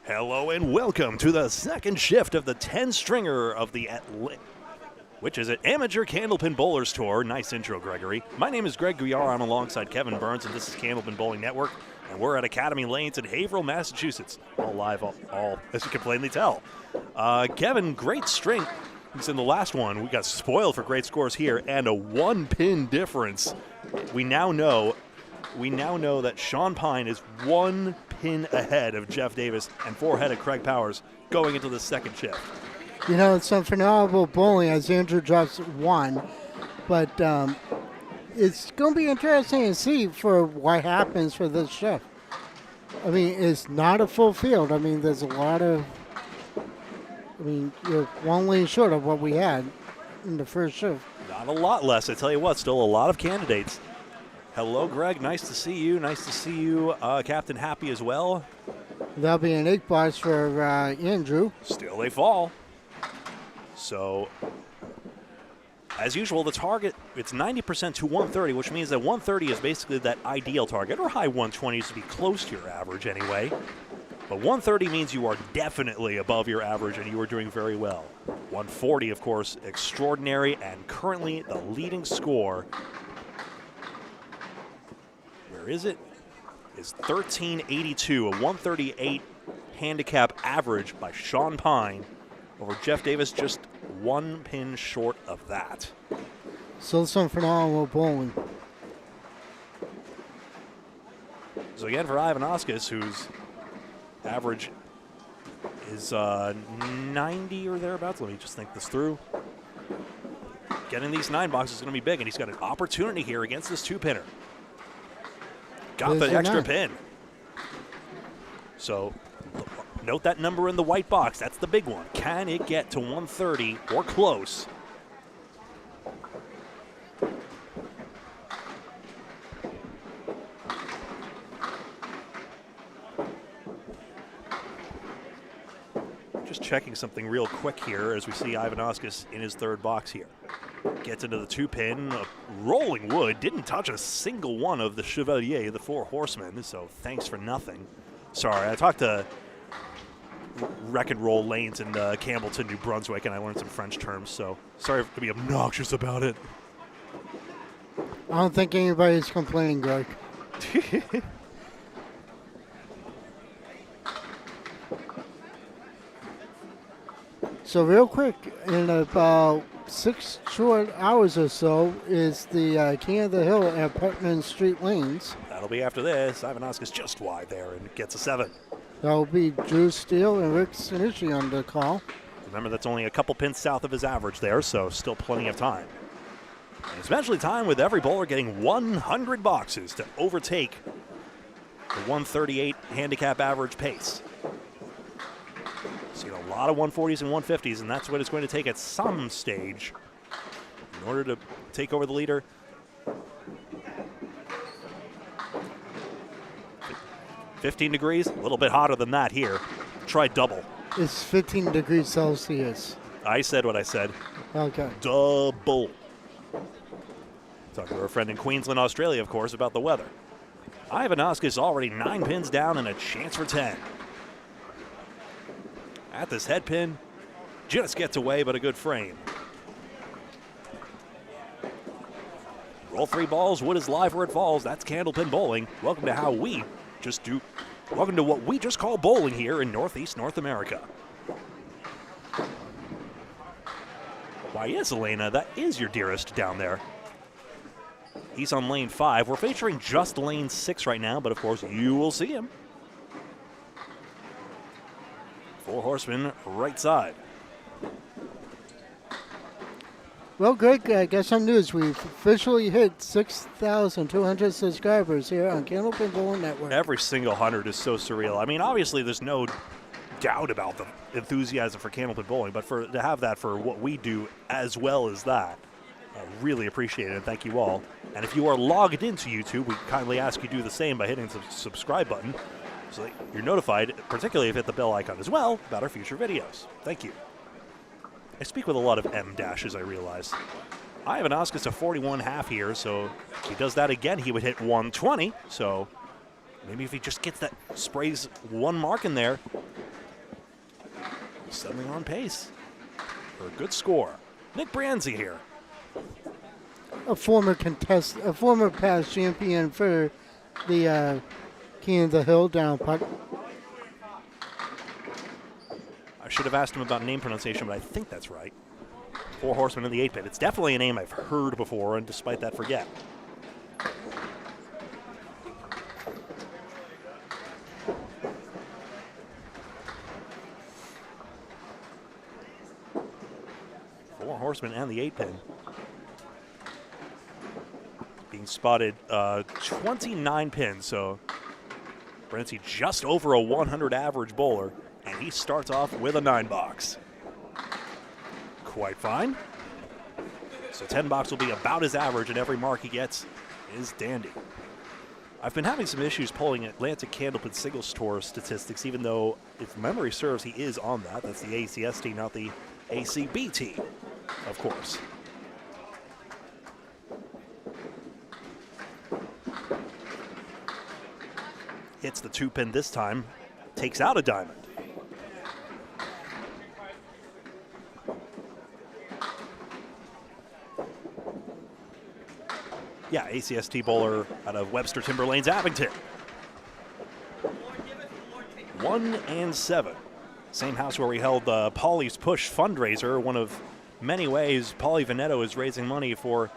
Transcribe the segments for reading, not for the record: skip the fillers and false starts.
Hello and welcome to the second shift of the 10-stringer of the Amateur Candlepin Bowlers Tour. Nice intro, Gregory. My name is Greg Gouillart. I'm alongside Kevin Burns, and this is Candlepin Bowling Network. And we're at Academy Lanes in Haverhill, Massachusetts. All live, all as you can plainly tell. Kevin, great string. In the last one, we got spoiled for great scores here, and a one-pin difference. We now know that Sean Pine is 1 pin ahead of Jeff Davis and 4 ahead of Craig Powers going into the second shift. You know, it's some phenomenal bowling as Andrew drops 1, but it's going to be interesting to see for what happens for this shift. I mean, it's not a full field. I mean, there's a lot of, you're one lane short of what we had in the first shift. Not a lot less. I tell you what, still a lot of candidates. Hello, Greg. Nice to see you. Nice to see you, Captain Happy as well. That'll be an 8 box for Andrew. Still they fall. So, as usual, the target, it's 90% to 130, which means that 130 is basically that ideal target, or high 120s to be close to your average anyway. But 130 means you are definitely above your average and you are doing very well. 140, of course, extraordinary, and currently the leading score, where is it? Is 1382, a 138 handicap average by Sean Pine over Jeff Davis, just 1 pin short of that. Still some phenomenal bowling. So again for Ivanauskas, whose average is 90 or thereabouts. Let me just think this through. Getting these 9 boxes is going to be big, and he's got an opportunity here against this 2-pinner. Got the extra pin. So note that number in the white box. That's the big one. Can it get to 130 or close? Just checking something real quick here as we see Ivanauskas in his 3rd box here. Gets into the 2-pin, rolling wood, didn't touch a single one of the Chevalier, the 4 horsemen, so thanks for nothing. Sorry, I talked to Wreck and Roll Lanes in Campbellton, New Brunswick, and I learned some French terms, so sorry to be obnoxious about it. I don't think anybody's complaining, Greg. So real quick, in about 6 short hours or so, is the King of the Hill at Putnam Street Lanes. That'll be after this. Ivanauskas just wide there and gets a 7. That'll be Drew Steele and Rick Sinichi on the call. Remember, that's only a couple pins south of his average there, so still plenty of time. And it's eventually time with every bowler getting 100 boxes to overtake the 138 handicap average pace. Seen a lot of 140s and 150s, and that's what it's going to take at some stage in order to take over the leader. 15 degrees, a little bit hotter than that here. Try double. It's 15 degrees Celsius. I said what I said. Okay. Double. Talking to our friend in Queensland, Australia, of course, about the weather. Ivanauskas already 9 pins down and a chance for 10. At this head pin, just gets away, but a good frame. Roll 3 balls, wood is live where it falls. That's Candlepin Bowling. Welcome to how we just do. Welcome to what we just call bowling here in Northeast North America. Why, yes, Elena, that is your dearest down there. He's on lane 5. We're featuring just lane 6 right now, but of course you will see him. 4 horsemen, right side. Well, Greg, I got some news. We've officially hit 6,200 subscribers here on Candlepin Bowling Network. Every single 100 is so surreal. I mean, obviously, there's no doubt about the enthusiasm for Candlepin Bowling, but to have that for what we do as well as that, I really appreciate it, and thank you all. And if you are logged into YouTube, we kindly ask you do the same by hitting the subscribe button so that you're notified, particularly if you hit the bell icon as well, about our future videos. Thank you. I speak with a lot of M dashes, I realize. Ivanauskas a 41.5 here, so if he does that again, he would hit 120. So Maybe if he just gets that, sprays one mark in there, he's suddenly on pace for a good score. Nick Branzi here. A former past champion for the King of the Hill down putt. I should have asked him about name pronunciation, but I think that's right. Four Horsemen in the 8-pit. It's definitely a name I've heard before, and despite that, forget. Four Horsemen and the 8-pin. Being spotted 29 pins, so Brancy just over a 100 average bowler, and he starts off with a 9-box. Quite fine. So 10 box will be about his average, and every mark he gets is dandy. I've been having some issues pulling Atlantic Candlepin Singles Tour statistics, even though, if memory serves, he is on that. That's the ACST, not the ACBT, of course. Hits the 2-pin this time, takes out a diamond. Yeah, ACST bowler out of Webster Timberlanes, Abington. 1-7. Same house where we held Paulie's Push fundraiser. One of many ways Paulie Veneto is raising money for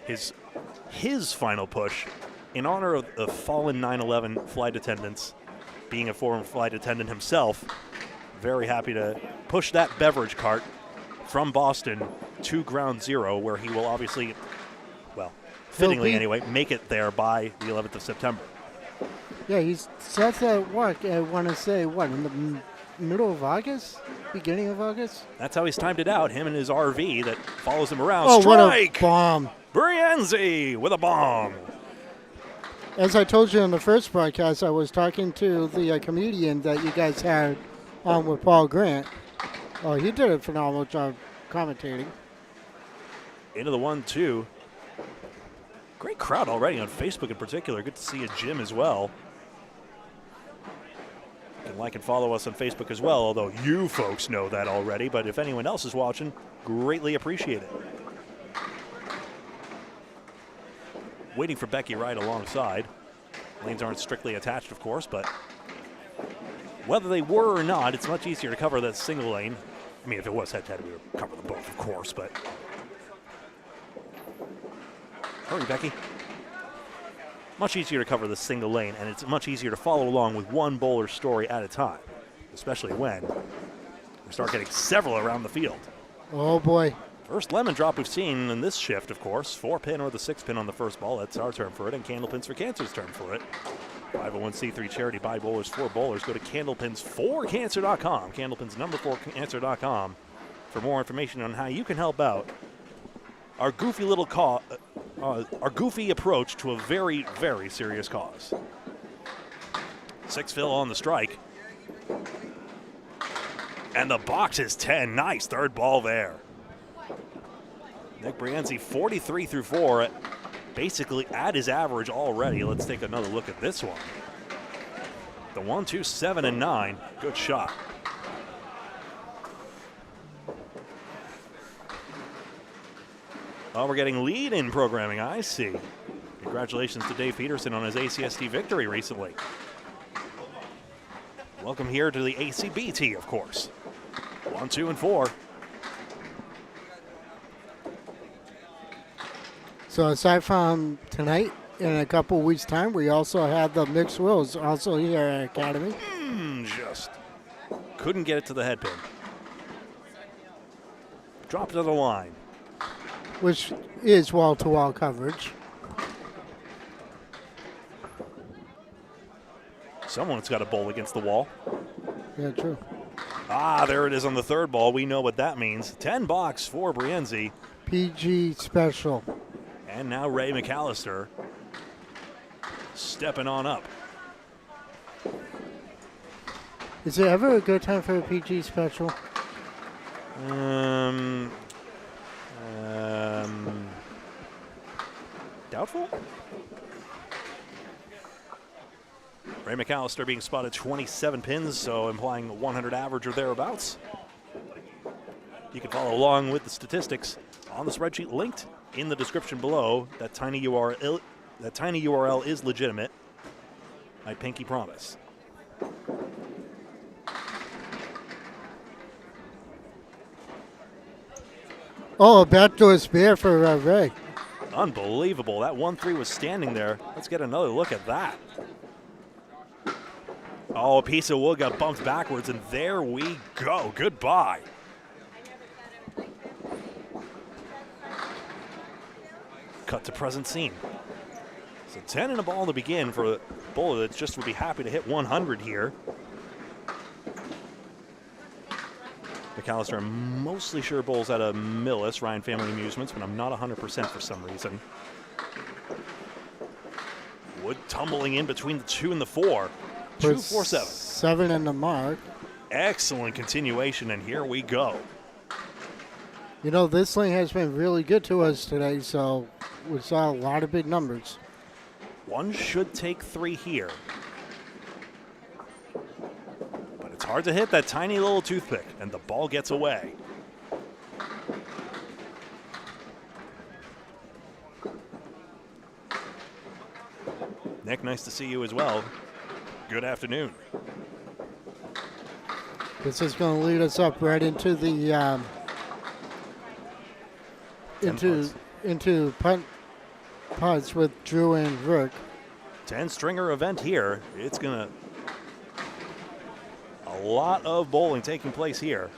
his final push in honor of the fallen 9/11 flight attendants. Being a former flight attendant himself, very happy to push that beverage cart from Boston to Ground Zero, where he will obviously, well, fittingly anyway, make it there by the 11th of September. Yeah, he's set at work, I want to say, what, in the middle of August? Beginning of August? That's how he's timed it out, him and his RV that follows him around. Oh, Strike! what a bomb. Brienzi with a bomb. As I told you in the first broadcast, I was talking to the comedian that you guys had on with Paul Grant. Oh, he did a phenomenal job commentating. Into the 1-2. Great crowd already on Facebook in particular. Good to see a Jim as well. You can like and follow us on Facebook as well, although you folks know that already. But if anyone else is watching, greatly appreciate it. Waiting for Becky right alongside. Lanes aren't strictly attached, of course, but whether they were or not, it's much easier to cover that single lane. I mean, if it was head-to-head, we would cover them both, of course, but hurry, Becky. Much easier to cover the single lane, and it's much easier to follow along with one bowler's story at a time, especially when we start getting several around the field. Oh, boy. First lemon drop we've seen in this shift, of course. 4-pin or the 6-pin on the first ball. That's our term for it, and Candlepins for Cancer's term for it. 501c3 charity by bowlers for bowlers. Go to candlepins4cancer.com, candlepins4cancer.com for more information on how you can help out our goofy little our goofy approach to a very, very serious cause. 6 fill on the strike. And the box is 10. Nice third ball there. Nick Brienzi, 43 through 4, basically at his average already. Let's take another look at this one. The 1-2, 7 and 9. Good shot. Oh, we're getting lead-in programming, I see. Congratulations to Dave Peterson on his ACST victory recently. Welcome here to the ACBT, of course. 1, 2, and 4. So aside from tonight, in a couple weeks' time, we also have the mixed wills also here at Academy. Just couldn't get it to the head pin. Dropped to the line. Which is wall-to-wall coverage. Someone's got a bowl against the wall. Yeah, true. Ah, there it is on the third ball. We know what that means. 10 box for Brienzi. PG special. And now Ray McAllister stepping on up. Is there ever a good time for a PG special? Doubtful? Ray McAllister being spotted 27 pins, so implying 100 average or thereabouts. You can follow along with the statistics on the spreadsheet linked in the description below. That tiny URL is legitimate. I pinky promise. Oh, a backdoor spear for Ray. Unbelievable. That 1-3 was standing there. Let's get another look at that. Oh, a piece of wood got bumped backwards, and there we go. Goodbye. Cut to present scene. So 10 and a ball to begin for a bowler that just would be happy to hit 100 here. McAllister, I'm mostly sure bowls out of Millis, Ryan Family Amusements, but I'm not 100% for some reason. Wood tumbling in between the 2 and the 4. 2-4-7. 7 in the mark. Excellent continuation, and here we go. You know, this lane has been really good to us today, so we saw a lot of big numbers. One should take 3 here. But it's hard to hit that tiny little toothpick, and the ball gets away. Nick, nice to see you as well. Good afternoon. This is going to lead us up right into the into putts with Drew and Rick. 10-stringer event here. It's gonna a lot of bowling taking place here.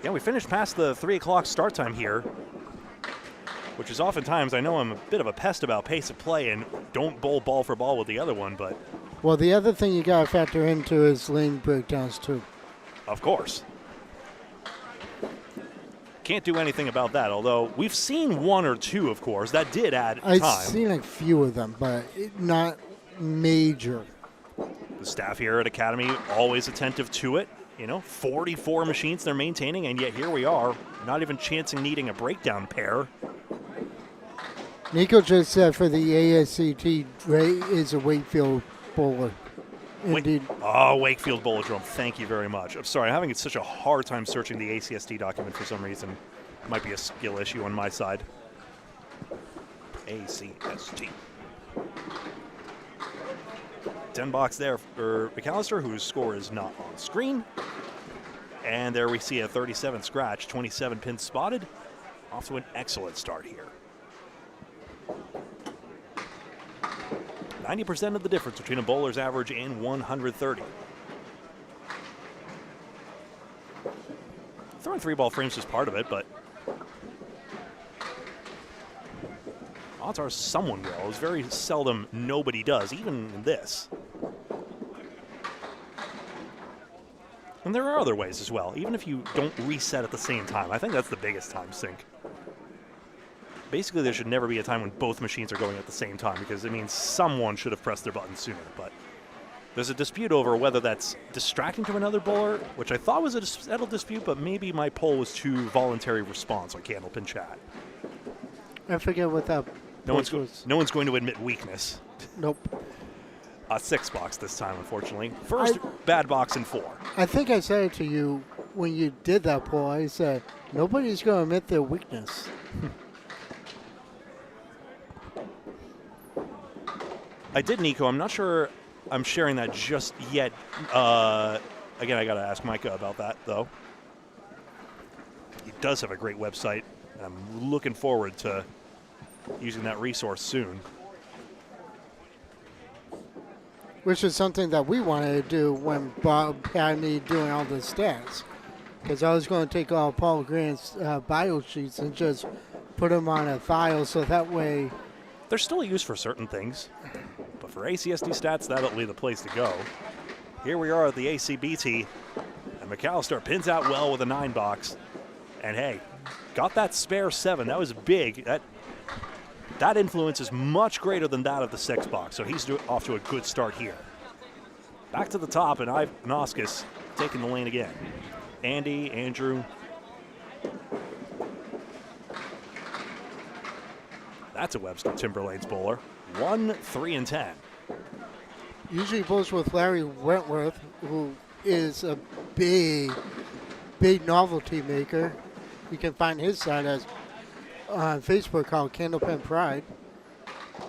Yeah, we finished past the 3 o'clock start time here, which is oftentimes, I know I'm a bit of a pest about pace of play and don't bowl ball for ball with the other one, but. Well, the other thing you got to factor into is lane breakdowns too. Of course. Can't do anything about that, although we've seen 1 or 2, of course. That did add time. I've seen a few of them, but not major. The staff here at Academy always attentive to it. You know, 44 machines they're maintaining, and yet here we are, not even chancing needing a breakdown pair. Nico just said for the ACBT, Ray is a Wakefield bowler. Indeed. Wakefield Bowlerdrome. Thank you very much. I'm sorry, I'm having such a hard time searching the ACST document for some reason. Might be a skill issue on my side. ACST. 10 box there for McAllister, whose score is not on screen. And there we see a 37 scratch, 27 pins spotted. Off to an excellent start here. 90% of the difference between a bowler's average and 130. Throwing 3-ball frames is part of it, but odds are someone will. It's very seldom nobody does, even in this. And there are other ways as well, even if you don't reset at the same time. I think that's the biggest time sink. Basically, there should never be a time when both machines are going at the same time, because it means someone should have pressed their button sooner. But there's a dispute over whether that's distracting to another bowler, which I thought was a settled dispute, but maybe my poll was too voluntary response on Candlepin chat. I forget what that no one's going to admit weakness. Nope. 6 box this time, unfortunately. First bad box in 4. I think I said it to you when you did that poll. I said, nobody's going to admit their weakness. I did, Nico. I'm not sure I'm sharing that just yet. Again, I got to ask Micah about that, though. He does have a great website, and I'm looking forward to using that resource soon. Which is something that we wanted to do when Bob had me doing all the stats. Because I was going to take all Paul Grant's bio sheets and just put them on a file so that way. They're still used for certain things. But for ACSD stats, that'll be the place to go. Here we are at the ACBT, and McAllister pins out well with a 9 box. And hey, got that spare 7. That was big. That influence is much greater than that of the 6 box, so he's off to a good start here. Back to the top, and Noskis taking the lane again. Andy, Andrew. That's a Webster Timberlanes bowler. 1, 3, and 10. usually bowls with Larry Wentworth, who is a big novelty maker. You can find his site on Facebook called Candlepin Pride.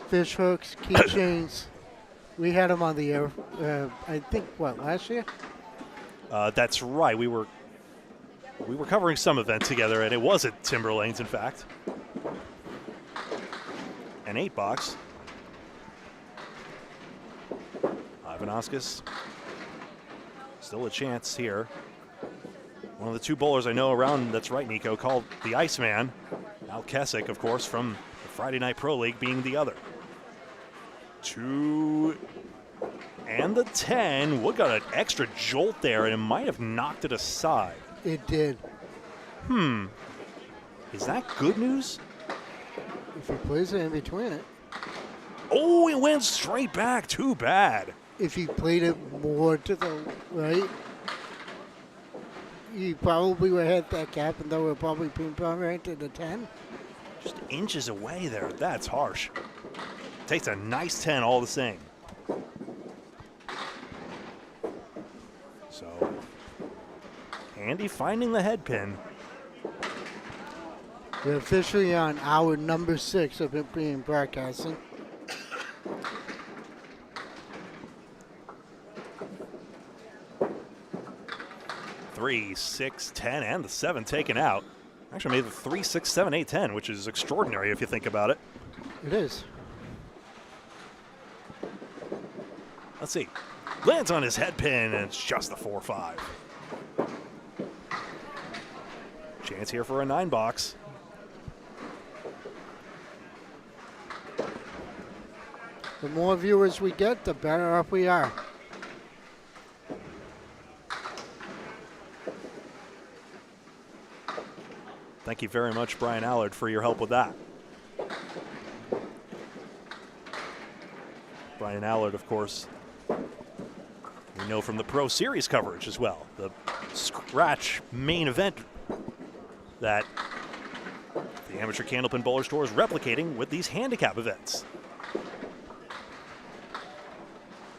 Fish hooks, keychains. We had him on the air, I think, last year? That's right. We were covering some event together, and it was at Timberlanes, in fact. An 8-box. Ivanauskas. Still a chance here. One of the two bowlers I know around, that's right, Nico, called the Iceman. Al Kessick, of course, from the Friday Night Pro League being the other. 2 and the 10. Wood got an extra jolt there, and it might have knocked it aside. It did. Is that good news? If he plays it in between it. Oh, it went straight back. Too bad. If he played it more to the right, he probably would have hit that cap, and that would probably ping pong right to the 10. Just inches away there. That's harsh. Takes a nice 10 all the same. So, Andy finding the head pin. We're officially on hour number 6 of it being broadcasting. Three, 6, 10, and the 7 taken out. Actually made the 3, 6, 7, 8, 10, which is extraordinary if you think about it. It is. Let's see. Lands on his head pin, and it's just the 4-5. Chance here for a 9-box. The more viewers we get, the better off we are. Thank you very much, Brian Allard, for your help with that. Brian Allard, of course, we know from the Pro Series coverage as well. The scratch main event that the Amateur Candlepin Bowler Store is replicating with these handicap events.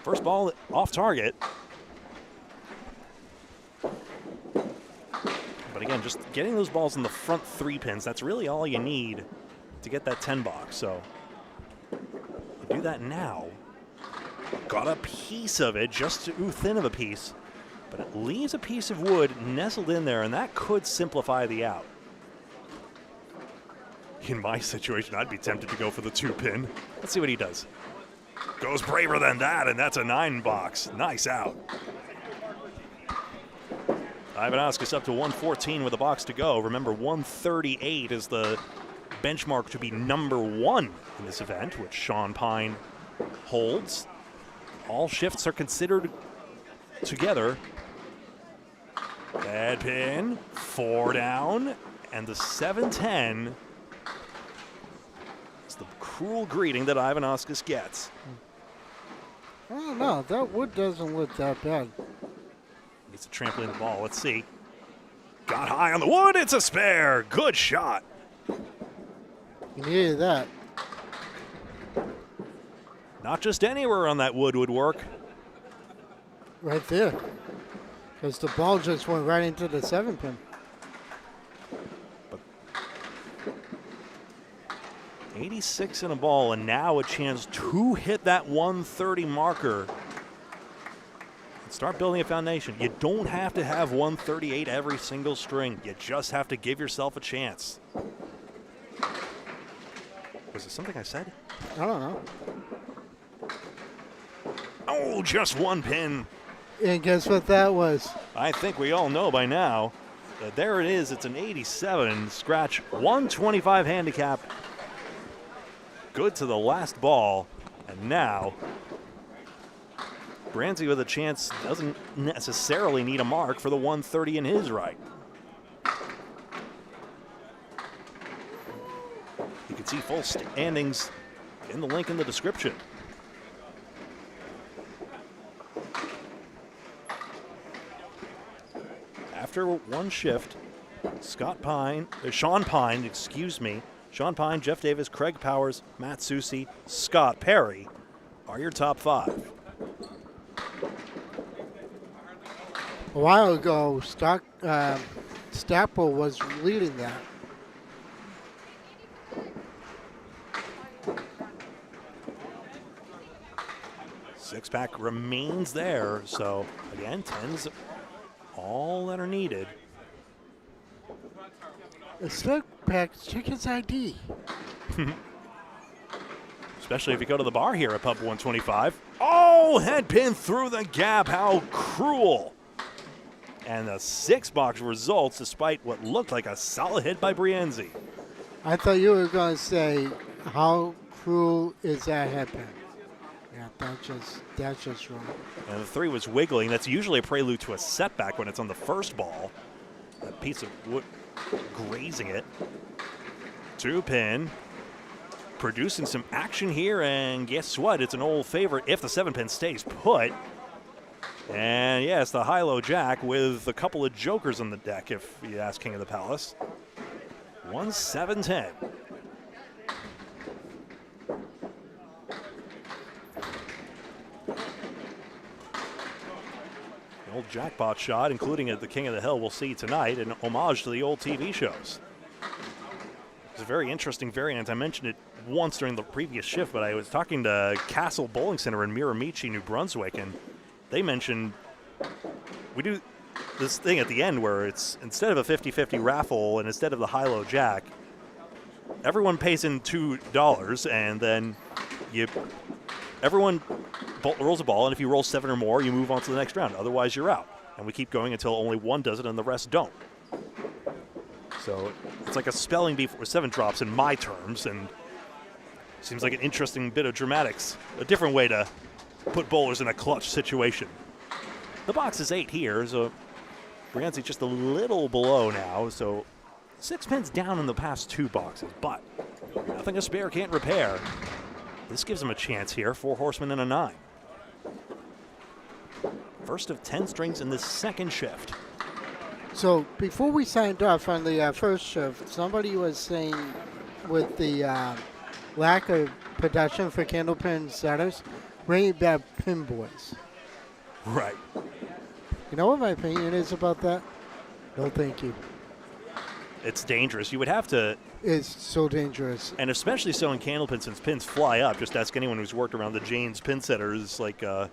First ball off target. But again, just getting those balls in the front 3 pins, that's really all you need to get that 10 box. So you do that now. Got a piece of it, just too thin of a piece, but it leaves a piece of wood nestled in there, and that could simplify the out. In my situation, I'd be tempted to go for the 2 pin. Let's see what he does. Goes braver than that, and that's a 9 box. Nice out. Ivanauskas up to 114 with a box to go. Remember, 138 is the benchmark to be number 1 in this event, which Sean Pine holds. All shifts are considered together. Bad pin, 4 down, and the 7-10 is the cruel greeting that Ivanauskas gets. I don't know. That wood doesn't look that bad. Needs to trampoline the ball. Let's see. Got high on the wood. It's a spare. Good shot. You needed that. Not just anywhere on that wood would work. Right there. Because the ball just went right into the 7 pin. But 86 in a ball, and now a chance to hit that 130 marker. And start building a foundation. You don't have to have 138 every single string. You just have to give yourself a chance. Was it something I said? I don't know. Oh, just 1 pin. And guess what that was? I think we all know by now. But there it is. It's an 87 scratch, 125 handicap. Good to the last ball. And now, Branzi with a chance doesn't necessarily need a mark for the 130 in his right. You can see full standings in the link in the description. After one shift, Sean Pine, Sean Pine, Jeff Davis, Craig Powers, Matt Susi, Scott Perry are your top 5. A while ago, Staple was leading that. Six-pack remains there, so again, 10's all that are needed. The six-pack, check his ID. Especially if you go to the bar here at Pub 125. Oh, head pin through the gap, how cruel. And the six-box results despite what looked like a solid hit by Brienzi. I thought you were going to say, how cruel is that headband? Yeah, that's just wrong. And the three was wiggling. That's usually a prelude to a setback when it's on the first ball. That piece of wood grazing it. Two pin. Producing some action here, and guess what? It's an old favorite if the 7-pin stays put. And yes, the high-low jack with a couple of jokers on the deck, if you ask King of the Palace. 1-7-10. The old jackpot shot, including at the King of the Hill, we'll see tonight, an homage to the old TV shows. It's a very interesting variant. I mentioned it once during the previous shift, but I was talking to Castle Bowling Center in Miramichi, New Brunswick, and they mentioned we do this thing at the end where it's instead of a 50-50 raffle and instead of the high-low jack, everyone pays in $2, and then everyone rolls a ball, and if you roll 7 or more, you move on to the next round. Otherwise, you're out. And we keep going until only one does it and the rest don't. So it's like a spelling bee for 7 drops in my terms, and seems like an interesting bit of dramatics. A different way to put bowlers in a clutch situation. The box is 8 here, so Brienzi just a little below now, so 6 pins down in the past 2 boxes, but nothing a spare can't repair. This gives him a chance here, 4 horsemen and a 9. First of 10 strings in this second shift. So before we signed off on the first shift, somebody was saying with the lack of production for Candlepin setters, bring back pin boys. Right. You know what my opinion is about that? No, thank you. It's dangerous. You would have to. It's so dangerous. And especially so in Candlepin, since pins fly up. Just ask anyone who's worked around the Jane's pin setters, like you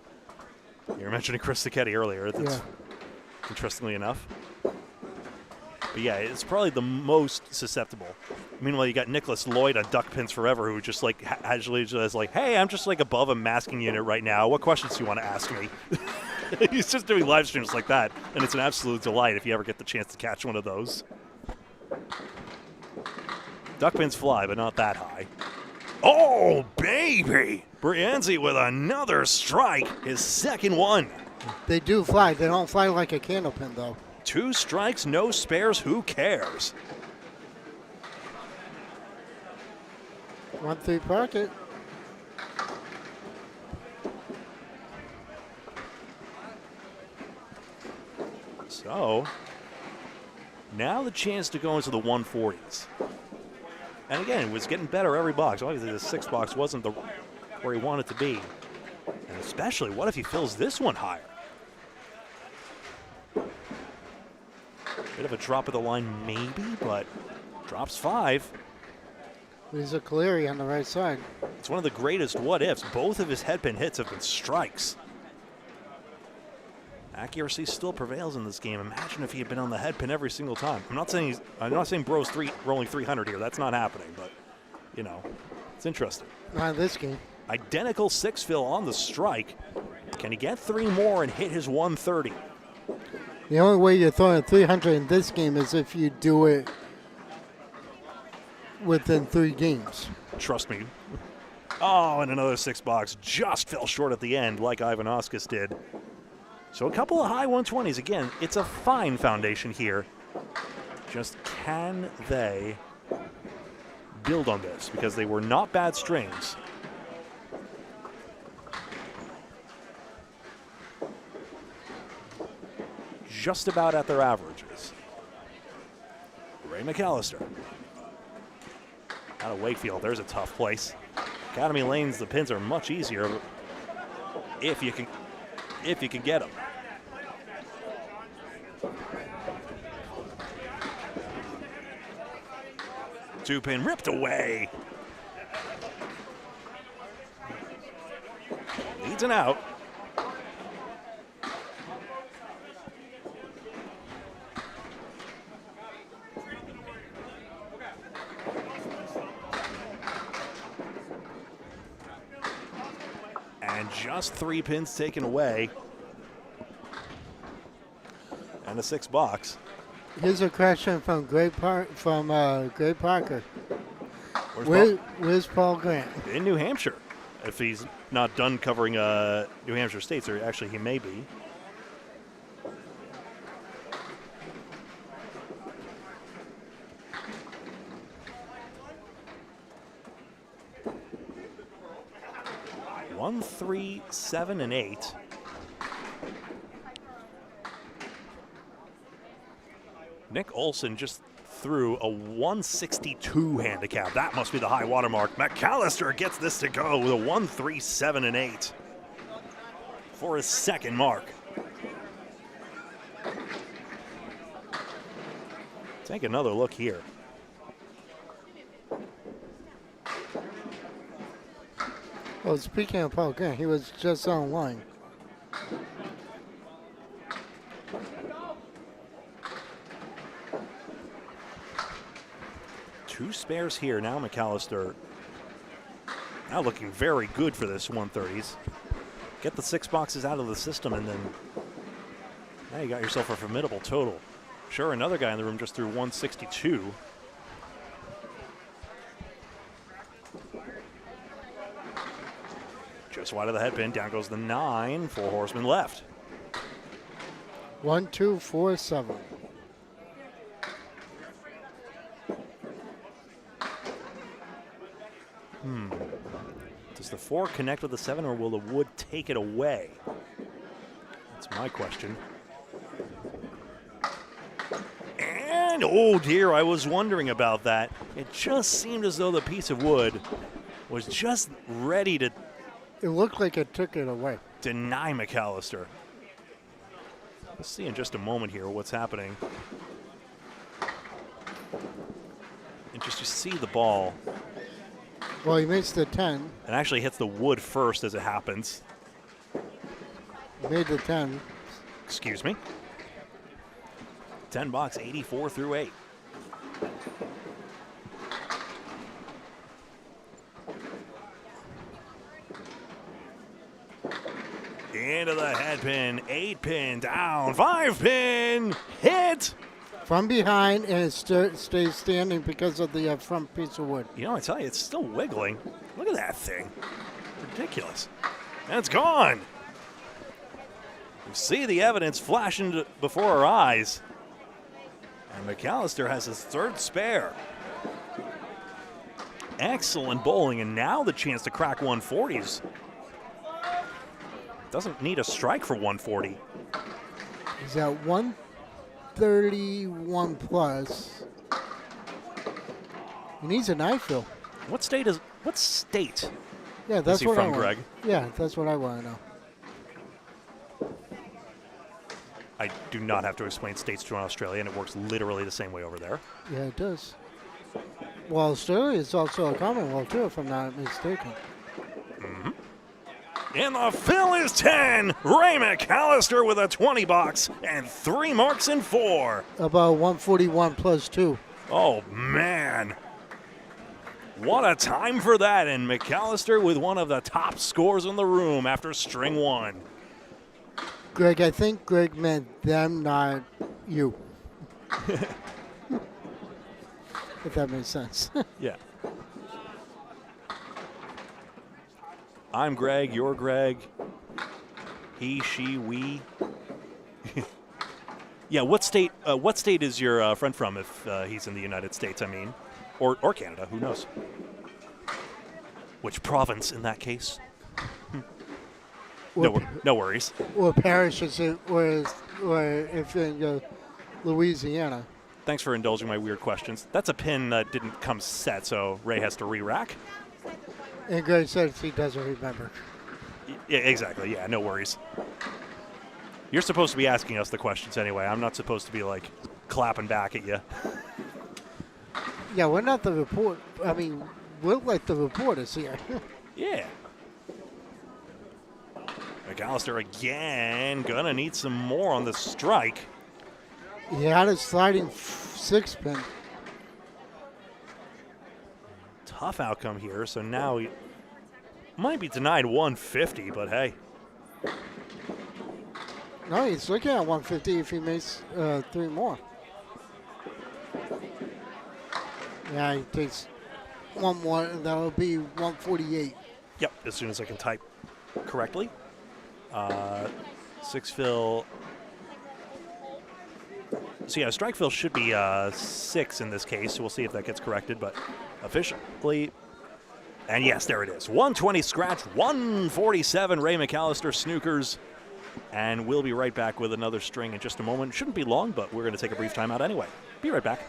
were mentioning Chris Sacchetti earlier. That's interestingly enough. But yeah, it's probably the most susceptible. Meanwhile, you got Nicholas Lloyd on Duck Pins Forever, who just like casually just like, hey, I'm just like above a masking unit right now. What questions do you want to ask me? He's just doing live streams like that, and it's an absolute delight if you ever get the chance to catch one of those. Duck pins fly, but not that high. Oh, baby! Brienzi with another strike, his second one. They do fly. They don't fly like a Candlepin, though. 2 strikes, no spares, who cares? 1-3 pocket. So, now the chance to go into the 140s. And again, it was getting better every box. Obviously, the 6 box wasn't where he wanted to be. And especially, what if he fills this one higher? Bit of a drop of the line, maybe, but drops 5. There's a Cleary on the right side. It's one of the greatest what-ifs. Both of his headpin hits have been strikes. Accuracy still prevails in this game. Imagine if he had been on the headpin every single time. I'm not saying Bro's rolling 300 here. That's not happening, but, you know, it's interesting. Not in this game. Identical 6 fill on the strike. Can he get 3 more and hit his 130? The only way you're throwing 300 in this game is if you do it within 3 games. Trust me. Oh, and another 6 box just fell short at the end like Ivanauskas did. So a couple of high 120s. Again, it's a fine foundation here. Just can they build on this? Because they were not bad strings. Just about at their averages. Ray McAllister. Out of Wakefield, there's a tough place. Academy lanes, the pins are much easier if you can get them. 2 pin ripped away. Leads and out. And just 3 pins taken away. And a 6 box. Here's a question from Greg Parker. Where's Paul Grant? In New Hampshire. If he's not done covering New Hampshire states, or actually he may be. One, 3, 7, and 8. Nick Olson just threw a 162 handicap. That must be the high water mark. McAllister gets this to go with a 1, 3, 7, and 8 for his second mark. Take another look here. Well, speaking of Paul Grant, he was just online. Two spares here. Now McAllister now looking very good for this 130s. Get the 6 boxes out of the system, and then now you got yourself a formidable total. Sure, another guy in the room just threw 162. Just wide of the headpin. Down goes the 9. 4 horsemen left. 1, 2, 4, 7. Does the 4 connect with the 7, or will the wood take it away? That's my question. And, oh dear, I was wondering about that. It just seemed as though the piece of wood was just ready to It looked like it took it away. deny McAllister. We'll see in just a moment here what's happening. And just you see the ball. Well, he makes the 10. It actually hits the wood first as it happens. Made the 10. Excuse me. 10 box, 84 through 8. Into the head pin, 8 pin, down, 5 pin, hit. From behind, and it stays standing because of the front piece of wood. You know, I tell you, it's still wiggling. Look at that thing. Ridiculous. And it's gone. We see the evidence flashing before our eyes. And McAllister has his 3rd spare. Excellent bowling, and now the chance to crack 140s. Doesn't need a strike for 140. He's at 131 plus. He needs a knife fill. What state? Yeah, that's he what from, I want. Greg? Yeah, that's what I want to know. I do not have to explain states to Australia, and it works literally the same way over there. Yeah, it does. Well, Australia is also a Commonwealth too, if I'm not mistaken. And the fill is 10. Ray McAllister with a 20 box and 3 marks in 4. About 141 plus 2. Oh, man. What a time for that. And McAllister with one of the top scores in the room after string 1. Greg, I think Greg meant them, not you. If that makes sense. Yeah. I'm Greg, you're Greg. He, she, we. Yeah, what state is your friend from if he's in the United States, I mean? Or Canada, who knows? Which province in that case? No worries. Or parish is it, or if in Louisiana. Thanks for indulging my weird questions. That's a pin that didn't come set, so Ray has to re-rack. And Greg says he doesn't remember. Yeah, exactly. Yeah, no worries. You're supposed to be asking us the questions anyway. I'm not supposed to be, like, clapping back at you. Yeah, we're not the report. I mean, we're like the reporters here. Yeah. McAllister again. Gonna need some more on the strike. He had a sliding 6-pin. Tough outcome here. So now he might be denied 150, but hey. No, he's looking at 150 if he makes 3 more. Yeah, he takes 1 more, and that'll be 148. Yep, as soon as I can type correctly. 6 fill. So yeah, strike fill should be 6 in this case. So we'll see if that gets corrected, but officially. And yes, there it is. 120 scratch, 147 Ray McAllister snookers. And we'll be right back with another string in just a moment. Shouldn't be long, but we're going to take a brief timeout anyway. Be right back.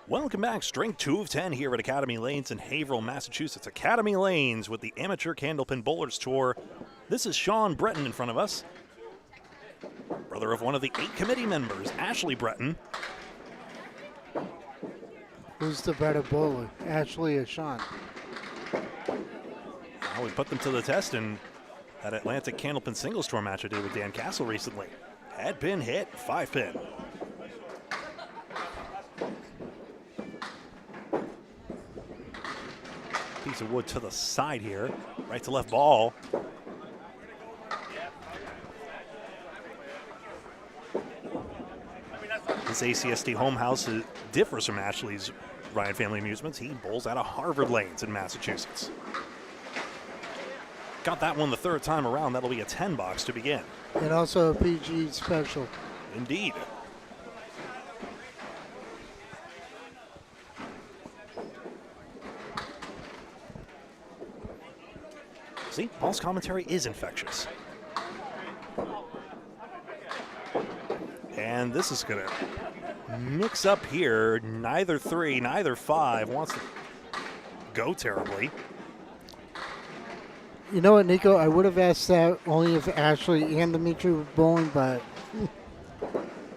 Welcome back. String 2 of 10 here at Academy Lanes in Haverhill, Massachusetts. Academy Lanes with the Amateur Candlepin Bowlers Tour. This is Sean Breton in front of us. brother of one of the 8 committee members, Ashley Breton. Who's the better bowler, Ashley or Sean? Well, we put them to the test in that Atlantic Candlepin singles tour match I did with Dan Castle recently. Head pin hit, 5 pin. Piece of wood to the side here, right to left ball. This ACST home house differs from Ashley's Ryan Family Amusements. He bowls out of Harvard Lanes in Massachusetts. Got that one the 3rd time around. That'll be a 10 box to begin. And also a PG special. Indeed. See, Paul's commentary is infectious. And this is going to mix up here. Neither 3, neither 5 wants to go terribly. You know what, Nico? I would have asked that only if Ashley and Dimitri were bowling, but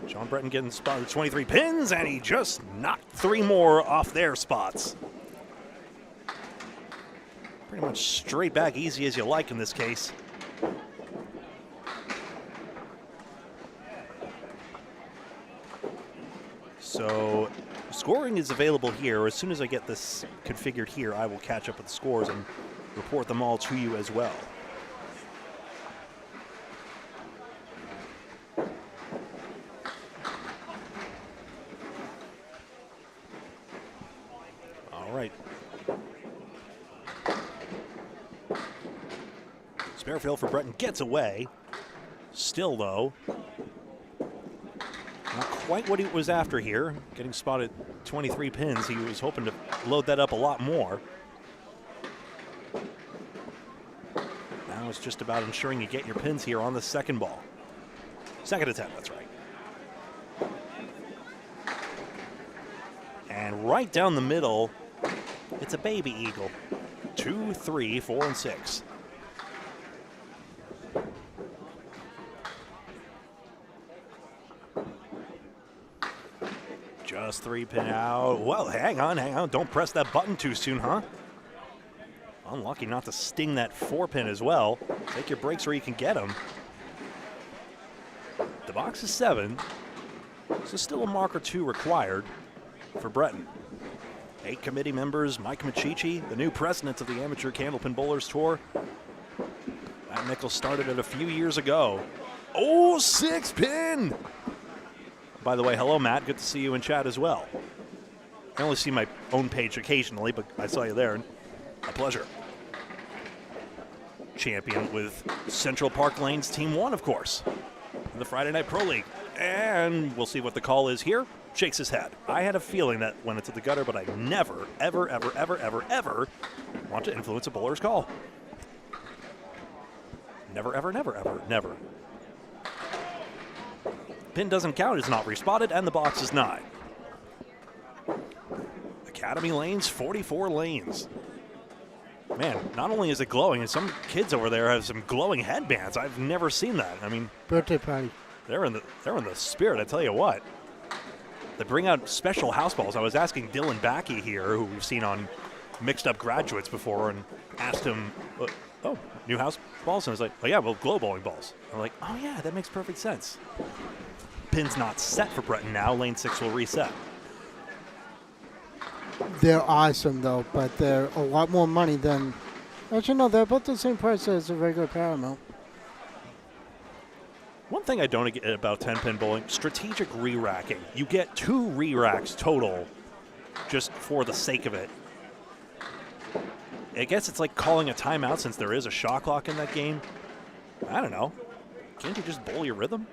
Sean Breton getting spotted 23 pins, and he just knocked 3 more off their spots. Pretty much straight back, easy as you like in this case. So scoring is available here. As soon as I get this configured here, I will catch up with the scores and report them all to you as well. All right. Spare field for Breton gets away. Still, though, not quite what he was after here. Getting spotted 23 pins. He was hoping to load that up a lot more. Now it's just about ensuring you get your pins here on the second ball. Second attempt, that's right. And right down the middle, it's a baby eagle. 2, 3, 4, and 6. Just 3 pin out. Well, hang on. Don't press that button too soon, huh? Unlucky not to sting that 4 pin as well. Take your breaks where you can get them. The box is 7, so still a mark or 2 required for Breton. 8 committee members, Mike Machichi, the new president of the Amateur Candlepin Bowlers Tour. Matt Nichols started it a few years ago. Oh, 6 pin! By the way, hello, Matt. Good to see you in chat as well. I only see my own page occasionally, but I saw you there, and a pleasure. Champion with Central Park Lanes Team 1, of course, in the Friday Night Pro League. And we'll see what the call is here. Shakes his head. I had a feeling that went into the gutter, but I never, ever, ever, ever, ever, ever want to influence a bowler's call. Never, ever, never, ever, never. Pin doesn't count, it's not respotted, and the box is 9. Academy Lanes, 44 lanes. Man, not only is it glowing, and some kids over there have some glowing headbands. I've never seen that. I mean, birthday party. They're in the spirit, I tell you what. They bring out special house balls. I was asking Dylan Backey here, who we've seen on Mixed Up Graduates before, and asked him, oh, new house balls? And I was like, oh yeah, well, glow bowling balls. I'm like, oh yeah, that makes perfect sense. Pin's not set for Breton now. Lane 6 will reset. They're awesome, though, but they're a lot more money than... Actually, no, they're about the same price as a regular Paramount. One thing I don't get about 10-pin bowling, strategic re-racking. You get 2 re-racks total just for the sake of it. I guess it's like calling a timeout since there is a shot clock in that game. I don't know. Can't you just bowl your rhythm?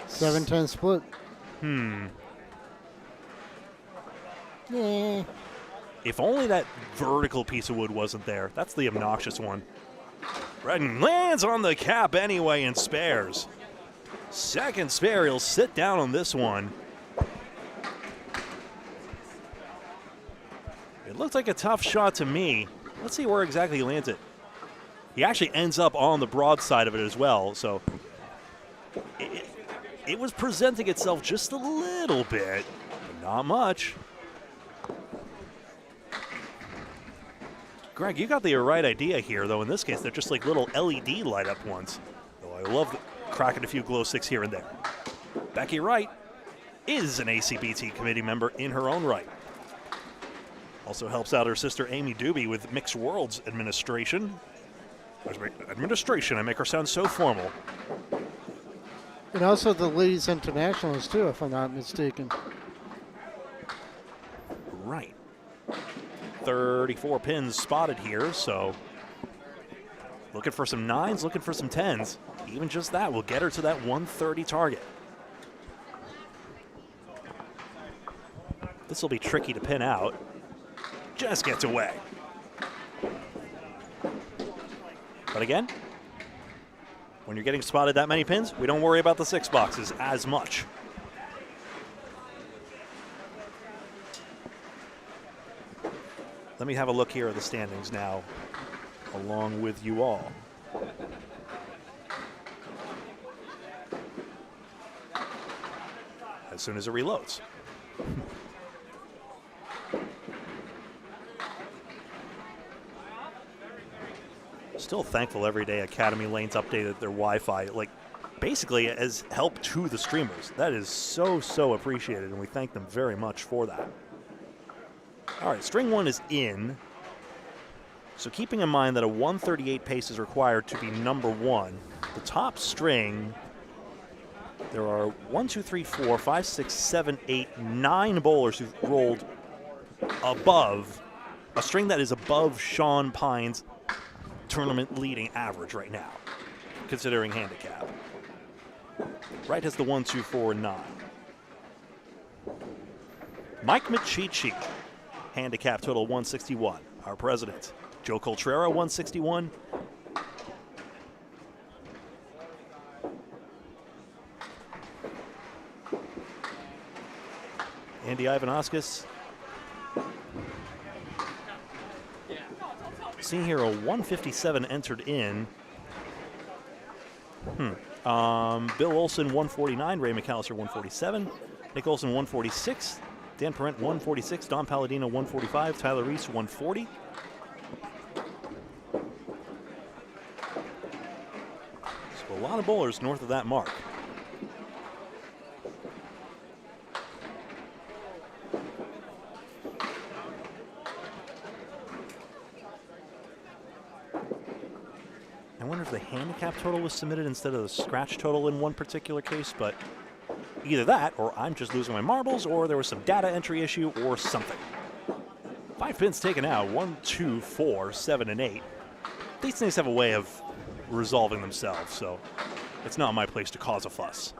7-10 split. Yeah. If only that vertical piece of wood wasn't there. That's the obnoxious one. Breton lands on the cap anyway and spares. Second spare, he'll sit down on this one. It looked like a tough shot to me. Let's see where exactly he lands it. He actually ends up on the broad side of it as well, so it was presenting itself just a little bit, but not much. Greg, you got the right idea here, though. In this case, they're just like little LED light-up ones. Though I love cracking a few glow sticks here and there. Becky Wright is an ACBT committee member in her own right. Also helps out her sister Amy Doobie with Mixed Worlds administration. I make her sound so formal. And also the ladies internationals too, if I'm not mistaken. Right. 34 pins spotted here, so looking for some 9s, looking for some 10s. Even just that will get her to that 130 target. This will be tricky to pin out. Just gets away. But again, when you're getting spotted that many pins, we don't worry about the 6 boxes as much. Let me have a look here at the standings now, along with you all. As soon as it reloads. Still thankful every day Academy Lanes updated their Wi-Fi, like basically as help to the streamers. That is so, so appreciated, and we thank them very much for that. All right, string 1 is in. So keeping in mind that a 138 pace is required to be number 1, the top string, there are 1, 2, 3, 4, 5, 6, 7, 8, 9 bowlers who've rolled above, a string that is above Sean Pine's tournament leading average right now, considering handicap. Wright has the 1, 2, 4, 9. Mike Michichi, handicap total 161. Our president, Joe Coltrera, 161. Andy Ivanauskas. Seeing here a 157 entered in. Bill Olson, 149. Ray McAllister, 147. Nick Olson, 146. Dan Parent, 146. Don Palladino, 145. Tyler Reese, 140. So a lot of bowlers north of that mark. I wonder if the handicap total was submitted instead of the scratch total in one particular case, but either that, or I'm just losing my marbles, or there was some data entry issue, or something. 5 pins taken out, 1, 2, 4, 7, and 8. These things have a way of resolving themselves, so it's not my place to cause a fuss.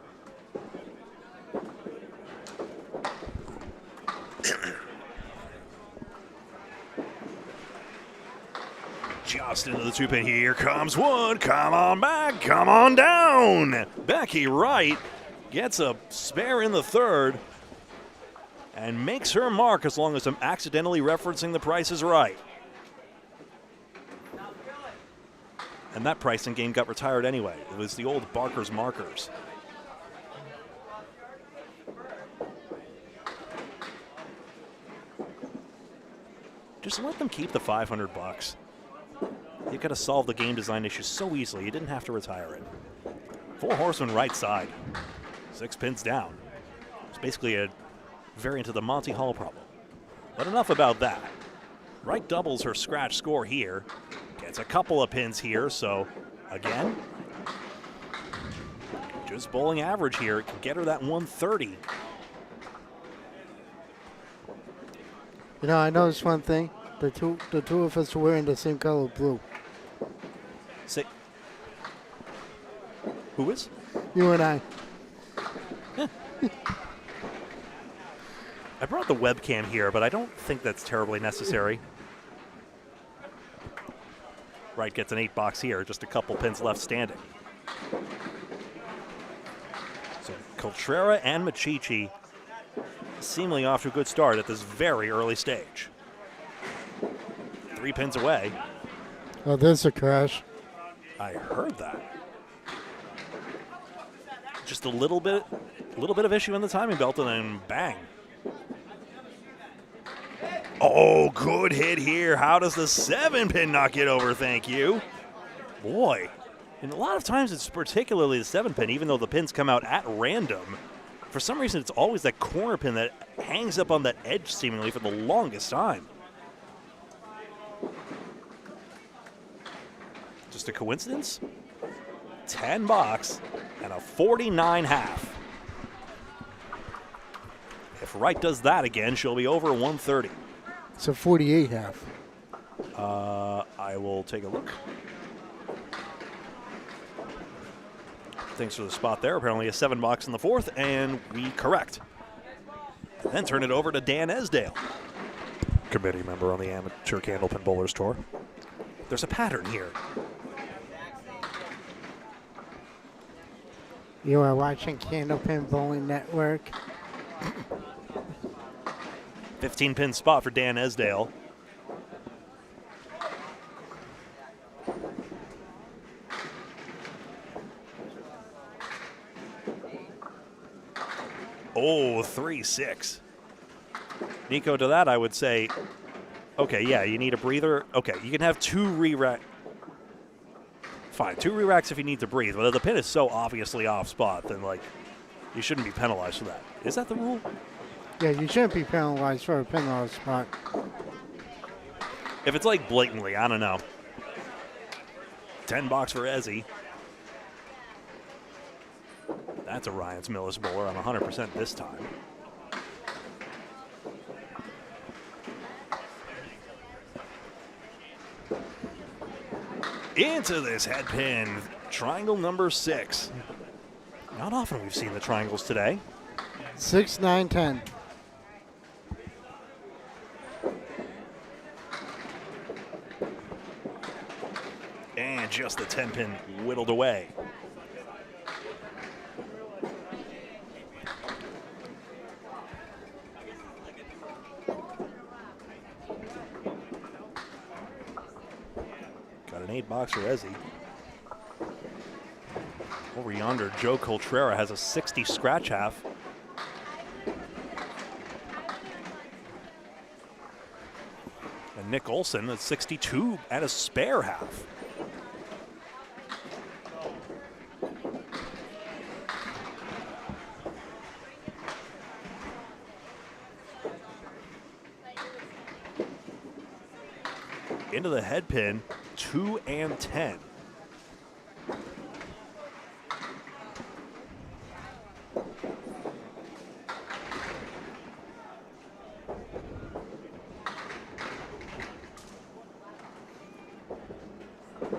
Just into the 2-pin. Here comes one. Come on back. Come on down. Becky Wright gets a spare in the 3rd and makes her mark, as long as I'm accidentally referencing The Price is Right. And that pricing game got retired anyway. It was the old Barker's Markers. Just let them keep the $500. You could have solved the game design issue so easily. You didn't have to retire it. 4 horsemen right side. 6 pins down. It's basically a variant of the Monty Hall problem. But enough about that. Wright doubles her scratch score here. Gets a couple of pins here, so again, just bowling average here. It can get her that 130. You know, I noticed one thing. The two of us are wearing the same color blue. Say, who is? You and I. Yeah. I brought the webcam here, but I don't think that's terribly necessary. Wright gets an 8 box here, just a couple pins left standing. So Coltrera and Michichi seemingly off to a good start at this very early stage. 3 pins away. Oh, there's a crash. I heard that. Just a little bit of issue in the timing belt, and then bang. Oh, good hit here. How does the 7-pin not get over? Thank you. Boy, and a lot of times it's particularly the 7-pin, even though the pins come out at random. For some reason, it's always that corner pin that hangs up on that edge seemingly for the longest time. Just a coincidence? 10 bucks and a 49 half. If Wright does that again, she'll be over 130. It's a 48 half. I will take a look. Thanks for the spot there. Apparently a 7 box in the fourth, and we correct. And then turn it over to Dan Esdale, committee member on the Amateur Candlepin Bowlers Tour. There's a pattern here. You are watching Candlepin Bowling Network. 15-pin spot for Dan Esdale. Oh, 3-6. Nico, to that I would say, okay, yeah, you need a breather. Okay, you can have 2 re-rack. Fine, 2 re-racks if you need to breathe. But if the pin is so obviously off spot, then, like, you shouldn't be penalized for that. Is that the rule? Yeah, you shouldn't be penalized for a pin off spot. If it's, like, blatantly, I don't know. 10 bucks for Ezzy. That's a Ryan's Millis bowler on 100% this time. Into this head pin, triangle number 6. Not often we've seen the triangles today. 6, 9, 10. And just the 10-pin whittled away. Got an 8 box for Ezzy. Over yonder, Joe Coltrera has a 60 scratch half. And Nick Olson at 62 at a spare half. Into the head pin, 2 and 10.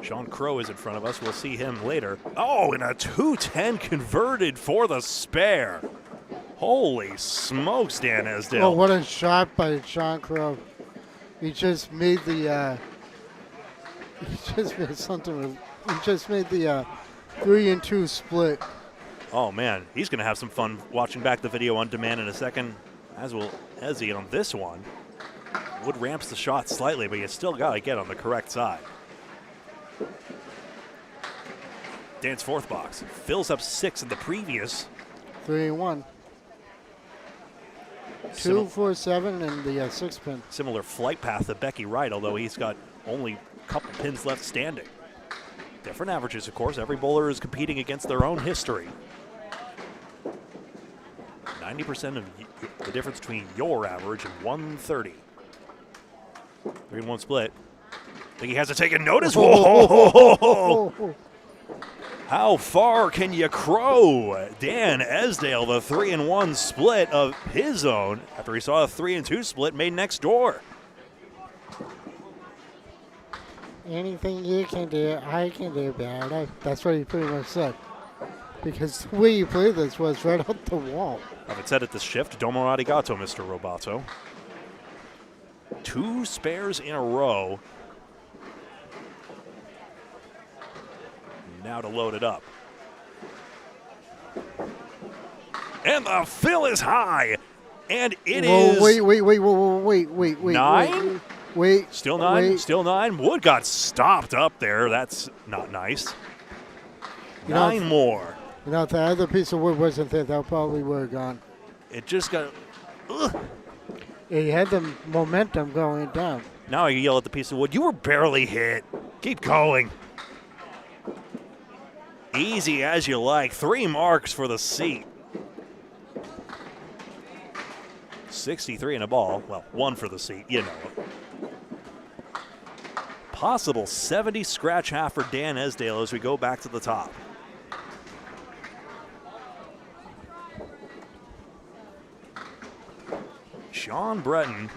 Sean Crow is in front of us. We'll see him later. Oh, and a 210 converted for the spare. Holy smokes, Dan Esdale. Oh, what a shot by Sean Crow. He just made the, he just made something, he just made the 3 and 2 split. Oh, man, he's going to have some fun watching back the video on demand in a second, as will Ezzy on this one. Wood ramps the shot slightly, but you still got to get on the correct side. Dan's fourth box fills up 6 in the previous. 3 and 1. 2, 4, 7, and the 6 pin. Similar flight path to Becky Wright, although he's got only a couple pins left standing. Different averages, of course. Every bowler is competing against their own history. 90% of the difference between your average and 130. 3 and 1 split. I think he has to take a notice. Whoa! How far can you crow? Dan Esdale, the 3 and 1 split of his own after he saw a 3 and 2 split made next door. Anything you can do, I can do better. That's what he pretty much said. Because the way you played this was right up the wall. Have it said at the shift, domo arigato, Mr. Roboto. 2 spares in a row. Now to load it up. And the fill is high. And it is. Wait. 9? Wait. Still 9? Still 9? Wood got stopped up there. That's not nice. 9 more. You know, if the other piece of wood wasn't there, that probably would have gone. It just got. Ugh. He had the momentum going down. Now I yell at the piece of wood. You were barely hit. Keep going. Easy as you like. 3 marks for the seat. 63 in a ball. Well, 1 for the seat. You know it. Possible 70 scratch half for Dan Esdale as we go back to the top. Sean Breton.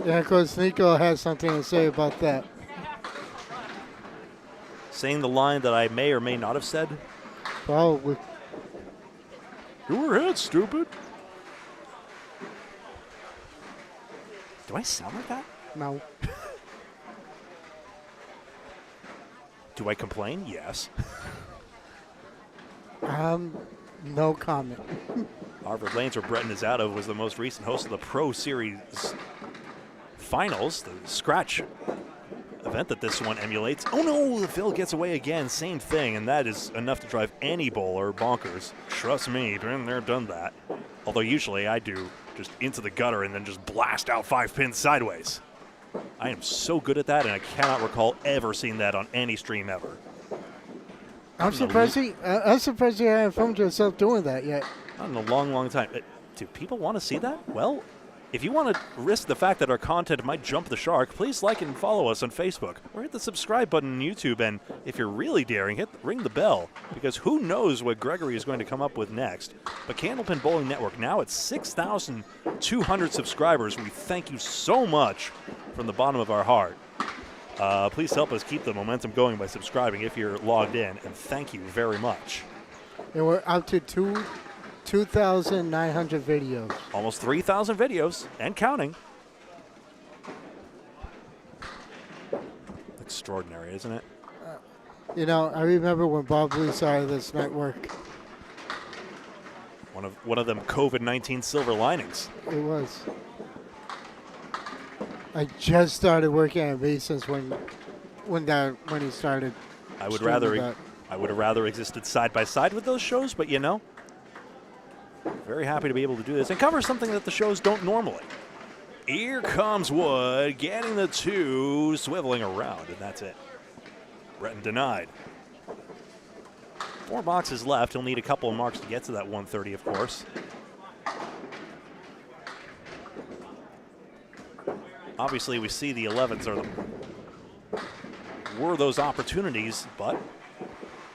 Yeah, of course, Nico has something to say about that. Saying the line that I may or may not have said. Probably. You were hit, stupid. Do I sound like that? No. Do I complain? Yes. No comment. Harvard Lanes, where Breton is out of, was the most recent host of the Pro Series Finals, the scratch event that this one emulates. Oh no, Phil gets away again. Same thing, and that is enough to drive any bowler bonkers. Trust me, been there, done that. Although usually I do just into the gutter and then just blast out 5 pins sideways. I am so good at that, and I cannot recall ever seeing that on any stream ever. I'm surprised you haven't filmed yourself doing that yet. Not in a long, long time. Do people want to see that? Well, if you want to risk the fact that our content might jump the shark, please like and follow us on Facebook or hit the subscribe button on YouTube. And if you're really daring, ring the bell, because who knows what Gregory is going to come up with next. But Candlepin Bowling Network, now at 6,200 subscribers, we thank you so much from the bottom of our heart. Please help us keep the momentum going by subscribing if you're logged in, and thank you very much. And we're up to 2,900 videos. Almost 3,000 videos and counting. Extraordinary, isn't it? You know, I remember when Bob Lee started this network. One of them COVID-19 silver linings. It was. I just started working at Masons when he started. I would have rather existed side by side with those shows, but you know, very happy to be able to do this and cover something that the shows don't normally. Here comes Wood, getting the 2, swiveling around, and that's it. Breton denied. 4 boxes left. He'll need a couple of marks to get to that 130, of course. Obviously, we see the 11s were those opportunities, but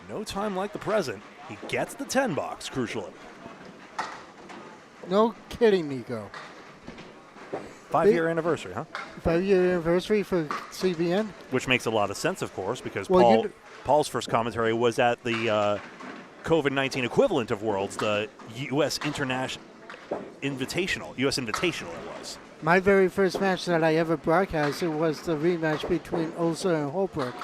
no time like the present. He gets the 10 box, crucially. No kidding, Nico. 5-year anniversary, huh? 5-year anniversary for CBN? Which makes a lot of sense, of course, because Well, Paul's first commentary was at the COVID-19 equivalent of Worlds, the U.S. Invitational it was. My very first match that I ever broadcasted was the rematch between Ulster and Holbrook.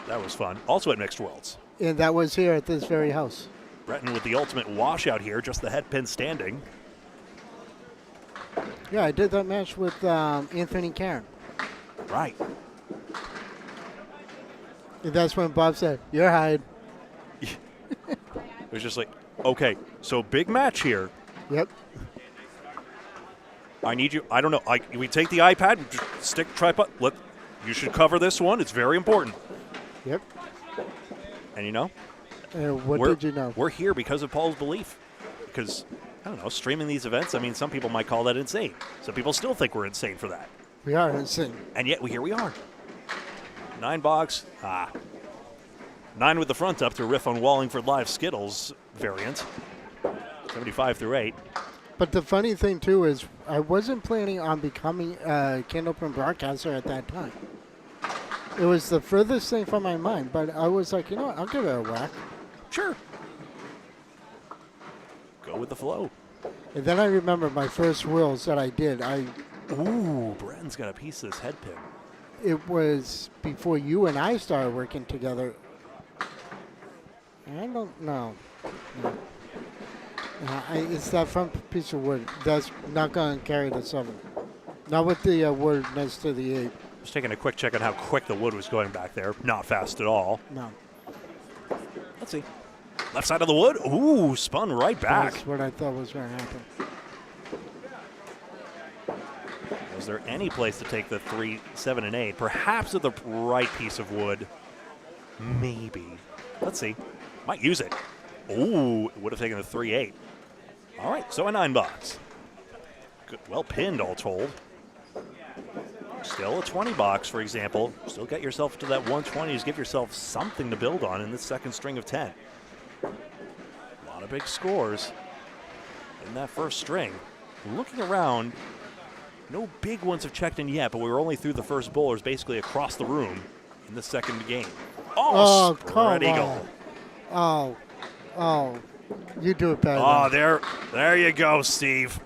That was fun. Also at Mixed Worlds. And that was here at this very house. Breton with the ultimate washout here, just the head pin standing. Yeah, I did that match with Anthony Karen. Right. And that's when Bob said, "You're hired." It was just like, okay, so big match here. Yep. I need you. I don't know. We take the iPad, just stick tripod. You should cover this one. It's very important. Yep. And you know, what did you know? We're here because of Paul's belief. Because, I don't know, streaming these events, I mean, some people might call that insane. Some people still think we're insane for that. We are insane. And yet, here we are. 9 box. 9 with the front up to riff on Wallingford Live Skittles variant. 75 through 8. But the funny thing, too, is I wasn't planning on becoming a Candlepin broadcaster at that time. It was the furthest thing from my mind, but I was like, you know what, I'll give it a whack. Sure. Go with the flow. And then I remember my first Worlds that I did. Ooh, Breton's got a piece of this head pin. It was before you and I started working together. I don't know. No. It's that front piece of wood. That's not going to carry the 7. Not with the wood next to the 8. Just taking a quick check on how quick the wood was going back there. Not fast at all. No. Let's see. Left side of the wood. Ooh, spun right back. That's what I thought was going to happen. Was there any place to take the 3, 7, and 8? Perhaps with the right piece of wood. Maybe. Let's see. Might use it. Ooh, it would have taken the 3, 8. All right, so a 9 box. Good, well pinned, all told. Still a 20 box, for example. Still get yourself to that 120s. Give yourself something to build on in this second string of 10. A lot of big scores in that first string. Looking around, no big ones have checked in yet, but we were only through the first bowlers basically across the room in the second game. Oh, spread eagle. Oh, you do it better. Oh, there you go, Steve.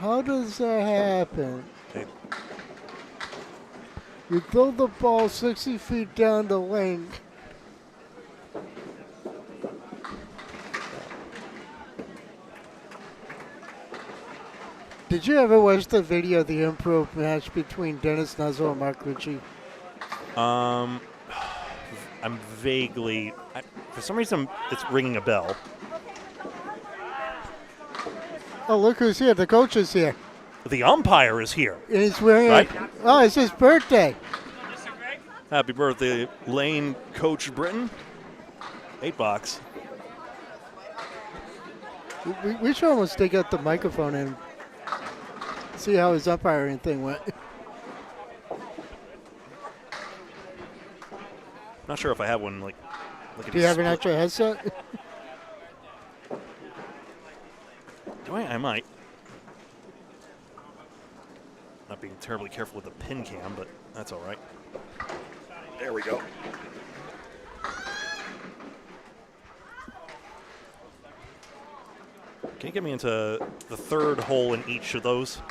How does that happen? Hey. You throw the ball 60 feet down the lane. Did you ever watch the video of the improv match between Dennis Nuzzle and Mark Ritchie? I'm vaguely, for some reason, it's ringing a bell. Oh, look who's here. The coach is here. The umpire is here. And he's wearing Right? it's his birthday. Happy birthday, Lane Coach Britton. 8 box. We should almost take out the microphone and see how his umpiring thing went. Not sure if I have one like Do you have an extra headset? Do I? I might. Not being terribly careful with the pin cam, but that's all right. There we go. Can you get me into the third hole in each of those?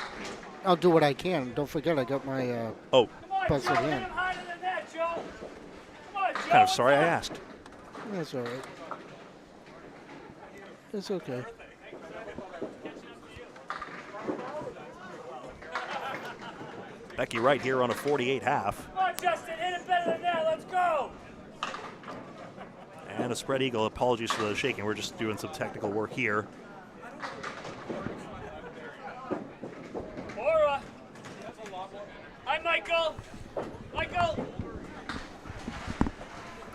I'll do what I can. Don't forget I got my busted hand. Kind of sorry I asked. That's all right. It's okay. Becky Wright here on a 48 half. Come on, Justin, hit it better than that. Let's go. And a spread eagle. Apologies for the shaking. We're just doing some technical work here. Aura. Hi, Michael. Michael.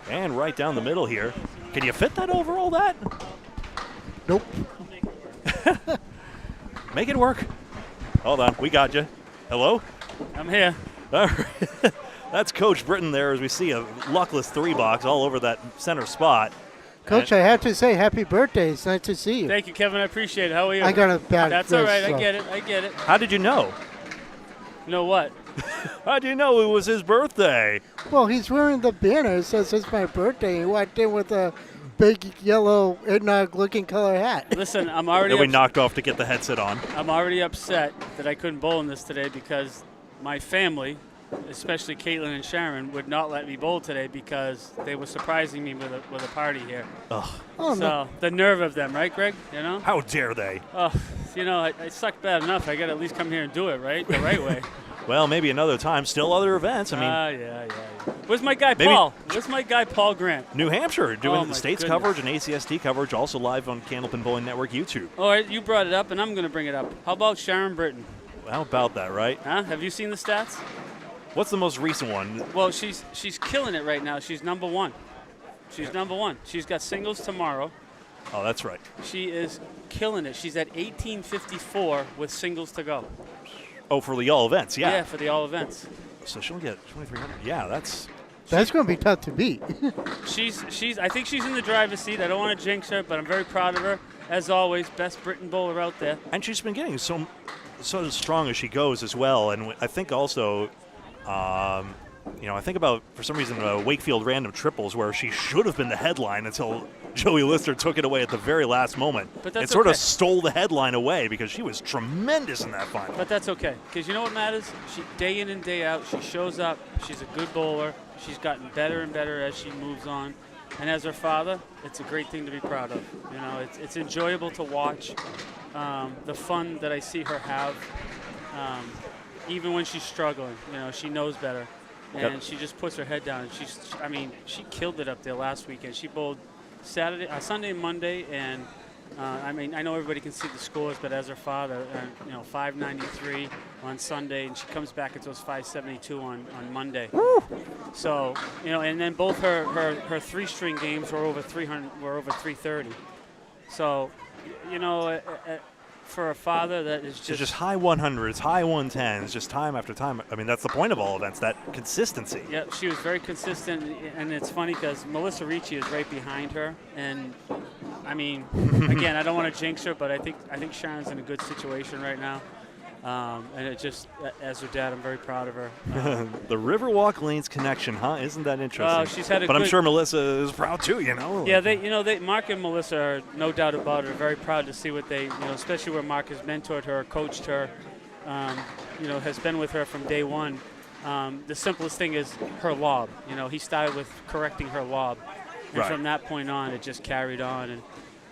And right down the middle here. Can you fit that over all that? Nope. Make it work. Hold on. We got you. Hello? I'm here. All right. That's Coach Britton there as we see a luckless 3 box all over that center spot. Coach, I have to say happy birthday. It's nice to see you. Thank you, Kevin. I appreciate it. How are you? I got a bad That's all right. wrist, I get it. I get it. How did you know? Know what? How did you know it was his birthday? Well, he's wearing the banner. It says it's my birthday. He walked in with a big yellow eggnog-looking color hat. Listen, I'm already. That we knocked off to get the headset on. I'm already upset that I couldn't bowl in this today because my family, especially Caitlin and Sharon, would not let me bowl today because they were surprising me with a party here. Ugh. Oh, So no. the nerve of them, right, Greg? You know? How dare they? Oh, you know, I suck bad enough. I got to at least come here and do it, right? The right way. Well, maybe another time. Still other events. I mean, Yeah. Where's my guy, Maybe- Paul? Where's my guy, Paul Grant? New Hampshire doing Oh, the my States goodness. coverage and ACST coverage, also live on Candlepin Bowling Network YouTube. All right, you brought it up, and I'm going to bring it up. How about Sharon Britton? How about that, right? Huh? Have you seen the stats? What's the most recent one? Well, she's killing it right now. She's number one. She's number one. She's got singles tomorrow. Oh, that's right. She is killing it. She's at 1854 with singles to go. Oh, for the all events, yeah. Yeah, for the all events. So she'll get 2,300. Yeah, that's. That's going to be tough to beat. She's. I think she's in the driver's seat. I don't want to jinx her, but I'm very proud of her. As always, best Britain bowler out there. And she's been getting so strong as she goes as well. And I think also, I think about, for some reason, Wakefield Random Triples, where she should have been the headline until Joey Lister took it away at the very last moment. But that's it sort okay. of stole the headline away because she was tremendous in that final. But that's okay, because you know what matters? She day in and day out, she shows up. She's a good bowler. She's gotten better and better as she moves on. And as her father, it's a great thing to be proud of. You know, it's enjoyable to watch the fun that I see her have, even when she's struggling. You know, she knows better. and she just puts her head down. And she killed it up there last weekend. She bowled Sunday and Monday, and I know everybody can see the scores, but as her father, 593 on Sunday, and she comes back at those 572 on Monday. Woo. So, and then both her three-string games were over 330. So, for a father, that is So just high 100s, high 110s, just time after time. I mean, that's the point of all events, that consistency. Yeah, she was very consistent, and it's funny because Melissa Ricci is right behind her, and again, I don't want to jinx her, but I think Sharon's in a good situation right now. And it just, as her dad, I'm very proud of her. The Riverwalk Lanes connection, huh? Isn't that interesting? She's had but I'm sure Melissa is proud too, Yeah, Mark and Melissa are, no doubt about it, are very proud to see what they, especially where Mark has mentored her, coached her, has been with her from day one. The simplest thing is her lob. He started with correcting her lob, and from that point on, it just carried on.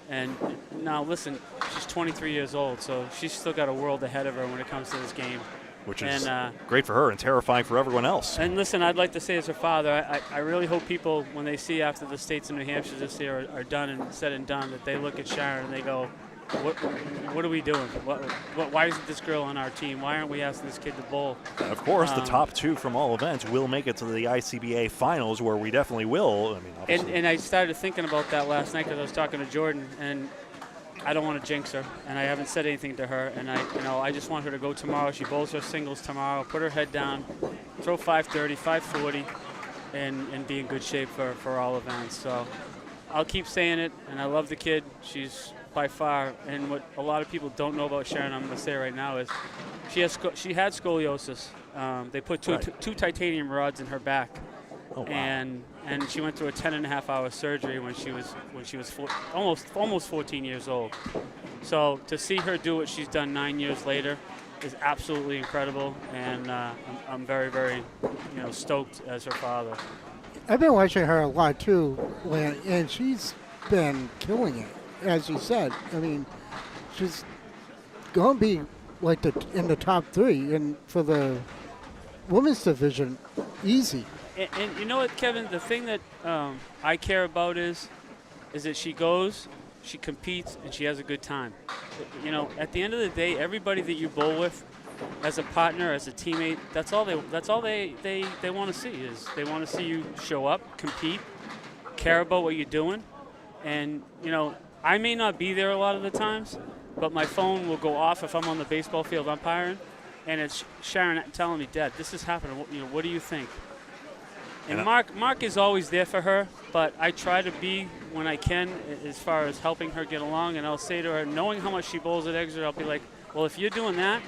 And now, listen, she's 23 years old, so she's still got a world ahead of her when it comes to this game. Which is great for her and terrifying for everyone else. And listen, I'd like to say as her father, I really hope people, when they see after the states in New Hampshire this year are done and said and done, that they look at Sharon and they go, what are we doing? Why isn't this girl on our team? Why aren't we asking this kid to bowl? And of course, the top two from all events will make it to the ICBA finals, where we definitely will. And I started thinking about that last night because I was talking to Jordan, and I don't want to jinx her, and I haven't said anything to her, and I just want her to go tomorrow. She bowls her singles tomorrow, put her head down, throw 530, 540, and be in good shape for all events. So I'll keep saying it, and I love the kid. She's by far, and what a lot of people don't know about Sharon, I'm going to say right now, is she had scoliosis. They put two titanium rods in her back, and she went through a 10.5-hour surgery when she was almost 14 years old. So to see her do what she's done 9 years later is absolutely incredible, and I'm very, very stoked as her father. I've been watching her a lot too, and she's been killing it. As you said, she's going to be in the top three, and for the women's division, easy. And you know what, Kevin? The thing that I care about is that she goes, she competes, and she has a good time. At the end of the day, everybody that you bowl with, as a partner, as a teammate, that's all they want to see is they want to see you show up, compete, care about what you're doing, and I may not be there a lot of the times, but my phone will go off if I'm on the baseball field umpiring, and it's Sharon telling me, "Dad, this is happening. What do you think?" And Mark is always there for her, but I try to be when I can as far as helping her get along, and I'll say to her, knowing how much she bowls at Exeter, I'll be like, "Well, if you're doing that,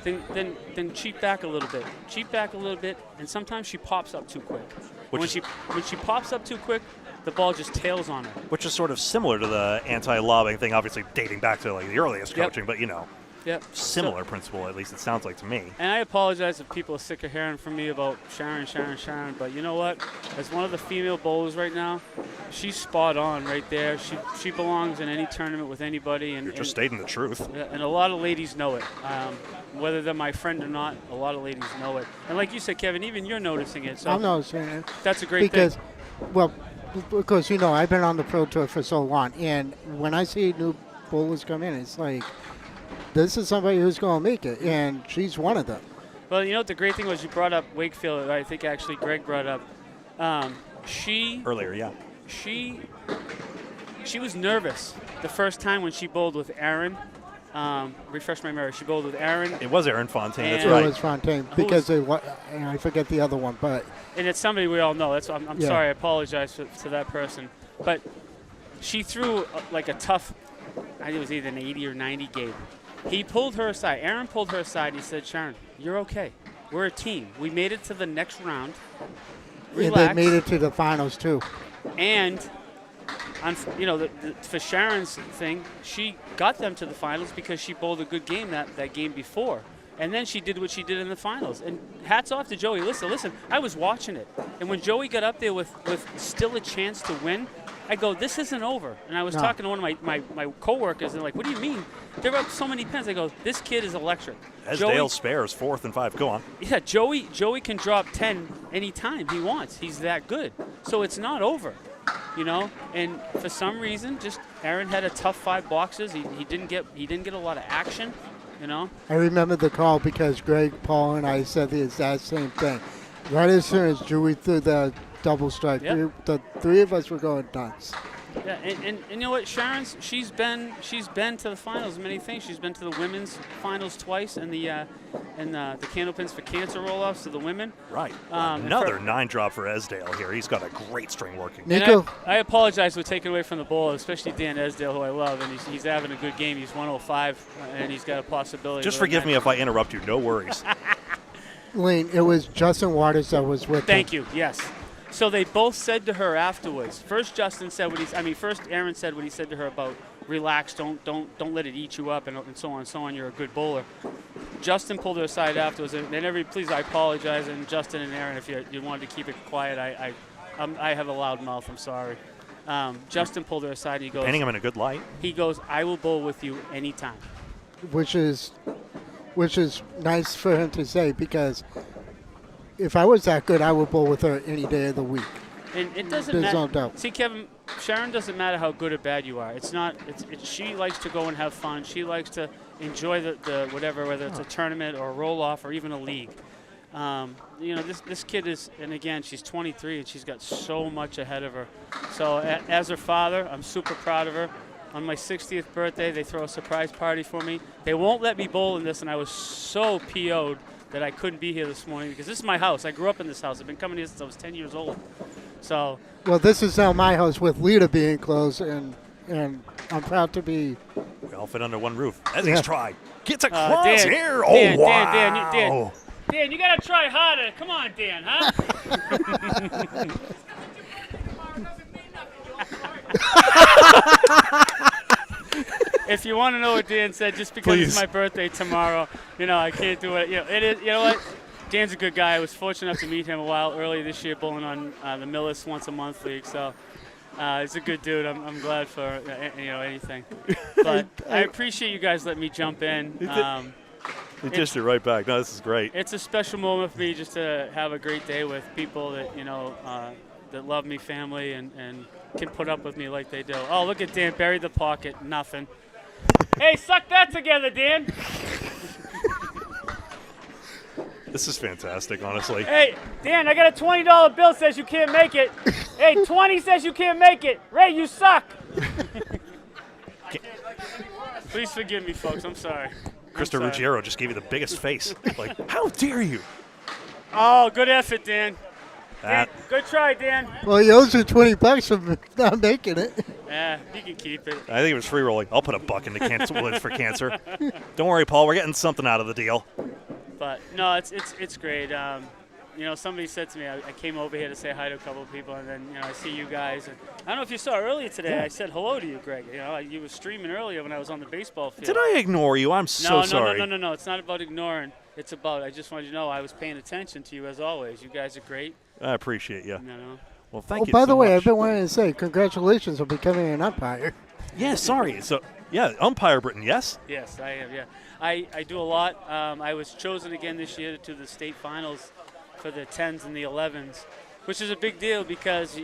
then cheat back a little bit, and sometimes she pops up too quick. When she pops up too quick, the ball just tails on her. Which is sort of similar to the anti-lobbing thing, obviously dating back to the earliest coaching, but similar principle, at least it sounds like to me. And I apologize if people are sick of hearing from me about Sharon, but you know what? As one of the female bowlers right now, she's spot on right there. She belongs in any tournament with anybody. And you're just stating the truth. And a lot of ladies know it. Whether they're my friend or not, a lot of ladies know it. And like you said, Kevin, even you're noticing it. So I'm noticing it. That's a great thing. Because, I've been on the Pro Tour for so long, and when I see new bowlers come in, it's like, this is somebody who's going to make it, and she's one of them. Well, the great thing was you brought up Wakefield. I think actually Greg brought up. Earlier, yeah. She was nervous the first time when she bowled with Aaron. Refresh my memory. She bowled with Aaron. It was Aaron Fontaine. That's right. It was Fontaine because I forget the other one, but and it's somebody we all know. I'm sorry. I apologize to that person, but she threw like a tough. I think it was either an 80 or 90 game. He pulled her aside. Aaron pulled her aside. He said, "Sharon, you're okay. We're a team. We made it to the next round. Relax." And they made it to the finals too. And for Sharon's thing, she got them to the finals because she bowled a good game that game before. And then she did what she did in the finals. And hats off to Joey. Listen, I was watching it. And when Joey got up there with still a chance to win, I go, this isn't over. And I was No. talking to one of my coworkers, and they're like, what do you mean? They're up so many pins. I go, this kid is electric. As Dale spares 4th and 5. Go on. Yeah, Joey can drop 10 anytime he wants. He's that good. So it's not over, you know. And for some reason, just Aaron had a tough 5 boxes. He didn't get a lot of action, you know. I remember the call because Greg, Paul, and I said the exact same thing. Right as soon as Dewey threw the double strike, Yep. the 3 of us were going nuts. Yeah, and you know what, she's been to the finals, many things. She's been to the women's finals twice, and the Candlepins for Cancer roll-offs to the women. Right. Another 9-drop for Esdale here. He's got a great string working. Nico, I apologize for taking away from the bowler, especially Dan Esdale, who I love, and he's having a good game. He's 105, and he's got a possibility. Just forgive me if I interrupt you. No worries. Lane, it was Justin Waters that was with Thank him. you. Yes. So they both said to her afterwards. First, Aaron said what he said to her about relax, don't let it eat you up, and so on and so on. You're a good bowler. Justin pulled her aside afterwards, and please, I apologize. And Justin and Aaron, if you wanted to keep it quiet, I have a loud mouth. I'm sorry. Justin pulled her aside. And he goes, Painting him in a good light. He goes, I will bowl with you anytime. Which is nice for him to say, because if I was that good, I would bowl with her any day of the week. And it doesn't There's matter. no doubt. See, Kevin, Sharon doesn't matter how good or bad you are. It's not. She likes to go and have fun. She likes to enjoy the whatever, whether it's a tournament or a roll-off or even a league. You know, this kid is, and again, she's 23 and she's got so much ahead of her. So as her father, I'm super proud of her. On my 60th birthday, they throw a surprise party for me. They won't let me bowl in this, and I was so PO'd that I couldn't be here this morning because this is my house. I grew up in this house. I've been coming here since I was 10 years old. So. Well, this is now my house with Lita being closed, and I'm proud to be. We all fit under one roof. Essie's tried. Gets across Dan, here. Dan, Oh, wow. Dan, you got to try harder. Come on, Dan, huh? If you want to know what Dan said, just because it's my birthday tomorrow, you know, I can't do it. You know, it is. You know what? Dan's a good guy. I was fortunate enough to meet him a while earlier this year, bowling on the Millis once a month league. So he's a good dude. I'm glad for anything. But I appreciate you guys letting me jump in. You dished it right back. No, this is great. It's a special moment for me just to have a great day with people that that love me, family, and can put up with me like they do. Oh, look at Dan, buried the pocket, nothing. Hey, suck that together, Dan. This is fantastic, honestly. Hey, Dan, I got a $20 bill says you can't make it. Hey, 20 says you can't make it. Ray, you suck. Please forgive me, folks. I'm sorry. Krista Ruggiero just gave you the biggest face. Like, how dare you? Oh, good effort, Dan. That. Dan, good try, Dan. Well, he owes you $20 for not making it. Yeah, you can keep it. I think it was free rolling. I'll put a buck into Candlepins for Cancer. Don't worry, Paul. We're getting something out of the deal. But no, it's great. You know, somebody said to me, I came over here to say hi to a couple of people, and then I see you guys. And I don't know if you saw earlier today. I said hello to you, Greg. You were streaming earlier when I was on the baseball field. Did I ignore you? I'm so sorry. No. It's not about ignoring. It's about I just wanted you to know I was paying attention to you as always. You guys are great. I appreciate you. Well, thank you. By the way, much. I've been wanting to say congratulations on becoming an umpire. Yeah, sorry. So, yeah, umpire Britain, yes? Yes, I am, yeah. I do a lot. I was chosen again this year to the state finals for the 10s and the 11s, which is a big deal because,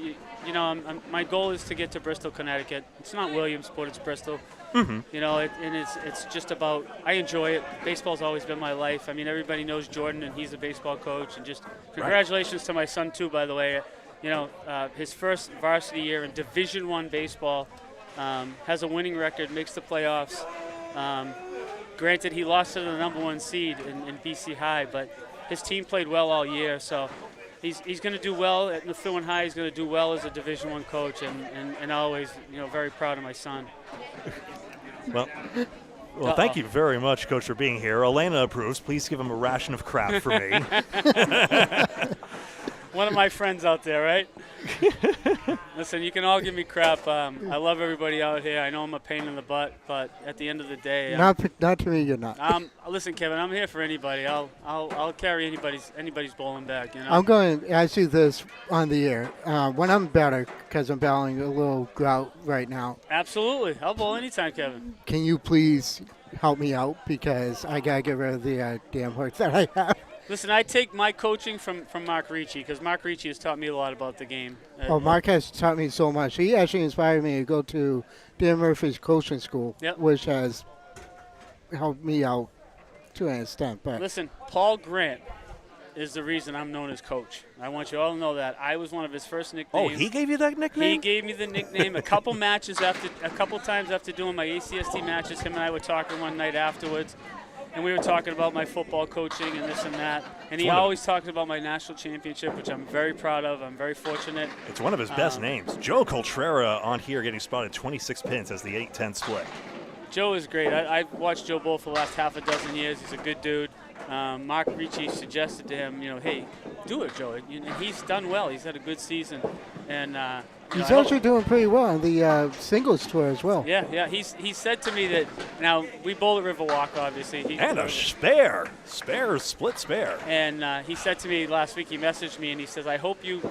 my goal is to get to Bristol, Connecticut. It's not Williamsport, it's Bristol. Mm-hmm. And it's just about, I enjoy it. Baseball's always been my life. I mean, everybody knows Jordan, and he's a baseball coach. And just congratulations to my son, too, by the way. His first varsity year in Division I baseball, has a winning record, makes the playoffs. Granted, he lost to the #1 seed in BC High, but his team played well all year. So he's going to do well at Methuen High. He's going to do well as a Division I coach, and always, very proud of my son. Well, thank you very much, Coach, for being here. Elena approves. Please give him a ration of crap for me. one of my friends out there, right? Listen, you can all give me crap. I love everybody out here. I know I'm a pain in the butt, but at the end of the day, Not to me, you're not. listen, Kevin, I'm here for anybody. I'll carry anybody's bowling bag. You know. I'm going to ask you this on the air. When I'm better, because I'm battling a little drought right now. Absolutely, I'll bowl anytime, Kevin. Can you please help me out, because I gotta get rid of the damn horse that I have. Listen, I take my coaching from Mark Ricci, because Mark Ricci has taught me a lot about the game. Mark has taught me so much. He actually inspired me to go to Dan Murphy's coaching school, which has helped me out to an extent. But listen, Paul Grant is the reason I'm known as Coach. I want you all to know that. I was one of his first nicknames. Oh, he gave you that nickname? He gave me the nickname. A couple times after doing my ACST matches, him and I were talking one night afterwards, and we were talking about my football coaching and this and that. And he always talked about my national championship, which I'm very proud of. I'm very fortunate. It's one of his best names. Joe Coltrera on here getting spotted 26 pins as the 8-10 split. Joe is great. I've watched Joe bowl for the last half a dozen years. He's a good dude. Mark Ricci suggested to him, hey, do it, Joe. And he's done well. He's had a good season. And he's actually doing pretty well on the singles tour as well. Yeah. He said to me that, now, we bowl at Riverwalk, obviously. And a spare, split spare. And he said to me last week, he messaged me, and he says, I hope you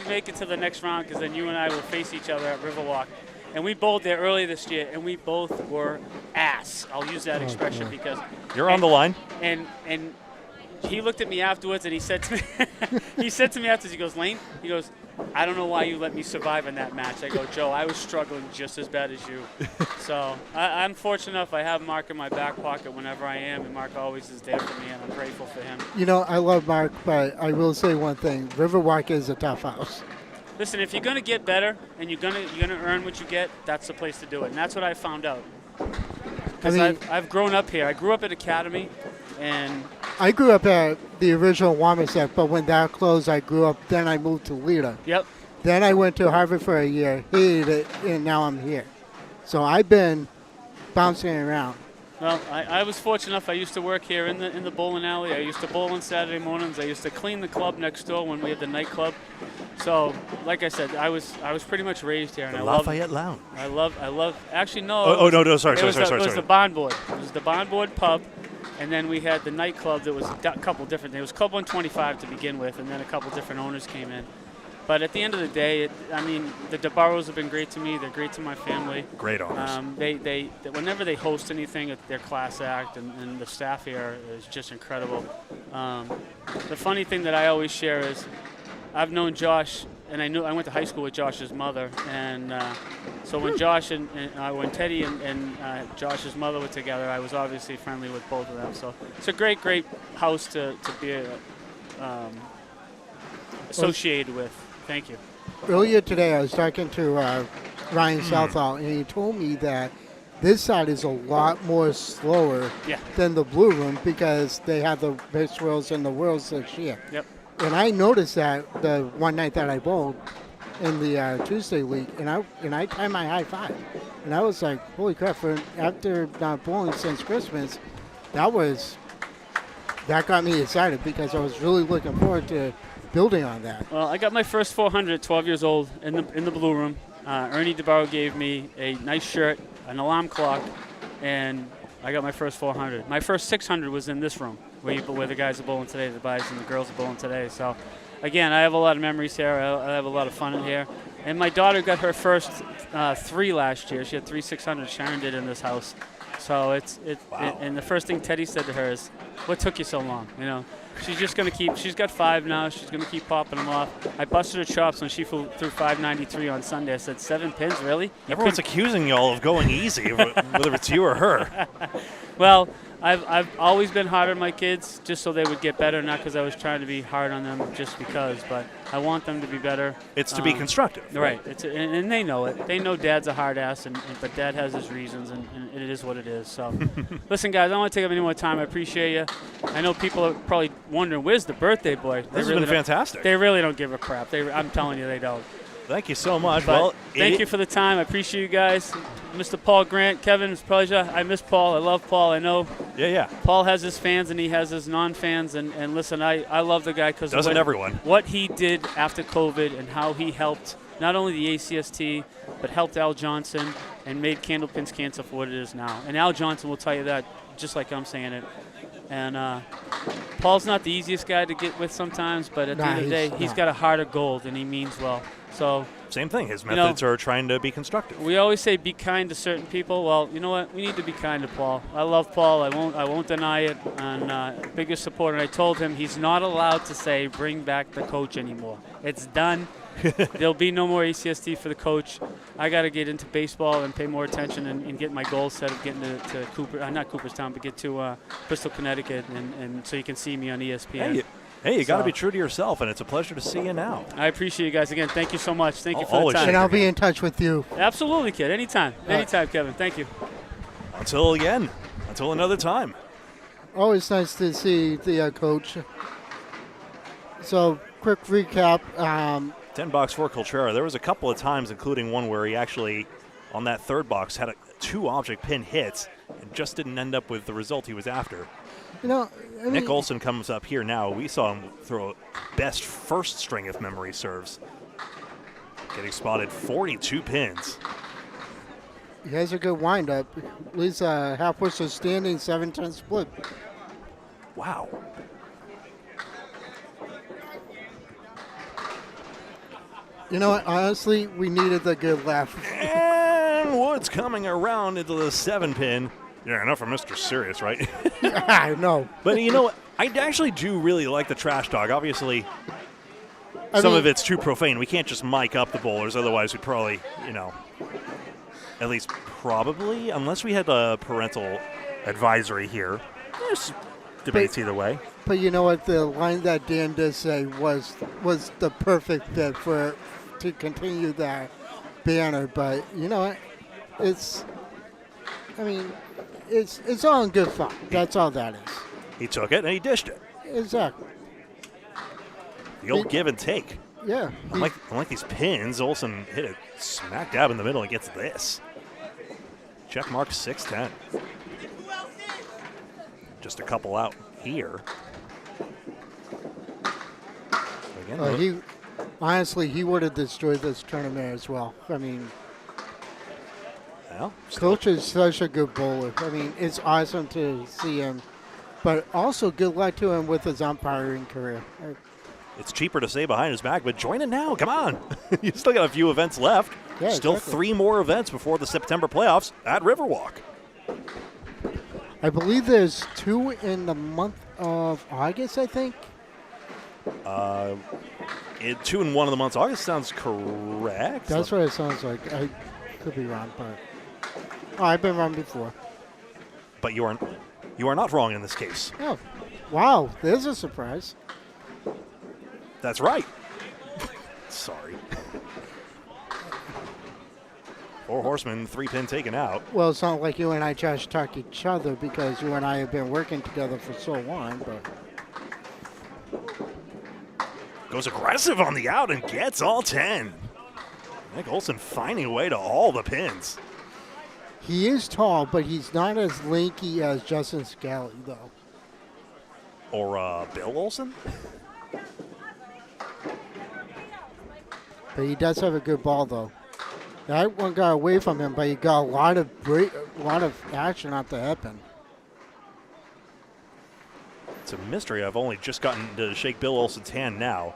make it to the next round, because then you and I will face each other at Riverwalk. And we bowled there early this year, and we both were ass. I'll use that expression because you're on the line. And he looked at me afterwards, and he said to me, afterwards, he goes, Lane, he goes, I don't know why you let me survive in that match. I go, Joe, I was struggling just as bad as you. So I'm fortunate enough. I have Mark in my back pocket whenever I am, and Mark always is there for me, and I'm grateful for him. I love Mark, but I will say one thing: Riverwalk is a tough house. Listen, if you're going to get better and you're gonna earn what you get, that's the place to do it. And that's what I found out. Because I've grown up here. I grew up at Academy, and I grew up at the original Wamisit, but when that closed, then I moved to Lita. Yep. Then I went to Harvard for a year, hated it, and now I'm here. So I've been bouncing around. Well, I was fortunate enough. I used to work here in the bowling alley. I used to bowl on Saturday mornings. I used to clean the club next door when we had the nightclub. So, like I said, I was pretty much raised here, and the Lafayette Lounge. I love. Actually, no. No, sorry. It was the Bondboard. It was the Bondboard pub, and then we had the nightclub that was a couple different things. It was Club 125 to begin with, and then a couple different owners came in. But at the end of the day, the DeBarros have been great to me. They're great to my family. Great owners. They whenever they host anything, their class act and the staff here is just incredible. The funny thing that I always share is I've known Josh, and I went to high school with Josh's mother, and so when Josh when Teddy and Josh's mother were together, I was obviously friendly with both of them. So it's a great house to be associated with. Thank you. Earlier today, I was talking to Ryan Southall, and he told me that this side is a lot more slower than the Blue Room because they have the Miss Worlds and the Worlds this year. Yep. And I noticed that the one night that I bowled in the Tuesday week, and I timed my high five, and I was like, holy crap! After not bowling since Christmas, that got me excited because I was really looking forward to building on that. Well, I got my first 400 at 12 years old in the Blue Room. Ernie DeBarro gave me a nice shirt, an alarm clock, and I got my first 400. My first 600 was in this room where the guys are bowling today, the guys and the girls are bowling today. So, again, I have a lot of memories here. I have a lot of fun in here. And my daughter got her first 3 last year. She had 3 600. Sharon did in this house. So wow. And the first thing Teddy said to her is, "What took you so long?" She's just going to keep – she's got 5 now. She's going to keep popping them off. I busted her chops when she flew through 593 on Sunday. I said, 7 pins, really? Everyone's accusing y'all of going easy, whether it's you or her. Well, I've always been hard on my kids just so they would get better, not because I was trying to be hard on them just because, but I want them to be better. It's to be constructive. Right. And they know it. They know Dad's a hard ass, but Dad has his reasons, and it is what it is. So, listen, guys, I don't want to take up any more time. I appreciate you. I know people are probably wondering, where's the birthday boy? This has been fantastic. They really don't give a crap. I'm telling you, they don't. Thank you so much. But thank you for the time. I appreciate you guys. Mr. Paul Grant. Kevin, it's a pleasure. I miss Paul. I love Paul. I know Yeah. Paul has his fans and he has his non-fans. And listen, I love the guy because Doesn't everyone? What he did after COVID and how he helped not only the ACST, but helped Al Johnson and made Candlepins Cancer for what it is now. And Al Johnson will tell you that just like I'm saying it. And Paul's not the easiest guy to get with sometimes, but at the end of the day, he's got a heart of gold and he means well. So same thing. His methods are trying to be constructive. We always say be kind to certain people. Well, you know what? We need to be kind to Paul. I love Paul. I won't deny it. And biggest supporter. I told him he's not allowed to say bring back the coach anymore. It's done. There'll be no more ACST for the coach. I got to get into baseball and pay more attention and get my goals set of getting to not Cooperstown, but get to Bristol, Connecticut, and so you can see me on ESPN. Hey, you got to be true to yourself, and it's a pleasure to see you now. I appreciate you guys again. Thank you so much. Thank you for the time. And I'll be in touch with you. Absolutely, kid. Anytime. Anytime, Kevin. Thank you. Until another time. Always nice to see the coach. So, quick recap. $10 for Coltrera. There was a couple of times, including one where he actually, on that third box, had 2 object pin hits and just didn't end up with the result he was after. Nick Olson comes up here now. We saw him throw best first string if memory serves. Getting spotted 42 pins. He has a good windup. At least half whistle standing, 7-10 split. Wow. You know what? Honestly, we needed the good laugh. And Woods coming around into the 7-pin. Yeah, enough of Mr. Serious, right? I know. But you know what? I actually do really like the trash talk. Obviously, some of it's too profane. We can't just mic up the bowlers. Otherwise, we'd probably, at least probably, unless we had a parental advisory here. There's debates either way. But you know what? The line that Dan did say was the perfect fit to continue that banner. But you know what? It's all in good fun. That's all that is. He took it and he dished it. Exactly. The old give and take. Yeah. Unlike these pins, Olsen hit it smack dab in the middle and gets this. Check mark 6-10. Just a couple out here. Again, he would have destroyed this tournament as well. Coach is such a good bowler. It's awesome to see him, but also good luck to him with his umpiring career. It's cheaper to say behind his back, but join it now. Come on. You still got a few events left. Yeah, still exactly. 3 more events before the September playoffs at Riverwalk. I believe there's 2 in the month of August, I think. 2 in 1 of the months. August sounds correct. That's what it sounds like. I could be wrong, but I've been wrong before. But you are not wrong in this case. Oh, wow! There's a surprise. That's right. Sorry. 4 horsemen, 3-pin taken out. Well, it's not like you and I trash talk each other because you and I have been working together for so long, but. Goes aggressive on the out and gets all 10. Nick Olson finding a way to all the pins. He is tall, but he's not as lanky as Justin Scally, though. Or Bill Olson? But he does have a good ball, though. That one got away from him, but he got a lot of action off the happen. It's a mystery. I've only just gotten to shake Bill Olson's hand now.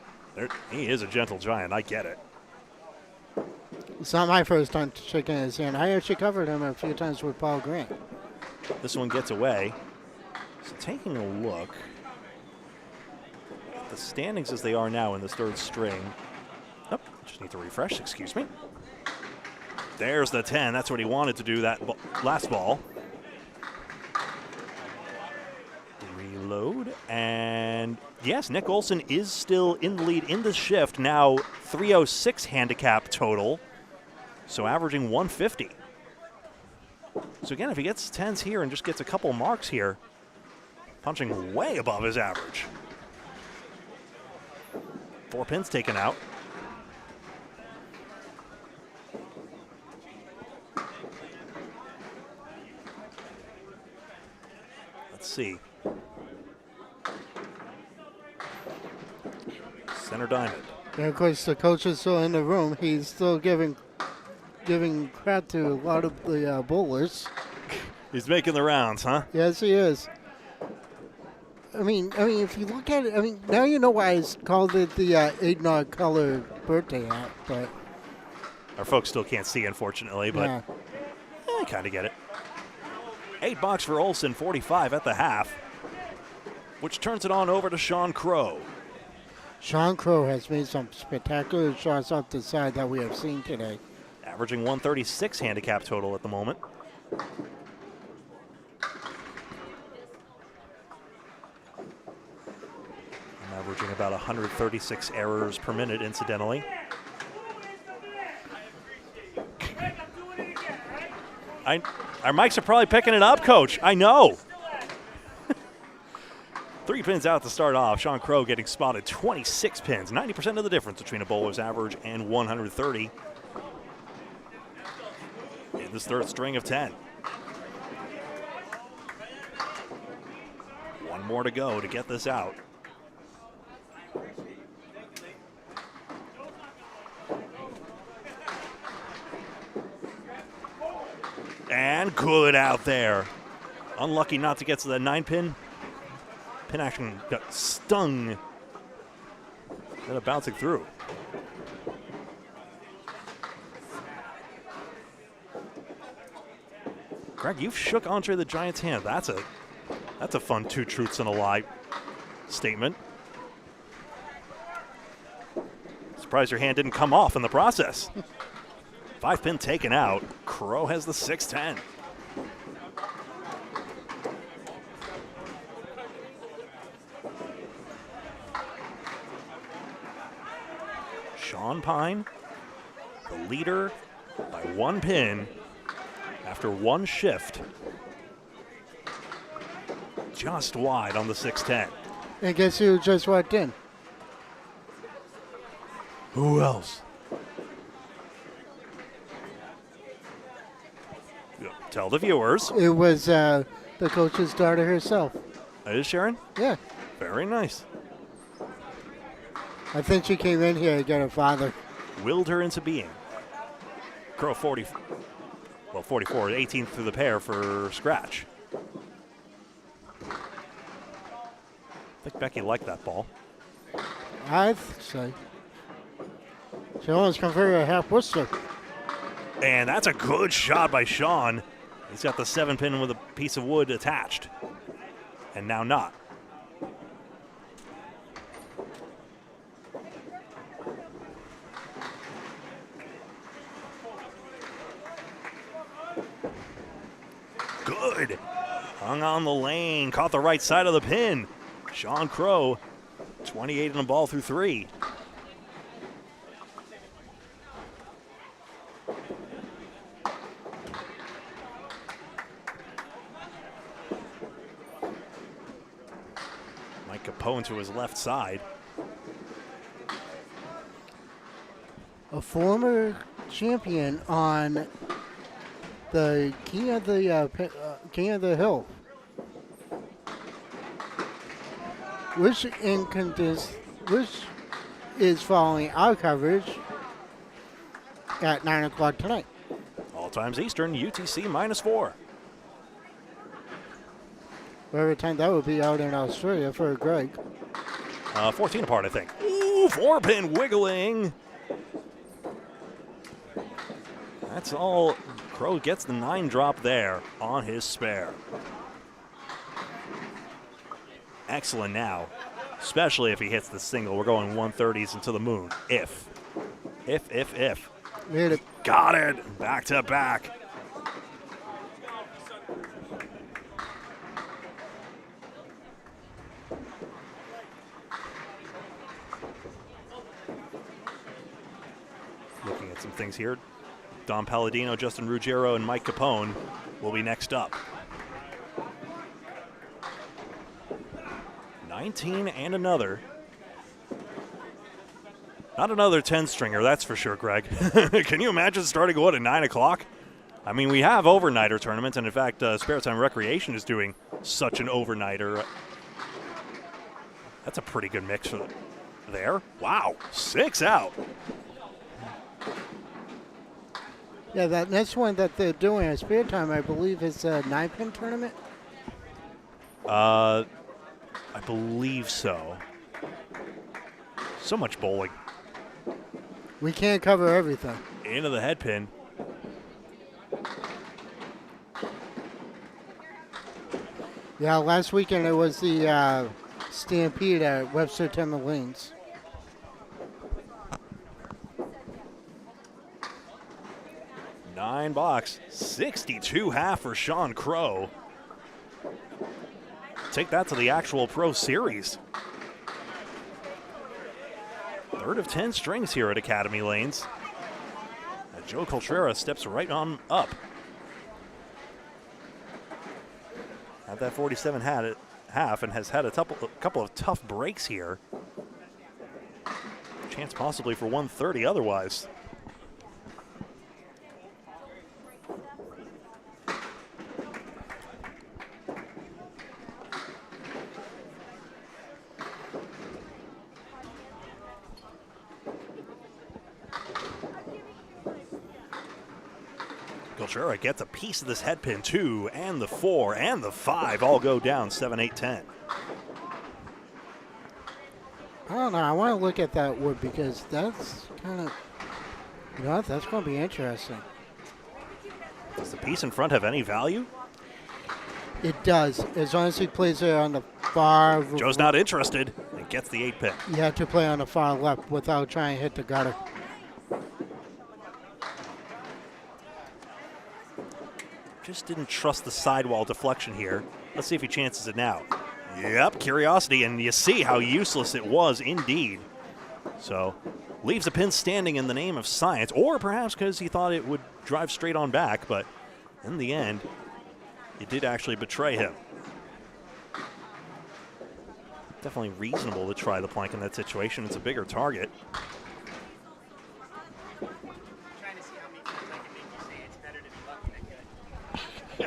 He is a gentle giant. I get it. It's not my first time shaking his hand. I actually covered him a few times with Paul Grant. This one gets away. So taking a look at the standings as they are now in this 3rd string. Oh, just need to refresh. Excuse me. There's the 10. That's what he wanted to do that last ball. Reload. And yes, Nick Olson is still in the lead in the shift. Now 306 handicap total. So averaging 150. So again, if he gets 10s here and just gets a couple marks here, punching way above his average. 4 pins taken out. Let's see. Center diamond. And of course, the coach is still in the room. He's still giving crap to a lot of the bowlers. He's making the rounds, huh? Yes, he is. I mean, if you look at it, now you know why it's called it the eggnog color birthday hat. But Our folks still can't see, unfortunately, but yeah. I kind of get it. 8 box for Olsen, 45 at the half, which turns it on over to Sean Crow. Sean Crow has made some spectacular shots off the side that we have seen today. Averaging 136 handicap total at the moment. Averaging about 136 errors per minute, incidentally. Our mics are probably picking it up, Coach. I know. 3 pins out to start off. Sean Crow getting spotted 26 pins. 90% of the difference between a bowler's average and 130 in this third string of 10. One more to go to get this out. And good out there. Unlucky not to get to the 9-pin. Pin action got stung. Instead of bouncing through. Greg, you've shook Andre the Giant's hand. That's a fun 2 truths and a lie statement. Surprised your hand didn't come off in the process. 5-pin taken out. Crow has the 6-10. Sean Pine, the leader by 1 pin after 1 shift. Just wide on the 6-10. And guess who just walked in? Who else? Tell the viewers. It was the coach's daughter herself. It is Sharon? Yeah. Very nice. I think she came in here to get her father. Willed her into being. Crow 44, 18th through the pair for scratch. I think Becky liked that ball. I'd say. She almost converted a half Worcester. And that's a good shot by Sean. He's got the 7-pin with a piece of wood attached. And now not. Good. Hung on the lane. Caught the right side of the pin. Sean Crow, 28 in the ball through 3. Mike Capone to his left side. A former champion on the King of the Hill, which is following our coverage at 9 o'clock tonight. All times Eastern, UTC -4. Whatever time that would be out in Australia for Greg. 14 apart, I think. Ooh, 4-pin wiggling. That's all. Crow gets the 9 drop there on his spare. Excellent now, especially if he hits the single. We're going 130s into the moon. If. Hit it. Got it. Back to back. Looking at some things here. Dom Palladino, Justin Ruggiero, and Mike Capone will be next up. 19 and another. Not another 10-stringer, that's for sure, Greg. Can you imagine starting what at 9 o'clock? I mean, we have overnighter tournaments, and in fact, Spare Time Recreation is doing such an overnighter. That's a pretty good mix for there. Wow, 6 out. Yeah, that next one that they're doing at Spear Time, I believe, is a 9-pin tournament. I believe so. So much bowling. We can't cover everything. Into the head pin. Yeah, last weekend it was the Stampede at Webster Timber Lanes. Nine box, 62 half for Sean Crow. Take that to the actual Pro Series. Third of 10 strings here at Academy Lanes. And Joe Contreras steps right on up. Had that 47 half and has had a couple of tough breaks here. Chance possibly for 130 otherwise. Gouillart gets a piece of this head pin. 2 and the 4 and the 5 all go down 7, 8, 10. I don't know. I want to look at that wood because that's kind of, you know, that's going to be interesting. Does the piece in front have any value? It does, as long as he plays it on the far. Joe's not interested and gets the 8 pin. You have to play on the far left without trying to hit the gutter. Just didn't trust the sidewall deflection here. Let's see if he chances it now. Yep, curiosity, and you see how useless it was indeed. So, leaves a pin standing in the name of science, or perhaps because he thought it would drive straight on back, but in the end, it did actually betray him. Definitely reasonable to try the plank in that situation. It's a bigger target. I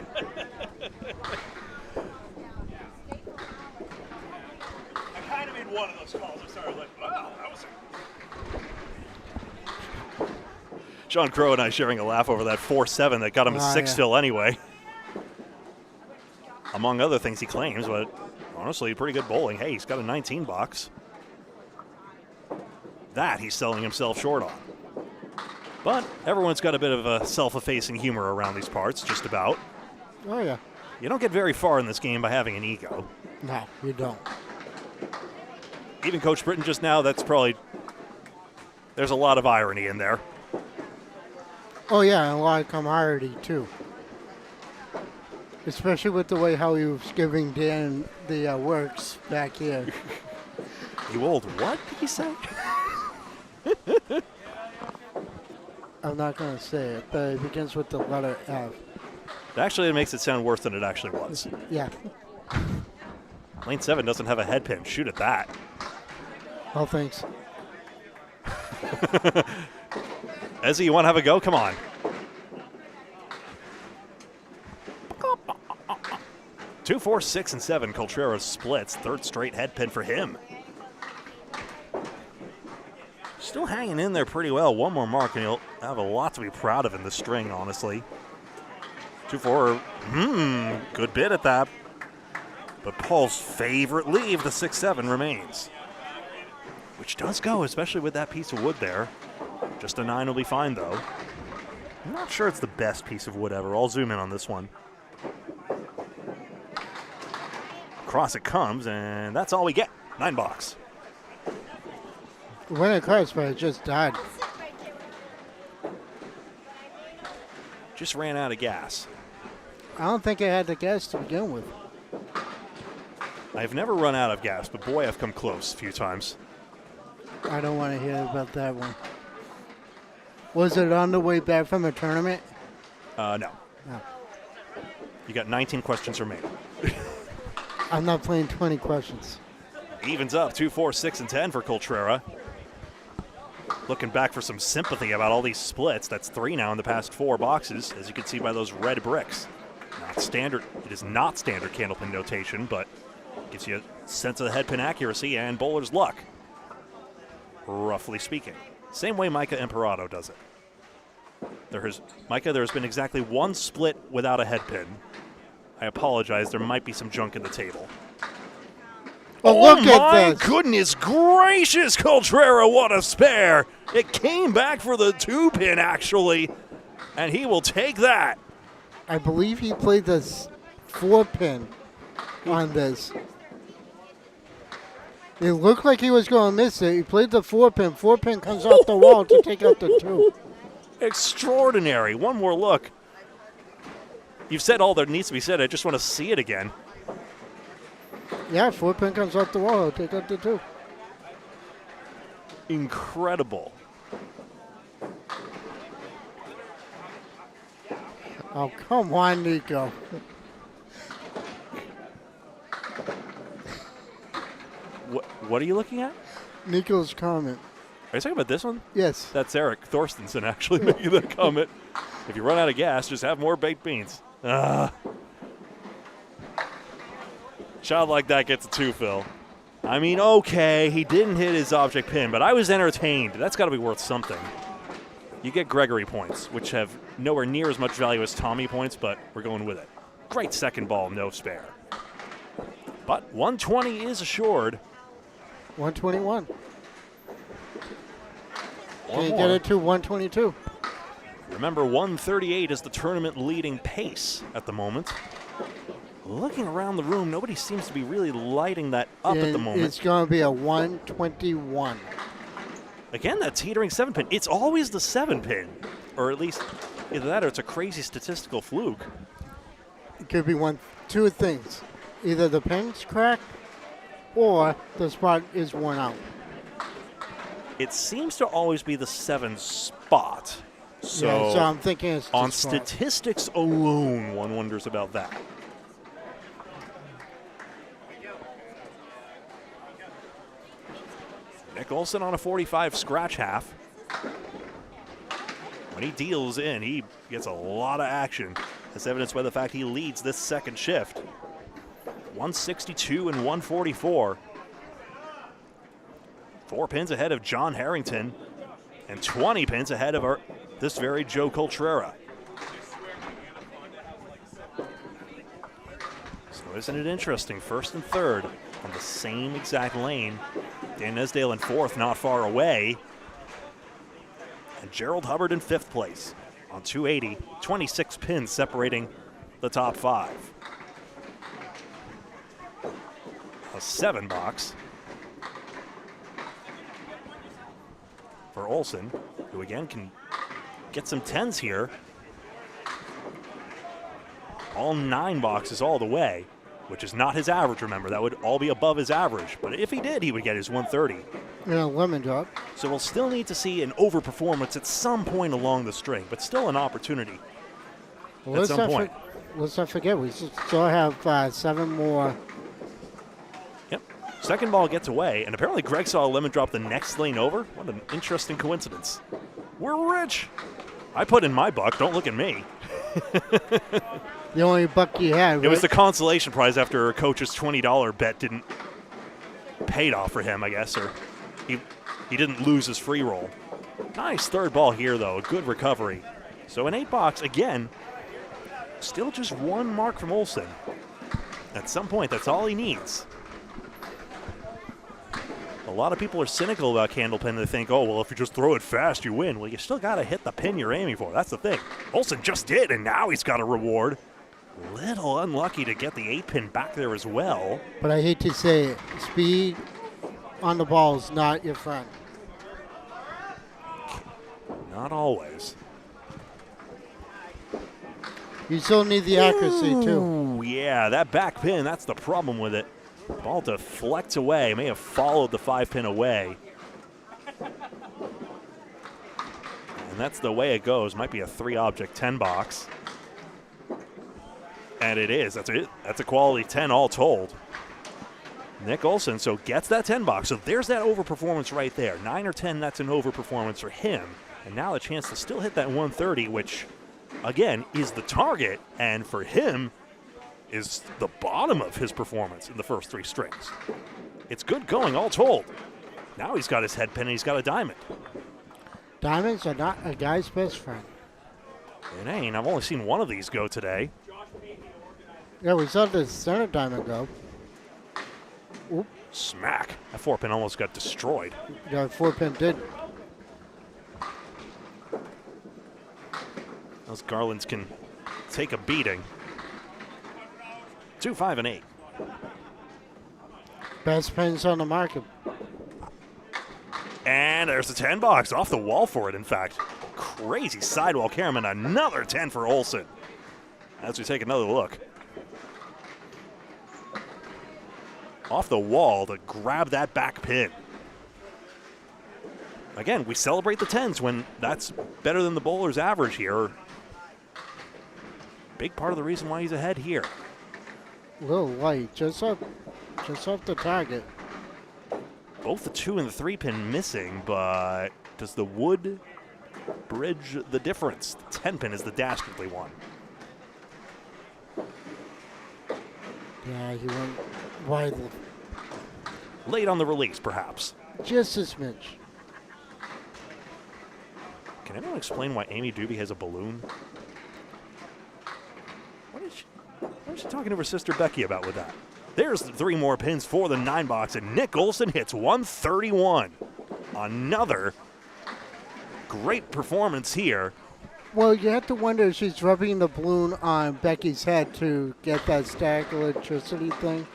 kind of made one of those calls. I started like, wow, that was Sean Crow and I sharing a laugh over that 4-7 that got him a 6 fill anyway. Among other things he claims, but honestly, pretty good bowling. Hey, he's got a 19 box. That he's selling himself short on. But everyone's got a bit of a self-effacing humor around these parts, just about. Oh, yeah. You don't get very far in this game by having an ego. No, you don't. Even Coach Britton just now, that's probably, there's a lot of irony in there. Oh, yeah, and a lot of camaraderie, too. Especially with the way how he was giving Dan the works back here. You old what did he say? I'm not going to say it, but it begins with the letter F. Actually, it makes it sound worse than it actually was. Yeah. Lane 7 doesn't have a head pin. Shoot at that. Oh, thanks. Ezzy, you want to have a go? Come on. 2, 4, 6, and 7. Contreras splits. Third straight head pin for him. Still hanging in there pretty well. One more mark, and he'll have a lot to be proud of in the string, honestly. 2, 4. Good bit at that. But Paul's favorite leave, the 6, 7, remains. Which does go, especially with that piece of wood there. Just a 9 will be fine, though. I'm not sure it's the best piece of wood ever. I'll zoom in on this one. Across it comes, and that's all we get. 9 box. When it cuts, but it just died. Just ran out of gas. I don't think I had the gas to begin with. I've never run out of gas, but boy, I've come close a few times. I don't want to hear about that one. Was it on the way back from the tournament? No. No. You got 19 questions remaining. I'm not playing 20 questions. Evens up 2, 4, 6, and 10 for Contreras. Looking back for some sympathy about all these splits. That's 3 now in the past 4 boxes, as you can see by those red bricks. Not standard. It is not standard candlepin notation, but gives you a sense of the head pin accuracy and bowler's luck, roughly speaking. Same way Micah Imperato does it. Micah, there's been exactly one split without a head pin. I apologize, there might be some junk in the table. Oh, look at my this. goodness gracious, Coltrera, what a spare. It came back for the 2-pin, actually, and he will take that. I believe he played this 4-pin on this. It looked like he was going to miss it. He played the 4-pin. 4-pin comes off the wall to take out the 2. Extraordinary. One more look. You've said all that needs to be said. I just want to see it again. Yeah, 4-pin comes off the wall. Take out the 2. Incredible. Oh, come on, Nico. What are you looking at? Nico's comment. Are you talking about this one? Yes. That's Eric Thorstensen actually making that comment. If you run out of gas, just have more baked beans. Shot like that gets a 2, Phil. I mean, okay, he didn't hit his object pin, but I was entertained. That's got to be worth something. You get Gregory points, which have nowhere near as much value as Tommy points, but we're going with it. Great second ball, no spare. But 120 is assured. 121. Can you more. get it to 122? Remember, 138 is the tournament leading pace at the moment. Looking around the room, nobody seems to be really lighting that up at the moment. It's going to be a 121. Again, that teetering 7-pin. It's always the 7-pin, or at least either that or it's a crazy statistical fluke. It could be two things. Either the pin's cracked or the spot is worn out. It seems to always be the 7 spot. So, yeah, so I'm thinking it's on just statistics alone, one wonders about that. Nick Olson on a 45 scratch half. When he deals in, he gets a lot of action, as evidenced by the fact he leads this second shift. 162 and 144. 4 pins ahead of John Harrington and 20 pins ahead of this very Joe Coltrera. So isn't it interesting? First and third on the same exact lane. Dan Nesdale in 4th, not far away. And Gerald Hubbard in 5th place on 280. 26 pins separating the top 5. A 7 box for Olson, who again can get some 10s here. All 9 boxes all the way, which is not his average, remember. That would all be above his average. But if he did, he would get his 130. And a lemon drop. So we'll still need to see an overperformance at some point along the string, but still an opportunity at some point. Let's not forget, we still have 7 more. Yep. Second ball gets away, and apparently Greg saw a lemon drop the next lane over. What an interesting coincidence. We're rich. I put in my buck. Don't look at me. The only buck you had, right? It was the consolation prize after a coach's $20 bet didn't paid off for him, I guess, or he didn't lose his free roll. Nice third ball here, though. A good recovery. So an 8 box, again, still just 1 mark from Olson. At some point, that's all he needs. A lot of people are cynical about Candlepin. They think, oh, well, if you just throw it fast, you win. Well, you still got to hit the pin you're aiming for. That's the thing. Olson just did, and now he's got a reward. Little unlucky to get the 8-pin back there as well. But I hate to say it, speed on the ball is not your friend. Not always. You still need the accuracy, too. Ooh, yeah, that back pin, that's the problem with it. Ball deflects away, may have followed the 5-pin away. And that's the way it goes. Might be a 3-object 10 box. And it is. That's it. That's a quality 10 all told. Nick Olson so gets that 10 box. So there's that overperformance right there. 9 or 10, that's an overperformance for him. And now a chance to still hit that 130, which again, is the target, and for him, is the bottom of his performance in the first 3 strings. It's good going, all told. Now he's got his head pin and he's got a diamond. Diamonds are not a guy's best friend. It ain't. I've only seen one of these go today. Yeah, we saw the center diamond go. Oop, Smack. That 4-pin almost got destroyed. the 4-pin did. Those garlands can take a beating. 2, 5, and 8. Best pins on the market. And there's the 10 box off the wall for it, in fact. Crazy sidewall carom and another 10 for Olsen. As we take another look. Off the wall to grab that back pin. Again, we celebrate the 10s when that's better than the bowler's average here. Big part of the reason why he's ahead here. A little light, just off the target. Both the 2 and the 3-pin missing, but does the wood bridge the difference? The 10-pin is the dastardly one. Yeah, he went wide, Late on the release, perhaps. just a smidge. Can anyone explain why Amy Doobie has a balloon? What is she talking to her sister Becky about with that? There's 3 more pins for the 9 box, and Nick Olsen hits 131. Another great performance here. Well, you have to wonder if she's rubbing the balloon on Becky's head to get that static electricity thing.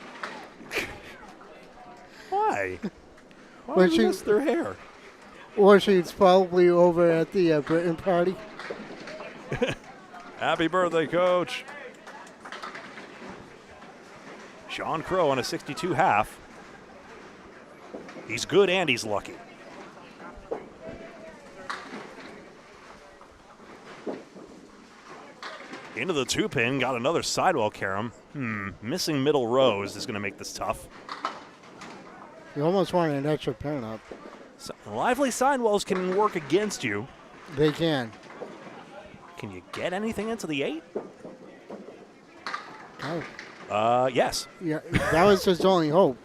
Why? Why Well, would she- she miss their hair? Or she's probably over at the Britain party. Happy birthday, Coach. Sean Crow on a 62 half. He's good and he's lucky. Into the 2-pin, got another sidewall carom. Missing middle rows is going to make this tough. You almost want an extra pin up. So, lively sidewalls can work against you. They can. Can you get anything into the 8? Oh, Yes. yeah, that was his only hope.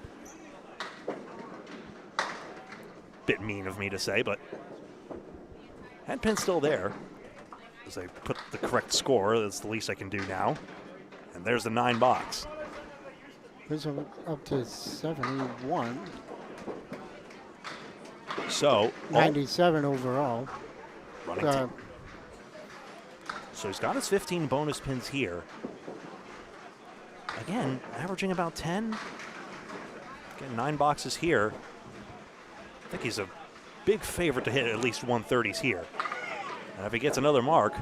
Bit mean of me to say, but head pin's still there. As I put the correct score, that's the least I can do now. And there's the 9 box. He's up to 71. So, 97 overall. running Uh, so he's got his 15 bonus pins here. Again, averaging about 10. Getting 9 boxes here. I think he's a big favorite to hit at least 130s here. And if he gets another mark,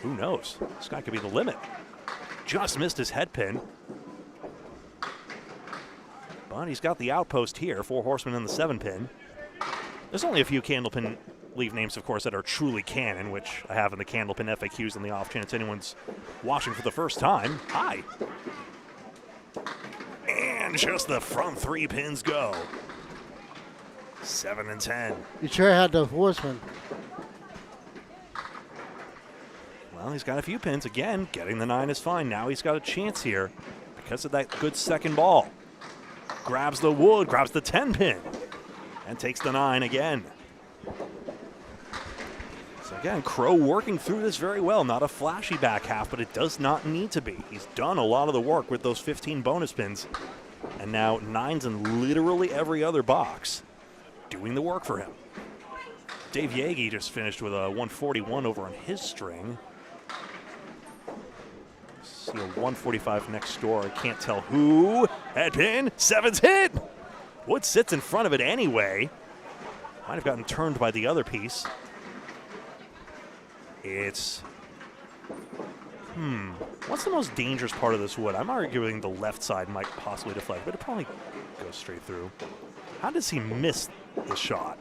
who knows? This guy could be the limit. Just missed his head pin. But he's got the outpost here, 4 horsemen in the 7-pin. There's only a few Candlepin leave names, of course, that are truly canon, which I have in the Candlepin FAQs on the off chance anyone's watching for the first time. Hi. And just the front 3 pins go. 7 and 10. You sure had the horseman. Well, he's got a few pins. Again, getting the 9 is fine. Now he's got a chance here because of that good second ball. Grabs the wood, grabs the 10 pin, and takes the 9 again. So again, Crow working through this very well. Not a flashy back half, but it does not need to be. He's done a lot of the work with those 15 bonus pins. And now 9s in literally every other box, doing the work for him. Dave Yagi just finished with a 141 over on his string. See a 145 next door. I can't tell who. Head pin, 7's hit. Wood sits in front of it anyway. Might have gotten turned by the other piece. It's, what's the most dangerous part of this wood? I'm arguing the left side might possibly deflect, but it probably goes straight through. How does he miss the shot?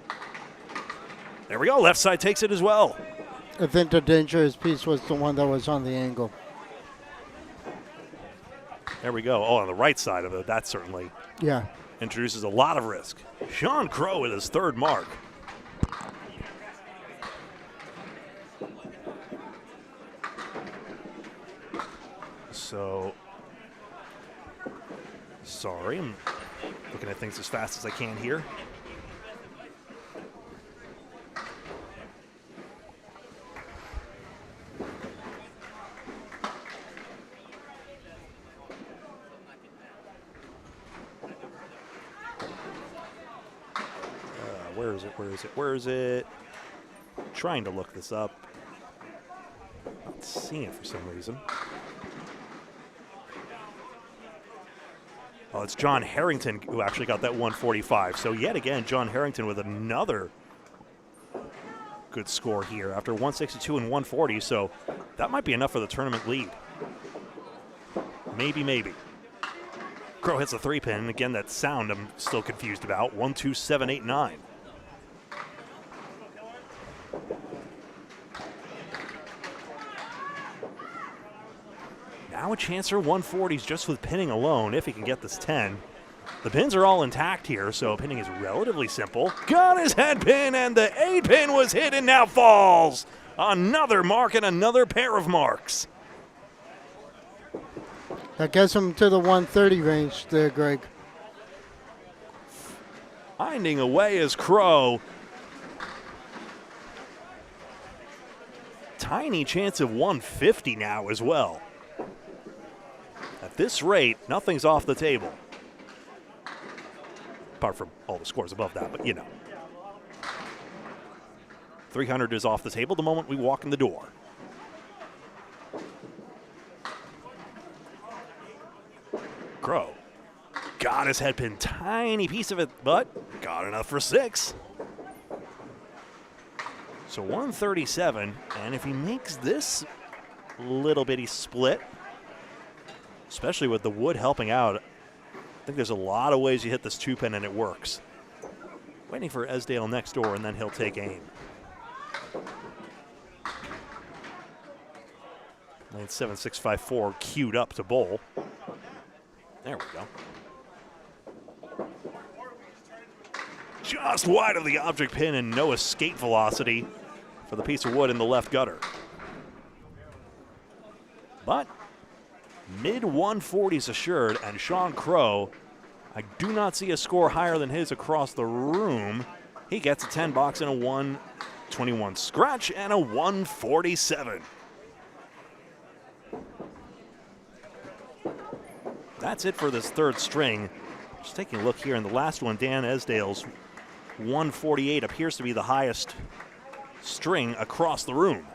There we go, left side takes it as well. I think the dangerous piece was the one that was on the angle. There we go. Oh, on the right side of it, that certainly Yeah. introduces a lot of risk. Sean Crow with his 3rd mark. So, sorry, I'm looking at things as fast as I can here. Where is it? Where is it? Where is it? Trying to look this up. Not seeing it for some reason. Oh, it's John Harrington who actually got that 145. So yet again, John Harrington with another good score here after 162 and 140. So that might be enough for the tournament lead. Maybe, maybe. Crow hits a 3-pin. Again, that sound I'm still confused about. 1, 2, 7, 8, 9. Now a chance for 140s just with pinning alone if he can get this 10. The pins are all intact here, so pinning is relatively simple. Got his head pin, and the 8-pin was hit and now falls. Another mark and another pair of marks. That gets him to the 130 range there, Greg. Finding a way is Crow. Tiny chance of 150 now as well. At this rate, nothing's off the table. Apart from all the scores above that, but you know. 300 is off the table the moment we walk in the door. Crow got his head pin, tiny piece of it, but got enough for 6. So 137, and if he makes this little bitty split, especially with the wood helping out, I think there's a lot of ways you hit this 2-pin and it works. Waiting for Esdale next door, and then he'll take aim. Lane 7654 queued up to bowl. There we go. Just wide of the object pin and no escape velocity for the piece of wood in the left gutter. But mid-140s assured, and Sean Crow, I do not see a score higher than his across the room. He gets a 10 box and a 121 scratch and a 147. That's it for this third string. Just taking a look here in the last one, Dan Esdale's 148 appears to be the highest string across the room.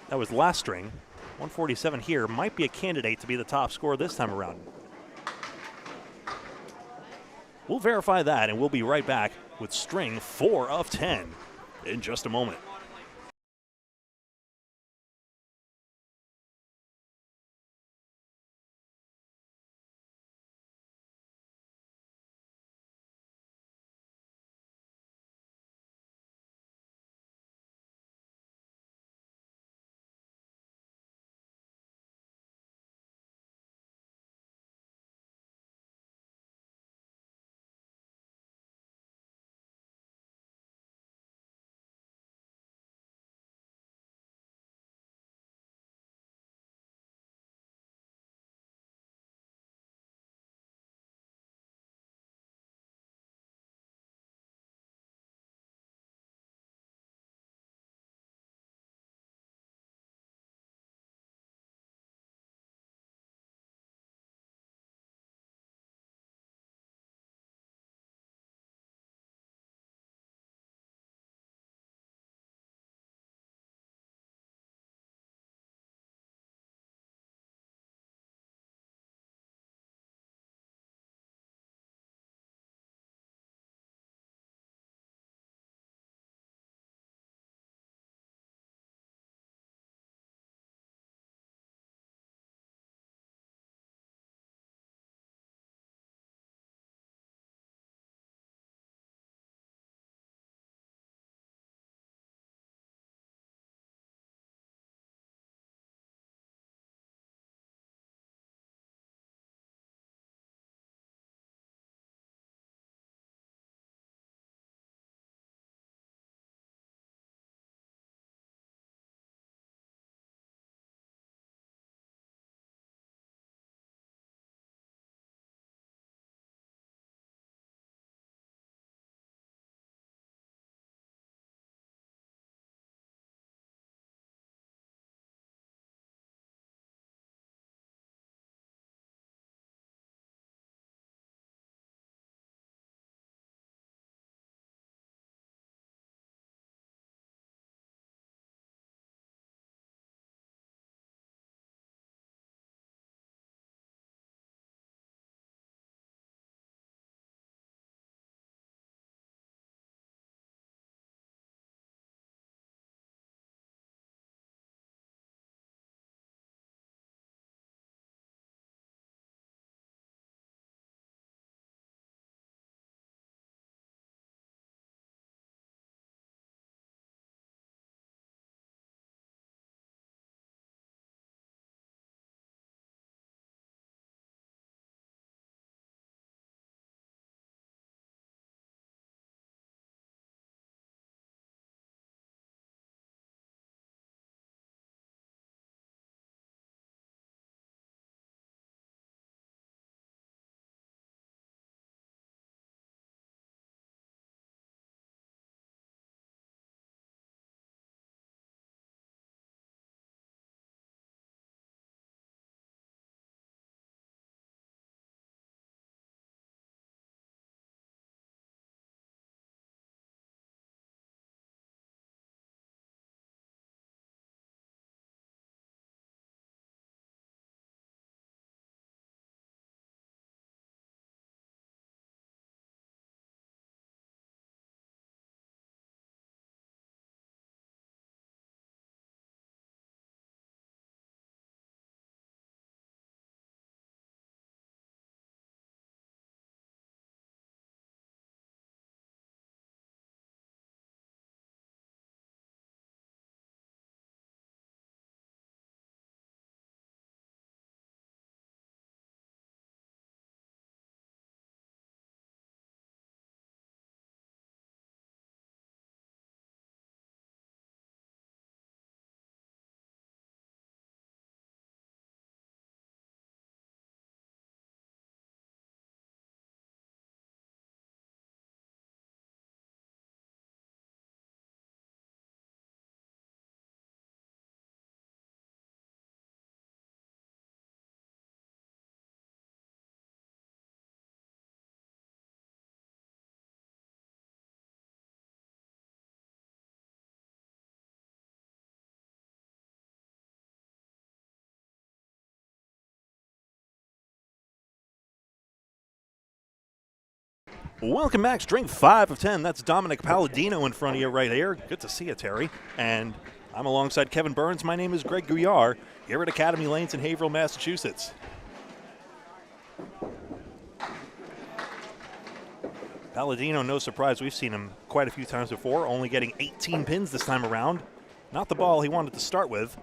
That was last string. 147 here might be a candidate to be the top scorer this time around. We'll verify that, and we'll be right back with string 4 of 10 in just a moment. Welcome back. String 5 of 10. That's Dominic Palladino in front of you right here. Good to see you, Terry. And I'm alongside Kevin Burns. My name is Greg Gouillart here at Academy Lanes in Haverhill, Massachusetts. Palladino, no surprise. We've seen him quite a few times before, only getting 18 pins this time around. Not the ball he wanted to start with.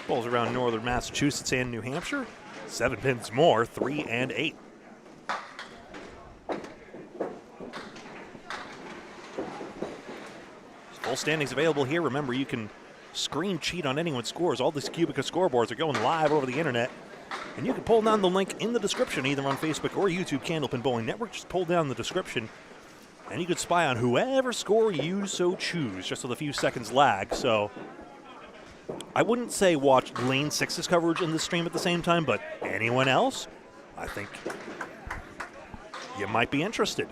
Balls around northern Massachusetts and New Hampshire. 7 pins more, 3 and 8. Full standings available here. Remember, you can screen cheat on anyone's scores. All these Cubica scoreboards are going live over the internet. And you can pull down the link in the description, either on Facebook or YouTube, Candlepin Bowling Network. Just pull down the description, and you can spy on whoever score you so choose, just with a few seconds lag. So I wouldn't say watch Lane 6's coverage in the stream at the same time, but anyone else, I think you might be interested.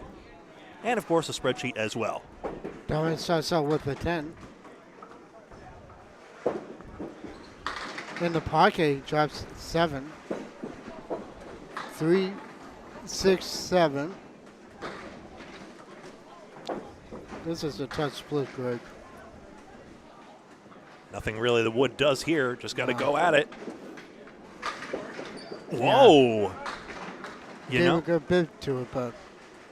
And, of course, a spreadsheet as well. Dominic starts out with a 10. In the pocket, he drops 7. 3, 6, 7. This is a tough split, Greg. Nothing really the wood does here. Just got to go at it. Whoa. Gave a good bit to it, but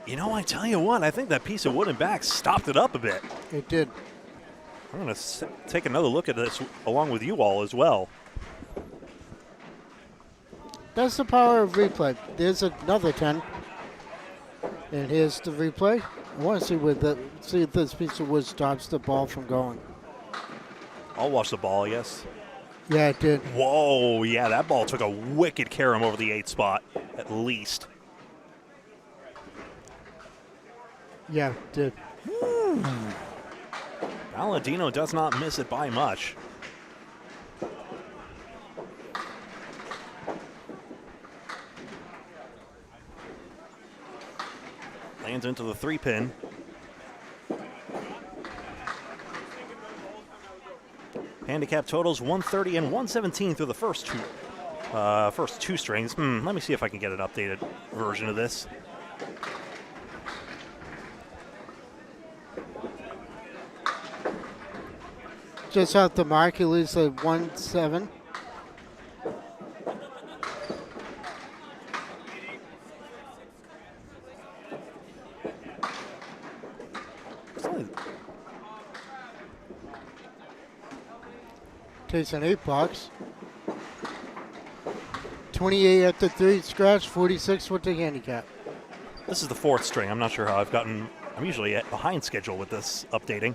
You know, I tell you what, I think that piece of wood and back stopped it up a bit. it did. I'm going to take another look at this along with you all as well. That's the power of replay. There's another 10. And here's the replay. I want to see if this piece of wood stops the ball from going. I'll watch the ball, yes. Yeah, it did. Whoa, yeah, that ball took a wicked carom over the 8 spot, at least. Yeah, it did. Palladino does not miss it by much. Lands into the 3-pin. Handicap totals 130 and 117 through the first two strings. Let me see if I can get an updated version of this. Just off the mark, he leaves a 1-7. Takes an 8 box. 28 at the 3 scratch, 46 with the handicap. This is the 4th string. I'm not sure how I'm usually behind schedule with this updating.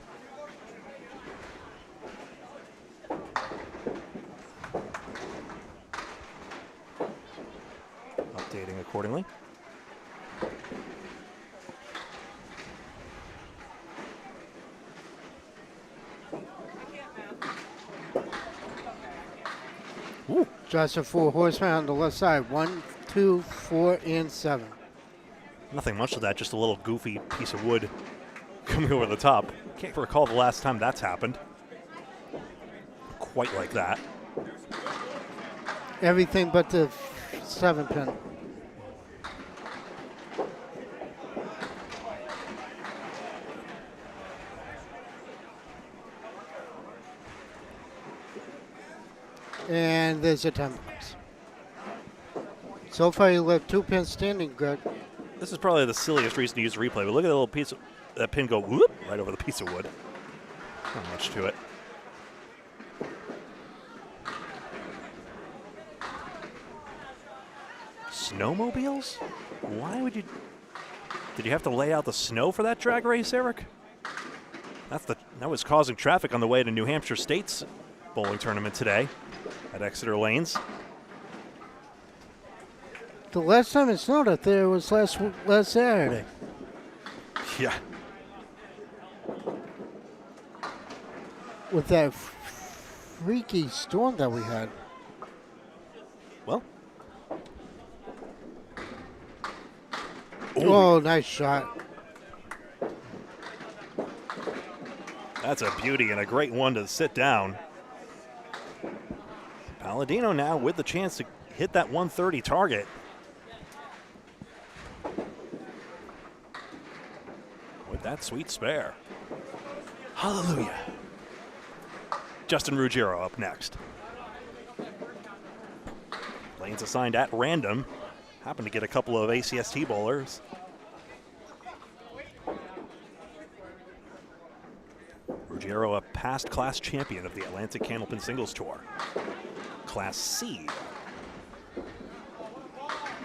Updating accordingly. Ooh. Just a 4 horseman on the left side. 1, 2, 4, and 7. Nothing much of that, just a little goofy piece of wood coming over the top. Can't recall the last time that's happened. Quite like that. Everything but the 7-pin. And there's a 10 box. So far, you left 2 pins standing, Greg. This is probably the silliest reason to use a replay, but look at the little piece of that pin go whoop right over the piece of wood. Not much to it. Snowmobiles? Why would you? Did you have to lay out the snow for that drag race, Eric? That was causing traffic on the way to New Hampshire State's bowling tournament today at Exeter Lanes. The last time it snowed up there was last Saturday. Yeah. With that freaky storm that we had. Well. Oh, nice shot. That's a beauty and a great one to sit down. Palladino now with the chance to hit that 130 target. With that sweet spare. Hallelujah. Justin Ruggiero up next. Lanes assigned at random. Happened to get a couple of ACST bowlers. Ruggiero, a past class champion of the Atlantic Candlepin Singles Tour. Class C.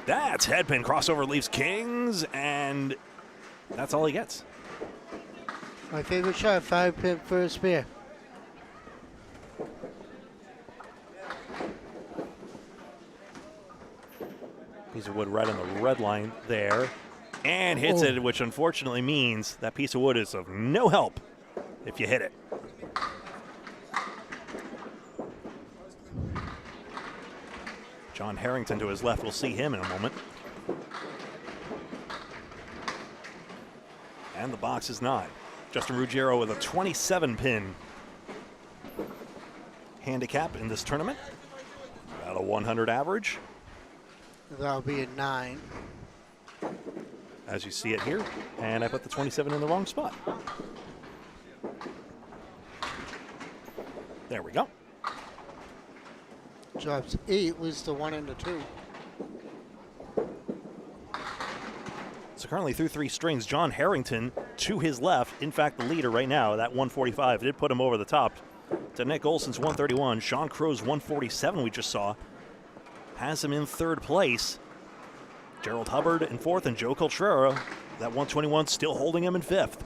That's headpin crossover leaves Kings, and that's all he gets. My favorite shot, 5-pin first spear. Piece of wood right on the red line there, and hits it, which unfortunately means that piece of wood is of no help if you hit it. John Harrington to his left, we'll see him in a moment. And the box is 9. Justin Ruggiero with a 27-pin handicap in this tournament. About a 100 average. That'll be a 9. As you see it here. And I put the 27 in the wrong spot. There we go. Drops 8, loses the 1 and the 2. So currently through 3 strings, John Harrington to his left. In fact, the leader right now, that 145, did put him over the top. To Nick Olson's 131. Sean Crow's 147 we just saw has him in 3rd place. Gerald Hubbard in 4th, and Joe Coltrera, that 121, still holding him in 5th.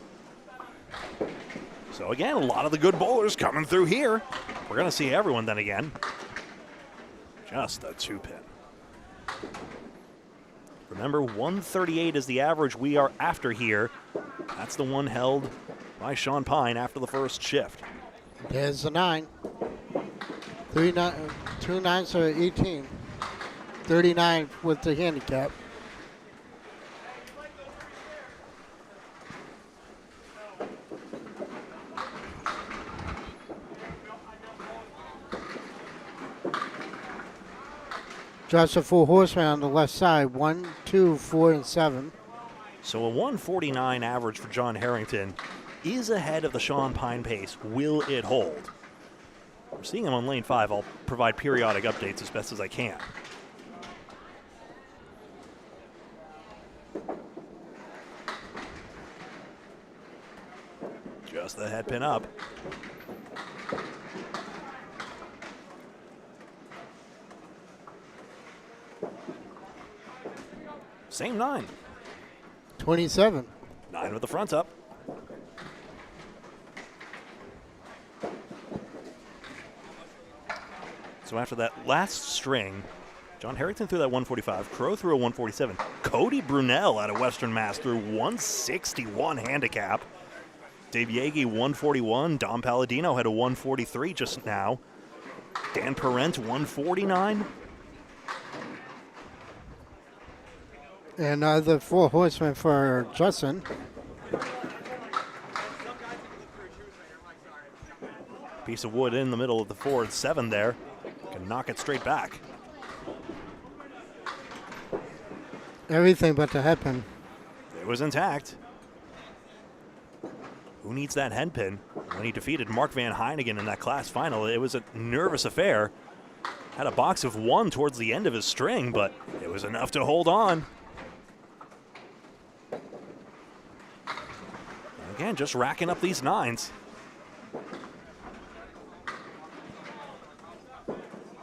So again, a lot of the good bowlers coming through here. We're going to see everyone then again. Just a 2-pin. Remember, 138 is the average we are after here. That's the one held by Sean Pine after the first shift. There's the 9. 2 9s are 18. 39 with the handicap. Drops a 4 horseman on the left side. 1, 2, 4, and 7. So a 149 average for John Harrington is ahead of the Sean Pine pace. Will it hold? We're seeing him on lane 5. I'll provide periodic updates as best as I can. Just the head pin up. Same 9. 27. 9 with the front up. So after that last string, John Harrington threw that 145. Crow threw a 147. Cody Brunel out of Western Mass threw 161 handicap. Dave Yagi 141. Dom Palladino had a 143 just now. Dan Parent 149. And the 4 horsemen for Justin. Piece of wood in the middle of the 4 and 7 there. Can knock it straight back. Everything but the headpin. It was intact. Who needs that head pin? When he defeated Mark Van Heinigen in that class final, it was a nervous affair. Had a box of 1 towards the end of his string, but it was enough to hold on. Again, just racking up these 9s.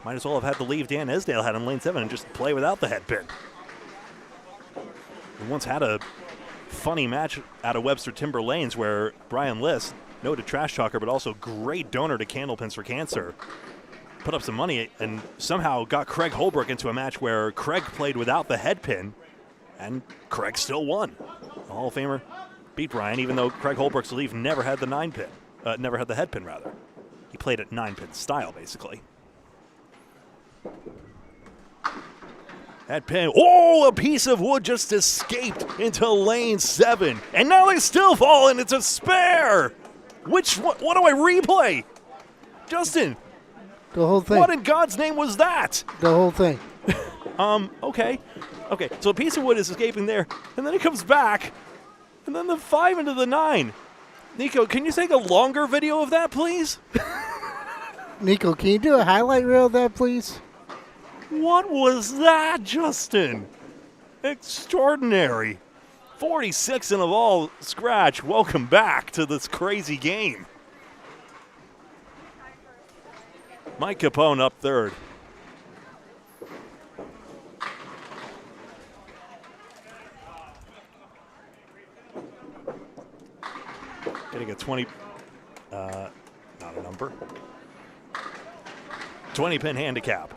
Might as well have had to leave Dan Esdale had in lane 7 and just play without the head pin. We once had a funny match out of Webster Timber Lanes where Brian Liss, noted trash talker, but also great donor to Candlepins for Cancer, put up some money and somehow got Craig Holbrook into a match where Craig played without the head pin, and Craig still won. The Hall of Famer beat Brian, even though Craig Holbrook's leave never had the 9-pin, never had the head pin rather. He played at 9-pin style, basically. That pin, oh, a piece of wood just escaped into lane 7. And now they still fall, and it's a spare. Which one? What do I replay? Justin, The whole thing. what in God's name was that? The whole thing. Okay. Okay, so a piece of wood is escaping there, and then it comes back, and then the 5 into the 9. Nico, can you take a longer video of that, please? Nico, can you do a highlight reel of that, please? What was that, Justin? Extraordinary. 46 in a ball scratch. Welcome back to this crazy game. Mike Capone up third. Getting a 20, not a number, 20 pin handicap.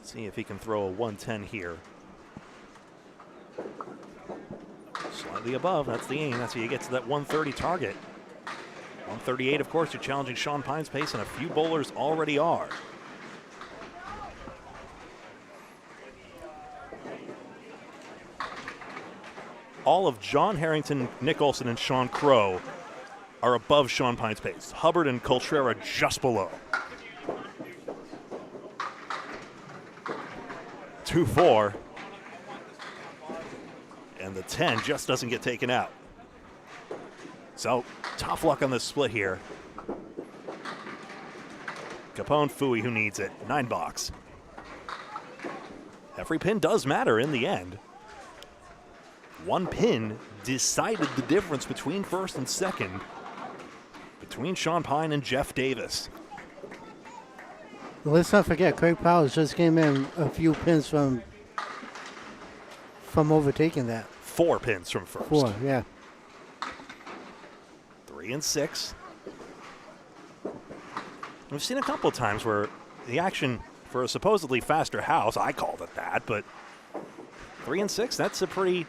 See if he can throw a 110 here. Slightly above, that's the aim. That's how you get to that 130 target. 138, of course, you're challenging Sean Pine's pace, and a few bowlers already are. All of John Harrington, Nick Olson, and Sean Crow are above Sean Pine's pace. Hubbard and Coltrera just below. 2-4. And the 10 just doesn't get taken out. So, tough luck on this split here. Capone, Fooey, who needs it? 9 box. Every pin does matter in the end. One pin decided the difference between first and second, between Sean Pine and Jeff Davis. Let's not forget, Craig Powers just came in a few pins from overtaking that. 4 pins from first. 4, yeah. 3 and 6. We've seen a couple of times where the action for a supposedly faster house, I called it that, but 3 and 6, that's a pretty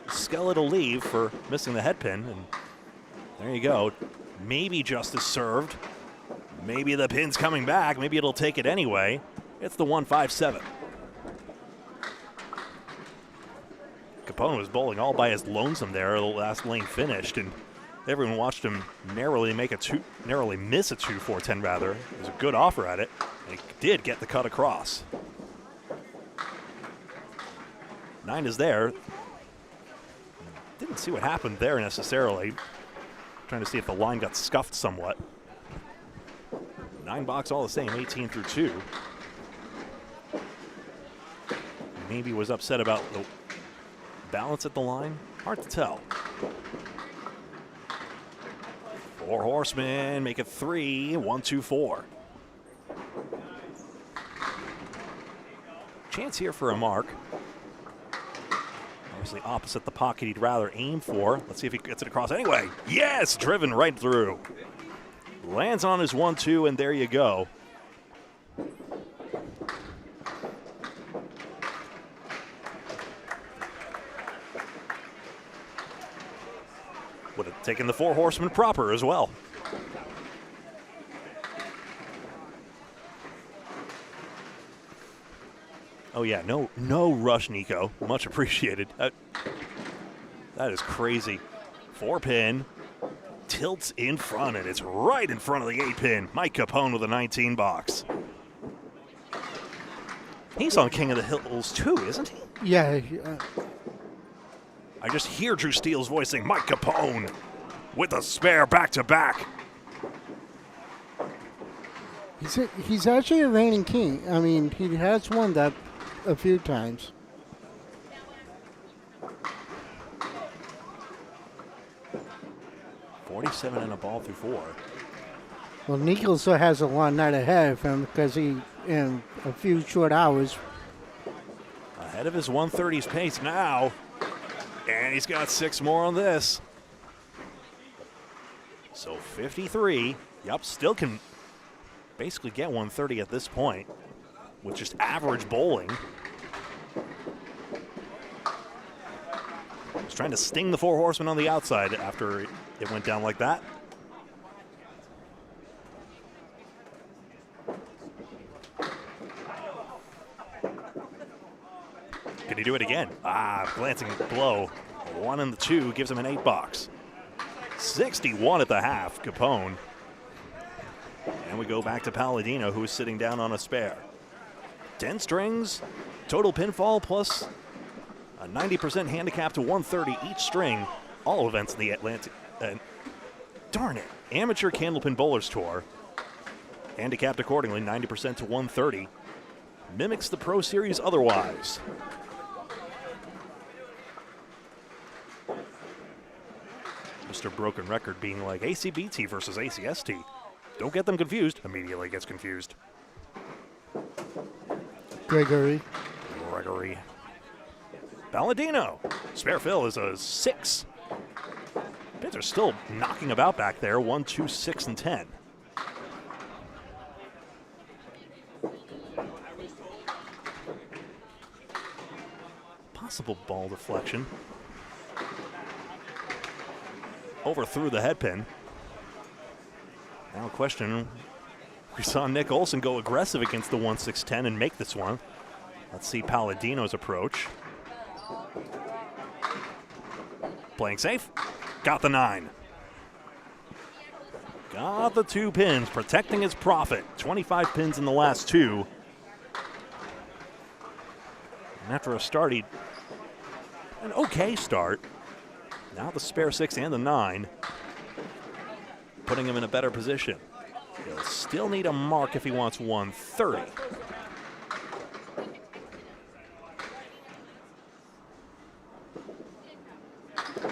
skeletal leave for missing the head pin, and there you go. Maybe justice served. Maybe the pin's coming back. Maybe it'll take it anyway. It's the 157. Capone was bowling all by his lonesome there. The last lane finished, and everyone watched him narrowly miss a 2-4-10 rather. It was a good offer at it, and he did get the cut across. 9 is there. Didn't see what happened there necessarily. Trying to see if the line got scuffed somewhat. 9 box all the same, 18 through 2. Maybe was upset about the balance at the line. Hard to tell. 4 horsemen, make it 3, 1, 2, 4. Chance here for a mark. Obviously opposite the pocket he'd rather aim for. Let's see if he gets it across anyway. Yes, driven right through. Lands on his 1-2, and there you go. Would have taken the 4 horsemen proper as well. Oh yeah, no rush, Nico. Much appreciated. That is crazy. 4 pin, tilts in front, and it's right in front of the 8 pin. Mike Capone with a 19 box. He's on King of the Hills too, isn't he? Yeah. I just hear Drew Steele's voice saying, Mike Capone with a spare back-to-back. He's actually a reigning king. I mean, he has won that a few times. .47 and a ball through 4. Well, Nico still has a long night ahead of him because he, in a few short hours. Ahead of his 130's pace now. And he's got 6 more on this. So 53. Yup, still can basically get 130 at this point with just average bowling. He's trying to sting the 4 horsemen on the outside after it went down like that. Can he do it again? Glancing blow. 1 and the 2 gives him an 8 box. 61 at the half, Capone. And we go back to Palladino, who is sitting down on a spare. 10 strings, total pinfall plus a 90% handicap to 130 each string. All events in the Atlantic. Darn it. Amateur Candlepin Bowlers Tour. Handicapped accordingly, 90% to 130. Mimics the Pro Series otherwise. Mr. Broken Record being like ACBT versus ACST. Don't get them confused. Immediately gets confused. Gregory. Palladino. Spare fill is a 6. Pins are still knocking about back there. 1, 2, 6, and 10. Possible ball deflection. Overthrew the head pin. Now a question. We saw Nick Olson go aggressive against the 1-6-10 and make this one. Let's see Palladino's approach. Playing safe. Got the 9. Got the 2 pins, protecting his profit. 25 pins in the last 2. And after a start, an okay start. Now the spare 6 and the 9, putting him in a better position. He'll still need a mark if he wants 130.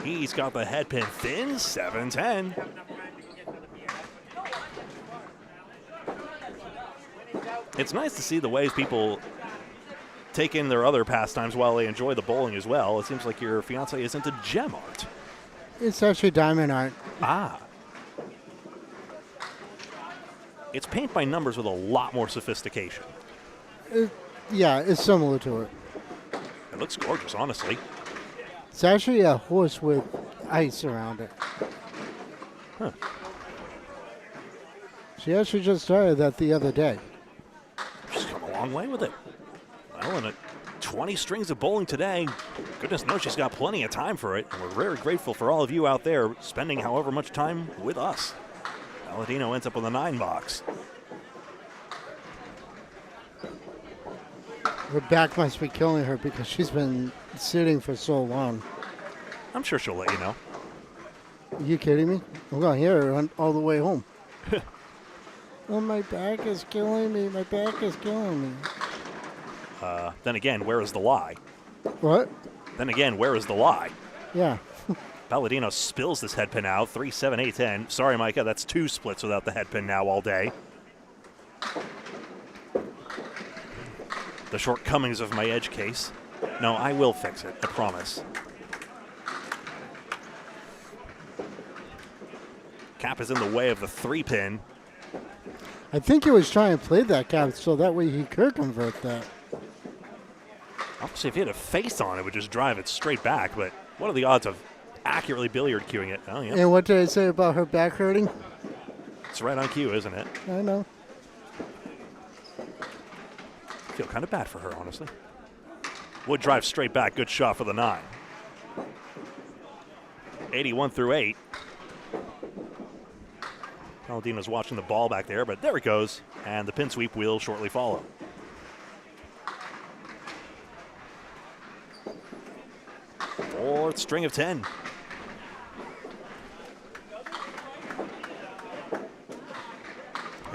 He's got the head pin thin, 7-10. It's nice to see the ways people take in their other pastimes while they enjoy the bowling as well. It seems like your fiance is into gem art. It's actually diamond art. It's paint by numbers with a lot more sophistication. Yeah, it's similar to it. It looks gorgeous, honestly. It's actually a horse with ice around it. Huh. She actually just started that the other day. She's come a long way with it. Well, in 20 strings of bowling today, goodness knows she's got plenty of time for it. And we're very grateful for all of you out there spending however much time with us. Palladino ends up with a 9 box. Her back must be killing her because she's been sitting for so long. I'm sure she'll let you know. Are you kidding me? I'm going to hear her all the way home. Oh, my back is killing me. My back is killing me. Then again, where is the lie? What? Then again, where is the lie? Yeah. Palladino spills this head pin out. 3, 7, 8, 10. Sorry, Micah, that's 2 splits without the head pin now all day. The shortcomings of my edge case. No, I will fix it, I promise. Cap is in the way of the 3 pin. I think he was trying to play that cap so that way he could convert that. Obviously, if he had a face on it, would just drive it straight back, but what are the odds of accurately billiard cueing it? Oh, yeah. And what did I say about her back hurting? It's right on cue, isn't it? I know. I feel kind of bad for her, honestly. Would drive straight back. Good shot for the 9. 81 through 8. Palladino's watching the ball back there, but there it goes. And the pin sweep will shortly follow. Fourth string of 10.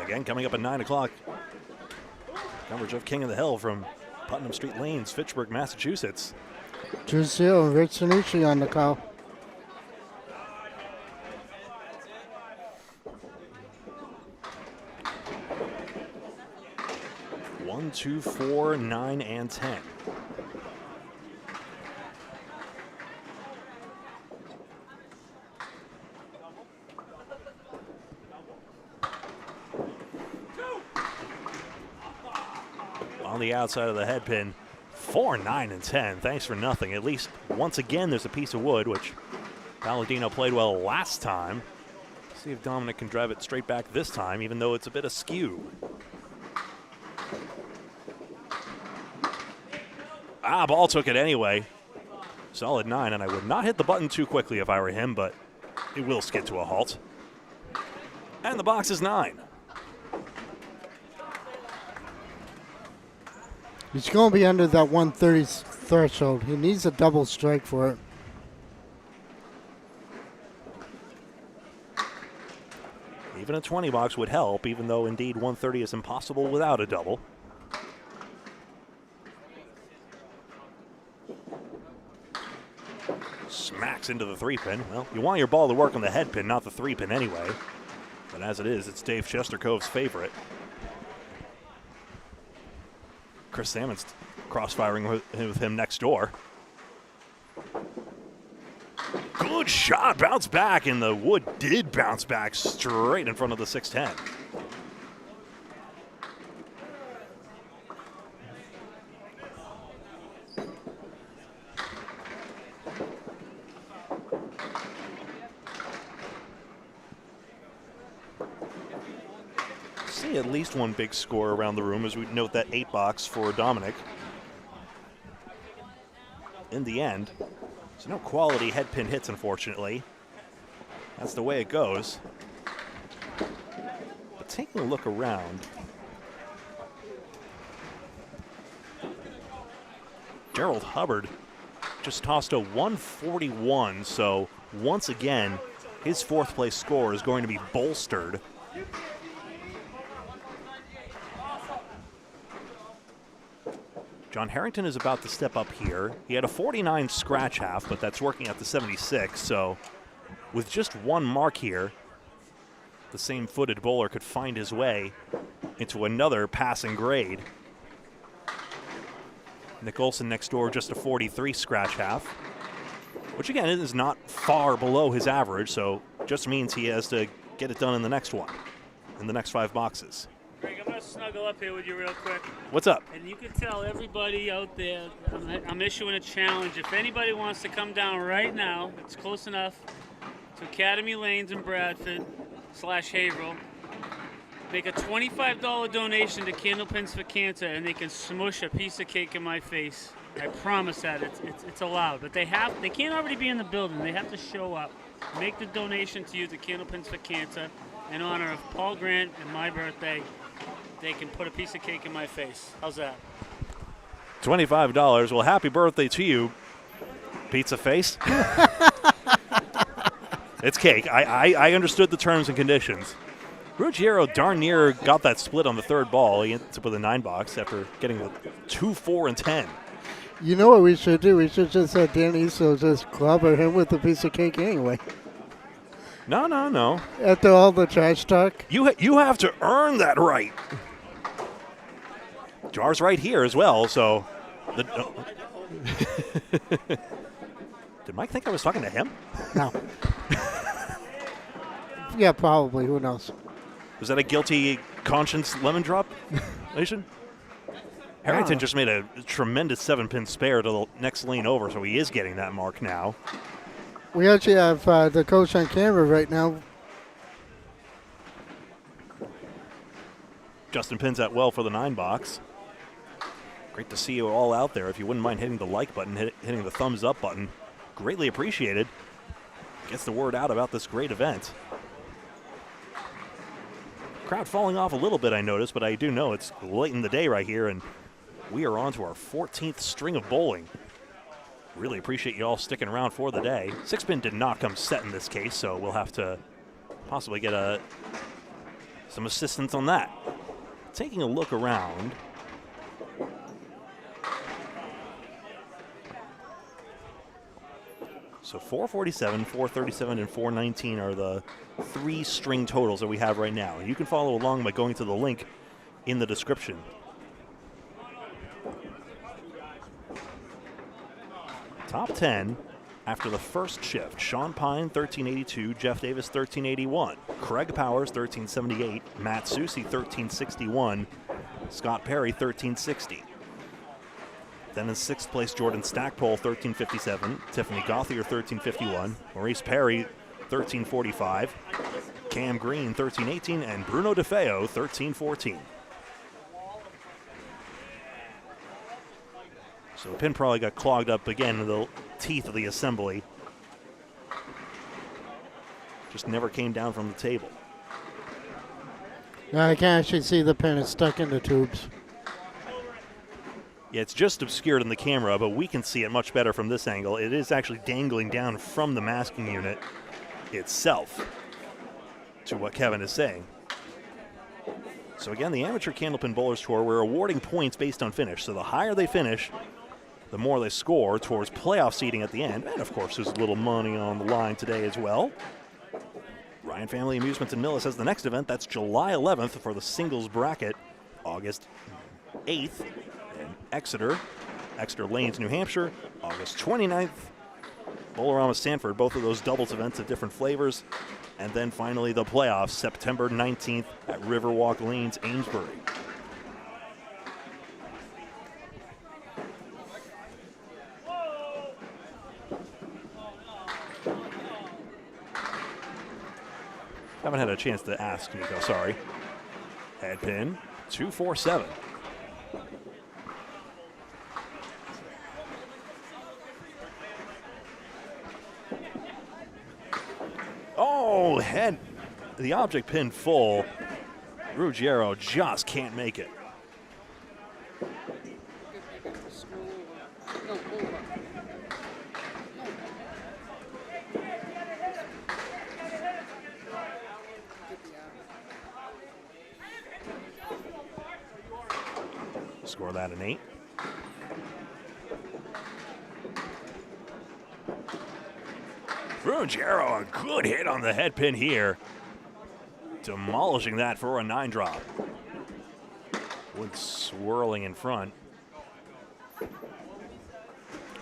Again, coming up at 9 o'clock. Coverage of King of the Hill from Putnam Street Lanes, Fitchburg, Massachusetts. Drusille and Rich Sanucci on the call. One, 2, 4, 9, and 10. On the outside of the head pin, 4, 9, and 10. Thanks for nothing. At least once again, there's a piece of wood, which Palladino played well last time. See if Dominic can drive it straight back this time, even though it's a bit askew. Ball took it anyway. Solid 9, and I would not hit the button too quickly if I were him, but it will skid to a halt. And the box is 9. He's going to be under that 130 threshold. He needs a double strike for it. Even a 20 box would help, even though indeed 130 is impossible without a double. Smacks into the 3-pin. Well, you want your ball to work on the head pin, not the 3-pin anyway. But as it is, it's Dave Chestercove's favorite. Chris Salmon's cross-firing with him next door. Good shot, bounce back, and the wood did bounce back straight in front of the 610. See at least one big score around the room as we note that 8 box for Dominic. In the end, so no quality head pin hits, unfortunately. That's the way it goes. But taking a look around, Gerald Hubbard just tossed a 141, so once again, his 4th place score is going to be bolstered. John Harrington is about to step up here. He had a 49 scratch half, but that's working at the 76, so with just one mark here, the same-footed bowler could find his way into another passing grade. Nick Olson next door, just a 43 scratch half, which again is not far below his average, so just means he has to get it done in the next one, in the next 5 boxes. Greg, I'm going to snuggle up here with you real quick. What's up? And you can tell everybody out there, I'm issuing a challenge. If anybody wants to come down right now, it's close enough, to Academy Lanes in Bradford / Haverhill, make a $25 donation to Candlepins for Cancer, and they can smush a piece of cake in my face. I promise that it's allowed. But they can't already be in the building. They have to show up. Make the donation to you to Candlepins for Cancer in honor of Paul Grant and my birthday. They can put a piece of cake in my face. How's that? $25. Well, happy birthday to you, Pizza Face. It's cake. I understood the terms and conditions. Ruggiero darn near got that split on the 3rd ball. He ends up with a 9 box after getting the 2, 4, and 10. You know what we should do? We should just have Danny so just clobber him with a piece of cake anyway. No. After all the trash talk. You have to earn that right. Jar's right here as well, so. Did Mike think I was talking to him? No. Yeah, probably. Who knows? Was that a guilty conscience lemon drop, Nation? Harrington just made a tremendous 7-pin spare to the next lane over, so he is getting that mark now. We actually have the coach on camera right now. Justin pins that well for the 9 box. Great to see you all out there. If you wouldn't mind hitting the like button, hitting the thumbs up button, greatly appreciated. Gets the word out about this great event. Crowd falling off a little bit, I noticed, but I do know it's late in the day right here, and we are on to our 14th string of bowling. Really appreciate you all sticking around for the day. 6-pin did not come set in this case, so we'll have to possibly get some assistance on that. Taking a look around. So 447, 437, and 419 are the 3 string totals that we have right now. You can follow along by going to the link in the description. Top 10 after the first shift. Sean Pine, 1382. Jeff Davis, 1381. Craig Powers, 1378. Matt Susi, 1361. Scott Perry, 1360. Then in 6th place, Jordan Stackpole, 1357. Tiffany Gauthier, 1351. Maurice Perry, 1345. Cam Green, 1318. And Bruno DeFeo, 1314. So the pin probably got clogged up again in the teeth of the assembly. Just never came down from the table. Now I can actually see the pin is stuck in the tubes. Yeah, it's just obscured in the camera, but we can see it much better from this angle. It is actually dangling down from the masking unit itself, to what Kevin is saying. So again, the Amateur Candlepin Bowlers Tour, we're awarding points based on finish. So the higher they finish, the more they score towards playoff seeding at the end. And of course, there's a little money on the line today as well. Ryan Family Amusements in Millis has the next event. That's July 11th for the singles bracket, August 8th in Exeter Lanes, New Hampshire, August 29th, Bowlerama Sanford, both of those doubles events of different flavors. And then finally the playoffs, September 19th at Riverwalk Lanes, Amesbury. Haven't had a chance to ask Nico, sorry. Head pin, 247. Oh, head, the object pin full. Ruggiero just can't make it. Score that an 8. Ruggiero, a good hit on the head pin here. Demolishing that for a 9 drop. Wood swirling in front.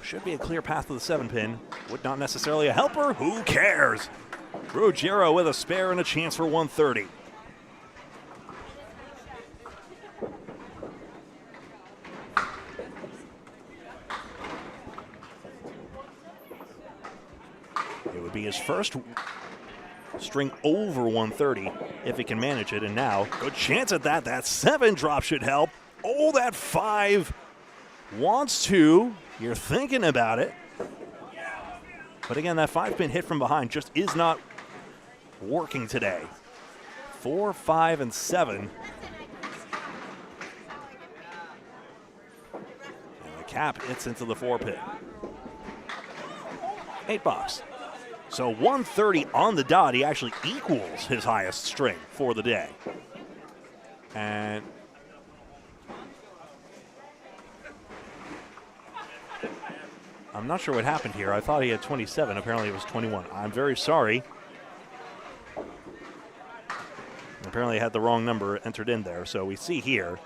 Should be a clear path to the 7 pin. Wood not necessarily a helper. Who cares? Ruggiero with a spare and a chance for 130. It would be his first string over 130 if he can manage it, and now good chance at that. That 7 drop should help. Oh, that 5 wants to. You're thinking about it. But again, that 5 pin hit from behind just is not working today. 4, 5, and 7. And the cap hits into the 4 pin. $8. So 130 on the dot. He actually equals his highest string for the day. And I'm not sure what happened here. I thought he had 27. Apparently it was 21. I'm very sorry. Apparently I had the wrong number entered in there. So we see here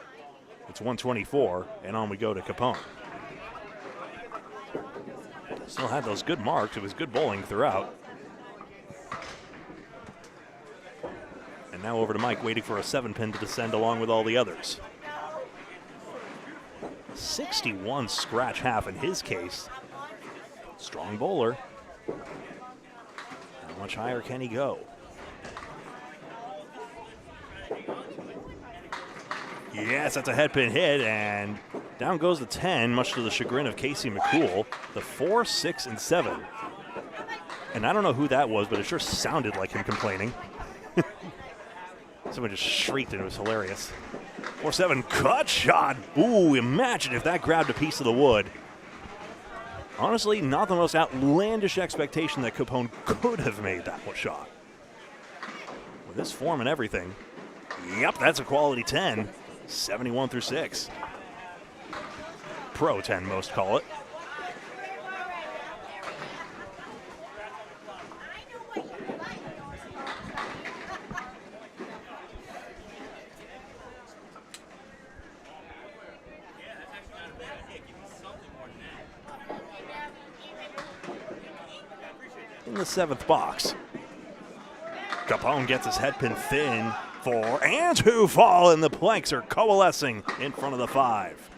it's 124, and on we go to Capone. Still had those good marks. It was good bowling throughout. And now over to Mike, waiting for a 7 pin to descend along with all the others. 61 scratch half in his case. Strong bowler. How much higher can he go? Yes, that's a head pin hit, and down goes the 10, much to the chagrin of Casey McCool. The 4, 6, and 7. And I don't know who that was, but it sure sounded like him complaining. Someone just shrieked, and it was hilarious. 4, 7, cut shot. Ooh, imagine if that grabbed a piece of the wood. Honestly, not the most outlandish expectation that Capone could have made that one shot. With this form and everything. Yep, that's a quality 10. 71 through 6. Pro 10, most call it. In the 7th box, Capone gets his head pin thin. 4 and 2 fall, and the planks are coalescing in front of the 5.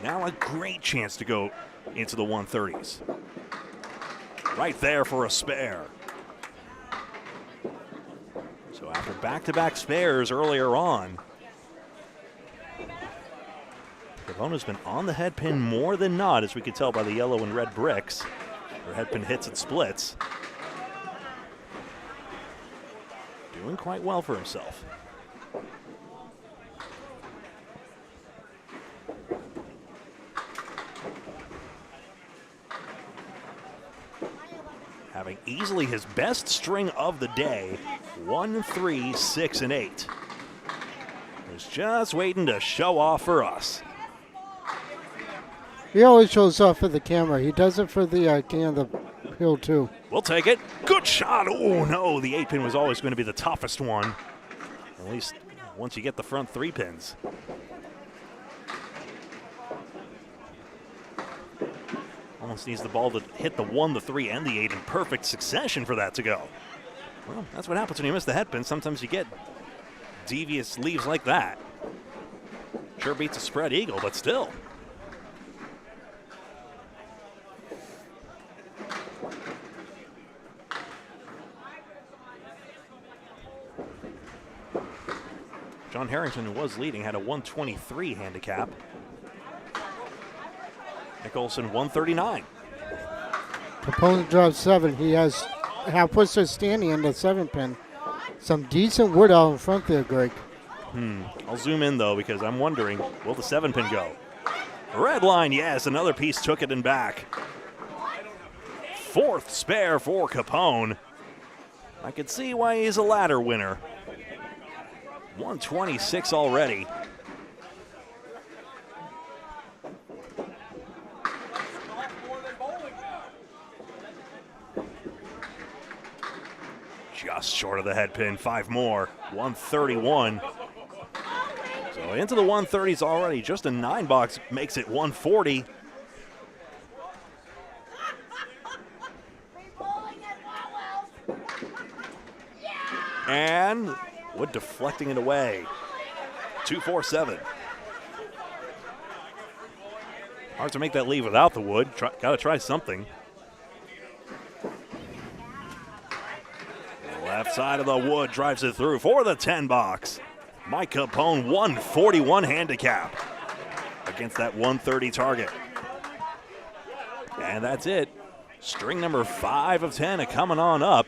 Now a great chance to go into the 130s. Right there for a spare. So after back-to-back spares earlier on, Capone's been on the head pin more than not, as we can tell by the yellow and red bricks. Her head pin hits and splits. Doing quite well for himself. Having easily his best string of the day, 1, 3, 6, and 8. Was just waiting to show off for us. He always shows off for the camera. He does it for the King of the Hill too. We'll take it. Good shot. Oh no, the 8-pin was always going to be the toughest one. At least once you get the front 3 pins. Almost needs the ball to hit the 1, the 3, and the 8 in perfect succession for that to go. Well, that's what happens when you miss the head pin. Sometimes you get devious leaves like that. Sure beats a spread eagle, but still. John Harrington, who was leading, had a 123 handicap. Nicholson, 139. Opponent drops 7. He has puts his standing in the 7-pin. Some decent wood out in front there, Greg. I'll zoom in, though, because I'm wondering, will the 7-pin go? Red line, yes, another piece took it and back. 4th spare for Capone. I can see why he's a ladder winner. 126 already. Just short of the head pin, 5 more, 131. So into the 130s already, just a 9 box makes it 140. And Wood deflecting it away. 247. Hard to make that leave without the wood. Got to try something. Left side of the wood drives it through for the 10 box. Mike Capone, 141 handicap against that 130 target. And that's it. String number 5 of 10 coming on up.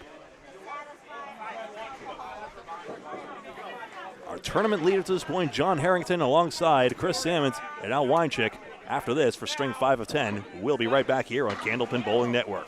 Our tournament leader to this point, John Harrington, alongside Chris Sammons and Al Weinchick. After this, for string 5 of 10, we'll be right back here on Candlepin Bowling Network.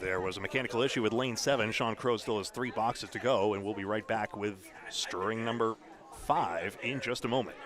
There was a mechanical issue with lane 7. Sean Crow still has 3 boxes to go, and we'll be right back with string number 5 in just a moment.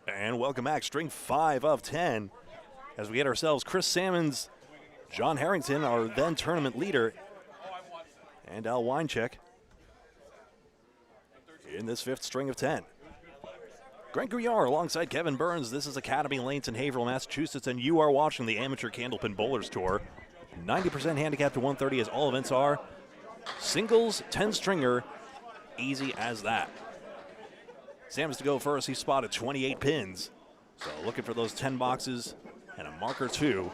And welcome back, string 5 of 10, as we get ourselves Chris Salmons, John Harrington, our then tournament leader, and Al Weincheck in this 5th string of 10. Greg Gouillart alongside Kevin Burns. This is Academy Lanes in Haverhill, Massachusetts, and you are watching the Amateur Candlepin Bowlers Tour. 90% handicap to 130 as all events are. Singles, 10-stringer, easy as that. Sam's to go first. He spotted 28 pins. So looking for those 10 boxes and a marker 2.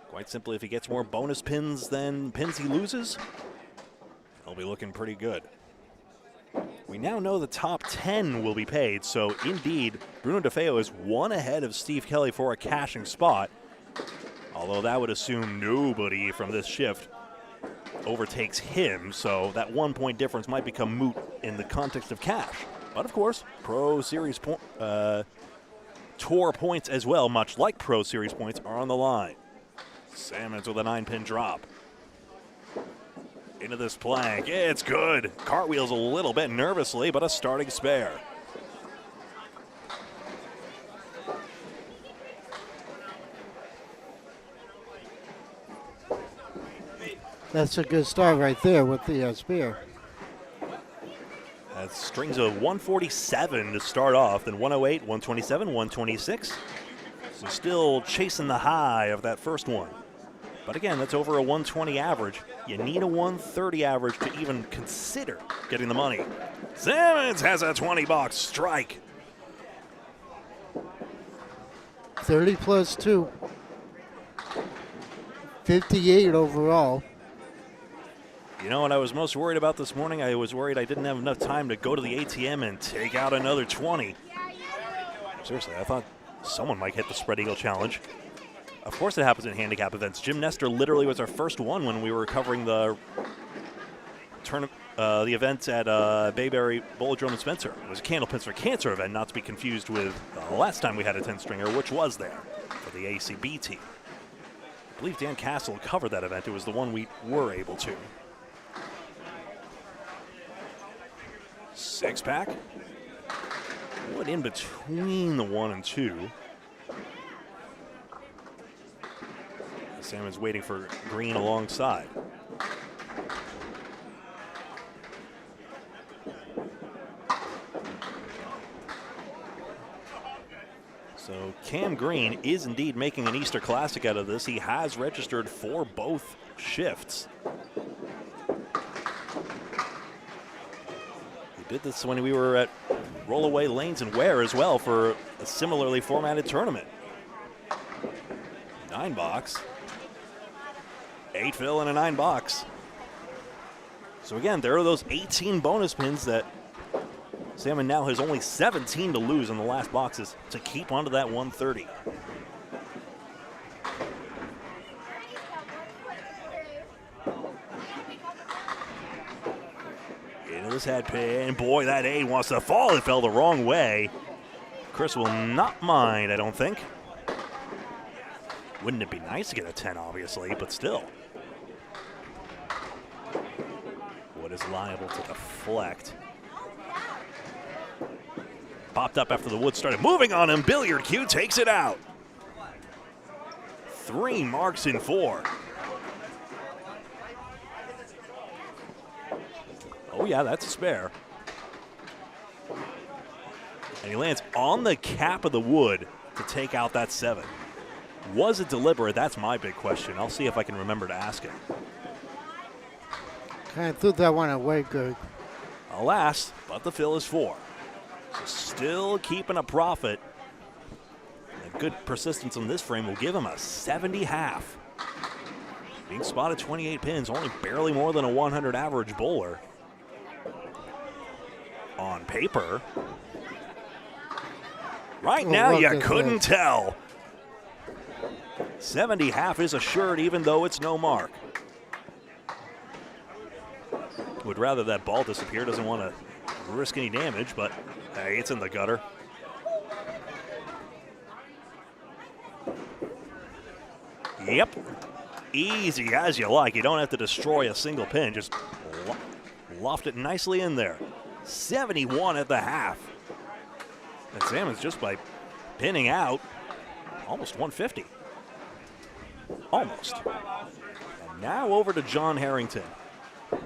Quite simply, if he gets more bonus pins than pins he loses, he'll be looking pretty good. We now know the top 10 will be paid, so indeed, Bruno DeFeo is 1 ahead of Steve Kelly for a cashing spot, although that would assume nobody from this shift overtakes him, so that 1 point difference might become moot in the context of cash. But of course, Pro Series Tour points as well, much like Pro Series points, are on the line. Salmons with a 9-pin drop. Into this plank, it's good. Cartwheels a little bit nervously, but a starting spare. That's a good start right there with the spear. That strings of 147 to start off, then 108, 127, 126. So still chasing the high of that first one. But again, that's over a 120 average. You need a 130 average to even consider getting the money. Simmons has a 20-box strike. 30 plus 2. 58 overall. You know what I was most worried about this morning? I was worried I didn't have enough time to go to the ATM and take out another 20. Seriously, I thought someone might hit the spread eagle challenge. Of course it happens in handicap events. Jim Nestor literally was our first one when we were covering the event at Bayberry Bowlodrome and Spencer. It was a Candlepins for Cancer event, not to be confused with the last time we had a 10-stringer, which was there for the ACBT. I believe Dan Castle covered that event. It was the one we were able to. 6-pack. What in between the 1 and 2? Salmon's waiting for green alongside. So Cam Green is indeed making an Easter Classic out of this. He has registered for both shifts. He did this when we were at Rollaway Lanes and Ware as well for a similarly formatted tournament. 9-box. 8 fill and a 9-box. So again, there are those 18 bonus pins that Salmon now has only 17 to lose in the last boxes to keep onto that 130. Into this head pin. Boy, that 8 wants to fall. It fell the wrong way. Chris will not mind, I don't think. Wouldn't it be nice to get a 10, obviously, but still. Wood is liable to deflect. Popped up after the wood started moving on him. Billiard cue takes it out. 3 marks in 4. Oh yeah, that's a spare. And he lands on the cap of the wood to take out that 7. Was it deliberate? That's my big question. I'll see if I can remember to ask it. Kind of threw that one away good. Alas, but the fill is 4. So still keeping a profit. A good persistence on this frame will give him a 70 half. Being spotted 28 pins, only barely more than a 100 average bowler. On paper. Right now, you couldn't tell. 70 half is assured even though it's no mark. Would rather that ball disappear, doesn't want to risk any damage, but hey, it's in the gutter. Yep, easy as you like. You don't have to destroy a single pin, just loft it nicely in there. 71 at the half. And Salmon's just by pinning out almost 150. Almost. And now over to John Harrington. I'm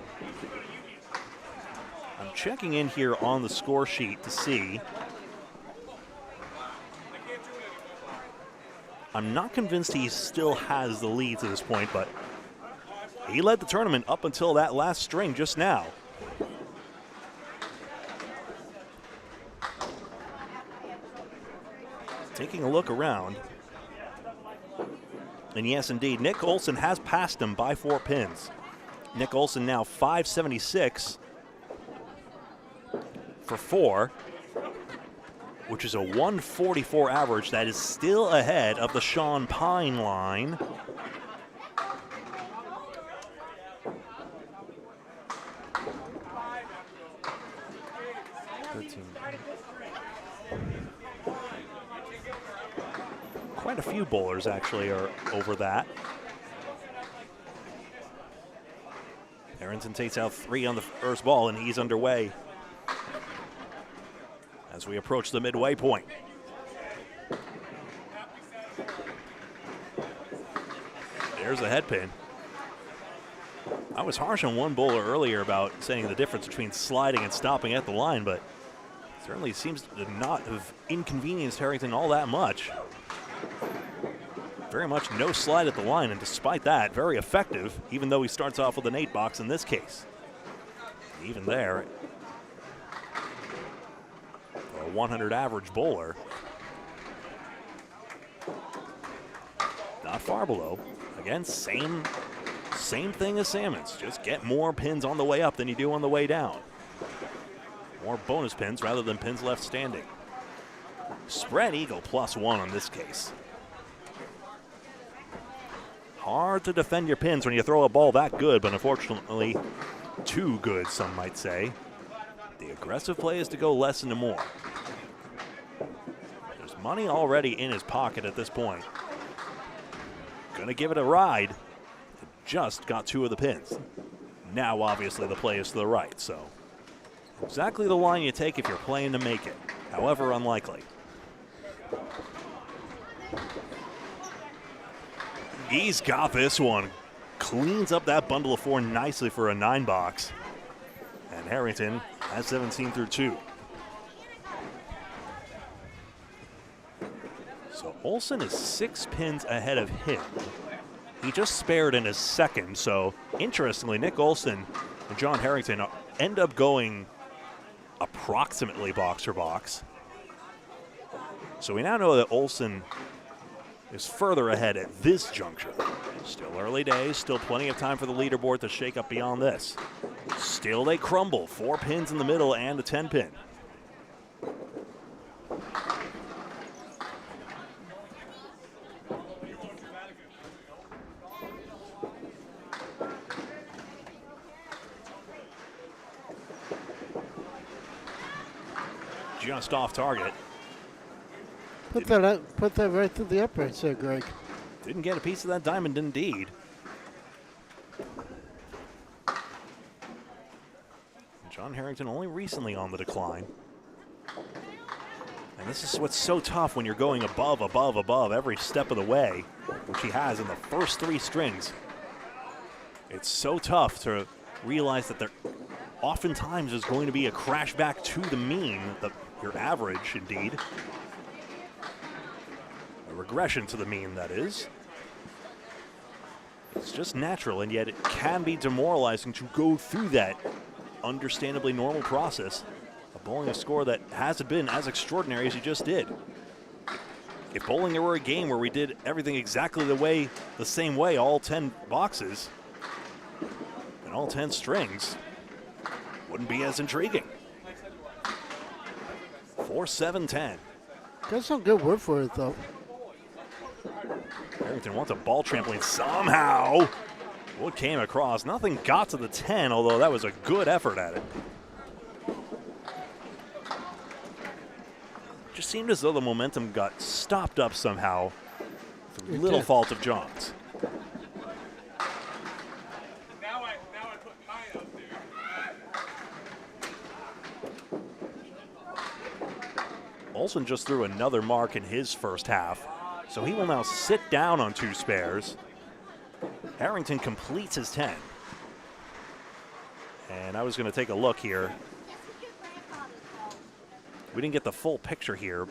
checking in here on the score sheet to see. I'm not convinced he still has the lead to this point, but he led the tournament up until that last string just now. Taking a look around. And yes, indeed, Nick Olson has passed him by 4 pins. Nick Olson now 576 for 4, which is a 144 average. That is still ahead of the Sean Pine line. Quite a few bowlers actually are over that. Harrington takes out 3 on the first ball, and he's underway as we approach the midway point. There's a head pin. I was harsh on one bowler earlier about saying the difference between sliding and stopping at the line, but certainly seems to not have inconvenienced Harrington all that much. Very much no slide at the line, and despite that, very effective, even though he starts off with an 8 box in this case. Even there, a 100 average bowler. Not far below. Again, same thing as Salmon's. Just get more pins on the way up than you do on the way down. More bonus pins rather than pins left standing. Spread eagle +1 on this case. Hard to defend your pins when you throw a ball that good, but unfortunately too good, some might say. The aggressive play is to go less into more. There's money already in his pocket at this point. Gonna give it a ride. Just got 2 of the pins. Now obviously the play is to the right, so exactly the line you take if you're playing to make it, however unlikely. He's got this one. Cleans up that bundle of 4 nicely for a 9 box. And Harrington has 17 through 2. So Olsen is 6 pins ahead of him. He just spared in his second, so interestingly, Nick Olsen and John Harrington end up going approximately box for box. So we now know that Olsen is further ahead at this juncture. Still early days, still plenty of time for the leaderboard to shake up beyond this. Still they crumble, 4 pins in the middle and a 10 pin. Just off target. Put that right through the uprights there, Greg. Didn't get a piece of that diamond indeed. John Harrington only recently on the decline. And this is what's so tough when you're going above every step of the way, which he has in the first 3 strings. It's so tough to realize that there oftentimes is going to be a crash back to the mean, your average indeed. A regression to the mean, that is. It's just natural, and yet it can be demoralizing to go through that understandably normal process of bowling a score that hasn't been as extraordinary as you just did. If bowling were a game where we did everything exactly the same way, all 10 boxes and all 10 strings, wouldn't be as intriguing. 4-7-10. Got some good word for it, though. Harrington wants a ball trampoline somehow. What came across? Nothing got to the 10, although that was a good effort at it. Just seemed as though the momentum got stopped up somehow. With little fault of John's. Now I put mine out there. Olsen just threw another mark in his first half, so he will now sit down on 2 spares. Harrington completes his 10. And I was going to take a look here. We didn't get the full picture here.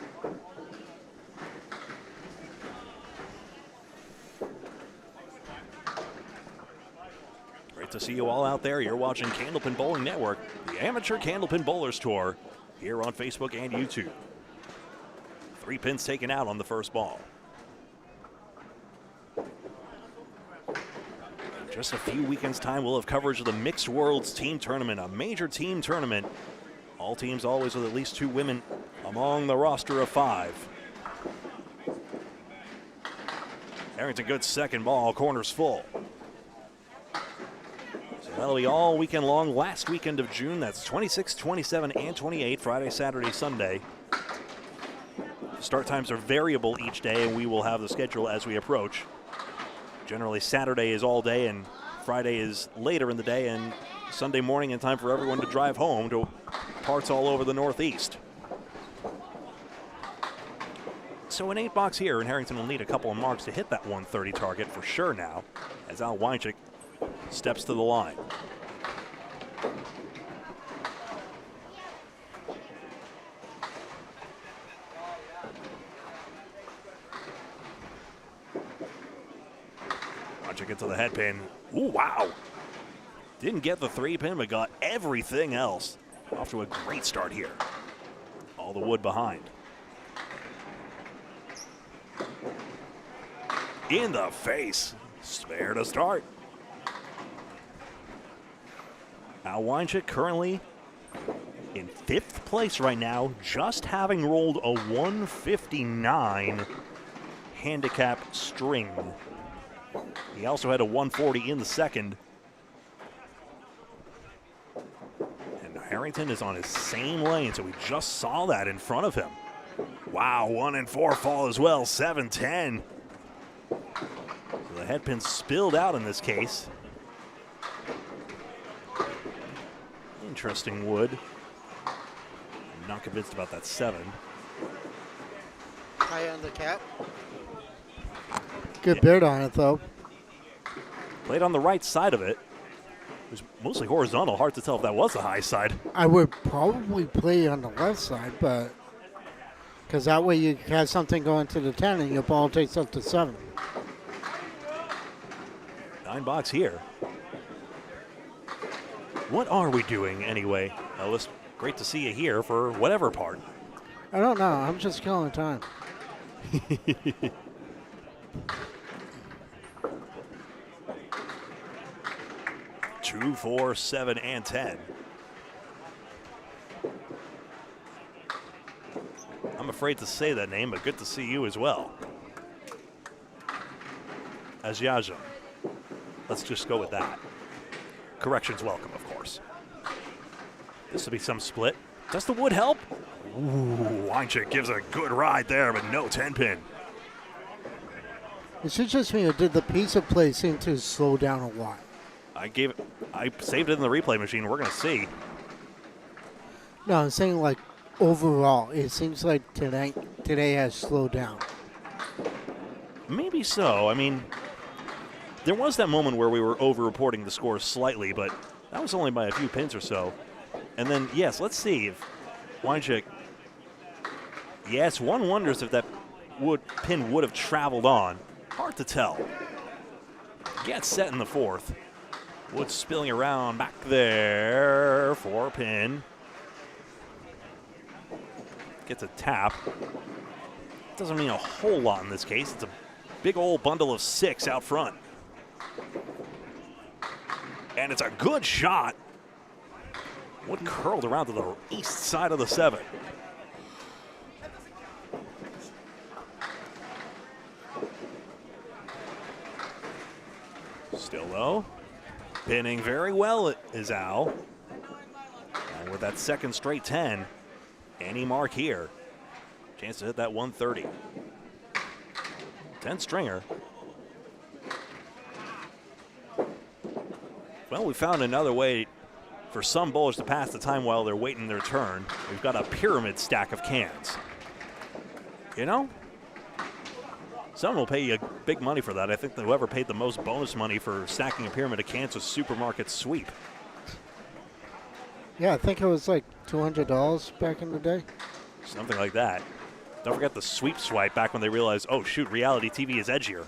Great to see you all out there. You're watching Candlepin Bowling Network, the Amateur Candlepin Bowlers Tour, here on Facebook and YouTube. 3 pins taken out on the first ball. In just a few weekends' time, we'll have coverage of the Mixed Worlds Team Tournament, a major team tournament. All teams always with at least 2 women among the roster of 5. Harrington, good second ball, corners full. So that'll be all weekend long. Last weekend of June, that's 26, 27, and 28, Friday, Saturday, Sunday. Start times are variable each day, and we will have the schedule as we approach. Generally, Saturday is all day, and Friday is later in the day, and Sunday morning in time for everyone to drive home to parts all over the Northeast. So an 8 box here, and Harrington will need a couple of marks to hit that 130 target for sure now, as Al Weinchick steps to the line. Weinchick into the head pin. Ooh, wow. Didn't get the 3-pin, but got everything else. Off to a great start here. All the wood behind. In the face. Spare to start. Now Weinchick currently in 5th place right now, just having rolled a 159 handicap string. He also had a 140 in the second. And Harrington is on his same lane, so we just saw that in front of him. Wow, 1 and 4 fall as well, 7-10. So the head pin spilled out in this case. Interesting wood. I'm not convinced about that 7. High on the cap. Good bid on it, though. Played on the right side of it. It was mostly horizontal. Hard to tell if that was the high side. I would probably play on the left side, but because that way you have something going to the 10 and your ball takes up to 7. 9 box here. What are we doing anyway, Ellis? Great to see you here for whatever part. I don't know. I'm just killing time. 2, 4, 7, and 10. I'm afraid to say that name, but good to see you as well. Azyaja. Let's just go with that. Corrections welcome, of course. This will be some split. Does the wood help? Ooh, Weinchick gives a good ride there, but no 10-pin. It's just me, or did the piece of play seem to slow down a lot? I saved it in the replay machine. We're going to see. No, I'm saying like overall, it seems like today has slowed down. Maybe so. I mean, there was that moment where we were over-reporting the scores slightly, but that was only by a few pins or so. And then, yes, let's see if Weinchick, yes, one wonders if that pin would have traveled on. Hard to tell. Gets set in the 4th. Wood spilling around back there for a pin. Gets a tap. Doesn't mean a whole lot in this case. It's a big old bundle of 6 out front. And it's a good shot. Wood curled around to the east side of the 7. Still though, pinning very well is Al. And with that second straight 10, any mark here, chance to hit that 130. 10 stringer. Well, we found another way for some bowlers to pass the time while they're waiting their turn. We've got a pyramid stack of cans. You know, someone will pay you big money for that. I think that whoever paid the most bonus money for stacking a pyramid of cans was Supermarket Sweep. Yeah, I think it was like $200 back in the day. Something like that. Don't forget the sweep swipe back when they realized, oh shoot, reality TV is edgier.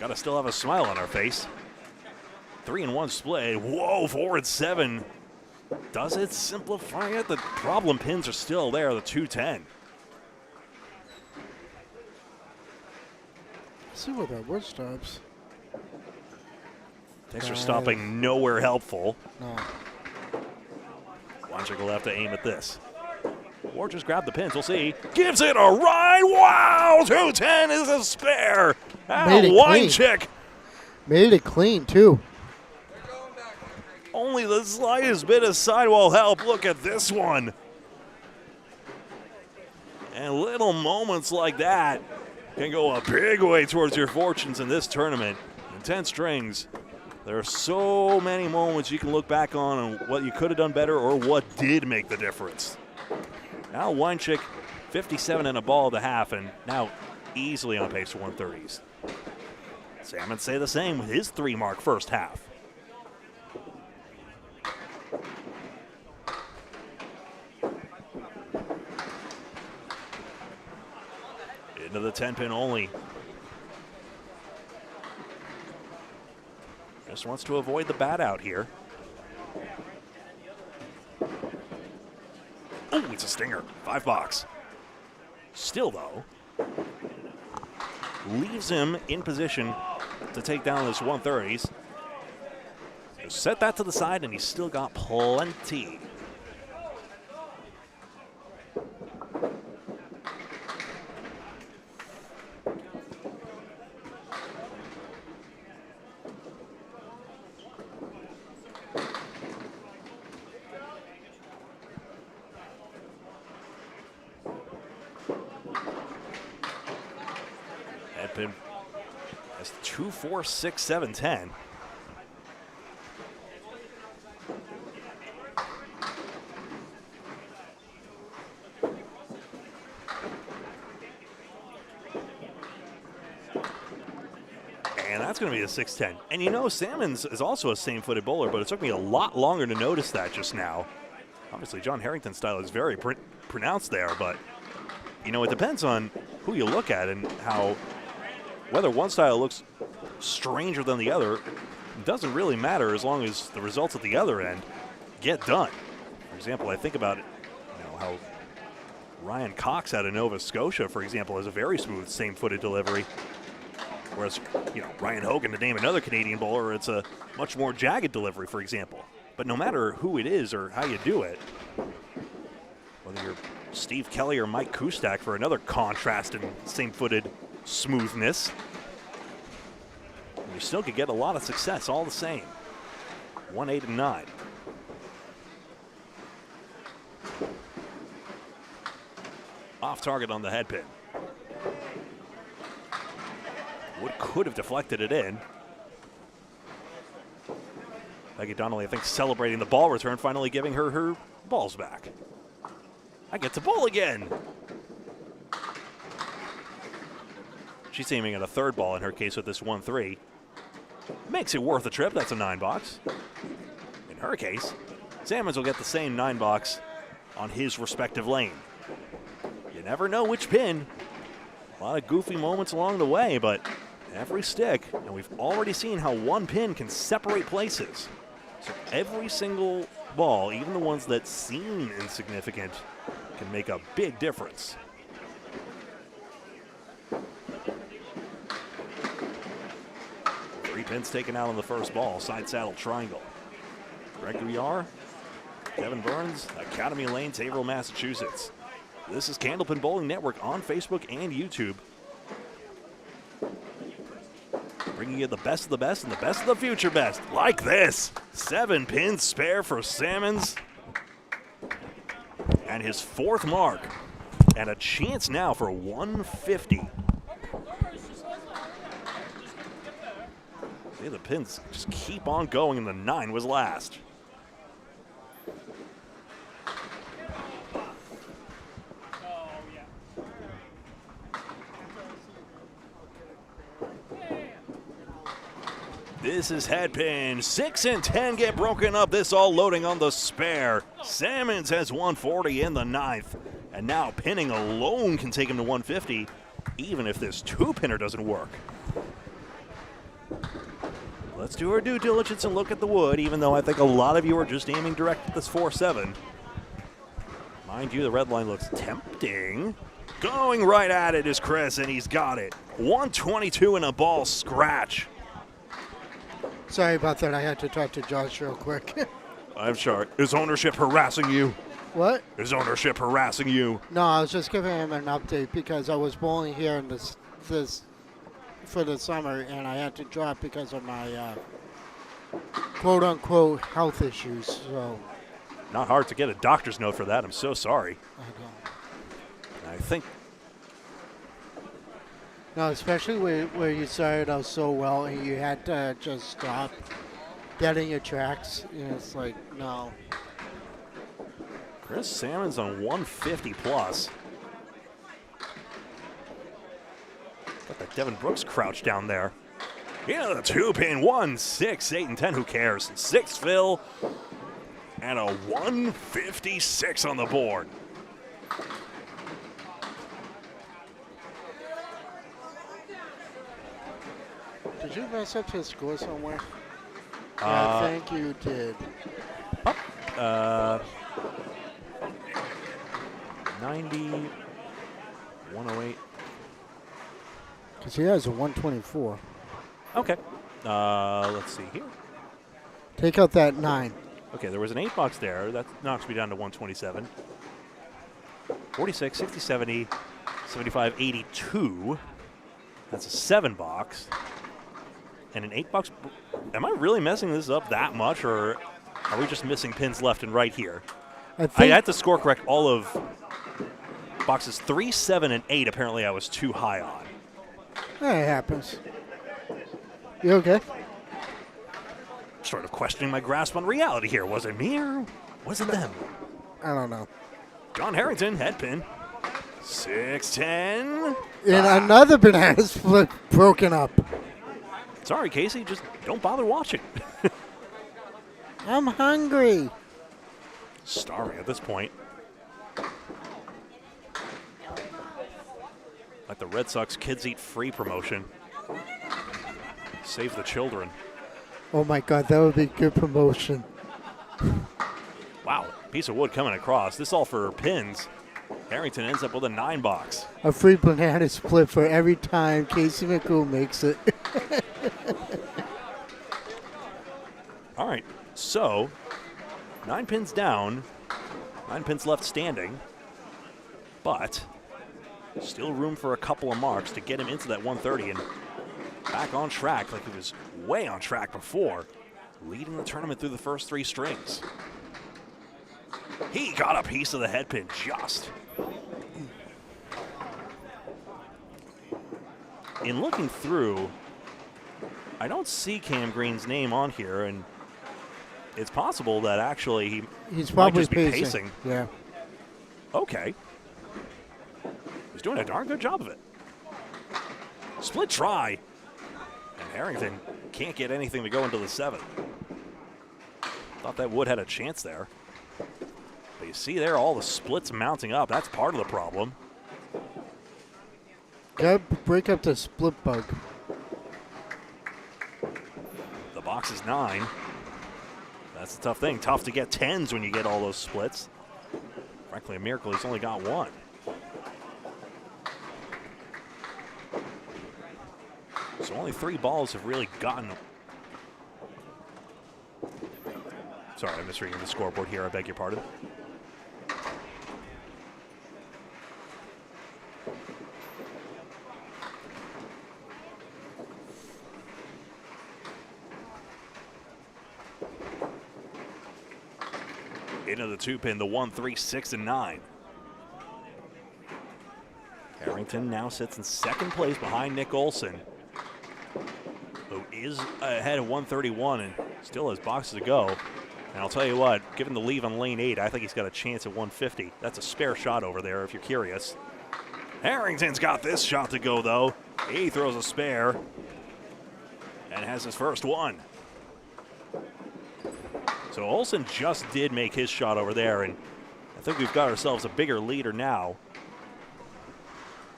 Gotta still have a smile on our face. 3-1 split. Whoa, 4 and 7. Does it simplify it? The problem pins are still there, the 210. Let's see what that wood stops. Thanks for stopping nowhere helpful. No. Weinchick will have to aim at this. Or just grab the pins, we'll see. Gives it a ride, wow! 210 is a spare. Made it Weinchick. Made it clean, too. Only the slightest bit of sidewall help. Look at this one. And little moments like that can go a big way towards your fortunes in this tournament. In 10 strings, there are so many moments you can look back on and what you could have done better or what did make the difference. Now Weinchick, 57 and a ball to half, and now easily on pace for 130s. Salmon say the same with his 3-mark first half. Into the 10-pin only. Just wants to avoid the bat out here. Oh, it's a stinger. 5 box. Still, though, leaves him in position to take down this 130s. So set that to the side, and he's still got plenty. Pin has 2, 4, 6, 7, 10. And that's going to be a 6-10. And you know, Salmons is also a same-footed bowler, but it took me a lot longer to notice that just now. Obviously, John Harrington's style is very pronounced there, but, you know, it depends on who you look at and how, whether one style looks stranger than the other, doesn't really matter as long as the results at the other end get done. For example, I think about it, you know, how Ryan Cox out of Nova Scotia, for example, has a very smooth same-footed delivery. Whereas, you know, Ryan Hogan, to name another Canadian bowler, it's a much more jagged delivery, for example. But no matter who it is or how you do it, whether you're Steve Kelly or Mike Kustak for another contrast in same-footed smoothness, you still could get a lot of success all the same. 1, 8, and 9. Off target on the head pin. Wood could have deflected it in. Peggy Donnelly, I think, celebrating the ball return, finally giving her her balls back. I get to bowl again. She's aiming at a third ball in her case with this 1-3. Makes it worth a trip. That's a 9 box. In her case, Salmons will get the same 9 box on his respective lane. You never know which pin. A lot of goofy moments along the way, but every stick, and we've already seen how one pin can separate places. So every single ball, even the ones that seem insignificant, can make a big difference. Pins taken out on the first ball, side saddle triangle. Greg Gouillart, Kevin Burns, Academy Lanes, Haverhill, Massachusetts. This is Candlepin Bowling Network on Facebook and YouTube. Bringing you the best of the best and the best of the future best, like this. 7 pins spare for Salmons. And his 4th mark. And a chance now for 150. The pins just keep on going, and the 9 was last. This is head pin. 6 and 10 get broken up. This all loading on the spare. Salmons has 140 in the 9th. And now pinning alone can take him to 150, even if this 2-pinner doesn't work. Let's do our due diligence and look at the wood, even though I think a lot of you are just aiming direct at this 4-7. Mind you, the red line looks tempting. Going right at it is Chris, and he's got it. 122 and a ball scratch. Sorry about that. I had to talk to Josh real quick. I'm sorry. Is ownership harassing you? What? Is ownership harassing you? No, I was just giving him an update because I was bowling here in this for the summer, and I had to drop because of my quote-unquote health issues. So not hard to get a doctor's note for that. I'm so sorry. I know. I think. No, especially where you started out so well and you had to just stop getting your tracks. And it's like, no. Chris Salmons on 150 plus. Got that Devin Brooks crouch down there. Yeah, the 2-pin, 1, 6, 8, and 10. Who cares? 6 fill and a 156 on the board. Did you mess up his score somewhere? Yeah, thank you, did. 90, 108. Because he has a 124. Okay. Let's see here. Take out that 9. Okay, there was an $8 there. That knocks me down to 127. 46, 60, 70, 75, 82. That's a $7. And an $8. Am I really messing this up that much, or are we just missing pins left and right here? I had to score correct all of boxes 3, 7, and 8. Apparently, I was too high on. That happens. You okay? Sort of questioning my grasp on reality here. Was it me or was it them? I don't know. John Harrington, head pin. 610. And another banana split broken up. Sorry, Casey. Just don't bother watching. I'm hungry. Starving at this point. Like the Red Sox Kids Eat Free promotion. Save the children. Oh my God, that would be good promotion. Wow, piece of wood coming across. This all for pins. Harrington ends up with a $9. A free banana split for every time Casey McCool makes it. All right, so 9 pins down, 9 pins left standing, but still room for a couple of marks to get him into that 130 and back on track like he was way on track before, leading the tournament through the first 3 strings. He got a piece of the head pin just. In looking through, I don't see Cam Green's name on here, and it's possible that actually He's might probably just be pacing. Yeah. Okay. He's doing a darn good job of it. Split try. And Harrington can't get anything to go into the 7th. Thought that Wood had a chance there. But you see there, all the splits mounting up. That's part of the problem. Gotta break up the split bug. The box is 9. That's a tough thing. Tough to get 10s when you get all those splits. Frankly, a miracle he's only got 1. So only 3 balls have really gotten. Sorry, I'm misreading the scoreboard here. I beg your pardon. Into the 2-pin, the 1, 3, 6, and 9. Harrington now sits in 2nd place behind Nick Olson, who is ahead of 131 and still has boxes to go. And I'll tell you what, given the leave on lane 8, I think he's got a chance at 150. That's a spare shot over there if you're curious. Harrington's got this shot to go, though. He throws a spare and has his first one. So Olson just did make his shot over there, and I think we've got ourselves a bigger leader now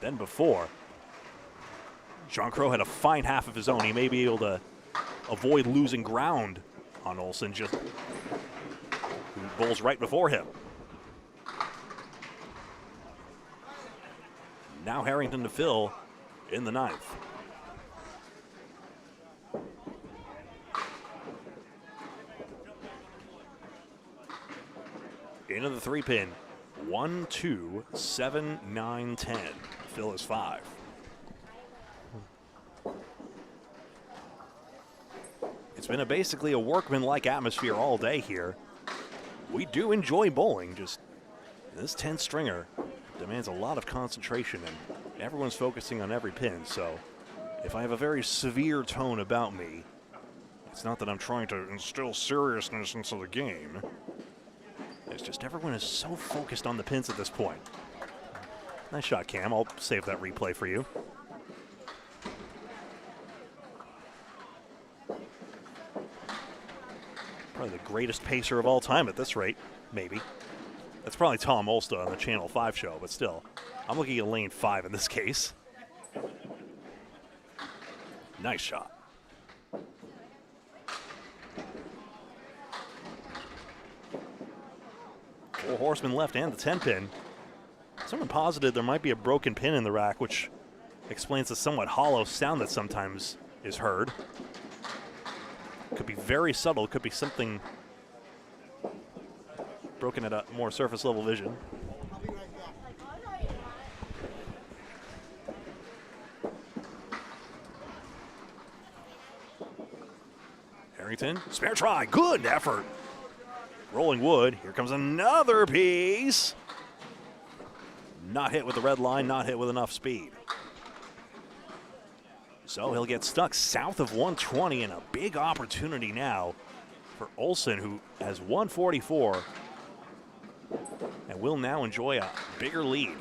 than before. John Crow had a fine half of his own. He may be able to avoid losing ground on Olson, just who bowls right before him. Now Harrington to fill in the 9th. Into the 3-pin. 1, 2, 7, 9, 10. Fill is 5. It's been basically a workman-like atmosphere all day here. We do enjoy bowling, just this 10-stringer demands a lot of concentration, and everyone's focusing on every pin, so if I have a very severe tone about me, it's not that I'm trying to instill seriousness into the game. It's just everyone is so focused on the pins at this point. Nice shot, Cam. I'll save that replay for you. Probably the greatest pacer of all time at this rate, maybe. That's probably Tom Olsta on the Channel 5 show, but still. I'm looking at lane 5 in this case. Nice shot. 4 horsemen left and the 10 pin. Someone posited there might be a broken pin in the rack, which explains the somewhat hollow sound that sometimes is heard. Could be very subtle, could be something broken at a more surface level vision. Harrington, spare try, good effort. Rolling wood, here comes another piece. Not hit with the red line, not hit with enough speed. So he'll get stuck south of 120, and a big opportunity now for Olsen, who has 144 and will now enjoy a bigger lead.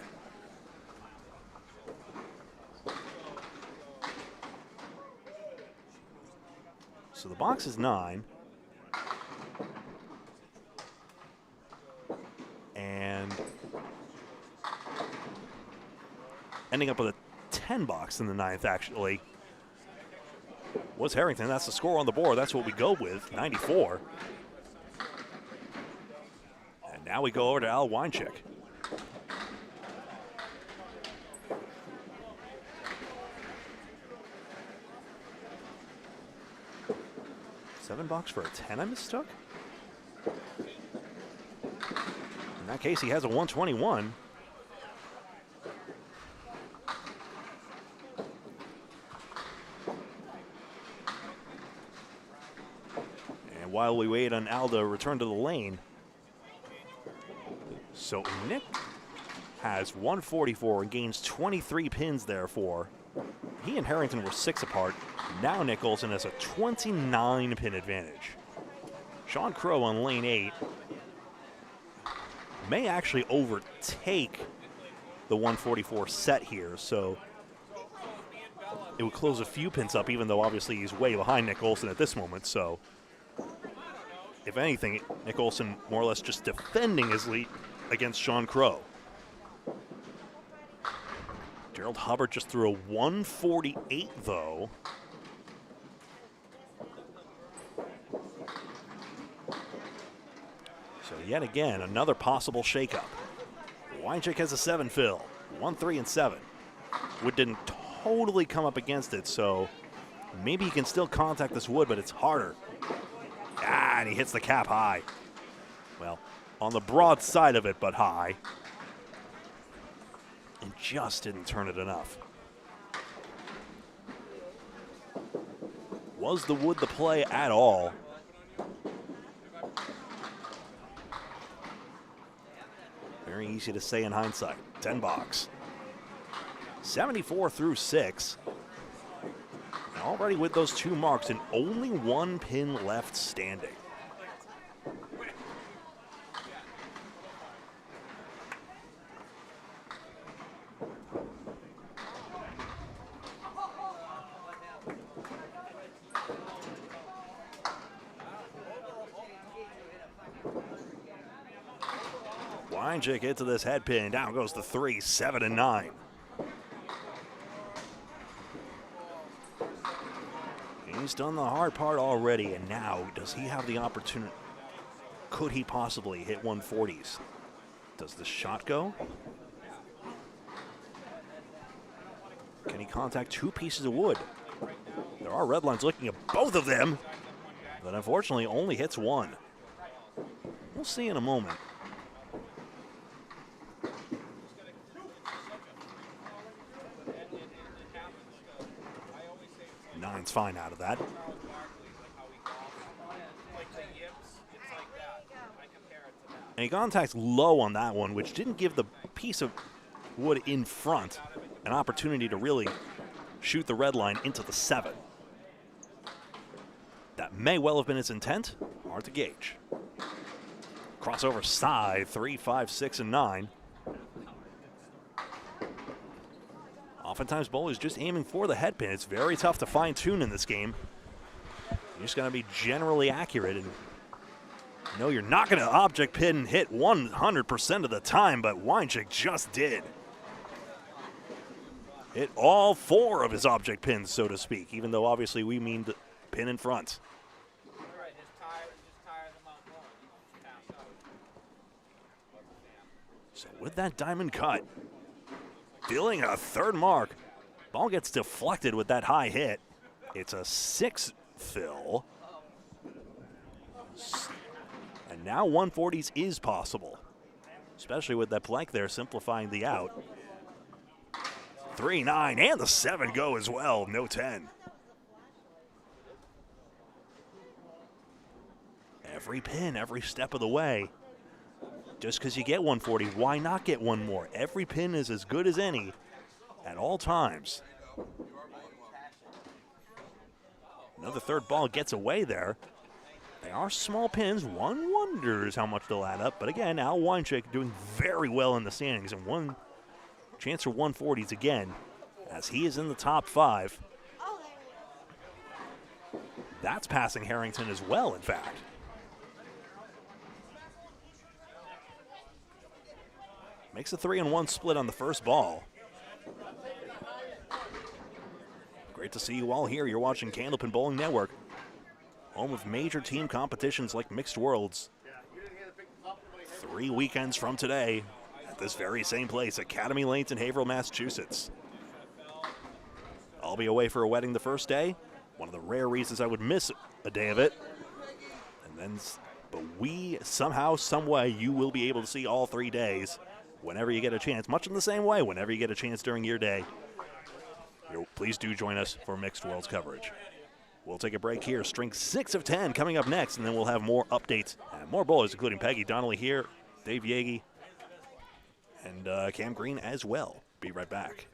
So the box is 9. And ending up with a 10 box in the 9th, actually, was Harrington. That's the score on the board. That's what we go with, 94. And now we go over to Al Weinchick. $7 for a 10 I mistook? In that case, he has a 121. And while we wait on Al to return to the lane, so Nick has 144 and gains 23 pins, therefore. He and Harrington were 6 apart. Now Nick Olsen has a 29 pin advantage. Sean Crow on lane 8 may actually overtake the 144 set here, so it would close a few pins up, even though obviously he's way behind Nick Olsen at this moment. So if anything, Nick Olsen more or less just defending his lead against Sean Crow. Gerald Hubbard just threw a 148, though. So yet again, another possible shakeup. Weinchick has a 7 fill, 1, 3, and 7. Wood didn't totally come up against it, so maybe he can still contact this wood, but it's harder. Ah, and he hits the cap high. Well, on the broad side of it, but high. And just didn't turn it enough. Was the wood the play at all? Very easy to say in hindsight. 10 box. 74 through 6. And already with those 2 marks and only 1 pin left standing. Weinchick into this head pin. Down goes the 3, 7, and 9. He's done the hard part already, and now does he have the opportunity? Could he possibly hit 140s? Does the shot go? Can he contact 2 pieces of wood? There are red lines looking at both of them, but unfortunately only hits 1. We'll see in a moment. 9's fine out of that. And he contacts low on that one, which didn't give the piece of wood in front an opportunity to really shoot the red line into the 7. That may well have been his intent. Hard to gauge. Crossover side, 3, 5, 6, and 9. Oftentimes, bowlers just aiming for the head pin. It's very tough to fine-tune in this game. You're just going to be generally accurate. And no, you're not going to object pin and hit 100% of the time, but Weinchick just did. Hit all 4 of his object pins, so to speak, even though obviously we mean the pin in front. So with that diamond cut, dealing a third mark, ball gets deflected with that high hit. It's a 6 fill. And now 140s is possible, especially with that plank there simplifying the out. 3, 9, and the 7 go as well, no 10. Every pin, every step of the way. Just because you get 140, why not get one more? Every pin is as good as any at all times. Another third ball gets away there. They are small pins. One wonders how much they'll add up. But again, Al Weinchick doing very well in the standings, and one chance for 140s again as he is in the top 5. That's passing Harrington as well, in fact. Makes a 3-1 split on the first ball. Great to see you all here. You're watching Candlepin Bowling Network, home of major team competitions like Mixed Worlds. 3 weekends from today at this very same place, Academy Lanes in Haverhill, Massachusetts. I'll be away for a wedding the first day. One of the rare reasons I would miss a day of it. But we somehow, some way, you will be able to see all 3 days whenever you get a chance, much in the same way, whenever you get a chance during your day. Please do join us for Mixed Worlds coverage. We'll take a break here. String 6 of 10 coming up next, and then we'll have more updates and more bowlers, including Peggy Donnelly here, Dave Yagi, and Cam Green as well. Be right back.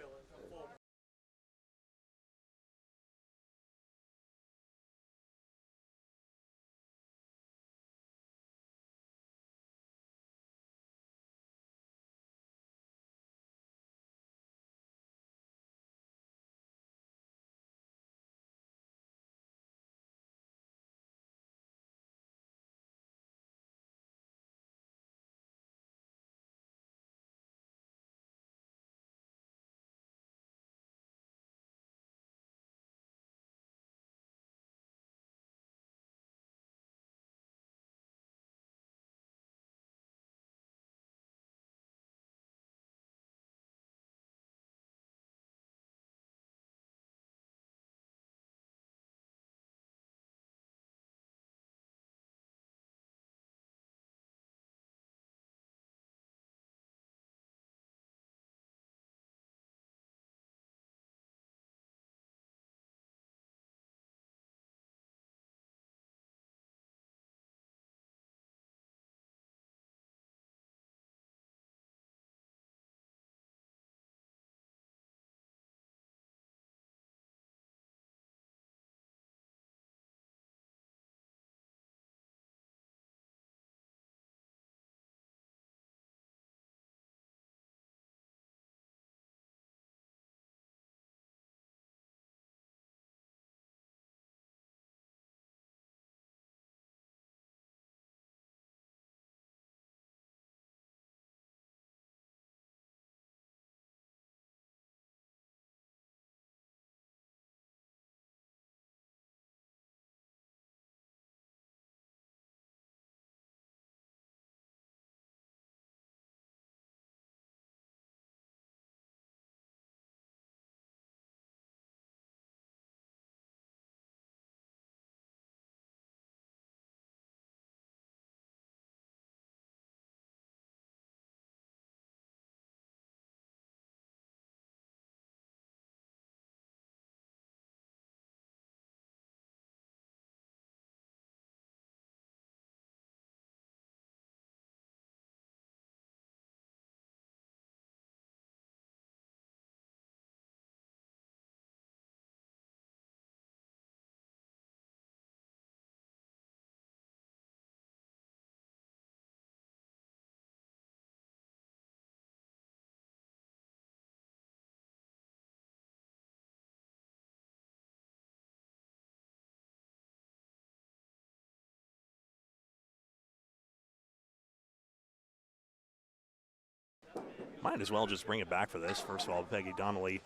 Might as well just bring it back for this. First of all, Peggy Donnelly,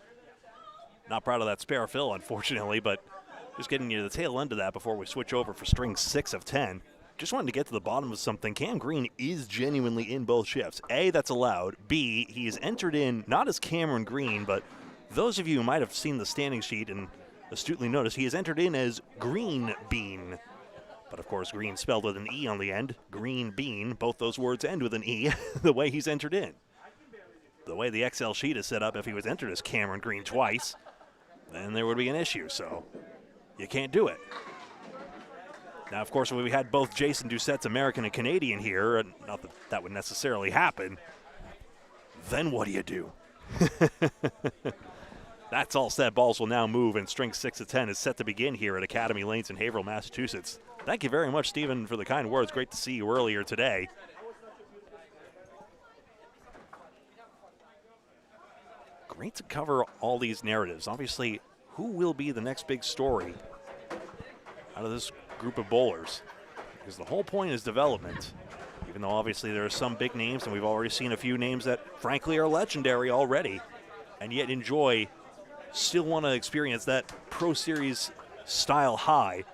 not proud of that spare fill, unfortunately, but just getting you to the tail end of that before we switch over for string 6 of 10. just wanted to get to the bottom of something. Cam Green is genuinely in both shifts. A, that's allowed. B, he is entered in not as Cameron Green, but those of you who might have seen the standing sheet and astutely noticed, he is entered in as Green Bean. But of course, green spelled with an E on the end. Green Bean, both those words end with an E, the way he's entered in. The way the Excel sheet is set up, if he was entered as Cameron Green twice, then there would be an issue, so you can't do it. Now, of course, we had both Jason Doucette's American and Canadian here, and not that that would necessarily happen. Then what do you do? That's all set. Balls will now move, and string 6 of 10 is set to begin here at Academy Lanes in Haverhill, Massachusetts. Thank you very much, Stephen, for the kind words. Great to see you earlier today. Great to cover all these narratives. Obviously, who will be the next big story out of this group of bowlers? Because the whole point is development. Even though obviously there are some big names, and we've already seen a few names that frankly are legendary already, and yet still want to experience that Pro Series style high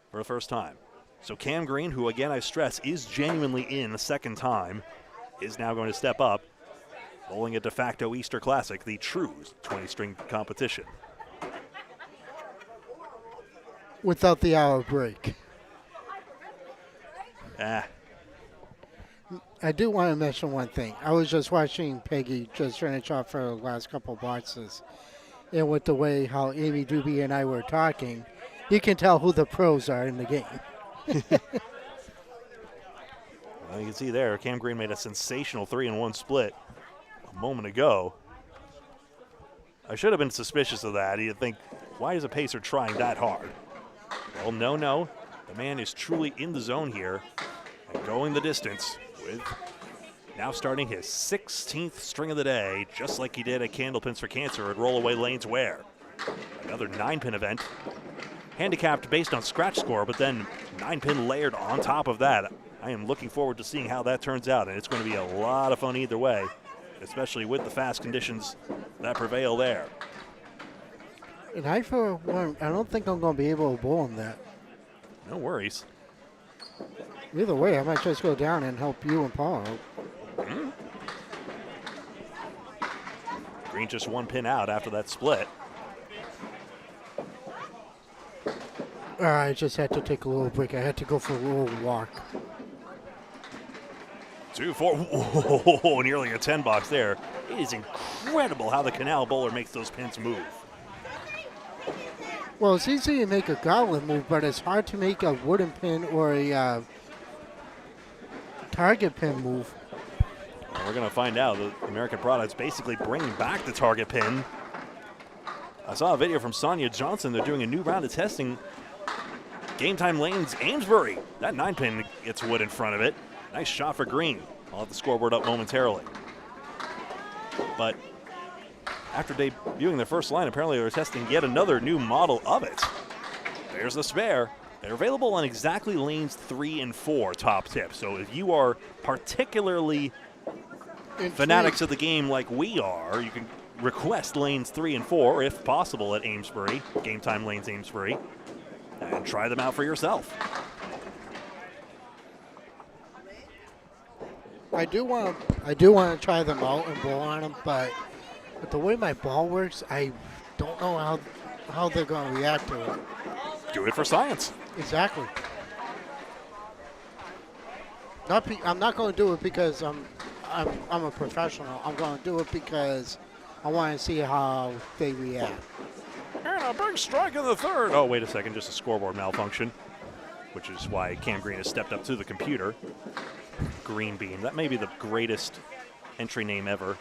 for the first time. So Cam Green, who again I stress is genuinely in the second time, is now going to step up, bowling a de facto Easter Classic, the true 20-string competition. Without the hour break. I do want to mention one thing. I was just watching Peggy just finish off for the last couple of boxes. And with the way how Amy Doobie and I were talking, you can tell who the pros are in the game. Well, you can see there, Cam Green made a sensational 3-in-1 split a moment ago. I should have been suspicious of that. You'd think, why is a pacer trying that hard? Well, no. The man is truly in the zone here and going the distance with now starting his 16th string of the day, just like he did at Candlepins for Cancer at Rollaway Lanes Ware. Another 9-pin event. Handicapped based on scratch score, but then 9-pin layered on top of that. I am looking forward to seeing how that turns out, and it's going to be a lot of fun either way, especially with the fast conditions that prevail there. And I, for one, I don't think I'm going to be able to bowl in that. No worries. Either way, I might just go down and help you and Paul out. Green just 1 pin out after that split. I just had to take a little break. I had to go for a little walk. 2-4. Whoa, nearly a 10 box there. It is incredible how the canal bowler makes those pins move. Well, it's easy to make a goblet move, but it's hard to make a wooden pin or a target pin move. Well, we're going to find out. The American product's basically bringing back the target pin. I saw a video from Sonia Johnson. They're doing a new round of testing. Game Time Lanes, Amesbury. That 9-pin gets wood in front of it. Nice shot for Green. I'll have the scoreboard up momentarily. But after debuting their first line, apparently they're testing yet another new model of it. There's the spare. They're available on exactly lanes 3 and 4, top tip. So if you are particularly fanatics of the game like we are, you can request lanes 3 and 4, if possible, at Amesbury, Game Time Lanes Amesbury, and try them out for yourself. I do want to try them out and bowl on them, but with the way my ball works, I don't know how they're going to react to it. Do it for science. Exactly. I'm not going to do it because I'm a professional. I'm going to do it because I want to see how they react. And a big strike in the third. Oh, wait a second, just a scoreboard malfunction, which is why Cam Green has stepped up to the computer. Green Bean. That may be the greatest entry name ever.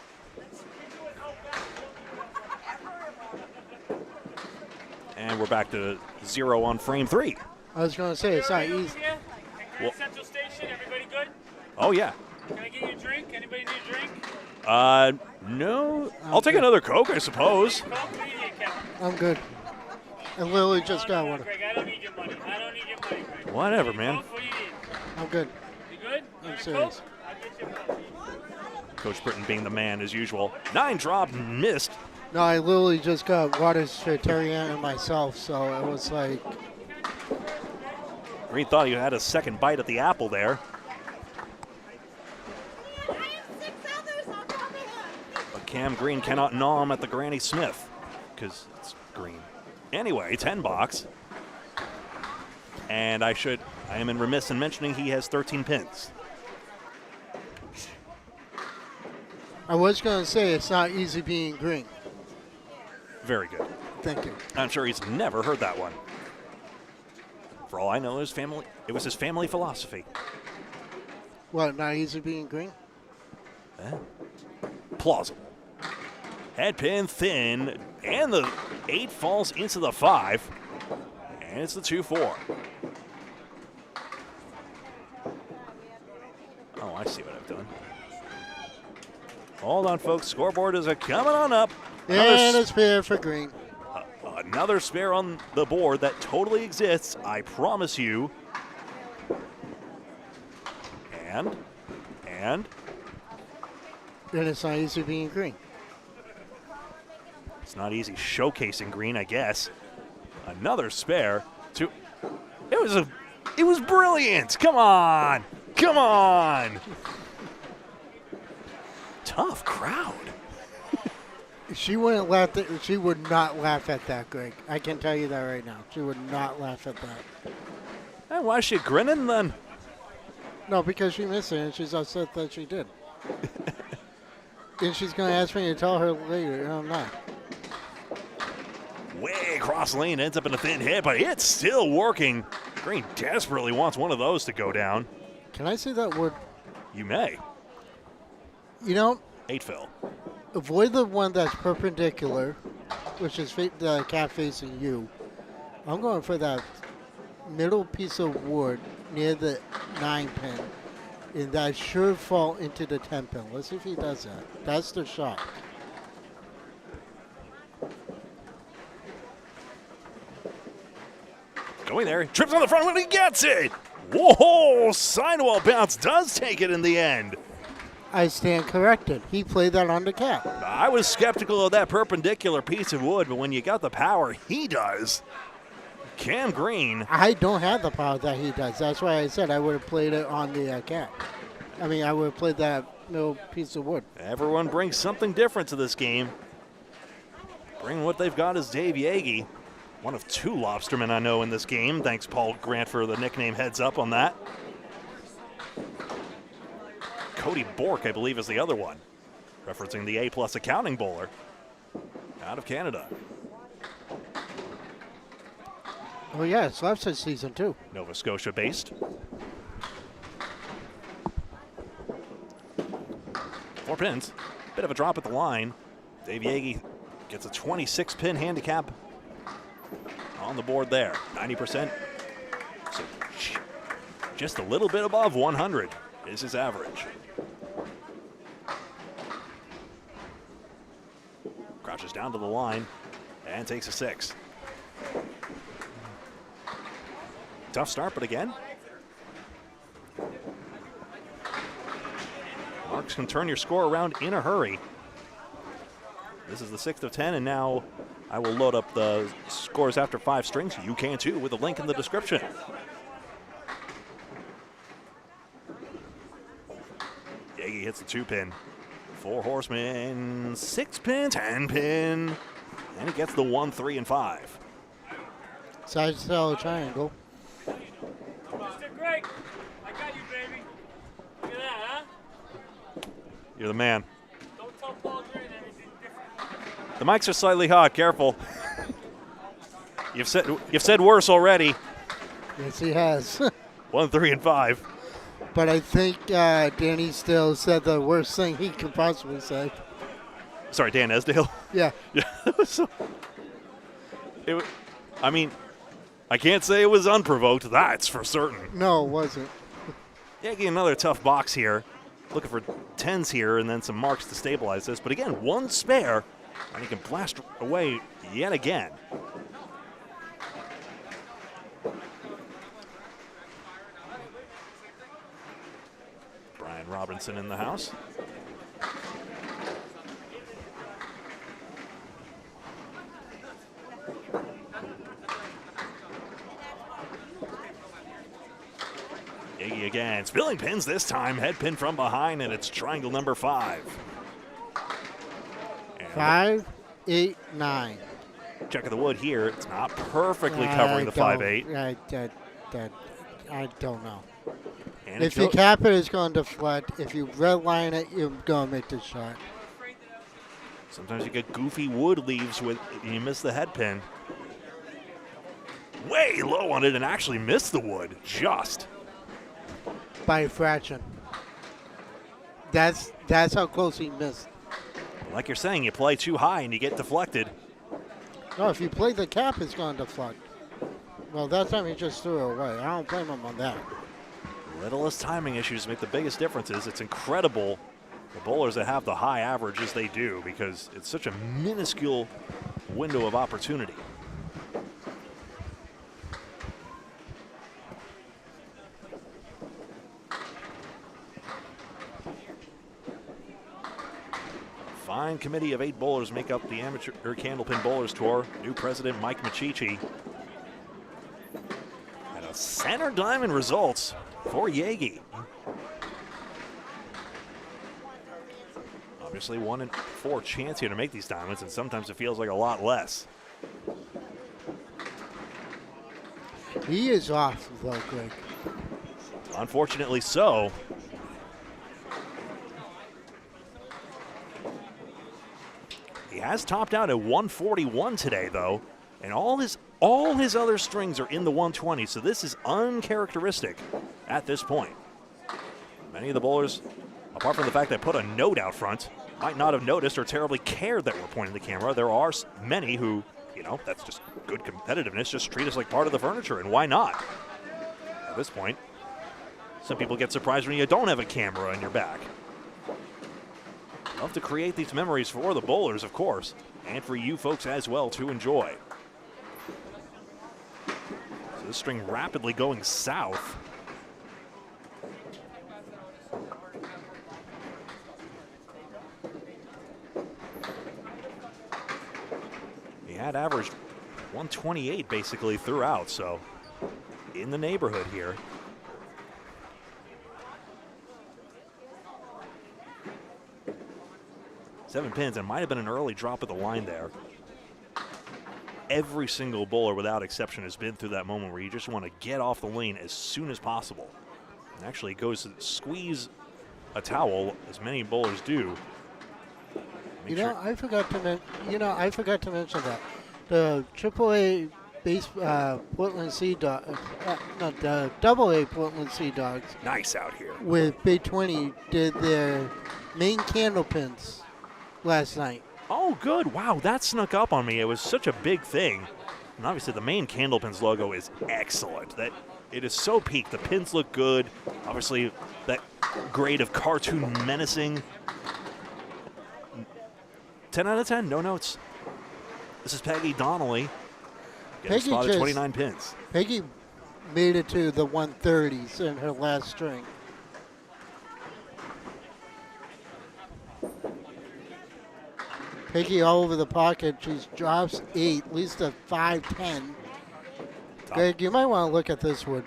And we're back to 0 on frame 3. I was going to say, it's not easy. Well, Central Station, everybody good? oh, yeah. Can I get you a drink? Anybody need a drink? No. I'll take another Coke, I suppose. Coke? What do you need, Kevin? I'm good. I literally just got one. Greg, I don't need your money. I don't need your money, Greg. Whatever, man. Coke, what do you need? I'm good. You good? I'm You want a serious. Coke? I'll get you a Coke. Coach Britton being the man as usual. 9 drop, missed. No, I literally just got water for Terrian and myself, so it was like Green thought he had a second bite at the apple there. But Cam Green cannot gnaw him at the Granny Smith because it's green. Anyway, 10 box. And I am remiss in mentioning he has 13 pins. I was going to say it's not easy being green. Very good. Thank you. I'm sure he's never heard that one. For all I know, it was his family philosophy. What, not easy being green? Plausible. Head pin thin, and the 8 falls into the 5, and it's the 2-4. Oh, I see what I've done. Hold on, folks. Scoreboard is coming on up. And a spare for green. Another spare on the board that totally exists, I promise you. And And it's not easy being green. it's not easy showcasing green, I guess. Another spare to. It was brilliant. Come on. Come on. Tough crowd. She would not laugh at that, Greg. I can tell you that right now. She would not laugh at that. And why is she grinning then? No, because she missed it and she's upset that she did. And she's going to ask me to tell her later, and I'm not. Way across lane, ends up in a thin hit, but it's still working. Green desperately wants one of those to go down. Can I say that word? You may. You know, 8 fill. avoid the one that's perpendicular, which is the cat facing you. I'm going for that middle piece of wood near the 9 pin, and that should fall into the 10 pin. Let's see if he does that. That's the shot. Going there, trips on the front when he gets it. Whoa, sidewall bounce does take it in the end. I stand corrected. He played that on the cap. I was skeptical of that perpendicular piece of wood, but when you got the power, he does. Cam Green. I don't have the power that he does. That's why I said I would have played it on the cap. I mean, I would have played that middle piece of wood. Everyone brings something different to this game. Bringing what they've got is Dave Yagi. One of 2 lobstermen I know in this game. Thanks, Paul Grant, for the nickname heads up on that. Cody Bork, I believe, is the other one, referencing the A-plus accounting bowler out of Canada. Oh, yeah, it's lobster season, too. Nova Scotia-based. 4 pins. Bit of a drop at the line. Dave Yagi gets a 26-pin handicap on the board there. 90%. So just a little bit above 100 is his average. Crouches down to the line and takes a 6. Tough start, but again, marks can turn your score around in a hurry. This is the 6th of 10, and now I will load up the scores after 5 strings. You can too with a link in the description. Yagi hits the 2-pin. 4 horsemen, 6-pin, 10-pin, and he gets the 1, 3, and 5. Side style triangle. Mr. Greg, I got you, baby. Look at that, huh? You're the man. Don't tell Paul Green anything different. The mics are slightly hot. Careful. You've said worse already. Yes, he has. 1, 3, and 5. But I think Danny still said the worst thing he could possibly say. Sorry, Dan Esdale. Yeah. Yeah. I mean, I can't say it was unprovoked. That's for certain. No, it wasn't. Yagi, another tough box here. Looking for 10s here and then some marks to stabilize this. But again, 1 spare, and he can blast away yet again. Brian Robinson in the house. Iggy again, spilling pins this time. Head pin from behind, and it's triangle number 5. And 5, 8, 9. check of the wood here. It's not perfectly covering the 5-8. I don't know. And If you cap it, it's going to deflect. If you red line it, you're going to make the shot. sometimes you get goofy wood leaves with you miss the head pin. Way low on it and actually missed the wood. Just. By a fraction. That's how close he missed. Like you're saying, you play too high and you get deflected. No, if you play the cap, it's going to deflect. Well, that time he just threw it away. I don't blame him on that. Littlest timing issues make the biggest differences. It's incredible the bowlers that have the high averages they do because it's such a minuscule window of opportunity. Fine committee of 8 bowlers make up the amateur Candlepin Bowlers Tour. New president Mike Machichi. And a center diamond results for Yagi. Obviously 1 in 4 chance here to make these diamonds, and sometimes it feels like a lot less. He is off, though, Greg. Unfortunately so. He has topped out at 141 today, though, and all his other strings are in the 120, so this is uncharacteristic at this point. Many of the bowlers, apart from the fact they put a note out front, might not have noticed or terribly cared that we're pointing the camera. There are many who, that's just good competitiveness. Just treat us like part of the furniture, and why not? At this point, some people get surprised when you don't have a camera on your back. Love to create these memories for the bowlers, of course, and for you folks as well to enjoy. So this string rapidly going south. He had averaged 128 basically throughout, so in the neighborhood here. Seven pins, and might have been an early drop of the line there. Every single bowler, without exception, has been through that moment where you just want to get off the lane as soon as possible. And actually goes to squeeze a towel, as many bowlers do. I forgot to mention that the AAA base Portland Sea Dogs, the AA Portland Sea Dogs. Nice out here. With Bay 20 did their main candle pins last night. Oh, good. Wow, that snuck up on me. It was such a big thing. And obviously the main Candlepins logo is excellent. That it is so peaked. The pins look good. Obviously that grade of cartoon menacing. 10 out of 10, no notes. This is Peggy Donnelly. Getting spotted 29 pins. Peggy made it to the 130s in her last string. Peggy all over the pocket. She drops 8, at least a 5-10. Greg, you might want to look at this wood.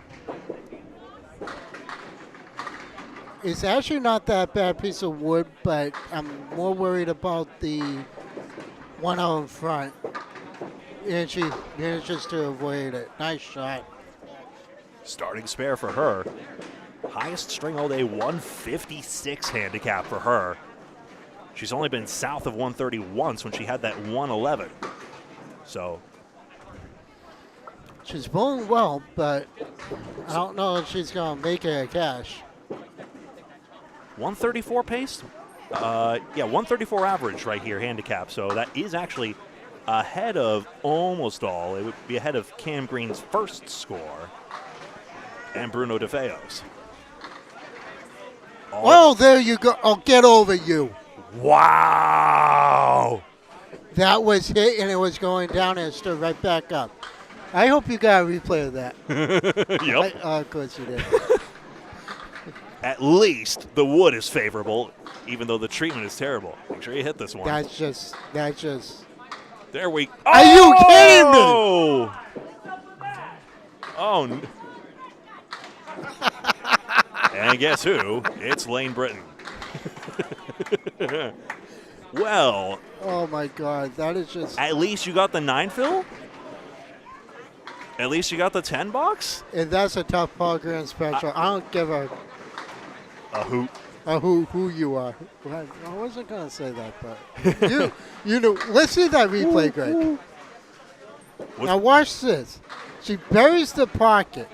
It's actually not that bad piece of wood, but I'm more worried about the one out in front. And she manages to avoid it. Nice shot. Starting spare for her. Highest string all day, 156 handicap for her. She's only been south of 130 once when she had that 111. So. She's bowling well, but I don't know if she's going to make it a cash. 134 pace? Yeah, 134 average right here, handicap. So that is actually ahead of almost all. It would be ahead of Cam Green's first score and Bruno DeFeo's. Oh, there you go. Oh, get over you. Wow. That was hit, and it was going down and stood right back up. I hope you got a replay of that. Yep. Of course you did. At least the wood is favorable, even though the treatment is terrible. Make sure you hit this one. That's just. There we. Are you kidding me? Oh. And guess who? It's Lane Britton. Well, Oh my God, that is just. at least you got the 9 fill? At least you got the 10 box? And that's a tough Paul Grand special. I don't give a hoot. who you are. I wasn't gonna say that, but you know. Let's see that replay, Greg. Now watch this. She buries the pocket.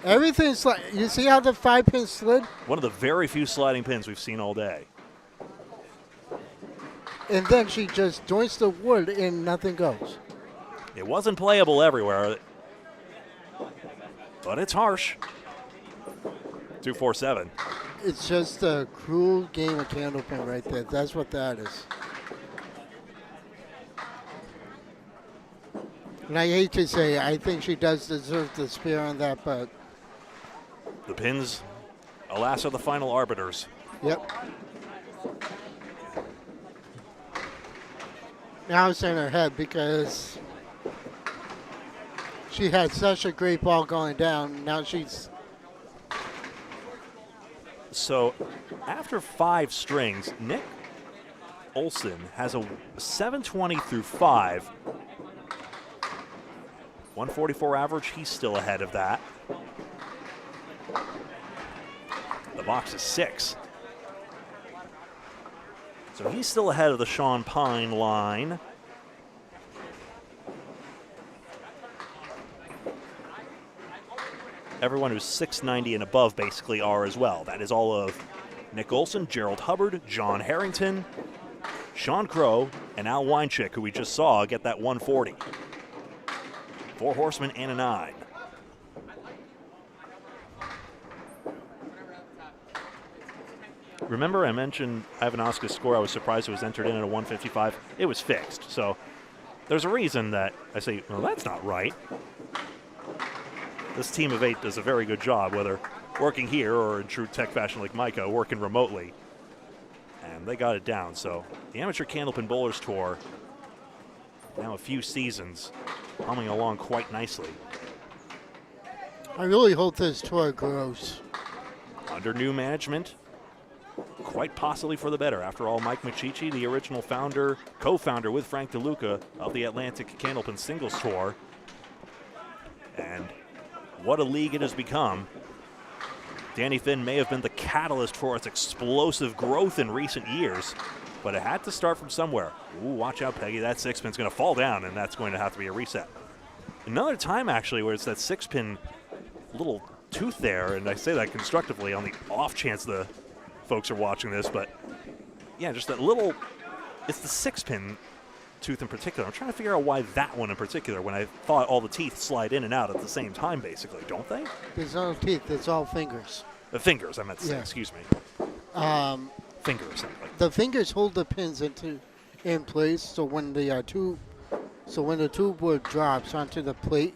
Everything's like. You see how the 5-pin slid? One of the very few sliding pins we've seen all day. And then she just joints the wood and nothing goes. It wasn't playable everywhere, but it's harsh. 2-4-7. It's just a cruel game of Candlepin right there. That's what that is. And I hate to say, I think she does deserve the spear on that, but The pins, alas, are the final arbiters. yep. Now it's in her head because she had such a great ball going down. Now she's So after 5 strings, Nick Olson has a 720 through 5. 144 average, he's still ahead of that. The box is 6. So he's still ahead of the Sean Pine line. Everyone who's 690 and above basically are as well. That is all of Nick Olson, Gerald Hubbard, John Harrington, Sean Crow, and Al Weinchick, who we just saw get that 140. 4 horsemen and a 9. Remember I mentioned Ivanoska's score. I was surprised it was entered in at a 155. It was fixed. So there's a reason that I say, well, that's not right. This team of 8 does a very good job, whether working here or in true tech fashion like Micah, working remotely. And they got it down. So the Amateur Candlepin Bowlers Tour, now a few seasons, humming along quite nicely. I really hope this tour grows. Under new management, quite possibly for the better. After all, Mike Machichi, the original founder, co-founder with Frank DeLuca of the Atlantic Candlepin Singles Tour. And what a league it has become. Danny Finn may have been the catalyst for its explosive growth in recent years, but it had to start from somewhere. Ooh, watch out, Peggy. That 6-pin's going to fall down, and that's going to have to be a reset. Another time, actually, where it's that 6-pin little tooth there, and I say that constructively on the off chance the folks are watching this, but yeah, just that little, it's the 6-pin tooth in particular. I'm trying to figure out why that one in particular, when I thought all the teeth slide in and out at the same time, basically, don't they? There's no teeth. It's all fingers. The fingers, I meant to say, Yeah. excuse me. Fingers, simply. The fingers hold the pins in place, so when the tube wood drops onto the plate,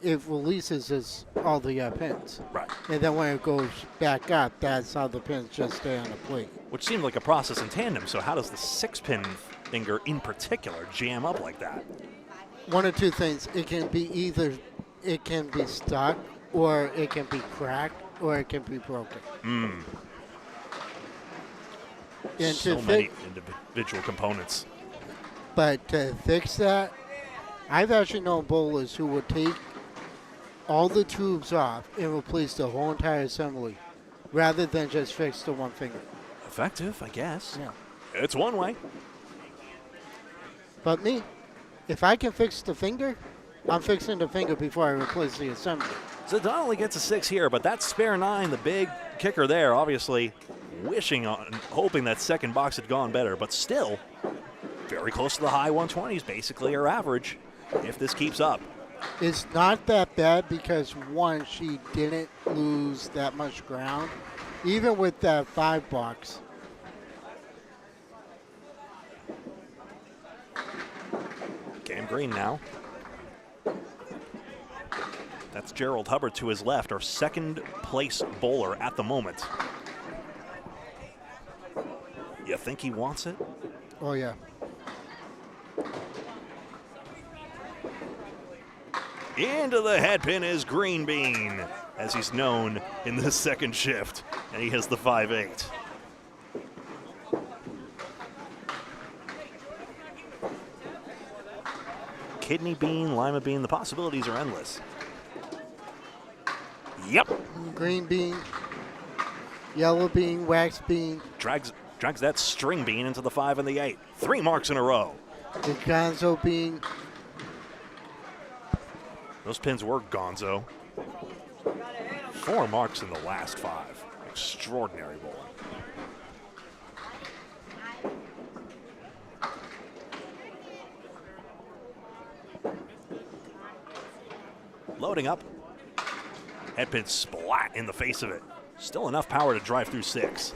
it releases all the pins. Right. And then when it goes back up, that's how the pins just stay on the plate. Which seemed like a process in tandem, so how does the 6-pin finger in particular jam up like that? One or two things. It can be either it can be stuck, or it can be cracked, or it can be broken. And So many individual components. But to fix that, I've actually known bowlers who would take all the tubes off and replace the whole entire assembly rather than just fix the one finger. Effective, I guess. Yeah. It's one way. But me, if I can fix the finger, I'm fixing the finger before I replace the assembly. So Donnelly gets a 6 here, but that spare 9, the big kicker there, obviously wishing on, hoping that second box had gone better, but still very close to the high 120s, basically her average, if this keeps up. It's not that bad because, one, she didn't lose that much ground. Even with that 5 box. Cam Green now. That's Gerald Hubbard to his left, our second place bowler at the moment. You think he wants it? Oh, yeah. Into the head pin is Green Bean, as he's known in the second shift, and he has the 5-8. Kidney bean, lima bean, the possibilities are endless. Yep. Green bean, yellow bean, wax bean. Drags that string bean into the 5 and the 8. 3 marks in a row. The gonzo bean. Those pins were gonzo. 4 marks in the last 5. Extraordinary bowling. Loading up. Head pin splat in the face of it. Still enough power to drive through 6.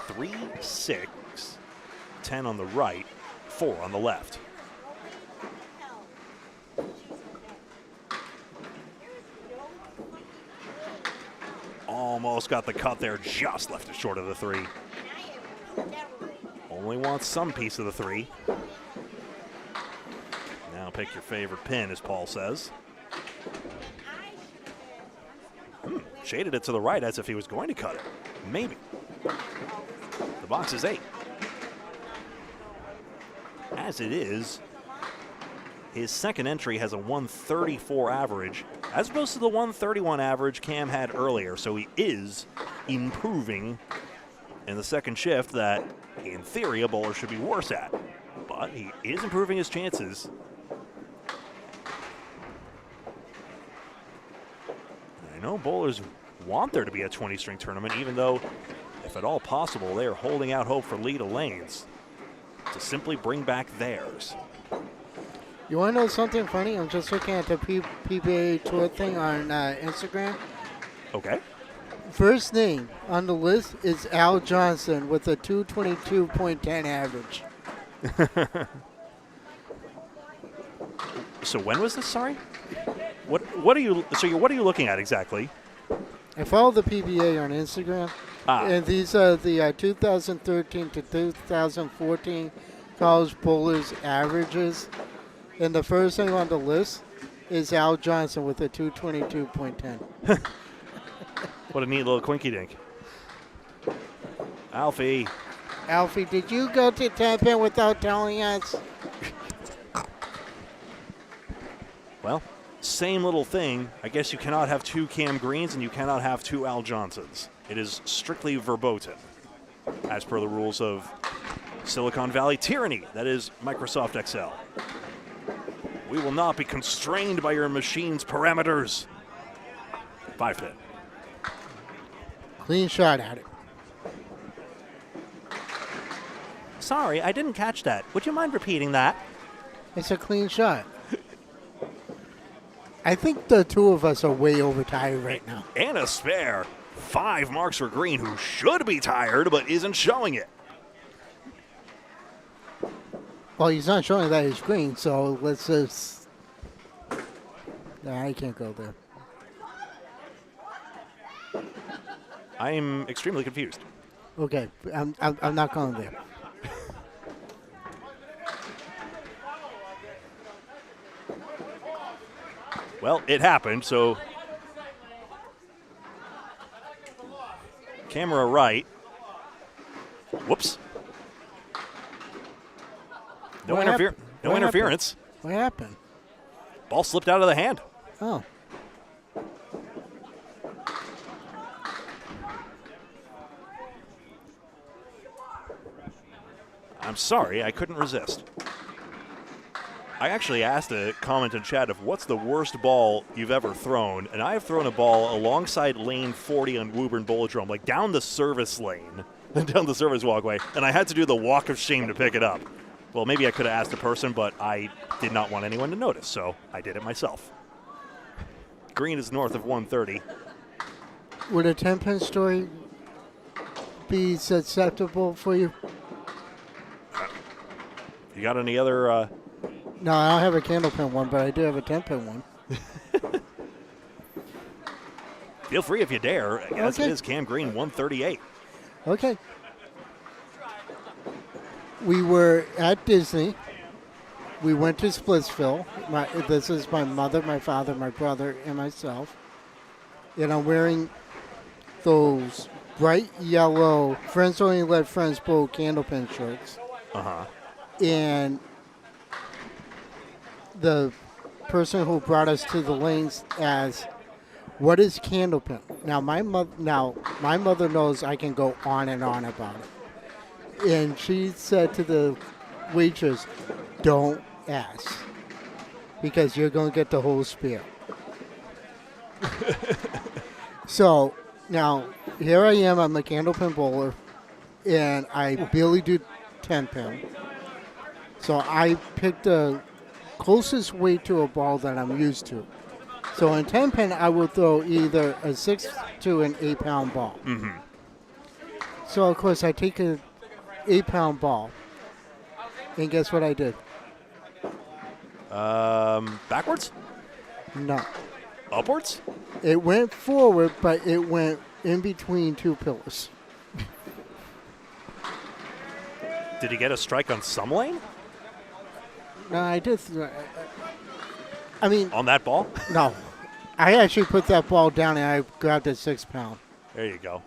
3, 6, 10 on the right, 4 on the left. Almost got the cut there, just left it short of the 3. Only wants some piece of the 3. Now pick your favorite pin, as Paul says. Shaded it to the right as if he was going to cut it. Maybe. The box is 8. As it is, his second entry has a 134 average, as opposed to the 131 average Cam had earlier. So he is improving in the second shift that, in theory, a bowler should be worse at. But he is improving his chances. I know bowlers want there to be a 20-string tournament, even though, if at all possible, they are holding out hope for lead lanes to simply bring back theirs. You want to know something funny? I'm just looking at the PBA Tour thing on Instagram. Okay. First name on the list is Al Johnson with a 222.10 average. So when was this? Sorry. What are you? So what are you looking at exactly? I follow the PBA on Instagram, and these are the 2013 to 2014 college bowlers averages. And the first name on the list is Al Johnson with a 222.10. What a neat little quinky dink. Alfie, did you go to Tampa without telling us? well, same little thing. I guess you cannot have 2 Cam Greens and you cannot have 2 Al Johnsons. It is strictly verboten, as per the rules of Silicon Valley tyranny. That is Microsoft Excel. We will not be constrained by your machine's parameters. 5 pin. Clean shot at it. Sorry, I didn't catch that. Would you mind repeating that? It's a clean shot. I think the two of us are way overtired right now. And a spare. 5 marks for Green, who should be tired but isn't showing it. Well, he's not showing that he's green, so let's just... Nah, I can't go there. I am extremely confused. Okay, I'm not going there. Well, it happened, so camera right. Whoops. No What interference. What happened? Ball slipped out of the hand. Oh. I'm sorry, I couldn't resist. I actually asked a comment in chat of what's the worst ball you've ever thrown, and I have thrown a ball alongside lane 40 on Woburn Bowlodrome, like down the service lane, down the service walkway, and I had to do the walk of shame to pick it up. Well, maybe I could have asked a person, but I did not want anyone to notice, so I did it myself. Green is north of 130. Would a 10-pin story be susceptible for you? You got any other... No, I don't have a Candlepin one, but I do have a 10-pin one. Feel free if you dare. As Okay. it is, Cam Green, 138. Okay. We were at Disney, we went to Splitsville. This is my mother, my father, my brother, and myself. And I'm wearing those bright yellow Friends Only Let Friends Bowl Candlepin shirts. Uh-huh. And the person who brought us to the lanes asked, "What is Candlepin?" Now my mother knows I can go on and on about it. And she said to the waitress, "Don't ask, because you're going to get the whole spiel." So now here I am. I'm a Candlepin bowler, and I barely do 10-pin. So I picked the closest weight to a ball that I'm used to. So in 10-pin, I will throw either a 6 to an 8-pound ball. Mm-hmm. So of course I take an 8-pound ball, and guess what I did? Backwards? No. Upwards? It went forward, but it went in between two pillars. Did he get a strike on some lane? No, I did. I mean, On that ball? no. I actually put that ball down and I grabbed a 6-pound. There you go.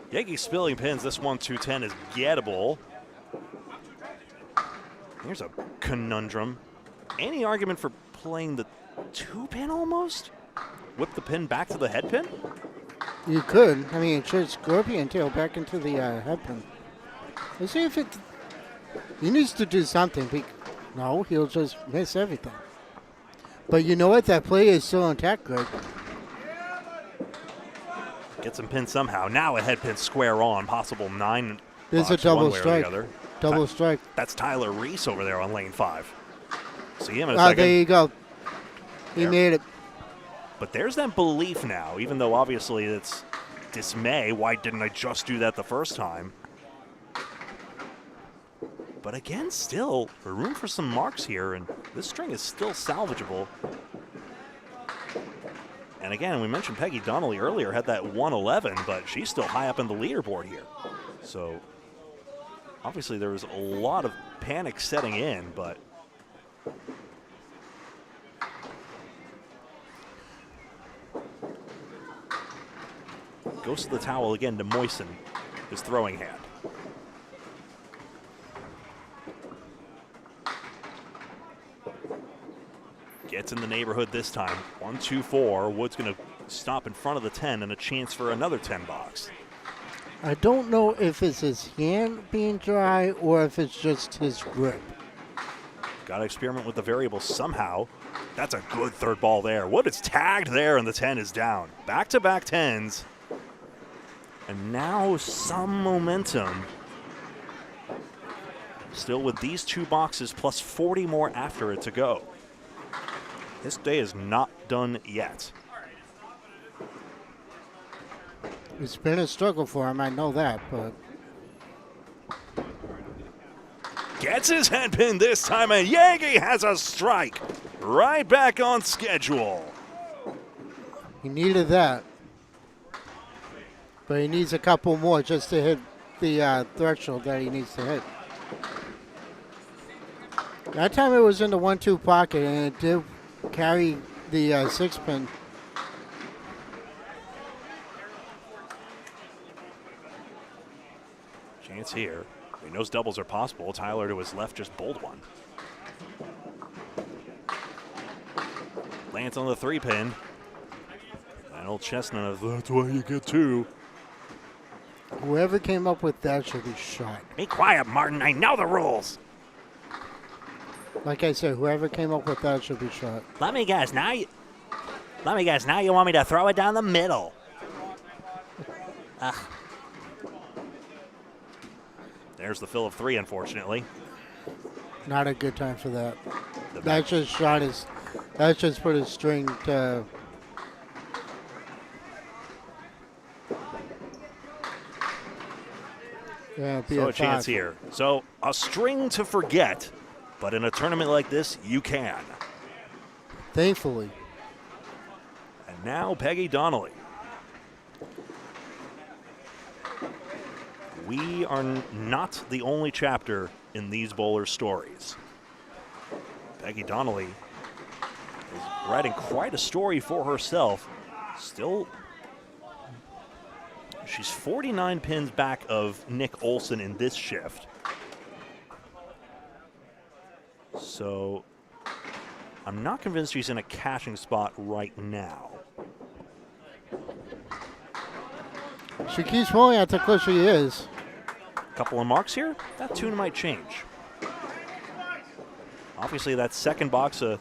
Yankee spilling pins. This 1-2-10 is gettable. Here's a conundrum. Any argument for playing the 2-pin almost? Whip the pin back to the head pin? You could. I mean, should Scorpion tail back into the head pin. Let's see if it. He needs to do something. No, he'll just miss everything. But you know what? That play is still intact, Greg. Get some pins somehow. Now a head pin square on. Possible 9. There's a box, double one way or the strike. other. Double strike. That's Tyler Reese over there on lane 5. See him in a Ah, second. there you go. He There. made it. But there's that belief now, even though obviously it's dismay. Why didn't I just do that the first time? But again, still, room for some marks here, and this string is still salvageable. And again, we mentioned Peggy Donnelly earlier, had that 111, but she's still high up in the leaderboard here. So obviously there was a lot of panic setting in, but goes to the towel again to moisten his throwing hand. Gets in the neighborhood this time. 1-2-4. Wood's going to stop in front of the 10 and a chance for another 10 box. I don't know if it's his hand being dry or if it's just his grip. Got to experiment with the variables somehow. That's a good third ball there. Wood is tagged there and the 10 is down. Back-to-back 10s. And now some momentum. Still with these 2 boxes plus 40 more after it to go. This day is not done yet. It's been a struggle for him, I know that, but Gets his head pin this time, and Yankee has a strike. Right back on schedule. he needed that. But he needs a couple more just to hit the threshold that he needs to hit. That time it was in the 1-2 pocket, and it did carry the 6-pin. Chance here. He knows doubles are possible. Tyler to his left just bowled one. Lands on the 3-pin. That old chestnut, that's why you get 2. Whoever came up with that should be shot. Be quiet, Martin. I know the rules. Like I said, whoever came up with that should be shot. Let me guess. Now you want me to throw it down the middle. Ugh. There's the fill of 3, unfortunately. Not a good time for that. That just shot his. That just put his string to. Yeah, be So a a chance 5. here. So a string to forget, but in a tournament like this, you can. Thankfully. And now Peggy Donnelly. We are not the only chapter in these bowlers' stories. Peggy Donnelly is writing quite a story for herself. Still, she's 49 pins back of Nick Olson in this shift. So I'm not convinced she's in a cashing spot right now. She keeps pulling at the close she is. Couple of marks here. That tune might change. Obviously, that second box, a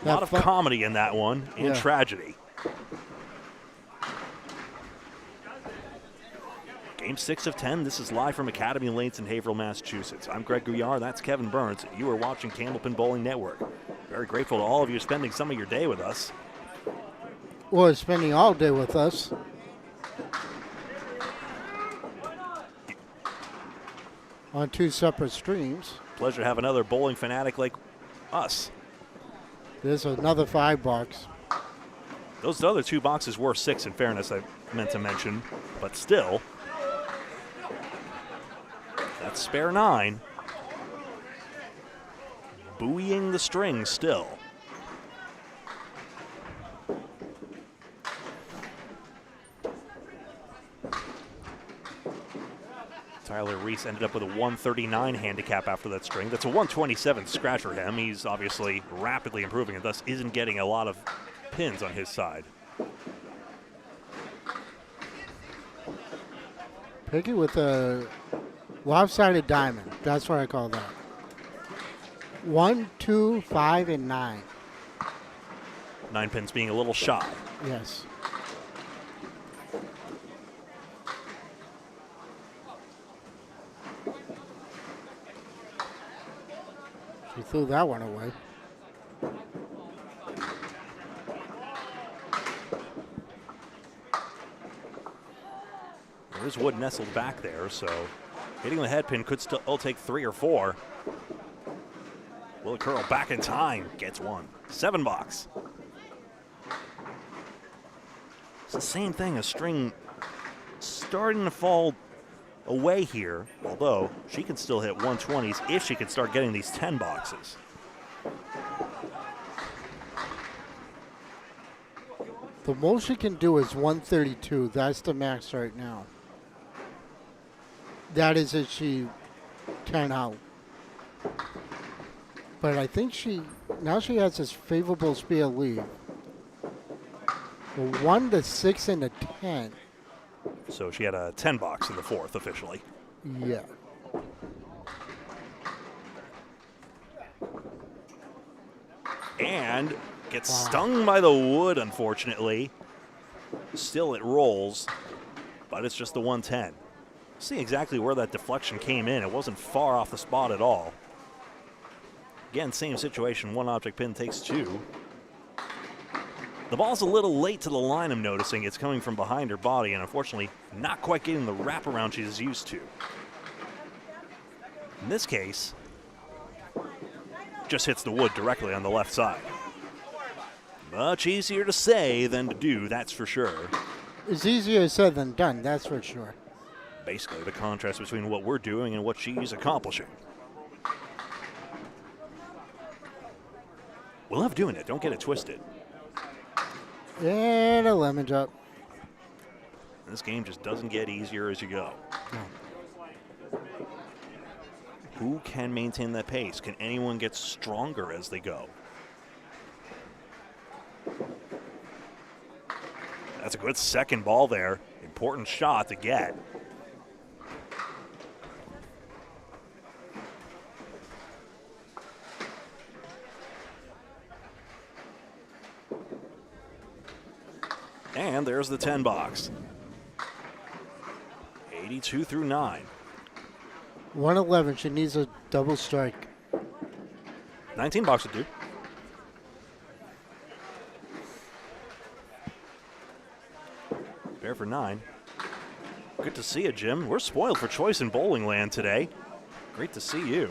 lot of comedy in that one and tragedy. Game 6 of 10. This is live from Academy Lanes in Haverhill, Massachusetts. I'm Greg Gouillart. That's Kevin Burns. You are watching Candlepin Bowling Network. Very grateful to all of you spending some of your day with us. Or spending all day with us. On 2 separate streams. Pleasure to have another bowling fanatic like us. There's another 5 box. Those other 2 boxes were 6, in fairness, I meant to mention. But still, that's spare 9. Buoying the string still. Tyler Reese ended up with a 139 handicap after that string. That's a 127 scratch for him. He's obviously rapidly improving and thus isn't getting a lot of pins on his side. Peggy with a lopsided diamond. That's what I call that. 1, 2, 5, and 9. 9 pins being a little shy. Yes. She threw that one away. There's wood nestled back there, so hitting the head pin could still take 3 or 4. Will it curl back in time? Gets 1. 7 box. It's the same thing, a string starting to fall away here, although she can still hit 120s if she can start getting these 10 boxes. The most she can do is 132. That's the max right now. That is if she 10 out. But I think now she has this favorable speed of lead. The 1, the 6, and the 10. So she had a 10 box in the 4th officially. Yeah. And gets stung by the wood, unfortunately. Still it rolls, but it's just the 110. See exactly where that deflection came in. It wasn't far off the spot at all. Again, same situation. 1 object pin takes 2. The ball's a little late to the line, I'm noticing. It's coming from behind her body, and unfortunately not quite getting the wraparound she's used to. In this case, just hits the wood directly on the left side. Much easier to say than to do, that's for sure. It's easier said than done, that's for sure. Basically the contrast between what we're doing and what she's accomplishing. We love doing it, don't get it twisted. And a lemon drop. This game just doesn't get easier as you go. No. Who can maintain that pace? Can anyone get stronger as they go? That's a good second ball there. Important shot to get. And there's the 10 box. 82 through 9. 111, she needs a double strike. 19 box would do. Fair for 9. Good to see you, Jim. We're spoiled for choice in bowling land today. Great to see you.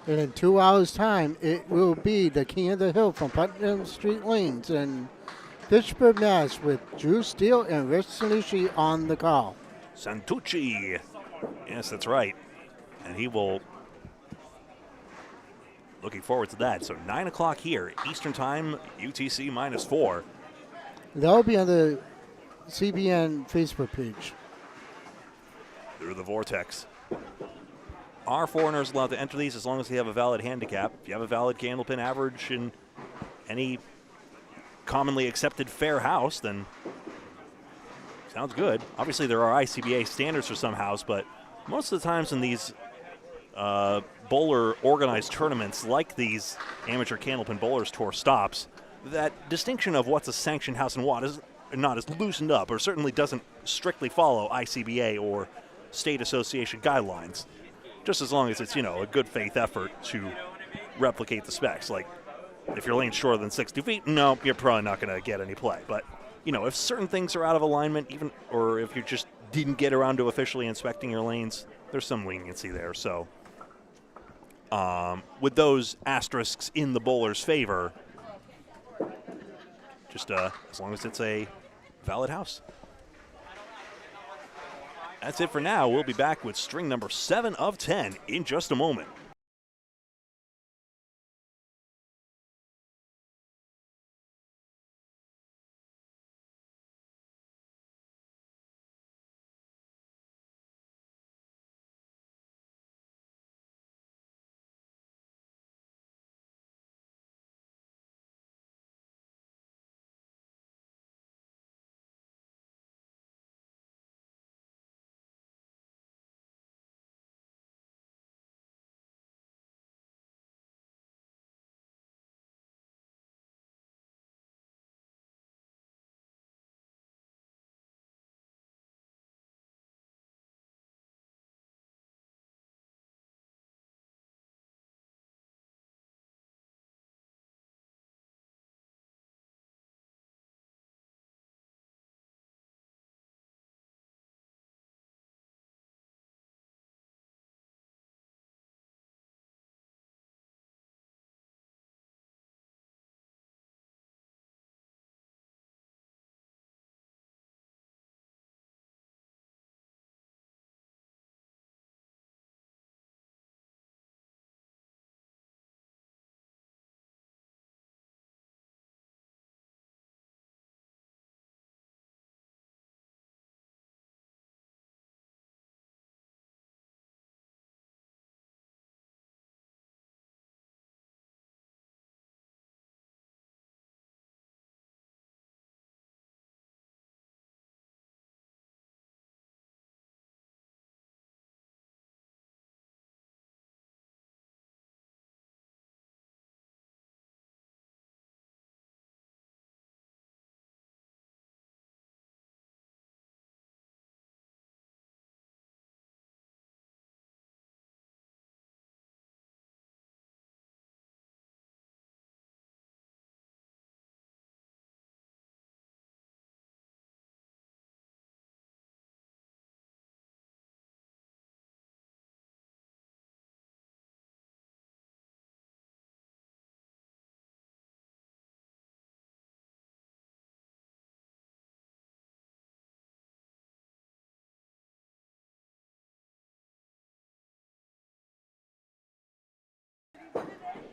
And in 2 hours' time, it will be the King of the Hill from Putnam Street Lanes in Fitchburg, Mass. with Drew Steele and Rich Sanucci on the call. Santucci. Yes, that's right. And he will looking forward to that. So 9 o'clock here, Eastern Time, UTC -4. That'll be on the CBN Facebook page. Through the vortex. Are foreigners allowed to enter these as long as they have a valid handicap? If you have a valid Candlepin average in any commonly accepted fair house, then sounds good. Obviously, there are ICBA standards for some house, but most of the times in these bowler organized tournaments like these Amateur Candlepin Bowlers Tour stops, that distinction of what's a sanctioned house and what is not is loosened up, or certainly doesn't strictly follow ICBA or state association guidelines, just as long as it's, a good faith effort to replicate the specs. Like, if your lane's shorter than 60 feet, no, you're probably not going to get any play. But, if certain things are out of alignment, or if you just didn't get around to officially inspecting your lanes, there's some leniency there. So, with those asterisks in the bowler's favor, just as long as it's a valid house. That's it for now. We'll be back with string number 7 of 10 in just a moment.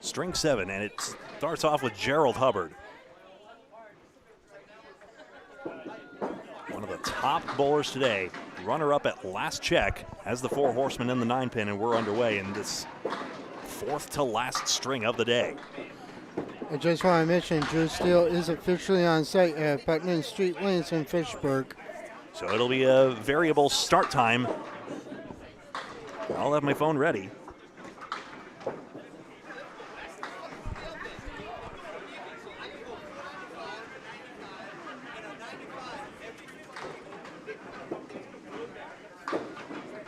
String 7, and it starts off with Gerald Hubbard. One of the top bowlers today, runner-up at last check, has the 4 horsemen in the 9-pin, and we're underway in this 4th to last string of the day. I just want to mention Drew Steele is officially on site at Putnam Street Lanes in Fitchburg. So it'll be a variable start time. I'll have my phone ready.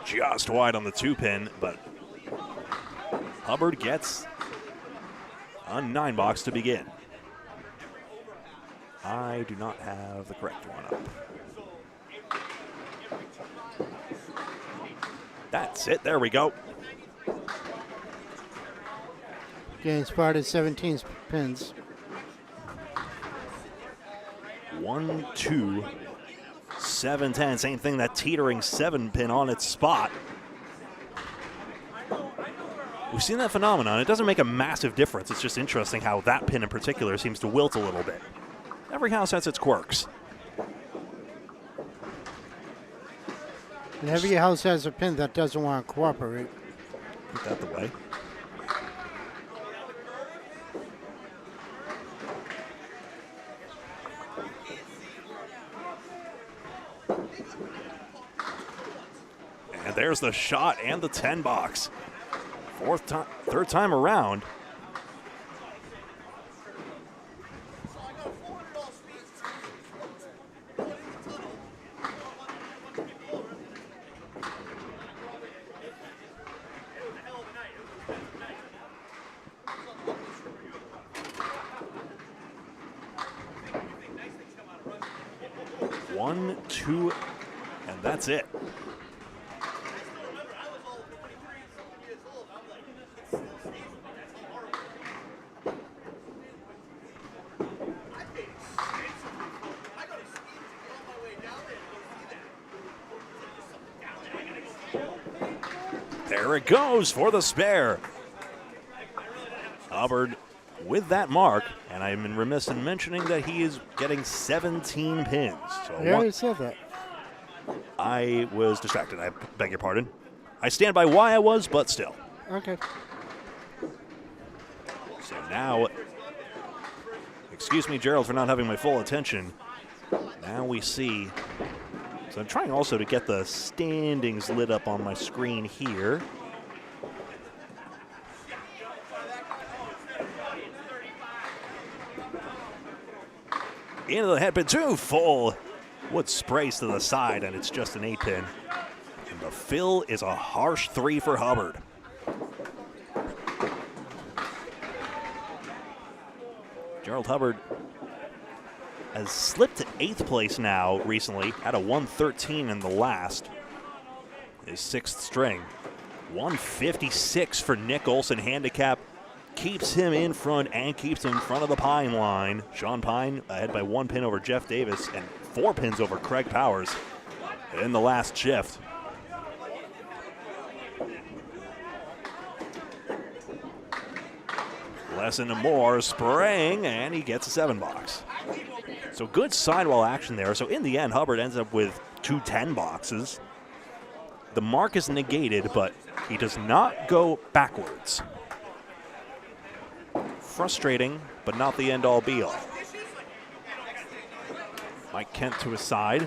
Just wide on the 2-pin, but Hubbard gets a 9-box to begin. I do not have the correct one up. That's it. There we go. Getting spotted 17 pins. 1, 2, 7, 10. Same thing, that teetering 7-pin on its spot. We've seen that phenomenon. It doesn't make a massive difference. It's just interesting how that pin in particular seems to wilt a little bit. Every house has its quirks. And every house has a pin that doesn't want to cooperate. Put that the way. And there's the shot and the 10 box. Third time around. One, two, and that's it. There it goes for the spare. Hubbard with that mark, and I'm remiss in mentioning that he is getting 17 pins. So I already said that. I was distracted. I beg your pardon. I stand by why I was, but still. Okay. So now, excuse me, Gerald, for not having my full attention. Now we see. So I'm trying also to get the standings lit up on my screen here. Into the head pin, too full. Wood sprays to the side, and it's just an 8-pin. And the fill is a harsh 3 for Hubbard. Gerald Hubbard has slipped to 8th place now recently, had a 113 in the last. His 6th string. 156 for Nick Olson, handicap. Keeps him in front and keeps him in front of the Pine line. Sean Pine ahead by 1 pin over Jeff Davis and 4 pins over Craig Powers in the last shift. Less and more spraying, and he gets a 7 box. So good sidewall action there. So in the end, Hubbard ends up with 2 10 boxes. The mark is negated, but he does not go backwards. Frustrating, but not the end-all be-all. Mike Kent to his side.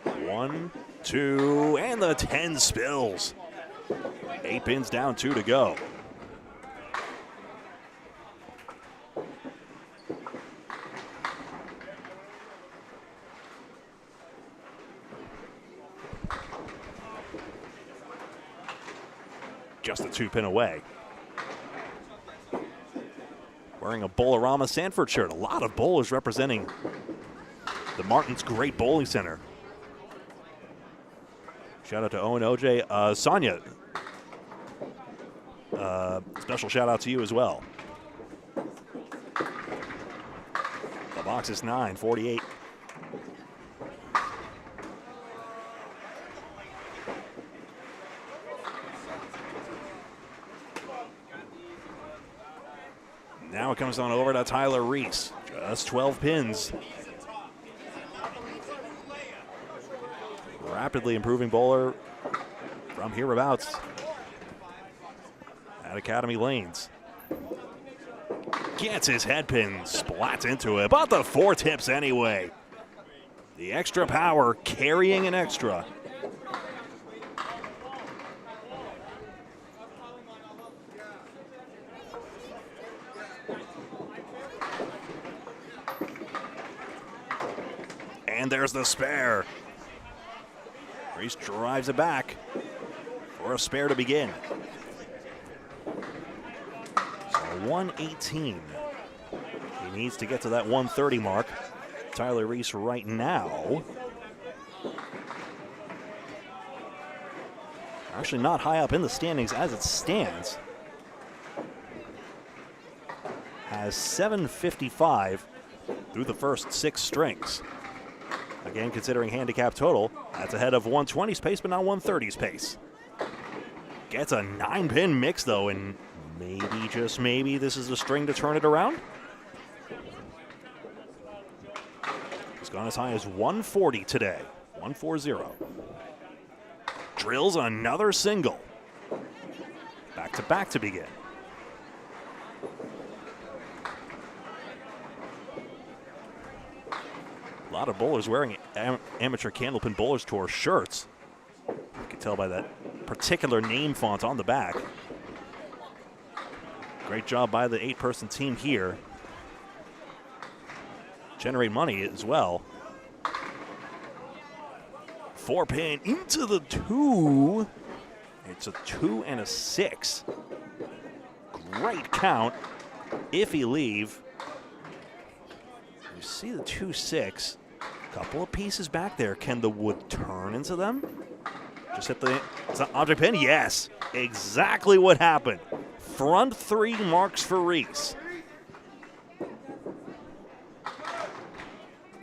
One, two, and the 10 spills. 8 pins down, 2 to go. Just a 2 pin away. Wearing a Bolorama Sanford shirt. A lot of bowlers representing the Martin's Great Bowling Center. Shout out to Owen OJ. Sonia, special shout out to you as well. The box is 9-48. Now it comes on over to Tyler Reese. Just 12 pins. Rapidly improving bowler from hereabouts at Academy Lanes. Gets his head pin, splats into it, but the 4 tips anyway. The extra power carrying an extra. And there's the spare. Reese drives it back for a spare to begin. So 118. He needs to get to that 130 mark. Tyler Reese right now. Actually not high up in the standings as it stands. Has 755 through the first 6 strings. Again, considering handicap total, that's ahead of 120's pace, but not 130's pace. Gets a 9-pin mix, though, and maybe, just maybe, this is the string to turn it around. It's gone as high as 140 today, 140. Drills another single. Back to begin. A lot of bowlers wearing amateur Candlepin Bowlers Tour shirts. You can tell by that particular name font on the back. Great job by the 8-person team here. Generate money as well. 4-pin into the 2. It's a 2 and a 6. Great count. Iffy leave. You see the 2-6. Couple of pieces back there. Can the wood turn into them? Just hit the object pin. Yes, exactly what happened. Front 3 marks for Reese.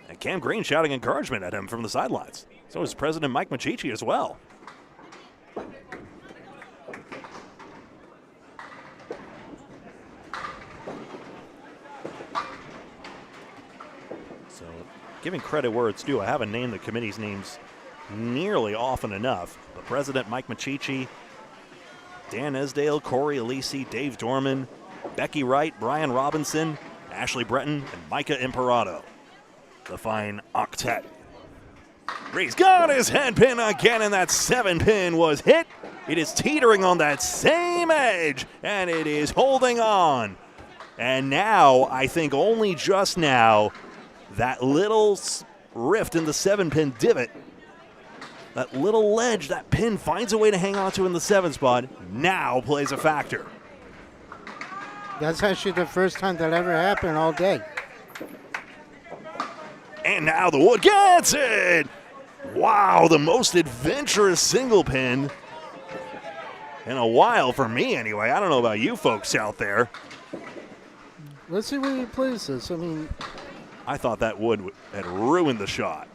And Cam Green shouting encouragement at him from the sidelines. So is President Mike Machichi as well. So giving credit where it's due, I haven't named the committee's names nearly often enough, but President Mike Machichi, Dan Esdale, Corey Alisi, Dave Dorman, Becky Wright, Brian Robinson, Ashley Breton, and Micah Imperato. The fine octet. Reese got his head pin again, and that 7-pin was hit. It is teetering on that same edge, and it is holding on. And now, I think only just now, that little rift in the 7-pin divot, that little ledge, that pin finds a way to hang on to in the 7 spot, now plays a factor. That's actually the first time that ever happened all day. And now the wood gets it! Wow, the most adventurous single pin in a while for me anyway. I don't know about you folks out there. Let's see where he plays this. I mean, I thought that wood had ruined the shot.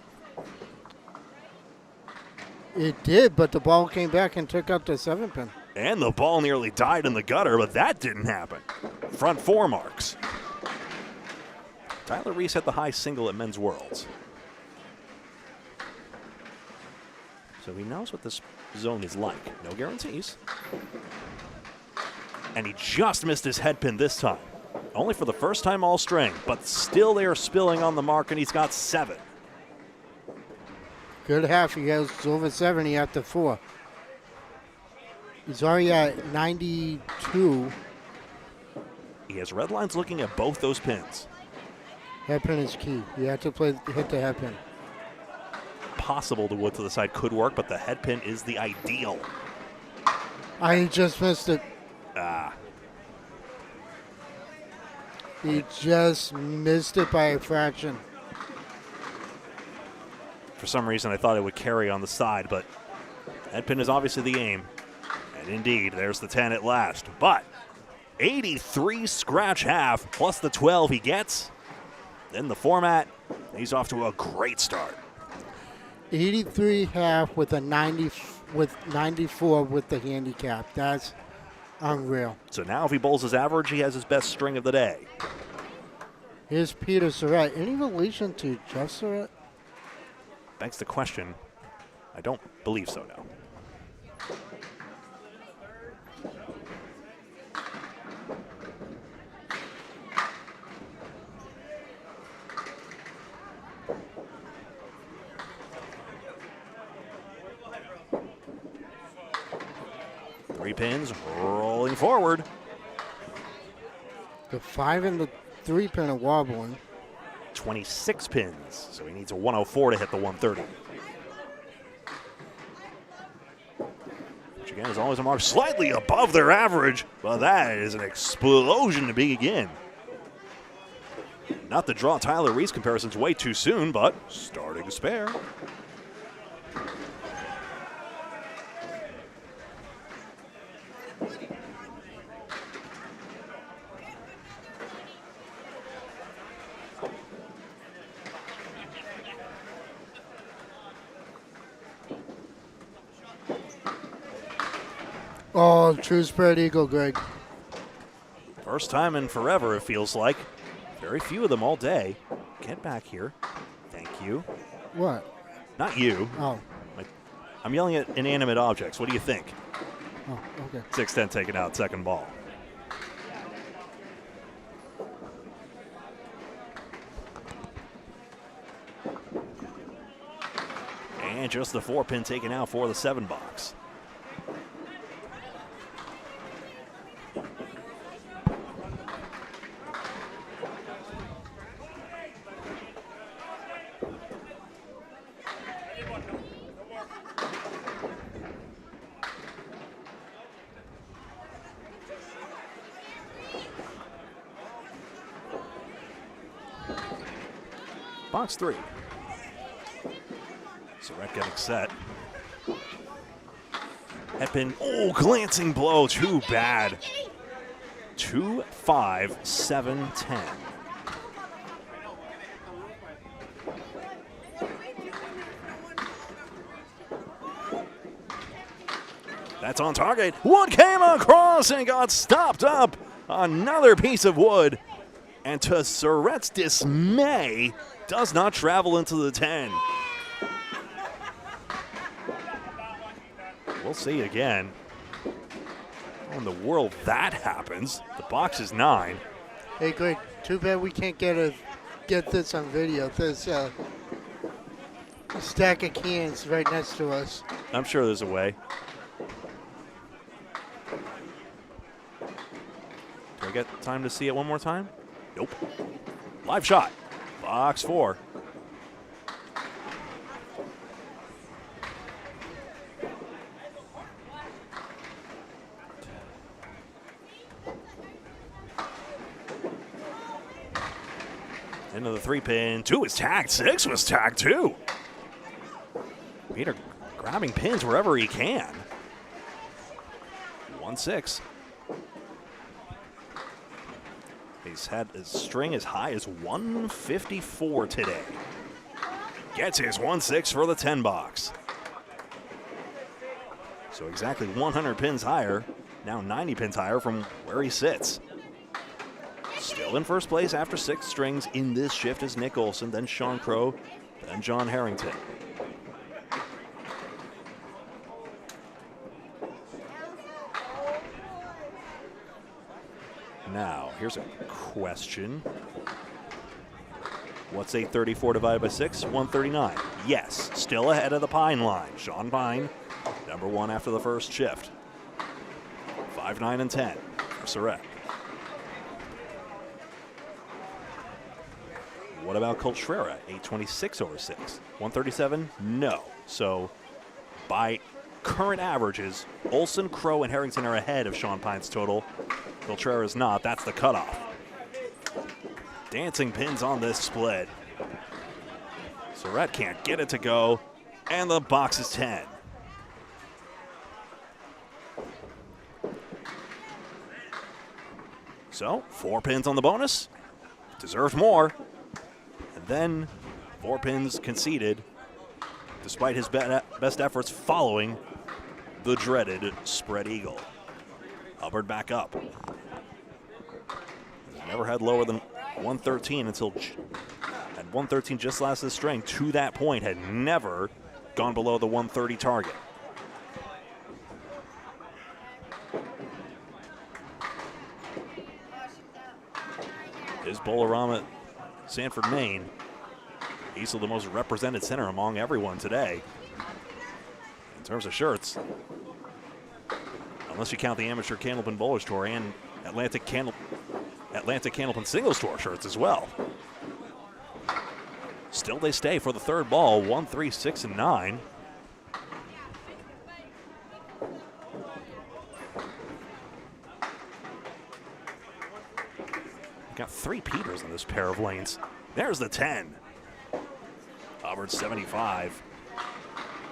it did, but the ball came back and took out the 7-pin. And the ball nearly died in the gutter, but that didn't happen. Front 4 marks. Tyler Reese had the high single at Men's Worlds. So he knows what this zone is like. No guarantees. And he just missed his head pin this time. Only for the first time all string, but still they are spilling on the mark, and he's got 7. Good half. He has over 70 after 4. He's already at 92. He has red lines looking at both those pins. Head pin is key. You have to hit the head pin. Possible the wood to the side could work, but the head pin is the ideal. I just missed it. Ah. He just missed it by a fraction. For some reason, I thought it would carry on the side, but head pin is obviously the aim. And indeed, there's the 10 at last. But 83 scratch half plus the 12 he gets. Then the format, he's off to a great start. 83 half with a 94 with the handicap. That's unreal. So now if he bowls his average, he has his best string of the day. Here's Peter Surratt. Any relation to Jeff Surratt? Begs the question. I don't believe so, no. Three pins rolling forward. The 5 and the 3 pin are wobbling. 26 pins, so he needs a 104 to hit the 130. Which again is always a mark slightly above their average, but that is an explosion to begin. Not to draw Tyler Reese comparisons way too soon, but starting spare. Oh, true spread eagle, Greg. First time in forever, it feels like. Very few of them all day. Get back here. Thank you. What? Not you. Oh. I'm yelling at inanimate objects. What do you think? Oh, okay. 6-10 taken out, second ball. And just the 4-pin taken out for the 7-box. Box 3. Surratt getting set. Headpin, oh, glancing blow, too bad. 2, 5, 7, 10. That's on target. Wood came across and got stopped up. Another piece of wood. And to Surratt's dismay, does not travel into the 10. We'll see again. How in the world that happens? The box is 9. Hey, Greg, too bad we can't get this on video. There's a stack of cans right next to us. I'm sure there's a way. Do I get time to see it one more time? Nope. Live shot. Box 4. Into the 3-pin. 2 is tagged. 6 was tagged too. Peter grabbing pins wherever he can. 1-6. He's had his string as high as 154 today. Gets his 1-6 for the 10 box. So exactly 100 pins higher, now 90 pins higher from where he sits. Still in first place after 6 strings in this shift is Nick Olson, then Sean Crow, then John Harrington. Now, here's a question. What's 834 divided by 6? 139. Yes, still ahead of the Pine line. Sean Pine, number 1 after the first shift. 5, 9, and 10 for Surratt. What about Colt Schreira? 826 over 6. 137? No. So, by current averages, Olson, Crow, and Harrington are ahead of Sean Pine's total. Schreira is not. That's the cutoff. Dancing pins on this split. Surratt can't get it to go, and the box is 10. So, 4 pins on the bonus. Deserved more. And then 4 pins conceded, despite his best efforts following the dreaded spread eagle. Hubbard back up. Never had lower than 113 until at 113 just last this string. To that point, had never gone below the 130 target. His Bolorama, Sanford, Maine. He's the most represented center among everyone today. In terms of shirts, unless you count the Amateur Candlepin Bowlers Tour and Atlantic Candlepin Singles Tour shirts as well. Still they stay for the third ball, 1, 3, 6, and 9. Got 3 Peters in this pair of lanes. There's the 10. Hubbard 75.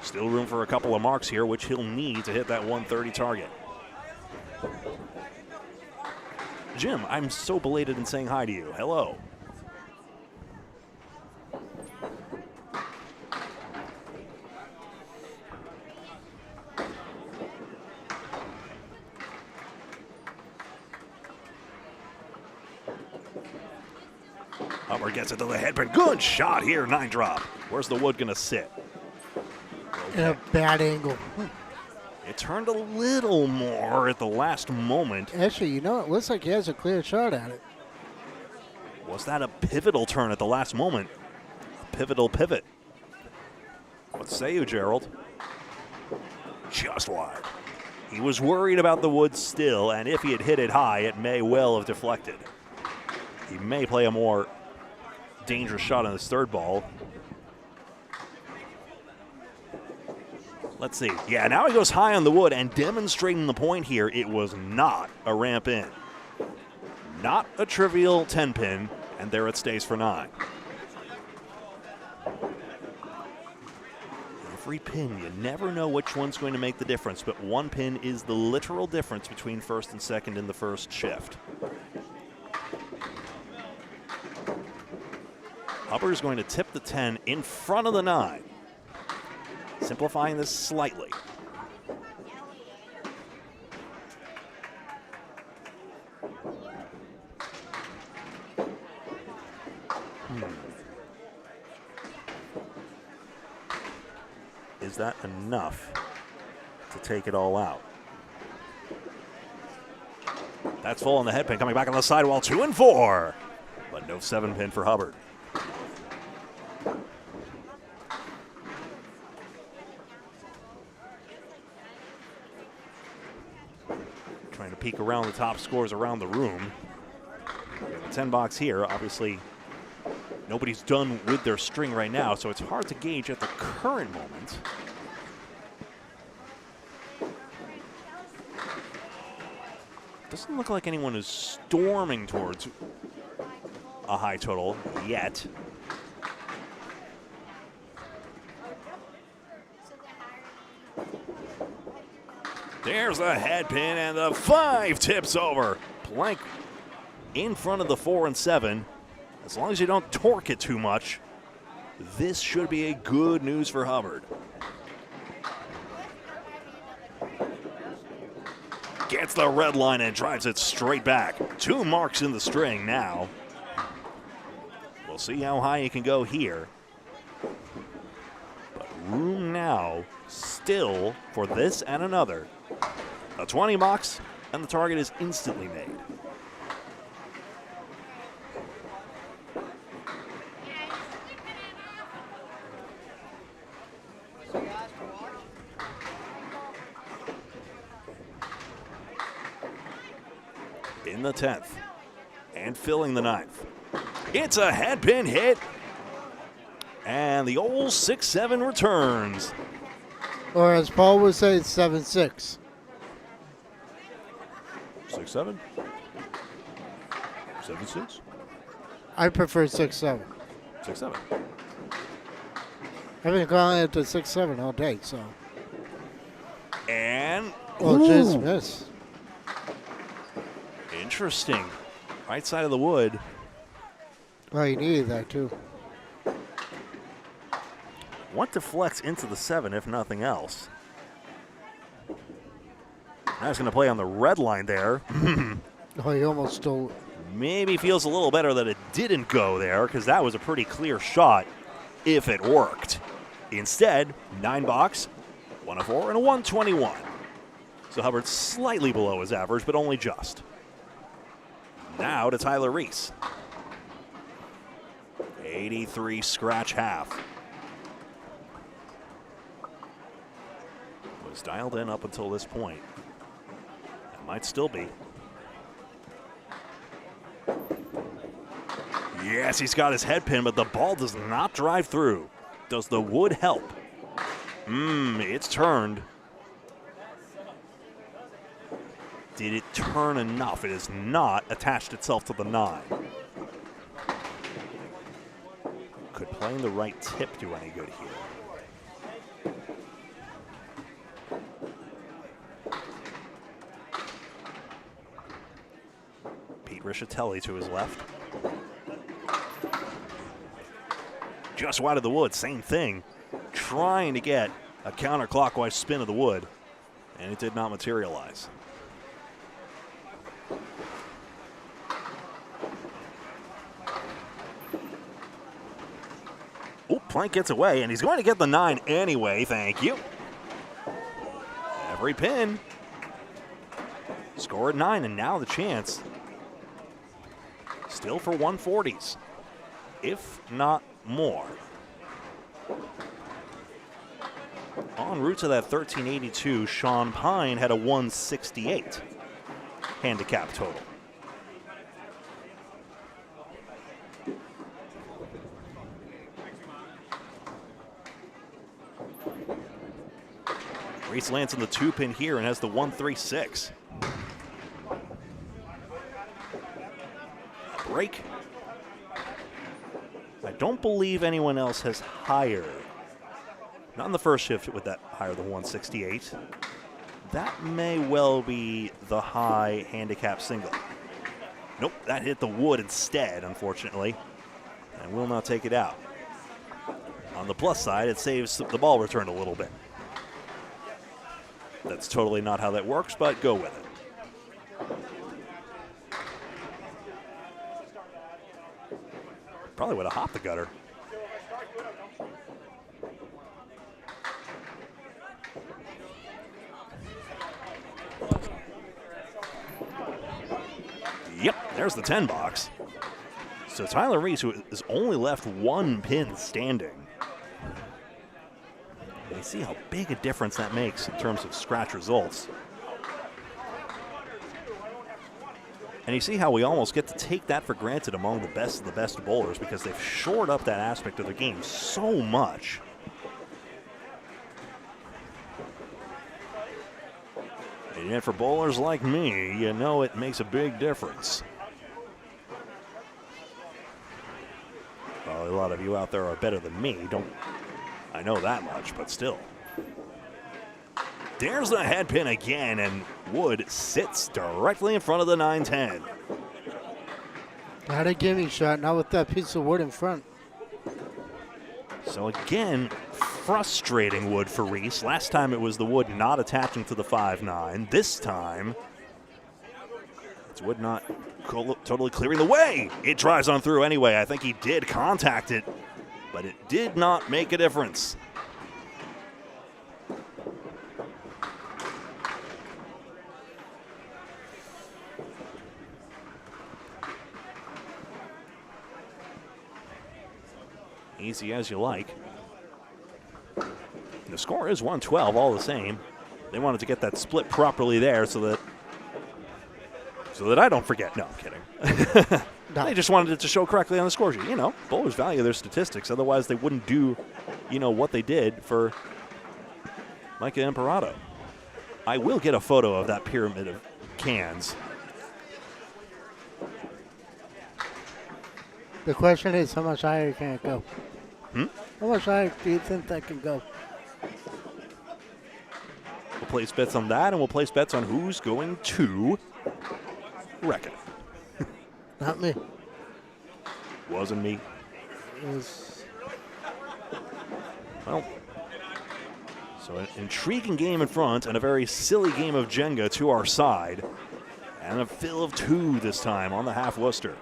Still room for a couple of marks here, which he'll need to hit that 130 target. Jim, I'm so belated in saying hi to you. Hello. Hubbard gets it to the headpin. Good shot here, 9-drop. Where's the wood going to sit? In a bad angle. It turned a little more at the last moment. Actually, you know, it looks like he has a clear shot at it. Was that a pivotal turn at the last moment? A pivotal pivot. What say you, Gerald? Just wide. He was worried about the wood still, and if he had hit it high, it may well have deflected. He may play a more dangerous shot on his third ball. Let's see. Yeah, now he goes high on the wood and demonstrating the point here, it was not a ramp in. Not a trivial 10-pin, and there it stays for 9. Every pin, you never know which one's going to make the difference, but one pin is the literal difference between first and second in the first shift. Hubbard is going to tip the 10 in front of the 9. Simplifying this slightly. Is that enough to take it all out? That's full on the head pin, coming back on the sidewall, 2 and 4. But no 7-pin for Hubbard. Trying to peek around the top scores around the room. The 10 box here, obviously nobody's done with their string right now, so it's hard to gauge at the current moment. Doesn't look like anyone is storming towards a high total yet. There's the head pin and the 5 tips over. Blank in front of the 4 and 7. As long as you don't torque it too much, this should be a good news for Hubbard. Gets the red line and drives it straight back. 2 marks in the string now. We'll see how high he can go here. But room now still for this and another. A 20 box, and the target is instantly made. In the 10th, and filling the 9th. It's a head pin hit, and the old 6-7 returns. Or as Paul would say, 7-6. 6-7? 7-6? I prefer 6-7. 6-7. I've been calling it the 6-7 all day, so. And Oh, just miss. Interesting. Right side of the wood. Well, you needed that too. Want to flex into the 7 if nothing else. Now he's going to play on the red line there. Oh, he almost stole it. Maybe feels a little better that it didn't go there because that was a pretty clear shot if it worked. Instead, 9 box, 104 and a 121. So Hubbard's slightly below his average, but only just. Now to Tyler Reese. 83 scratch half. Was dialed in up until this point. That might still be. Yes, he's got his head pin, but the ball does not drive through. Does the wood help? It's turned. Did it turn enough? It has not attached itself to the 9. Could playing the right tip do any good here? Pete Rischitelli to his left. Just wide of the wood, same thing. Trying to get a counterclockwise spin of the wood, and it did not materialize. Plank gets away, and he's going to get the 9 anyway. Thank you. Every pin. Score at 9, and now the chance. Still for 140s, if not more. En route to that 1382, Sean Pine had a 168 handicap total. Reese lands on the 2-pin here and has the 136. A break. I don't believe anyone else has higher. Not in the first shift with that higher than 168. That may well be the high handicap single. Nope, that hit the wood instead, unfortunately, and will not take it out. On the plus side, it saves the ball return a little bit. That's totally not how that works, but go with it. Probably would have hopped the gutter. Yep, there's the 10 box. So Tyler Reese, who is only left 1 pin standing. You see how big a difference that makes in terms of scratch results. And you see how we almost get to take that for granted among the best of the best bowlers because they've shored up that aspect of the game so much. And yet for bowlers like me, you know it makes a big difference. Well, a lot of you out there are better than me. I know that much, but still. There's the head pin again, and Wood sits directly in front of the 9-10. Not a gimme shot, not with that piece of wood in front. So again, frustrating wood for Reese. Last time it was the wood not attaching to the 5-9. This time, it's wood not totally clearing the way. It drives on through anyway. I think he did contact it, but it did not make a difference. Easy as you like. The score is 112 all the same. They wanted to get that split properly there so that I don't forget. No, I'm kidding. No. They just wanted it to show correctly on the score sheet. You know, bowlers value their statistics. Otherwise, they wouldn't do, what they did for Micah Imperato. I will get a photo of that pyramid of cans. The question is, how much higher can it go? How much higher do you think that can go? We'll place bets on that, and we'll place bets on who's going to wreck it. Not me. Wasn't me. It was... Well, so an intriguing game in front and a very silly game of Jenga to our side. And a fill of 2 this time on the half Worcester.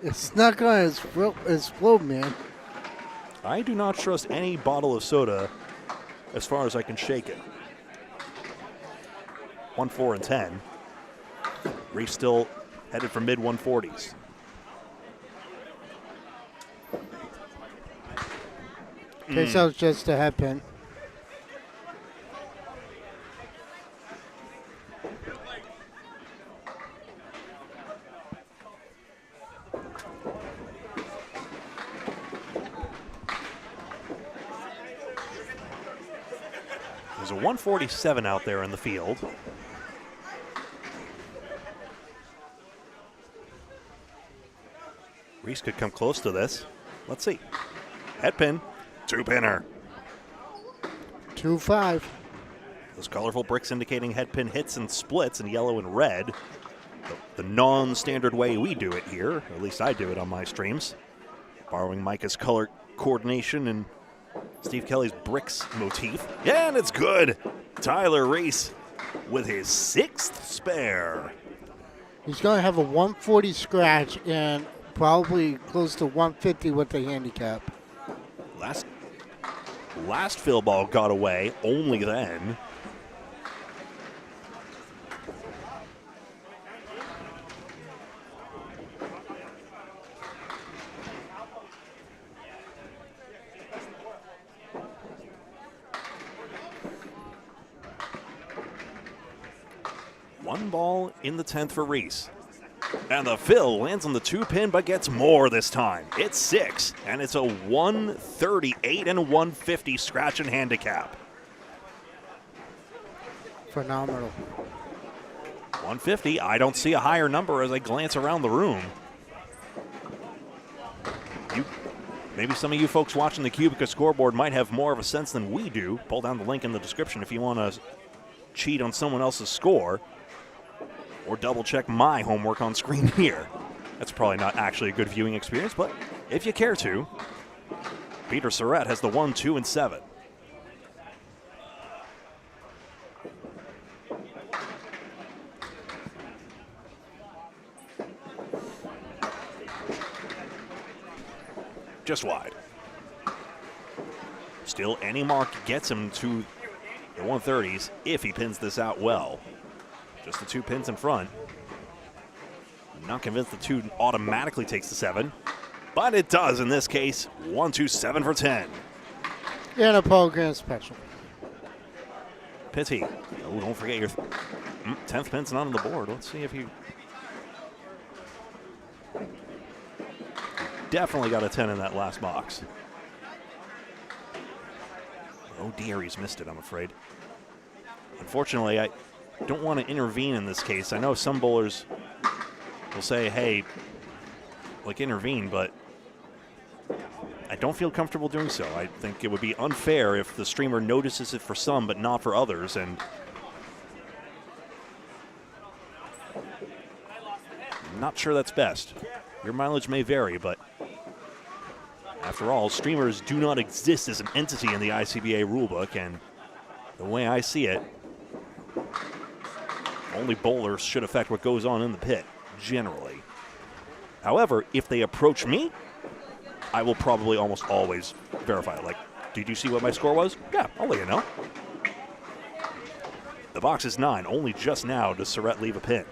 It's not going to explode, man. I do not trust any bottle of soda as far as I can shake it. 1, 4, and 10. Reese still headed for mid-140s. Guess that was just a head pin. There's a 147 out there in the field. Reese could come close to this. Let's see. Head pin, 2-pinner. 2-5. Those colorful bricks indicating head pin hits and splits in yellow and red. The non-standard way we do it here, or at least I do it on my streams. Borrowing Micah's color coordination and Steve Kelly's bricks motif. Yeah, and it's good. Tyler Reese with his 6th spare. He's going to have a 140 scratch and probably close to 150 with the handicap. Last fill ball got away, only then. One ball in the 10th for Reese. And the fill lands on the 2-pin, but gets more this time. It's 6, and it's a 138 and 150 scratch and handicap. Phenomenal. 150, I don't see a higher number as I glance around the room. Maybe some of you folks watching the Cubica scoreboard might have more of a sense than we do. Pull down the link in the description if you want to cheat on someone else's score. Or double check my homework on screen here. That's probably not actually a good viewing experience, but if you care to, Peter Surratt has the 1, 2, and 7. Just wide. Still, any mark gets him to the 130s if he pins this out well. Just the 2 pins in front. Not convinced the 2 automatically takes the 7, but it does in this case. 1, 2, 7 for 10. And a Paul Grant special. Pity. Oh, don't forget your 10th pin's not on the board. Let's see if you definitely got a 10 in that last box. Oh dear, he's missed it, I'm afraid. Unfortunately, I don't want to intervene in this case. I know some bowlers will say, hey, like intervene, but I don't feel comfortable doing so. I think it would be unfair if the streamer notices it for some but not for others, and I'm not sure that's best. Your mileage may vary, but after all, streamers do not exist as an entity in the ICBA rulebook, and the way I see it, only bowlers should affect what goes on in the pit, generally. However, if they approach me, I will probably almost always verify it. Like, did you see what my score was? Yeah, I'll let you know. The box is 9. Only just now does Surratt leave a pin.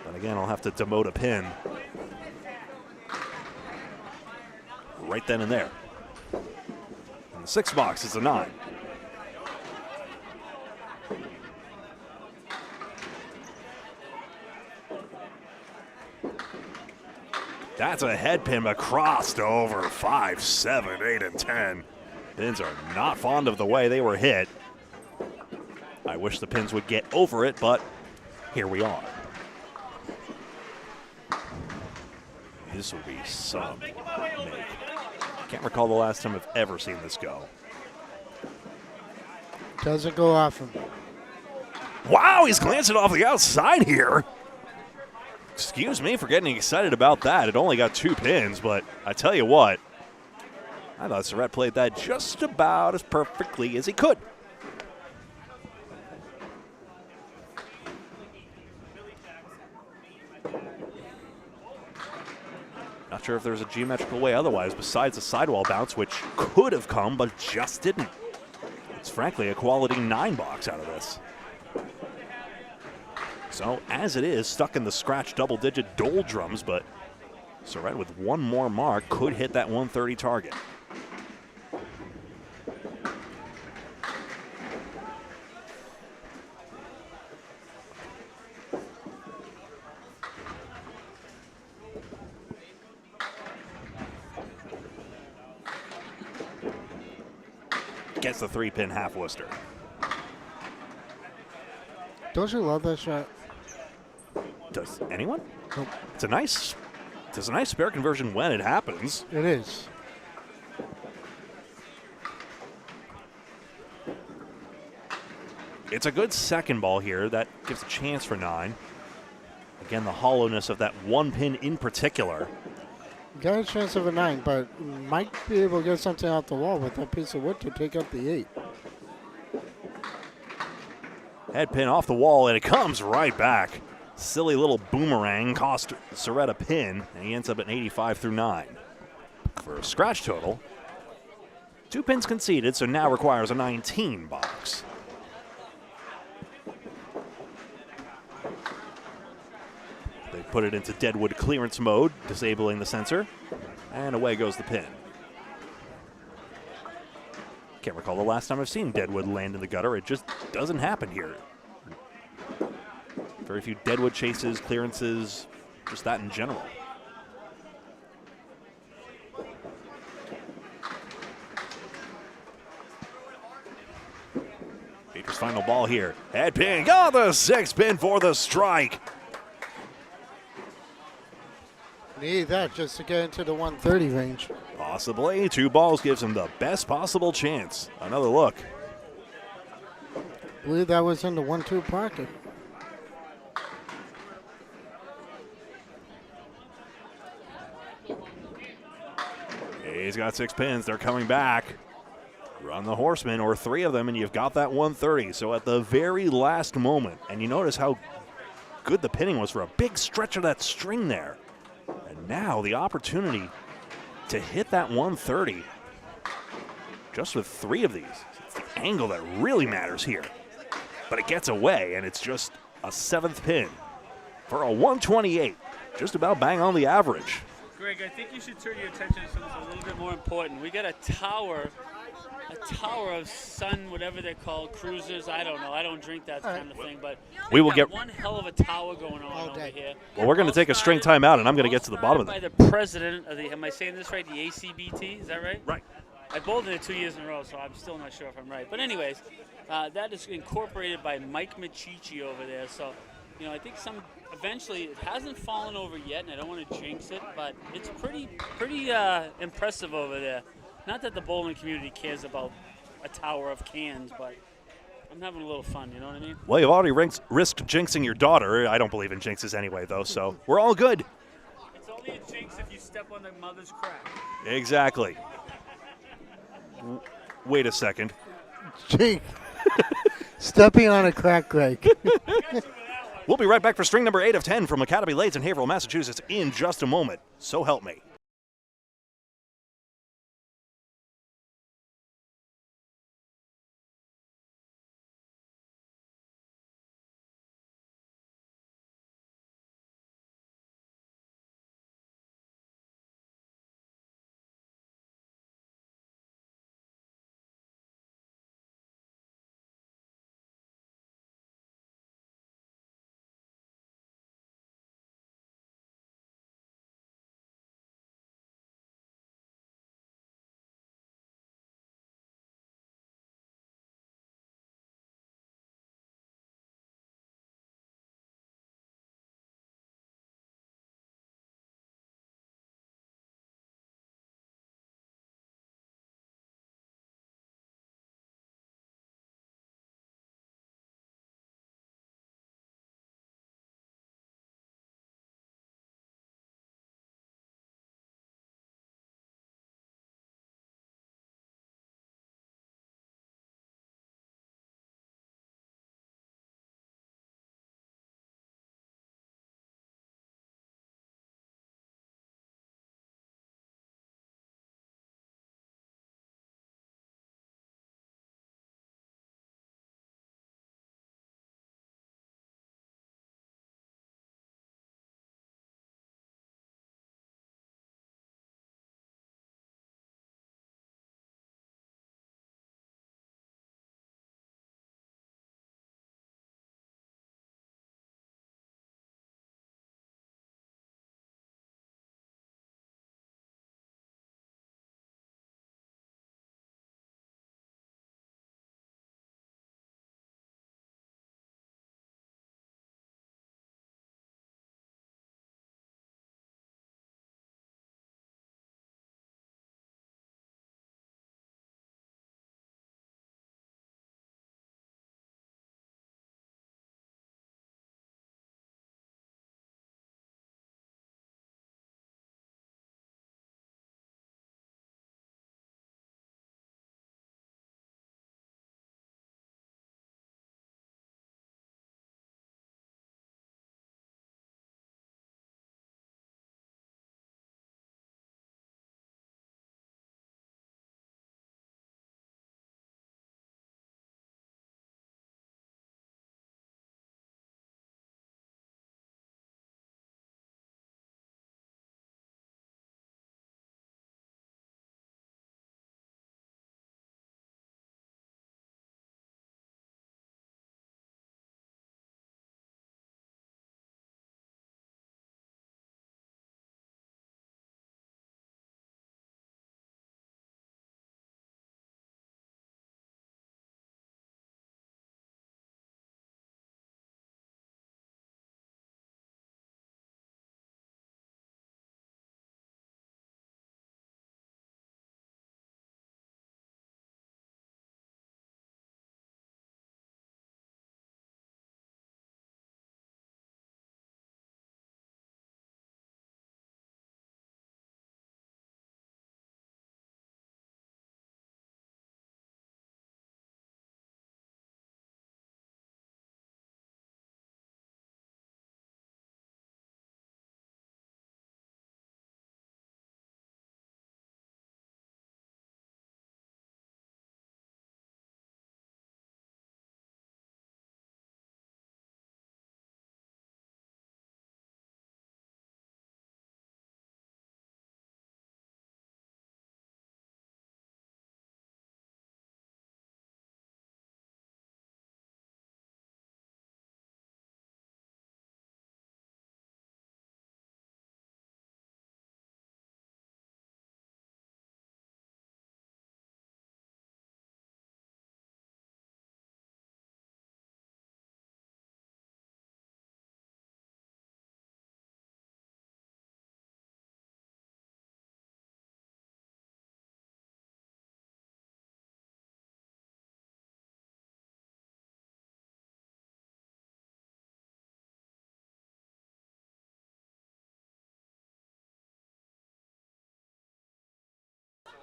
But again, I'll have to demote a pin right then and there. And the 6th box is a 9. That's a head pin, but crossed over 5, 7, 8, and 10. Pins are not fond of the way they were hit. I wish the pins would get over it, but here we are. This will be some make. Can't recall the last time I've ever seen this go. Doesn't go often. Wow, he's glancing off the outside here. Excuse me for getting excited about that. It only got 2 pins, but I tell you what, I thought Surratt played that just about as perfectly as he could. Not sure if there's a geometrical way otherwise besides a sidewall bounce, which could have come but just didn't. It's frankly a quality 9 box out of this. So, as it is, stuck in the scratch double-digit doldrums, but Surratt with one more mark could hit that 130 target. Gets the 3-pin half Worcester. Don't you love that shot? Does anyone? Nope. It's a nice spare conversion when it happens. It is. It's a good second ball here. That gives a chance for 9. Again, the hollowness of that 1 pin in particular. Got a chance of a 9, but might be able to get something out the wall with that piece of wood to take up the 8. Head pin off the wall, and it comes right back. Silly little boomerang cost Surrett a pin, and he ends up at 85 through 9. For a scratch total, 2 pins conceded, so now requires a 19 box. They put it into deadwood clearance mode, disabling the sensor, and away goes the pin. Can't recall the last time I've seen deadwood land in the gutter. It just doesn't happen here. Very few deadwood chases, clearances, just that in general. Baker's final ball here. Head pin, got the 6 pin for the strike. Need that just to get into the 130 range. Possibly. 2 balls gives him the best possible chance. Another look. I believe that was in the 1-2 pocket. He's got 6 pins. They're coming back. Run the horseman, or 3 of them, and you've got that 130. So at the very last moment, and you notice how good the pinning was for a big stretch of that string there. And now the opportunity to hit that 130 just with 3 of these. It's the angle that really matters here. But it gets away, and it's just a 7th pin for a 128. Just about bang on the average. Greg, I think you should turn your attention to something a little bit more important. We got a tower of sun, whatever they're called, cruisers. I don't know. I don't drink that kind of thing, but We will get one hell of a tower going on over here. Well, we're going to take a string timeout, and I'm going to get to the bottom of By that. the president of the, am I saying this right? The ACBT, is that right? Right. I bowled in it 2 years in a row, so I'm still not sure if I'm right. But anyways, that is incorporated by Mike Machichi over there. So, I think eventually it hasn't fallen over yet, and I don't want to jinx it, but it's pretty impressive over there. Not that the bowling community cares about a tower of cans, but I'm having a little fun, you know what I mean? Well, you've already risked jinxing your daughter. I don't believe in jinxes anyway, though, so we're all good. It's only a jinx if you step on the mother's crack. Exactly. Wait a second. Gee. Stepping on a crack, Greg. We'll be right back for string number 8 of 10 from Academy Lanes in Haverhill, Massachusetts in just a moment. So help me.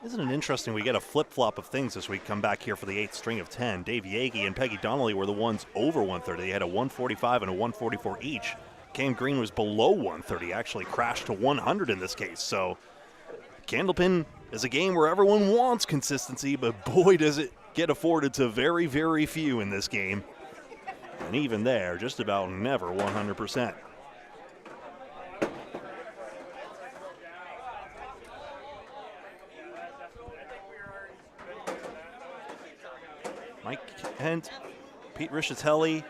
Isn't it interesting we get a flip-flop of things this week? Come back here for the 8th string of 10. Dave Yagi and Peggy Donnelly were the ones over 130. They had a 145 and a 144 each. Cam Green was below 130, actually crashed to 100 in this case. So Candlepin is a game where everyone wants consistency, but boy does it get afforded to very, very few in this game. And even there, just about never 100%. Mike Kent, Pete Rischitelli,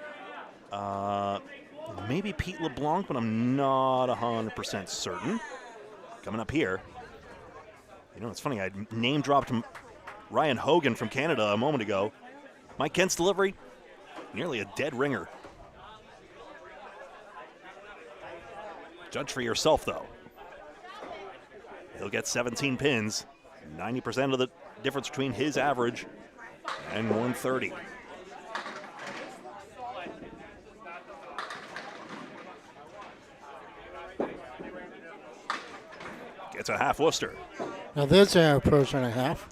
maybe Pete LeBlanc, but I'm not 100% certain. Coming up here, you know, it's funny, I name dropped Ryan Hogan from Canada a moment ago. Mike Kent's delivery, nearly a dead ringer. Judge for yourself, though. He'll get 17 pins, 90% of the difference between his average and 130. Gets a half Worcester. Now there's an approach and a half.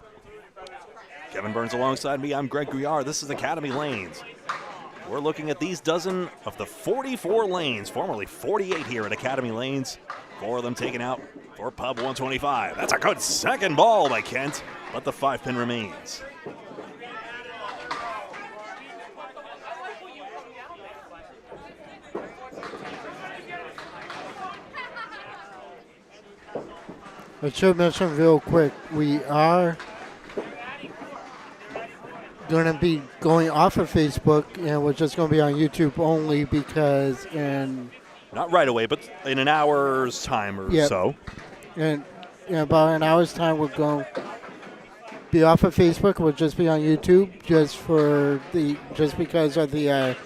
Kevin Burns alongside me. I'm Greg Gouillart. This is Academy Lanes. We're looking at these dozen of the 44 lanes, formerly 48 here at Academy Lanes. 4 of them taken out for Pub 125. That's a good second ball by Kent, but the 5-pin remains. I should mention real quick, we are going to be going off of Facebook, and we're just going to be on YouTube only because not right away, but in an hour's time or so. And in about an hour's time, we're going to be off of Facebook. We'll just be on YouTube just because of the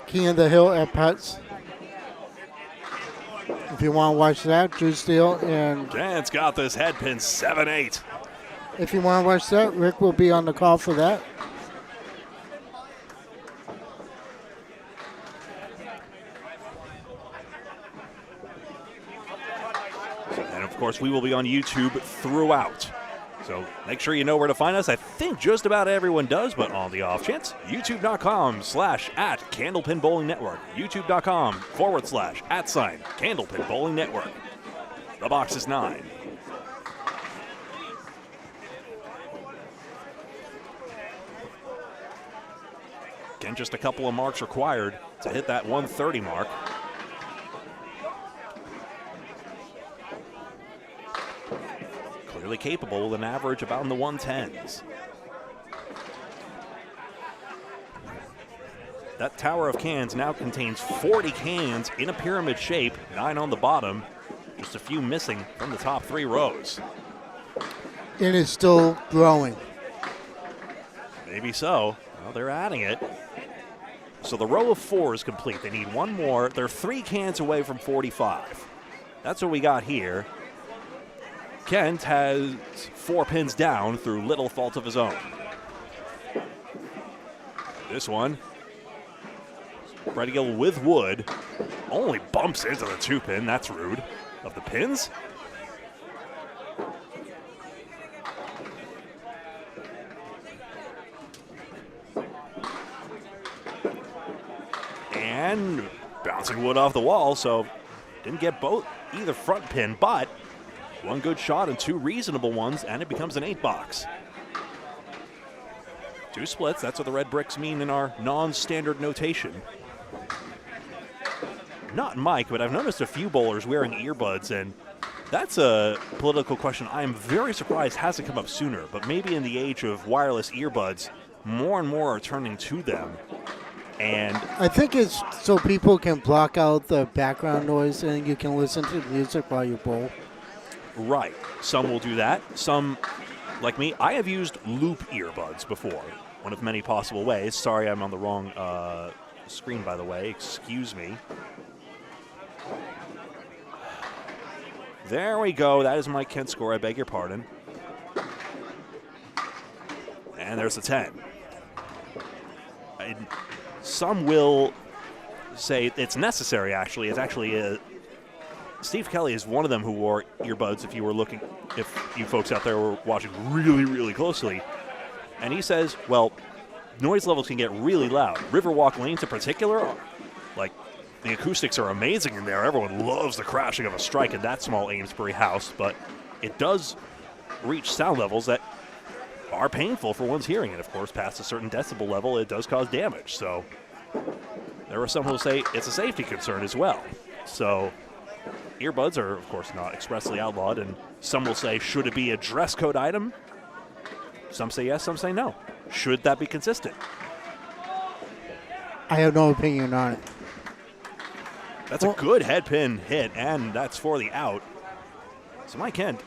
King of the Hill at Putts. If you want to watch that, Drew Steele and Kent's got this head pin 7-8. If you want to watch that, Rick will be on the call for that. And of course, we will be on YouTube throughout. So make sure you know where to find us. I think just about everyone does, but on the off chance, youtube.com/@Candlepin Bowling Network. youtube.com/@Candlepin Bowling Network. The box is 9. Again, just a couple of marks required to hit that 130 mark. Clearly capable with an average about in the 110s. That tower of cans now contains 40 cans in a pyramid shape, 9 on the bottom, just a few missing from the top 3 rows. It is still growing. Maybe so. Well, they're adding it. So the row of 4 is complete. They need one more. They're 3 cans away from 45. That's what we got here. Kent has 4 pins down through little fault of his own. This one, Redigill with wood, only bumps into the 2-pin. That's rude. Of the pins. And bouncing wood off the wall, so didn't get either front pin, but one good shot and 2 reasonable ones, and it becomes an 8-box. 2 splits, that's what the red bricks mean in our non-standard notation. Not Mike, but I've noticed a few bowlers wearing earbuds, and that's a political question I'm very surprised hasn't come up sooner, but maybe in the age of wireless earbuds, more and more are turning to them. And I think it's so people can block out the background noise and you can listen to music while you bowl. Right. Some will do that. Some, like me, I have used loop earbuds before, one of many possible ways. Sorry, I'm on the wrong screen, by the way. Excuse me. There we go. That is Mike Kent's score. I beg your pardon. And there's the 10. Some will say it's necessary, actually. It's actually Steve Kelly is one of them who wore earbuds if you were looking if you folks out there were watching really, really closely. And he says, well, noise levels can get really loud. Riverwalk lanes in particular, like the acoustics are amazing in there. Everyone loves the crashing of a strike in that small Amesbury house, but it does reach sound levels that are painful for one's hearing. And of course, past a certain decibel level, it does cause damage. So there are some who will say it's a safety concern as well. So earbuds are, of course, not expressly outlawed, and some will say, should it be a dress code item? Some say yes, some say no. Should that be consistent? I have no opinion on it. That's a good head pin hit, and that's for the out. So Mike Kent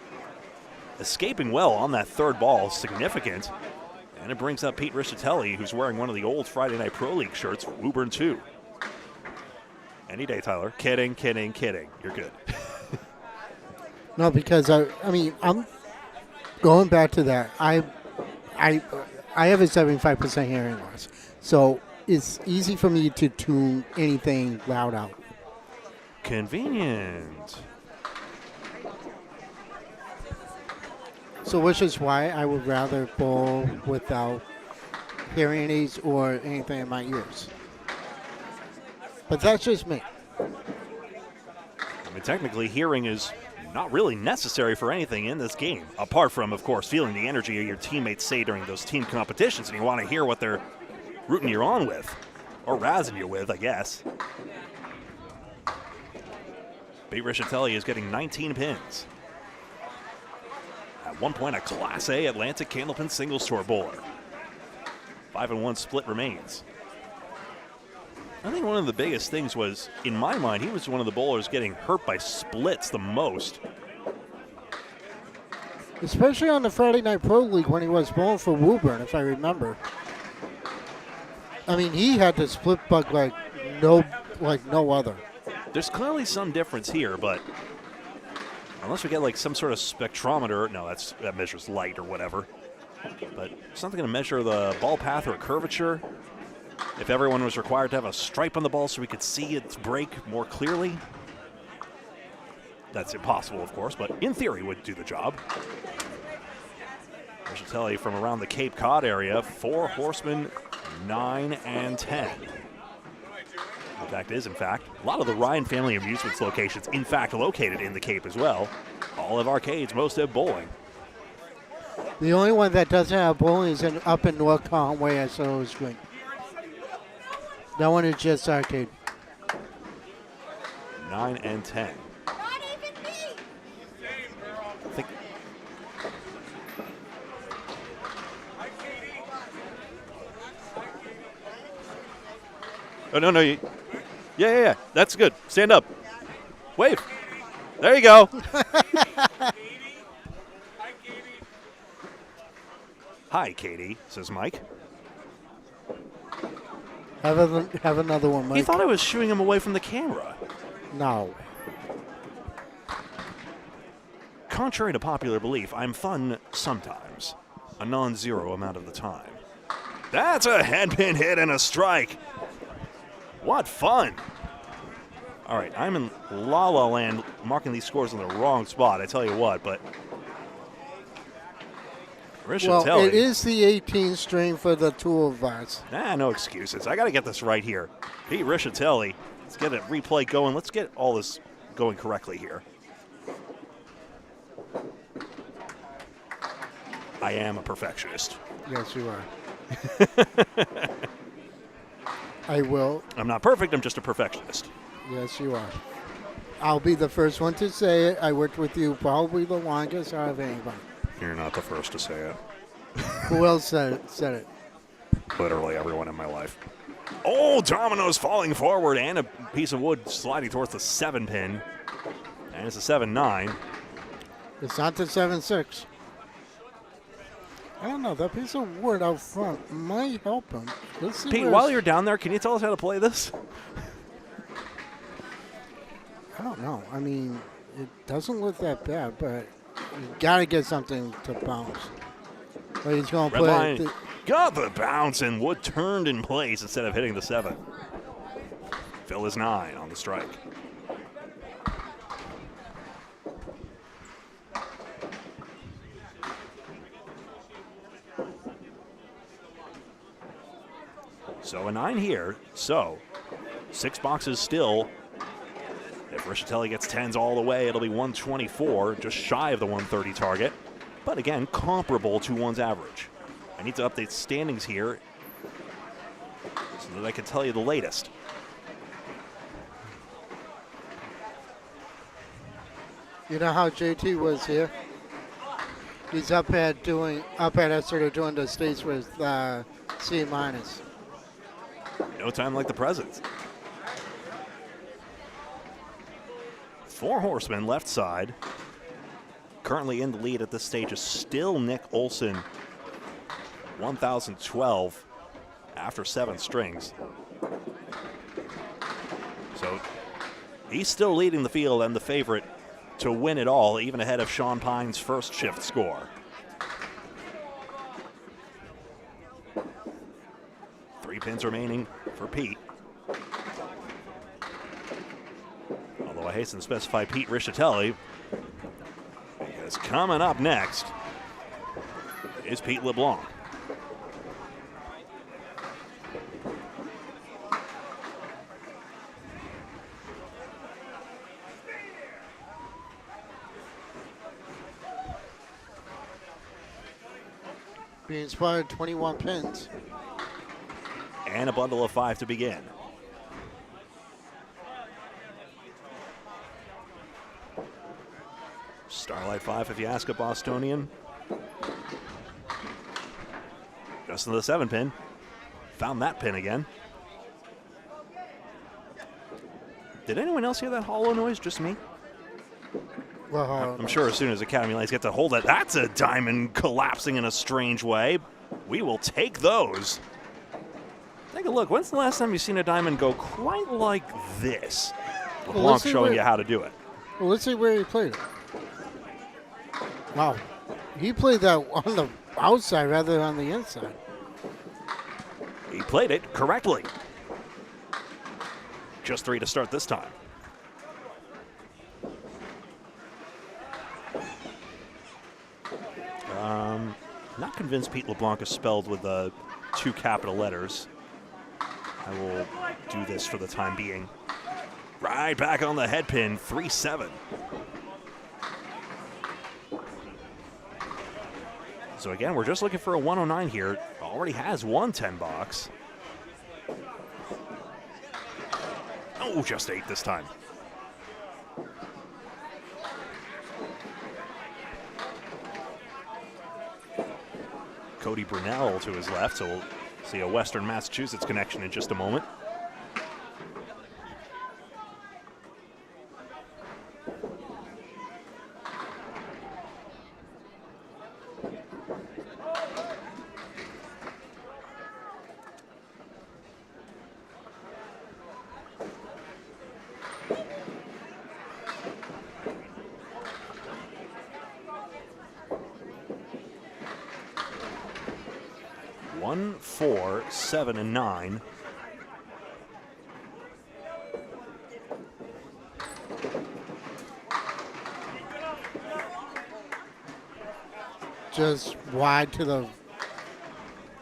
escaping well on that third ball, significant. And it brings up Pete Rischitelli, who's wearing one of the old Friday Night Pro League shirts, Woburn 2. Any day, Tyler. Kidding, kidding, kidding. You're good. No, because I mean, I'm going back to that. I have a 75% hearing loss, so it's easy for me to tune anything loud out. Convenient. So which is why I would rather bowl without hearing aids or anything in my ears. But that's just me. I mean, technically, hearing is not really necessary for anything in this game, apart from, of course, feeling the energy of your teammates say during those team competitions, and you want to hear what they're rooting you on with, or razzing you with, I guess. Pete Rischitelli is getting 19 pins. At one point, a Class A Atlantic Candlepin Singles Tour bowler. 5-1 split remains. I think one of the biggest things was, in my mind, he was one of the bowlers getting hurt by splits the most. Especially on the Friday Night Pro League when he was bowling for Woburn, if I remember. I mean, he had the split bug like no other. There's clearly some difference here, but unless we get like some sort of spectrometer, no, that measures light or whatever. But something to measure the ball path or curvature. If everyone was required to have a stripe on the ball so we could see its break more clearly. That's impossible, of course, but in theory would do the job. Rischitelli from around the Cape Cod area, 4 horsemen, 9 and 10. The fact is, in fact, a lot of the Ryan family amusements locations, in fact, located in the Cape as well. All have arcades, most have bowling. The only one that doesn't have bowling is up in North Conway at Soho's Green. That one is just arcade. 9 and 10. Not even me. I think oh, no. Yeah. That's good. Stand up. Wave. There you go. Hi, Katie, says Mike. Have another one, Mike. He thought I was shooing him away from the camera. No. Contrary to popular belief, I'm fun sometimes. A non-zero amount of the time. That's a headpin hit and a strike. What fun. All right, I'm in La La Land marking these scores in the wrong spot, I tell you what, but Rischitelli. Well, it is the 18th string for the two of us. No excuses. I got to get this right here. Pete Rischitelli, let's get a replay going. Let's get all this going correctly here. I am a perfectionist. Yes, you are. I will. I'm not perfect, I'm just a perfectionist. Yes, you are. I'll be the first one to say it. I worked with you probably the longest out of anybody. You're not the first to say it. Who else said it? Literally everyone in my life. Oh, dominoes falling forward and a piece of wood sliding towards the 7-pin. And it's a 7-9. It's not the 7-6. I don't know. That piece of wood out front might help him. Let's see. Pete, while you're down there, can you tell us how to play this? I don't know. I mean, it doesn't look that bad, but you got to get something to bounce. But he's going to Red play. line. Got the bounce, and Wood turned in place instead of hitting the 7. Phil is 9 on the strike. So a 9 here. So 6 boxes still. If Richatelli gets 10s all the way, it'll be 124, just shy of the 130 target. But again, comparable to one's average. I need to update standings here so that I can tell you the latest. You know how JT was here? He's up at Exeter doing the states with C minus. No time like the present. 4 horsemen left side. Currently in the lead at this stage is still Nick Olson, 1,012 after 7 strings. So he's still leading the field and the favorite to win it all, even ahead of Sean Pine's first shift score. Three pins remaining for Pete. Although I hasten to specify Pete Richatelli, because coming up next is Pete LeBlanc. Being spotted 21 pins. And a bundle of 5 to begin. Starlight 5 if you ask a Bostonian. Just in the 7 pin. Found that pin again. Did anyone else hear that hollow noise? Just me? Well, I'm sure as soon as Academy Lights get to hold it, that's a diamond collapsing in a strange way. We will take those. Take a look. When's the last time you've seen a diamond go quite like this? LeBlanc showing you how to do it. Well, let's see where he played it. Wow. He played that on the outside rather than on the inside. He played it correctly. Just 3 to start this time. Not convinced Pete LeBlanc is spelled with 2 capital letters. I will do this for the time being. Right back on the head pin, 3-7. So again, we're just looking for a 109 here. Already has 110 box. Oh, just 8 this time. Cody Brunell to his left, so we'll see a Western Massachusetts connection in just a moment. One, 4, 7, and 9. Just wide to the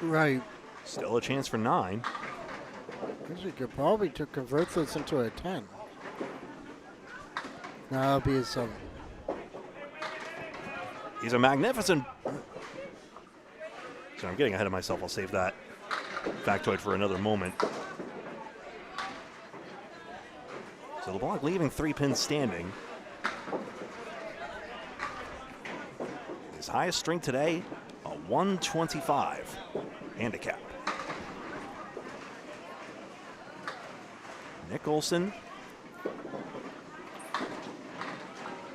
right. Still a chance for 9. We could probably convert this into a 10. No, that'll be a 7. He's a magnificent... So I'm getting ahead of myself. I'll save that factoid for another moment. So LeBlanc leaving 3 pins standing. His highest string today, a 125 handicap. Nick Olson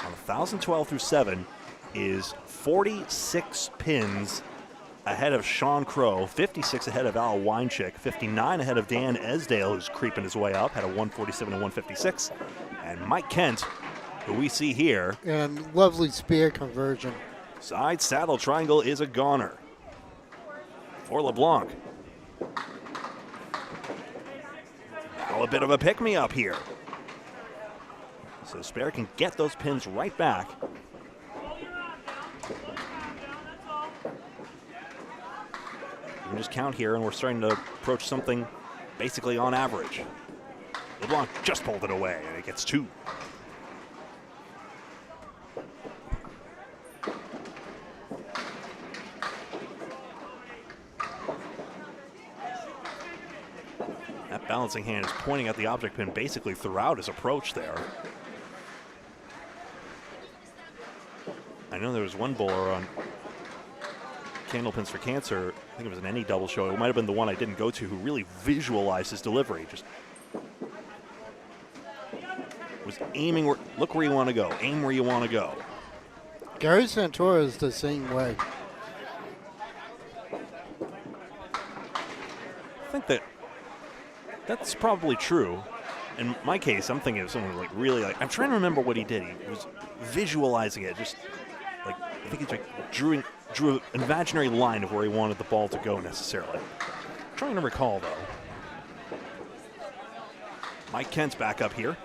on 1,012 through 7 is 46 pins ahead of Sean Crow, 56 ahead of Al Weinchick, 59 ahead of Dan Esdale, who's creeping his way up, had a 147 and 156. And Mike Kent, who we see here. And lovely spear conversion. Side saddle triangle is a goner for LeBlanc. Now a bit of a pick-me-up here. So Spare can get those pins right back. We just count here, and we're starting to approach something basically on average. LeBlanc just pulled it away, and it gets 2. That balancing hand is pointing at the object pin basically throughout his approach there. I know there was one bowler on Candlepins for Cancer, I think it was an any double show, it might have been the one I didn't go to, who really visualized his delivery. Just was aiming, look where you want to go, aim where you want to go. Gary Santora is the same way. I think that's probably true. In my case, I'm thinking of someone like really like, I'm trying to remember what he did. He was visualizing it, just like, I think he like drew an imaginary line of where he wanted the ball to go necessarily. I'm trying to recall though. Mike Kent's back up here.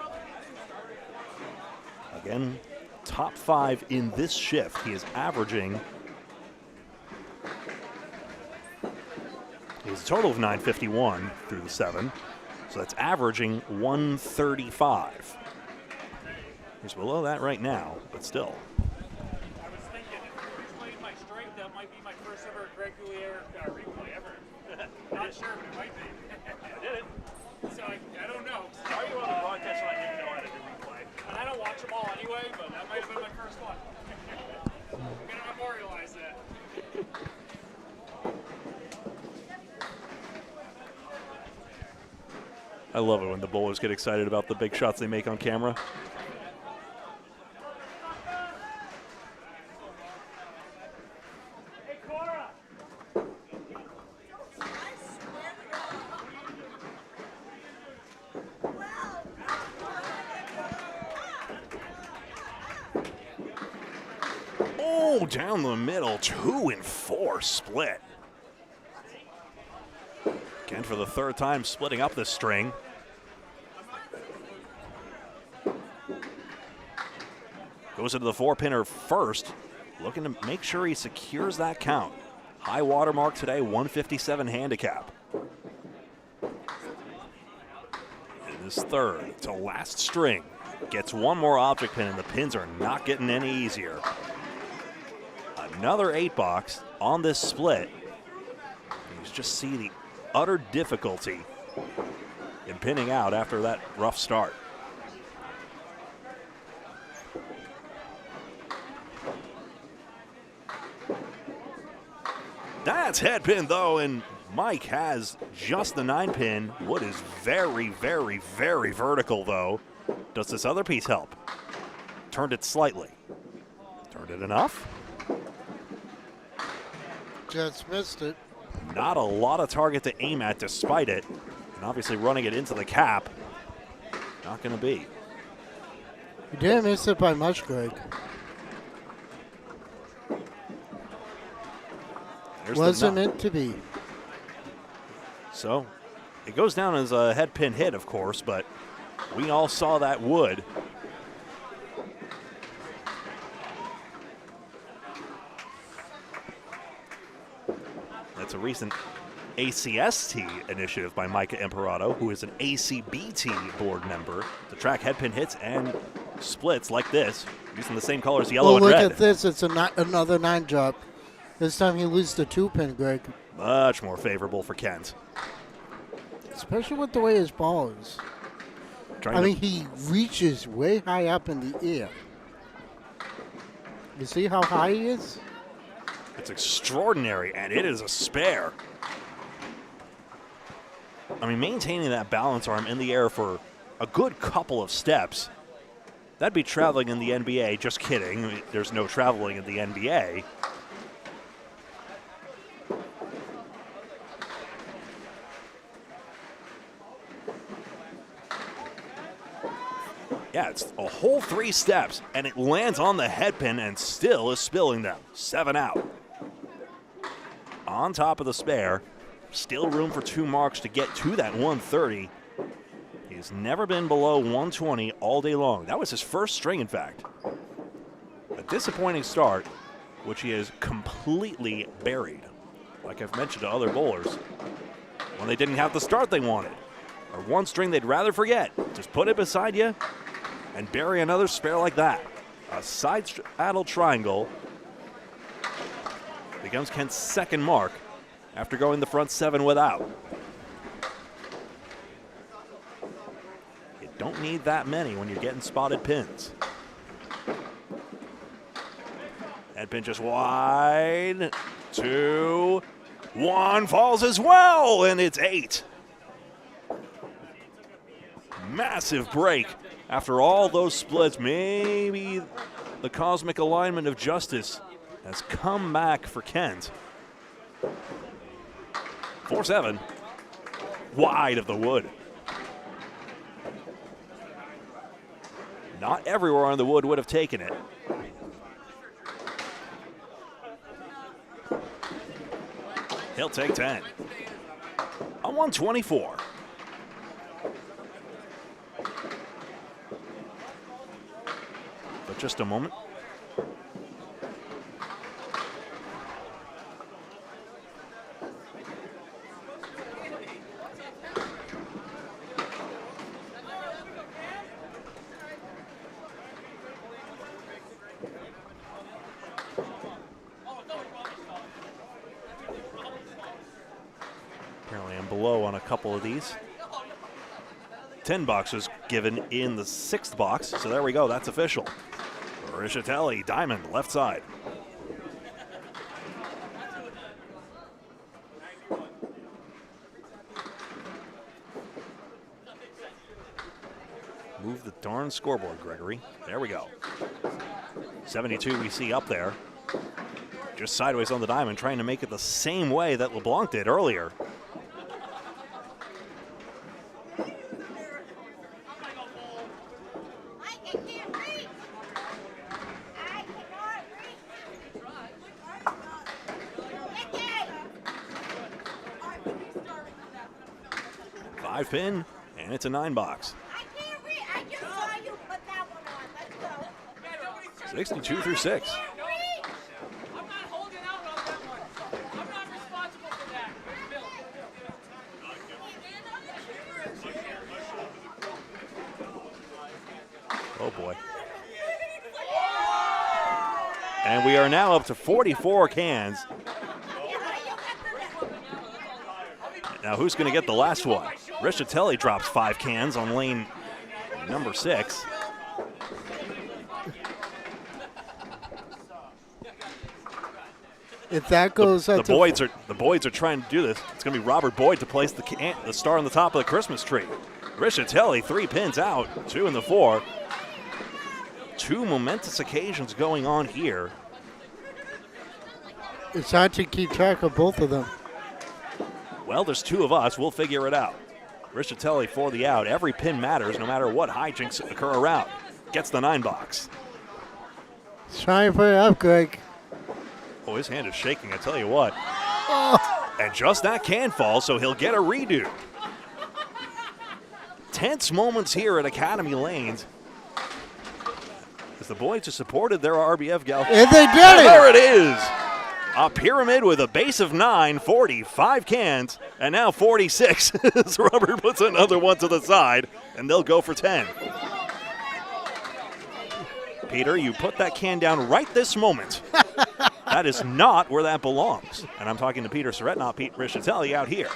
Again, top 5 in this shift. He is averaging, he has a total of 951 through the 7. So that's averaging 135. He's below that right now, but still. I was thinking, if you replayed my strike, that might be my first ever Greg Gouillart replay ever. Not sure, but it might be. I did it. So I don't know. Are you on the broadcast so I didn't know how to do replay? And I don't watch them all anyway, but that might have been my first one. I'm going to memorialize that. I love it when the bowlers get excited about the big shots they make on camera. Hey, Cora! Oh, down the middle, 2 and 4 split. Again, for the 3rd time, splitting up this string. Goes into the 4-pinner first, looking to make sure he secures that count. High water mark today, 157 handicap. In his 3rd to last string, gets 1 more object pin, and the pins are not getting any easier. Another 8-box on this split. You just see the utter difficulty in pinning out after that rough start. That's head pin though, and Mike has just the 9-pin. Wood is very, very, very vertical though. Does this other piece help? Turned it slightly. Turned it enough? Just missed it. Not a lot of target to aim at despite it. And obviously running it into the cap, not going to be. You didn't miss it by much, Greg. There's Wasn't meant to be. So it goes down as a head pin hit, of course, but we all saw that wood. That's a recent ACST initiative by Micah Imperato, who is an ACBT board member, to track head pin hits and splits like this, using the same colors, yellow and red. Look at this. It's another 9 drop. This time he loses the 2-pin, Greg. Much more favorable for Kent. Especially with the way his ball is. I mean, he reaches way high up in the air. You see how high he is? It's extraordinary, and it is a spare. I mean, maintaining that balance arm in the air for a good couple of steps, that'd be traveling in the NBA. Just kidding. There's no traveling in the NBA. Yeah, it's a whole 3 steps, and it lands on the head pin and still is spilling them. 7 out. On top of the spare, still room for 2 marks to get to that 130. He's never been below 120 all day long. That was his first string, in fact. A disappointing start, which he has completely buried. Like I've mentioned to other bowlers, when they didn't have the start they wanted, or one string they'd rather forget. Just put it beside you and bury another spare like that. A side saddle triangle becomes Kent's second mark after going the front 7 without. You don't need that many when you're getting spotted pins. Head pin just wide. 2, 1 falls as well, and it's 8. Massive break after all those splits. Maybe the cosmic alignment of justice has come back for Kent. 4-7, wide of the wood. Not everywhere on the wood would have taken it. He'll take 10. On 124. But just a moment. Apparently I'm below on a couple of these. 10 boxes given in the 6th box, so there we go, that's official. Richatelli, diamond, left side. Move the darn scoreboard, Gregory. There we go. 72 we see up there. Just sideways on the diamond, trying to make it the same way that LeBlanc did earlier. Five pin, and it's a 9 box. I just saw you put that one on. Let's go. 62 through 6. I'm not holding out on that one. I'm not responsible for that. Oh boy. And we are now up to 44 cans. Now who's going to get the last one? Richatelli drops 5 cans on lane number 6. If that goes the up to Boyds are trying to do this. It's going to be Robert Boyd to place the star on the top of the Christmas tree. Richatelli 3 pins out, 2 in the 4. 2 momentous occasions going on here. it's hard to keep track of both of them. Well, there's 2 of us. We'll figure it out. Richatelli for the out. Every pin matters no matter what hijinks occur around. Gets the 9 box. Try and put it up, Greg. Oh, his hand is shaking, I tell you what. And just that can fall, so he'll get a redo. Tense moments here at Academy Lanes. As the boys have supported their RBF gal. And they did it! There it is! A pyramid with a base of 9, 45 cans, and now 46 as Robert puts another one to the side, and they'll go for 10. Peter, you put that can down right this moment. That is not where that belongs. And I'm talking to Peter Surrett, not Pete Richatelli out here.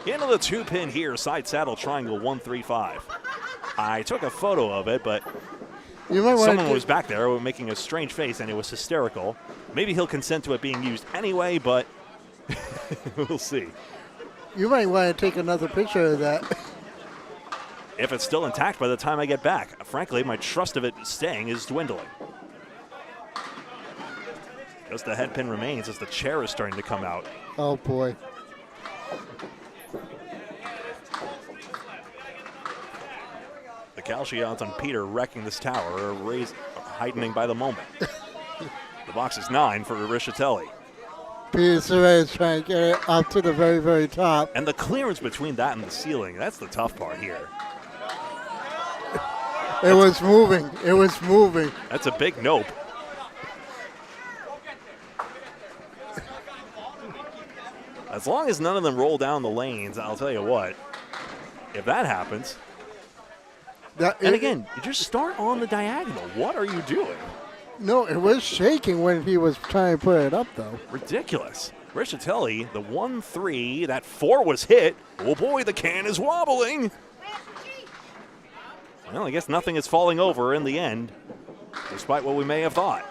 Into the 2-pin here, side saddle triangle 135. I took a photo of it, but someone was back there making a strange face, and it was hysterical. Maybe he'll consent to it being used anyway, but we'll see. You might want to take another picture of that. If it's still intact by the time I get back. Frankly, my trust of it staying is dwindling. Just the head pin remains as the chair is starting to come out. Oh, boy. The calci odds on Peter wrecking this tower are heightening by the moment. The box is 9 for Richatelli. Peter Surrett is trying to get it up to the very, very top. And the clearance between that and the ceiling, that's the tough part here. It was moving. It was moving. That's a big nope. As long as none of them roll down the lanes, I'll tell you what, if that happens, and again, you just start on the diagonal. What are you doing? No, it was shaking when he was trying to put it up, though. Ridiculous. Richatelli, the 1-3, that 4 was hit. Oh boy, the can is wobbling. Well, I guess nothing is falling over in the end, despite what we may have thought.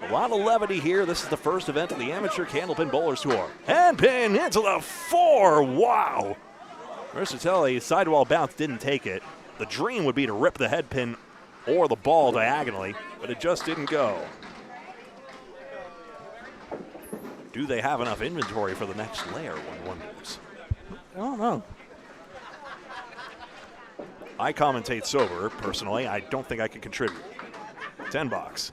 A lot of levity here. This is the first event of the Amateur Candlepin Bowlers Tour. Handpin into the 4. Wow. Richatelli, sidewall bounce, didn't take it. The dream would be to rip the head pin or the ball diagonally, but it just didn't go. Do they have enough inventory for the next layer, one wonders? I don't know. I commentate sober, personally. I don't think I can contribute. 10 bucks.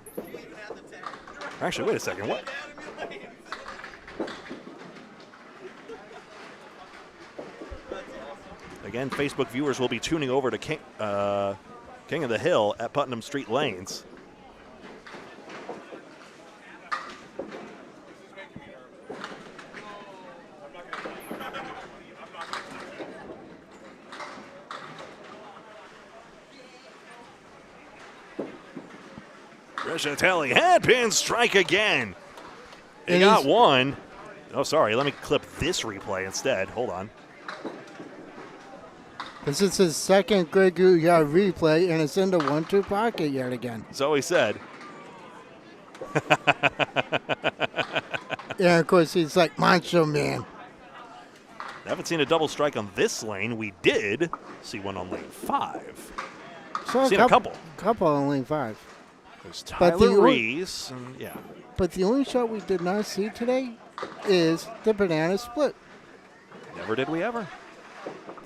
Actually, wait a second. What? Again, Facebook viewers will be tuning over to King of the Hill at Putnam Street Lanes. Richatelli, headpin strike again. He got one. Oh, sorry. Let me clip this replay instead. Hold on. This is his second Greg Gouillart replay, and it's in the 1-2 pocket yet again. So he said. Yeah, of course, he's like Macho Man. Haven't seen a double strike on this lane. We did see one on lane 5. So Seen a couple. Couple on lane 5. There's But the Tyler Reese, and yeah. But the only shot we did not see today is the banana split. Never did we ever.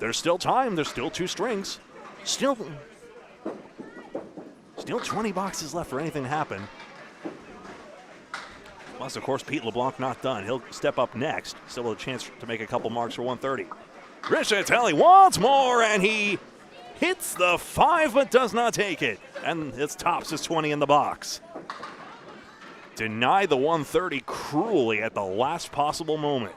There's still time. There's still 2 strings. Still 20 boxes left for anything to happen. Plus, of course, Pete LeBlanc not done. He'll step up next. Still with a chance to make a couple marks for 130. Richatelli once more, and he hits the 5 but does not take it. And it tops his 20 in the box. Denied the 130 cruelly at the last possible moment.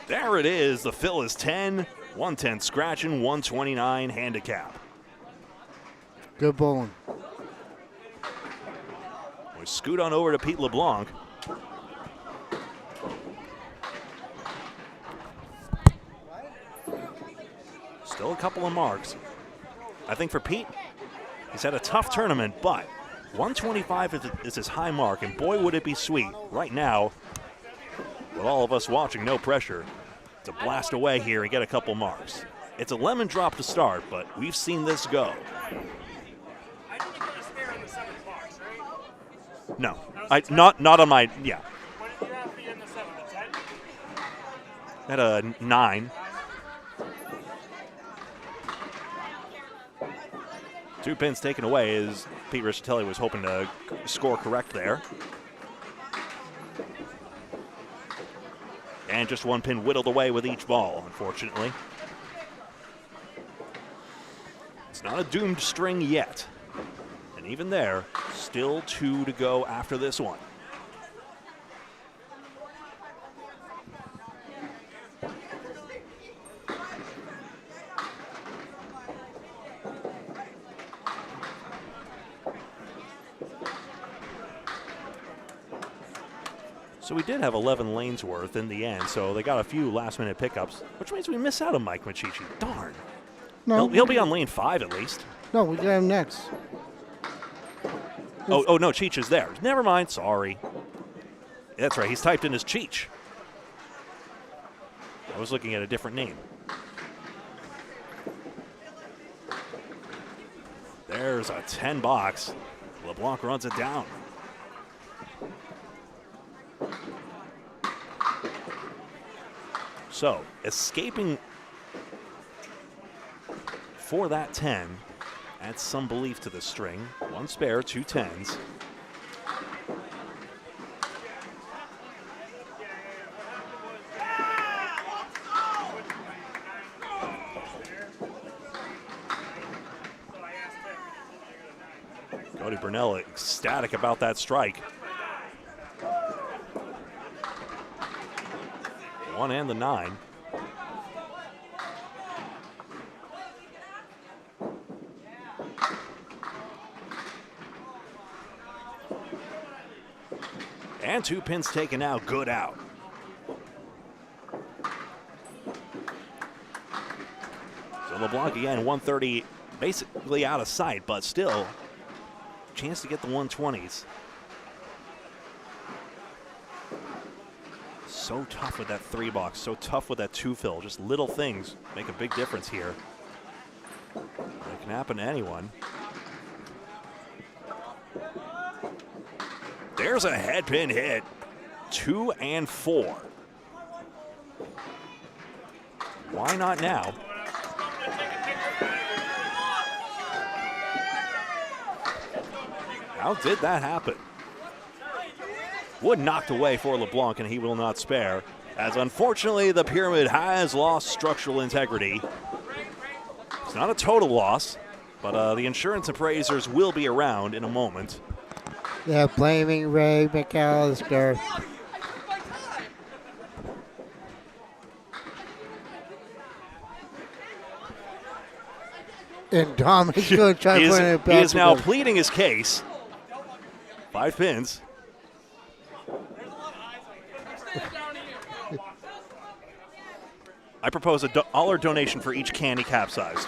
There it is. The fill is 10, 110 scratching, 129 handicap. Good bowling. We scoot on over to Pete LeBlanc. Still a couple of marks. I think for Pete, he's had a tough tournament, but 125 is his high mark, and boy, would it be sweet right now, with all of us watching, no pressure, to blast away here and get a couple marks. It's a lemon drop to start, but we've seen this go. I don't think you're a spare in the 7th box, right? No, not on my, yeah. What did you have for you in the 7th? A 10? At a 9. 2 pins taken away as Pete Richatelli was hoping to score correct there. And just 1 pin whittled away with each ball, unfortunately. It's not a doomed string yet. And even there, still 2 to go after this one. So we did have 11 lanes worth in the end, so they got a few last-minute pickups, which means we miss out on Mike Machichi. Darn. No, He'll be on lane 5 at least. no, we got him next. Oh, no, Cheech is there. Never mind, sorry. That's right, he's typed in his Cheech. I was looking at a different name. There's a 10 box. LeBlanc runs it down. So, escaping for that 10 adds some belief to the string. 1 spare, 2 10s. Cody Burnell ecstatic about that strike. 1 and the 9. And 2 pins taken out, good out. So LeBlanc again, 130 basically out of sight, but still chance to get the 120s. So tough with that 3 box, so tough with that 2 fill. Just little things make a big difference here. It can happen to anyone. There's a head pin hit. 2 and 4. Why not now? How did that happen? Wood knocked away for LeBlanc, and he will not spare, as unfortunately the pyramid has lost structural integrity. It's not a total loss, but the insurance appraisers will be around in a moment. They're blaming Ray McAllister. And Dom is going to try putting it back. He is now together. pleading his case. 5 pins. I propose a dollar donation for each candy capsized.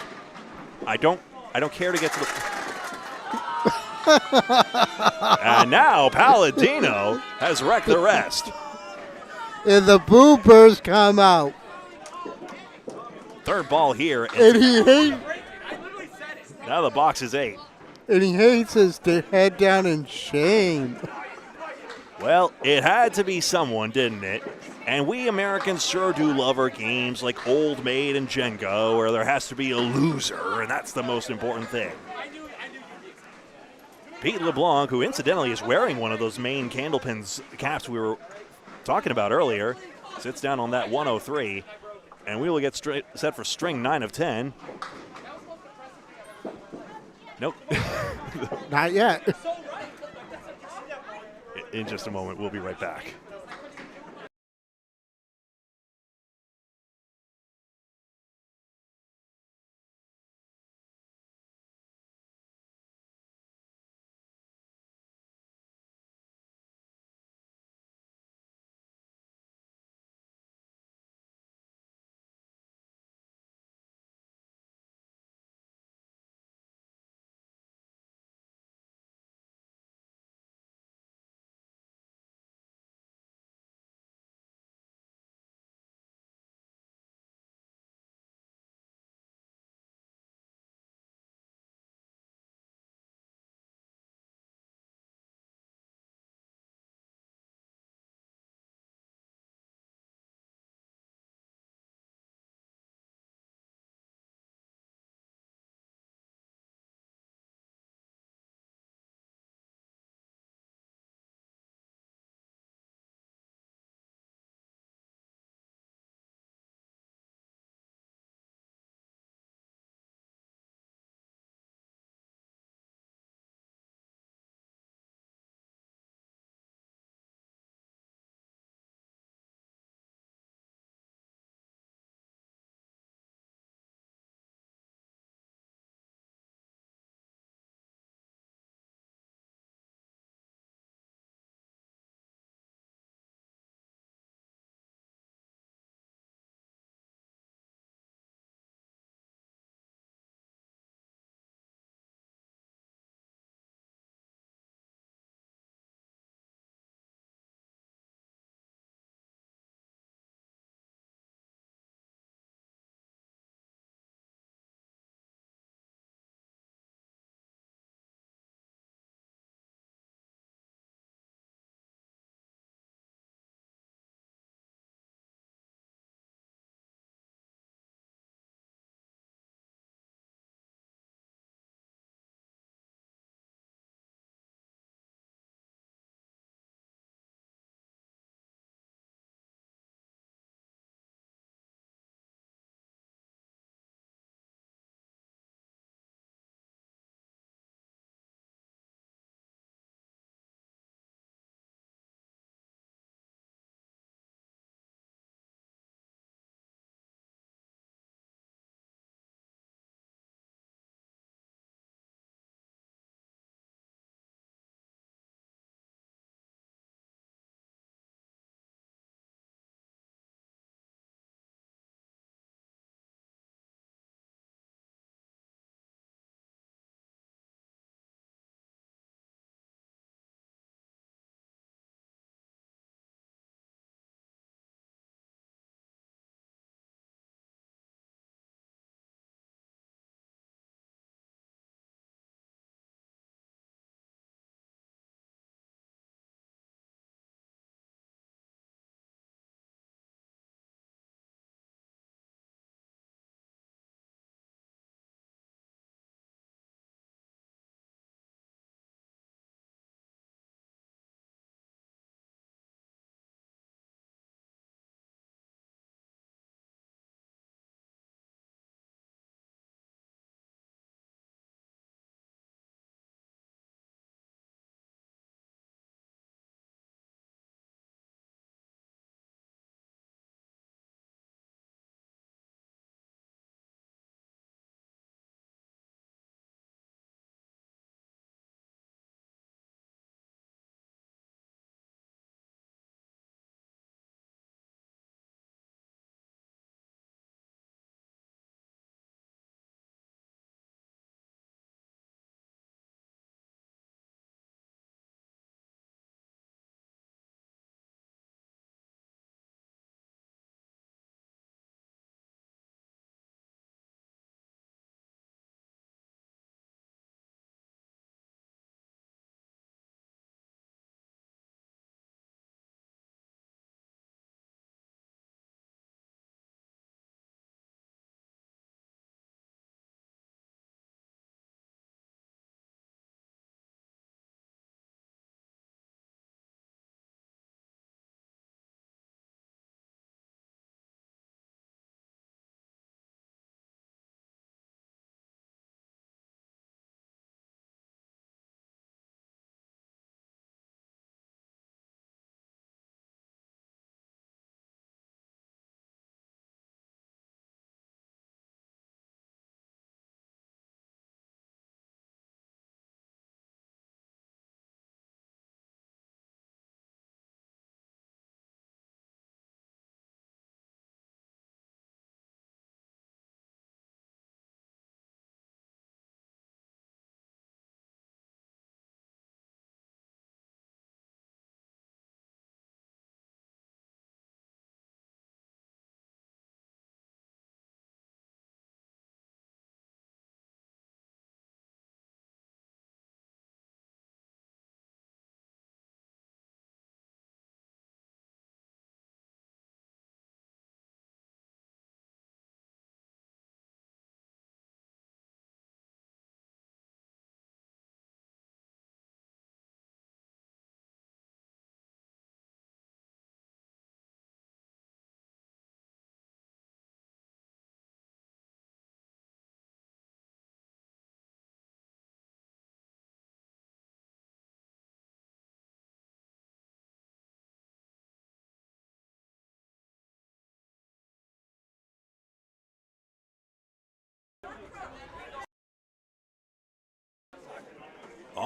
I don't care to get to the. And now Palladino has wrecked the rest. And the boobers come out. Third ball here. And he hates. Now the box is 8. And he hates us to head down in shame. Well, it had to be someone, didn't it? And we Americans sure do love our games like Old Maid and Jenga, where there has to be a loser, and that's the most important thing. Pete LeBlanc, who incidentally is wearing one of those main Candlepins caps we were talking about earlier, sits down on that 103, and we will get set for string 9 of 10. Nope. Not yet. In just a moment, we'll be right back.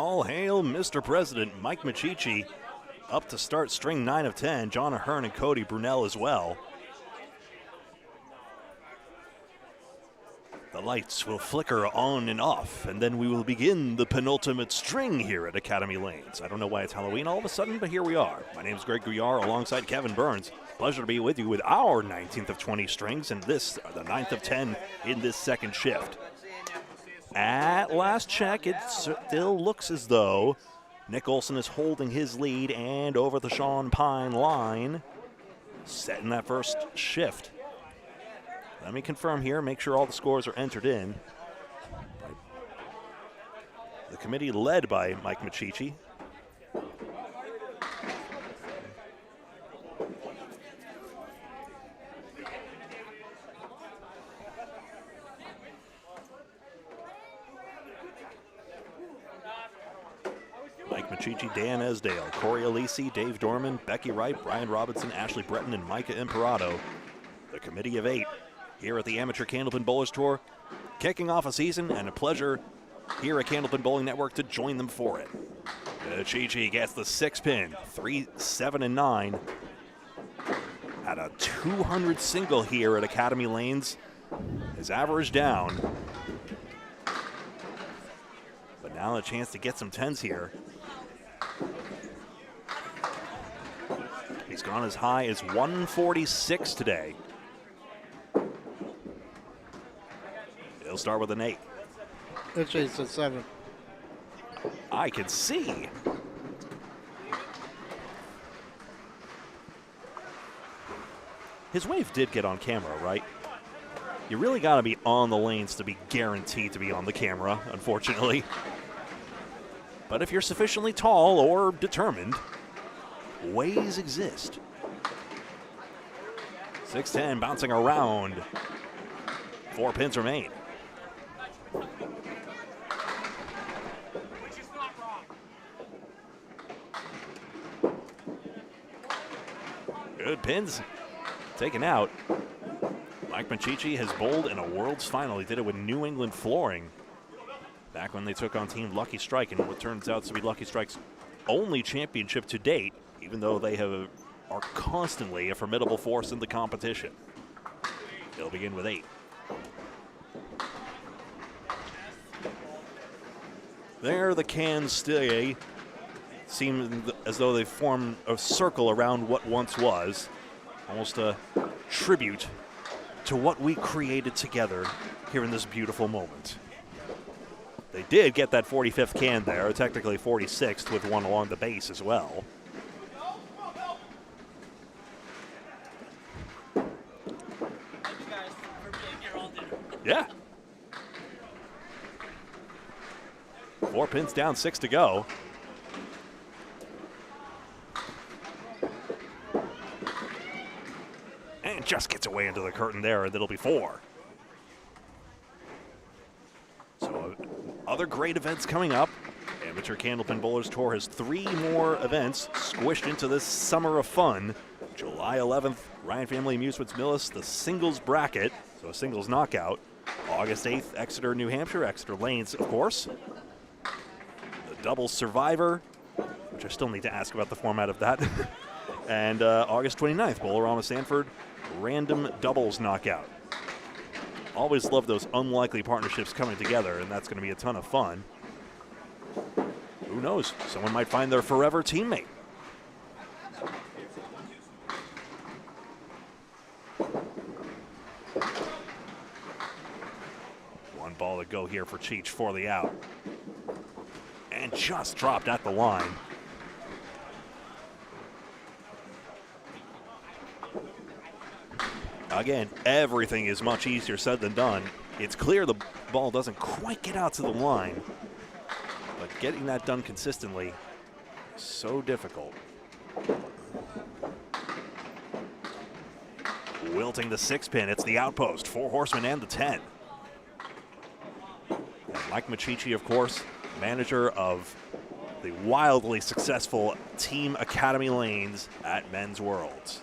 All hail Mr. President Mike Machichi up to start string 9 of 10. John Ahern and Cody Brunel as well. The lights will flicker on and off, and then we will begin the penultimate string here at Academy Lanes. I don't know why it's Halloween all of a sudden, but here we are. My name is Greg Gouillart alongside Kevin Burns. Pleasure to be with you with our 19th of 20 strings, and this, the 9th of 10 in this second shift. At last check, it still looks as though Nick Olson is holding his lead and over the Sean Pine line, setting that first shift. Let me confirm here, make sure all the scores are entered in. The committee led by Mike Machichi. Mike Machichi, Dan Esdale, Corey Alisi, Dave Dorman, Becky Wright, Brian Robinson, Ashley Breton, and Micah Imperato. The committee of 8 here at the Amateur Candlepin Bowlers Tour, kicking off a season, and a pleasure here at Candlepin Bowling Network to join them for it. Machichi gets the 6-pin, 3, 7, and 9. At a 200 single here at Academy Lanes. His average down. But now a chance to get some 10s here. He's gone as high as 146 today. He'll start with an 8. Actually, it's a 7. I can see. His wave did get on camera, right? You really got to be on the lanes to be guaranteed to be on the camera, unfortunately. But if you're sufficiently tall or determined, ways exist. 6-10 bouncing around. 4 pins remain. Good pins taken out. Mike Machichi has bowled in a World's Final. He did it with New England Flooring back when they took on Team Lucky Strike in what turns out to be Lucky Strike's only championship to date, even though they are constantly a formidable force in the competition. They'll begin with 8. There the cans stay. Seem as though they form a circle around what once was. Almost a tribute to what we created together here in this beautiful moment. They did get that 45th can there, technically 46th with one along the base as well. Yeah. 4 pins down, 6 to go. And just gets away into the curtain there, and it'll be 4. So other great events coming up. Amateur Candlepin Bowlers Tour has 3 more events squished into this summer of fun. July 11th, Ryan Family Amusements Millis, the singles bracket, so a singles knockout. August 8th, Exeter, New Hampshire, Exeter Lanes, of course. The doubles Survivor, which I still need to ask about the format of that. And August 29th, Bowlerama Sanford, random doubles knockout. Always love those unlikely partnerships coming together, and that's going to be a ton of fun. Who knows? Someone might find their forever teammate. One ball to go here for Cheech for the out. And just dropped at the line. Again, everything is much easier said than done. It's clear the ball doesn't quite get out to the line, but getting that done consistently is so difficult. Wilting the 6-pin, it's the outpost, 4 horsemen and the 10. And Mike Machichi, of course, manager of the wildly successful Team Academy Lanes at Men's Worlds.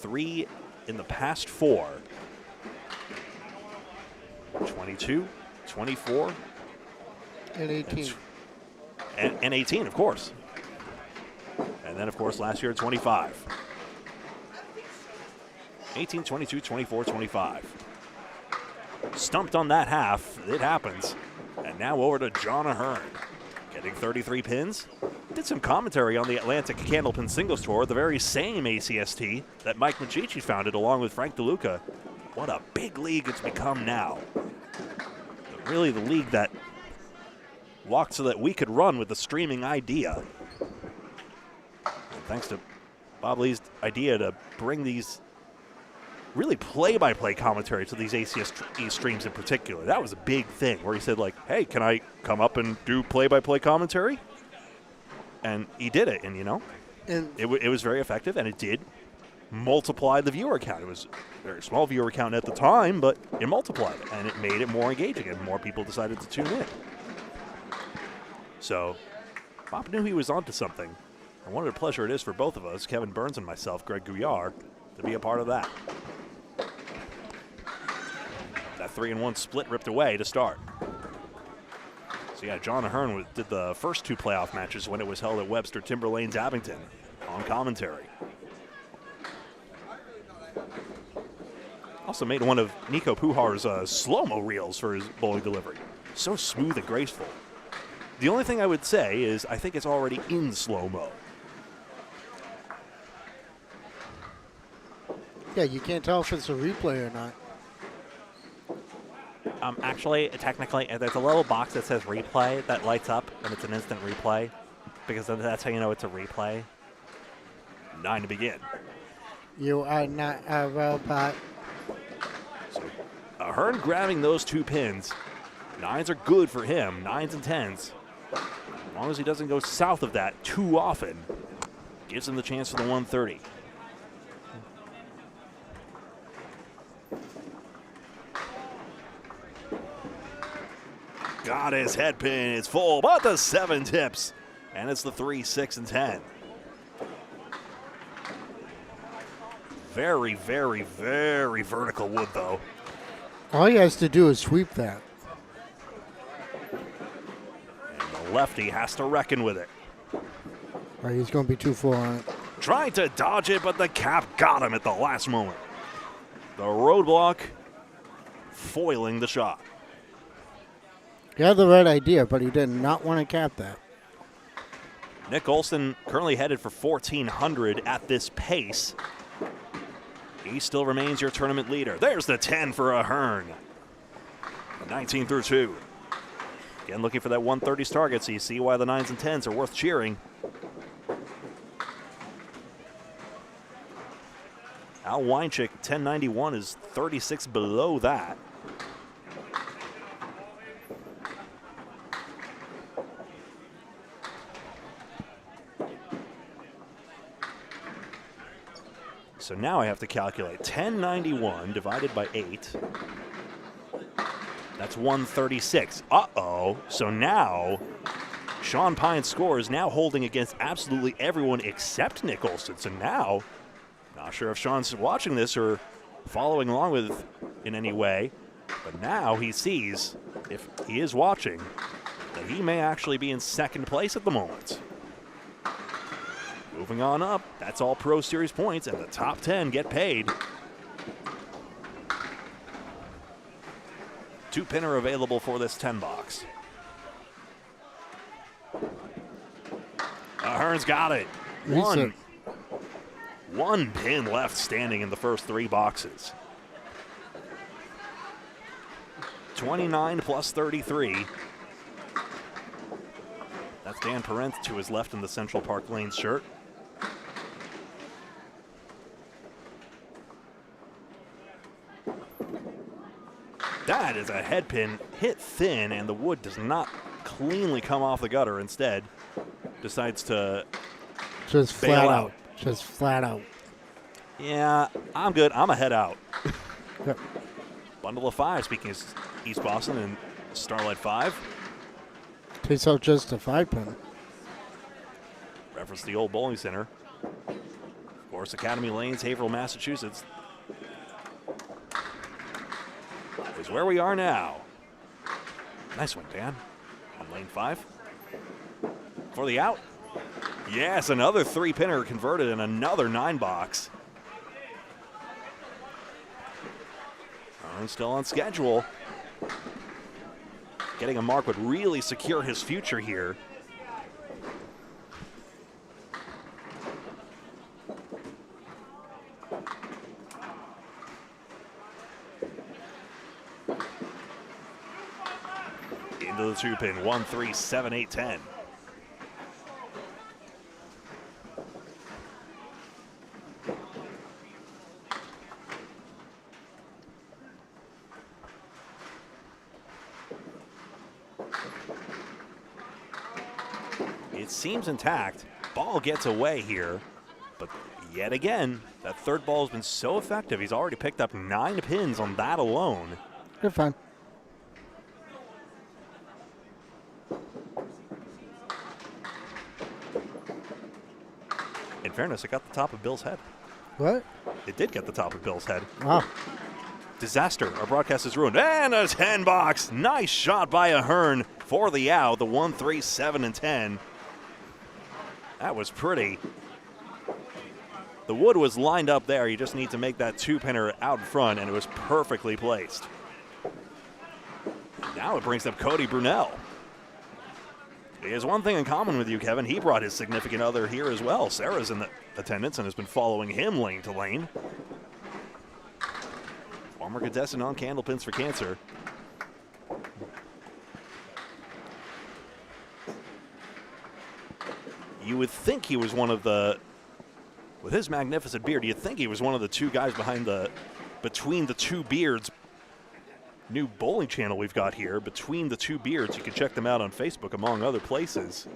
3 in the past 4. 22, 24. And 18. And 18, of course. And then, of course, last year, 25. 18, 22, 24, 25. Stumped on that half. It happens. And now over to John Ahern, getting 33 pins. Did some commentary on the Atlantic Candlepin Singles Tour, the very same ACST that Mike Machici founded along with Frank DeLuca. What a big league it's become now. Really the league that walked so that we could run with the streaming idea. And thanks to Bob Lee's idea to bring these really play-by-play commentary to these ACST streams in particular. That was a big thing where he said, like, hey, can I come up and do play-by-play commentary? And he did it, and, you know, it was very effective, and it did multiply the viewer count. It was a very small viewer count at the time, but it multiplied it, and it made it more engaging, and more people decided to tune in. So Bob knew he was onto something, and what a pleasure it is for both of us, Kevin Burns and myself, Greg Gouillart, to be a part of that. That 3-1 split ripped away to start. So yeah, John Ahern did the first 2 playoff matches when it was held at Webster Timberlanes Abington on commentary. Also made one of Nico Pujar's slow-mo reels for his bowling delivery. So smooth and graceful. The only thing I would say is I think it's already in slow-mo. Yeah, you can't tell if it's a replay or not. Actually, technically, there's a little box that says replay that lights up, and it's an instant replay, because that's how you know it's a replay. 9 to begin. You are not a robot. So, Ahern grabbing those 2 pins. 9s are good for him, 9s and 10s. As long as he doesn't go south of that too often, gives him the chance for the 130. Got his head pin, it's full, but the 7 tips. And it's the 3, 6, and 10. Very, very, very vertical wood, though. All he has to do is sweep that. And the lefty has to reckon with it. Or he's going to be too full on it. Tried to dodge it, but the cap got him at the last moment. The roadblock foiling the shot. He had the right idea, but he did not want to cap that. Nick Olson currently headed for 1,400 at this pace. He still remains your tournament leader. There's the 10 for Ahern. 19 through 2. Again, looking for that 130s target, so you see why the 9s and 10s are worth cheering. Al Weinchick, 1091, is 36 below that. So now I have to calculate 1091 divided by 8. That's 136. Uh-oh. So now Sean Pine's score is now holding against absolutely everyone except Nick Olson. So now, not sure if Sean's watching this or following along with in any way, but now he sees, if he is watching, that he may actually be in second place at the moment. Moving on up, that's all Pro Series points, and the top 10 get paid. 2 pin are available for this 10 box. Ahern's got it. One pin left standing in the first 3 boxes. 29 plus 33. That's Dan Parent to his left in the Central Park Lanes shirt. That is a head pin hit thin, and the wood does not cleanly come off the gutter. Instead, decides to just flat out. Just flat out. Yeah, I'm good. I'm a head out. Yep. Bundle of 5, speaking of East Boston and Starlight 5. Takes out just a 5-pin. Reference the old bowling center. Of course, Academy Lanes, Haverhill, Massachusetts. Is where we are now. Nice one, Dan. On lane 5. For the out. Yes, another 3-pinner converted in another 9-box. Still on schedule. Getting a mark would really secure his future here. Into the 2-pin, 1, 3, 7, 8, 10. It seems intact. Ball gets away here, but yet again, that third ball has been so effective. He's already picked up 9 pins on that alone. You're fine. In fairness, it got the top of Bill's head. What? It did get the top of Bill's head. Wow. Disaster. Our broadcast is ruined. And a 10-box. Nice shot by Ahern for the out. The 1, 3, 7, and 10. That was pretty. The wood was lined up there. You just need to make that 2-pinner out in front, and it was perfectly placed. Now it brings up Cody Brunel. He has one thing in common with you, Kevin. He brought his significant other here as well. Sarah's in the attendance and has been following him lane to lane. Former contestant on Candlepins for Cancer. You would think he was one of the, with his magnificent beard, you'd think he was one of the 2 guys behind the, Between the Two Beards new bowling channel we've got here, Between the Two Beards. You can check them out on Facebook, among other places.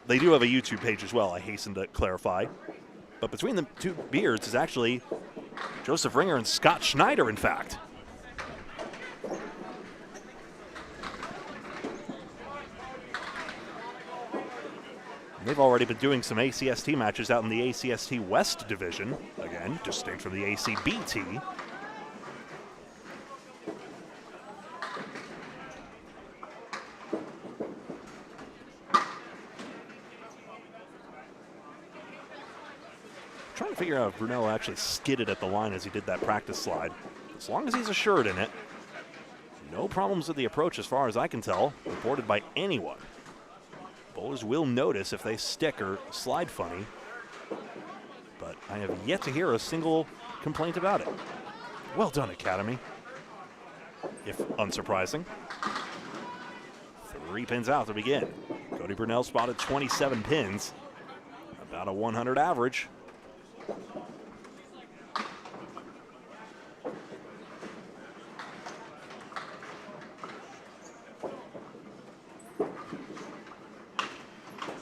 They do have a YouTube page as well, I hasten to clarify. But Between the Two Beards is actually Joseph Ringer and Scott Schneider, in fact. They've already been doing some ACST matches out in the ACST West Division. Again, distinct from the ACBT. Trying to figure out if Brunel actually skidded at the line as he did that practice slide. As long as he's assured in it, no problems with the approach as far as I can tell, reported by anyone. Bowlers will notice if they stick or slide funny, but I have yet to hear a single complaint about it. Well done, Academy. If unsurprising. 3 pins out to begin. Cody Brunel spotted 27 pins, about a 100 average.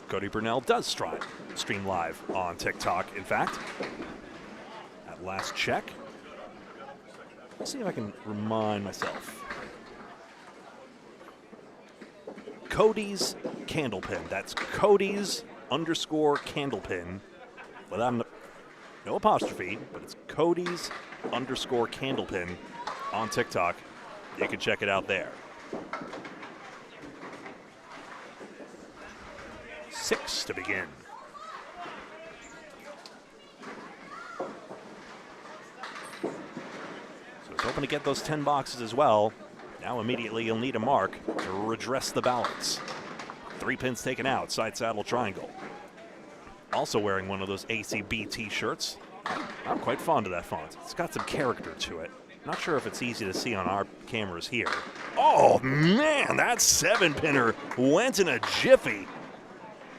Cody Brunel does stream live on TikTok, in fact. At last check. Let's see if I can remind myself. Cody's Candlepin. That's Cody's _Candlepin. Without no apostrophe, but it's Cody's _Candlepin on TikTok. You can check it out there. 6 to begin. So he's hoping to get those 10 boxes as well. Now immediately you'll need a mark to redress the balance. 3 pins taken out, side saddle triangle. Also wearing one of those ACBT shirts. I'm quite fond of that font. It's got some character to it. Not sure if it's easy to see on our cameras here. Oh man, that 7-pinner went in a jiffy.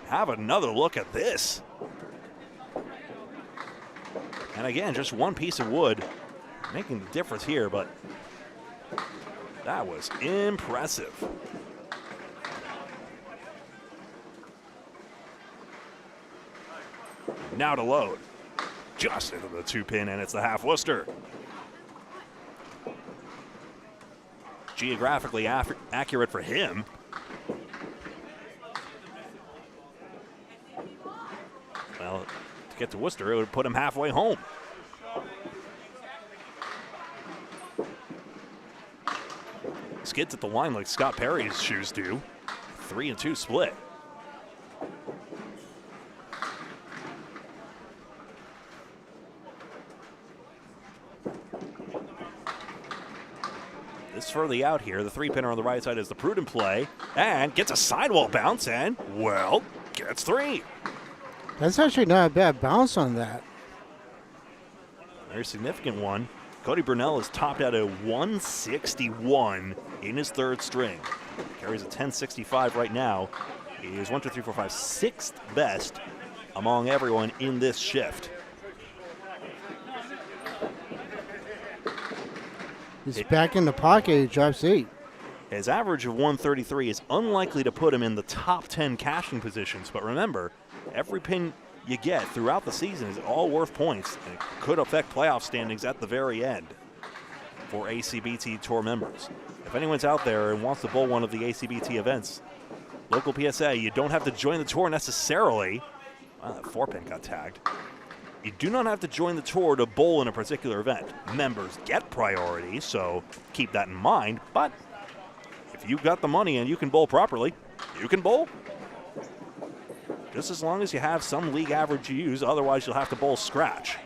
Have another look at this. And again, just one piece of wood making the difference here, but that was impressive. Now to load. Just into the 2-pin, and it's the half Worcester. Geographically accurate for him. Well, to get to Worcester, it would put him halfway home. skids at the line like Scott Perry's shoes do. 3-2 split. This further out here, the 3-pinner on the right side is the prudent play, and gets a sidewall bounce, and, well, gets 3. That's actually not a bad bounce on that. Very significant one. Cody Burnell is topped out at 161 in his 3rd string. Carries a 1065 right now. He is 1, 2, 3, 4, 5, 6th best among everyone in this shift. He's back in the pocket. He drops 8. His average of 133 is unlikely to put him in the top 10 cashing positions, but remember, every pin you get throughout the season is all worth points, and it could affect playoff standings at the very end for ACBT Tour members. If anyone's out there and wants to bowl one of the ACBT events, local PSA, you don't have to join the tour necessarily. Wow, that 4-pin got tagged. You do not have to join the tour to bowl in a particular event. Members get priority, so keep that in mind, but if you've got the money and you can bowl properly, you can bowl. Just as long as you have some league average to use, otherwise you'll have to bowl scratch.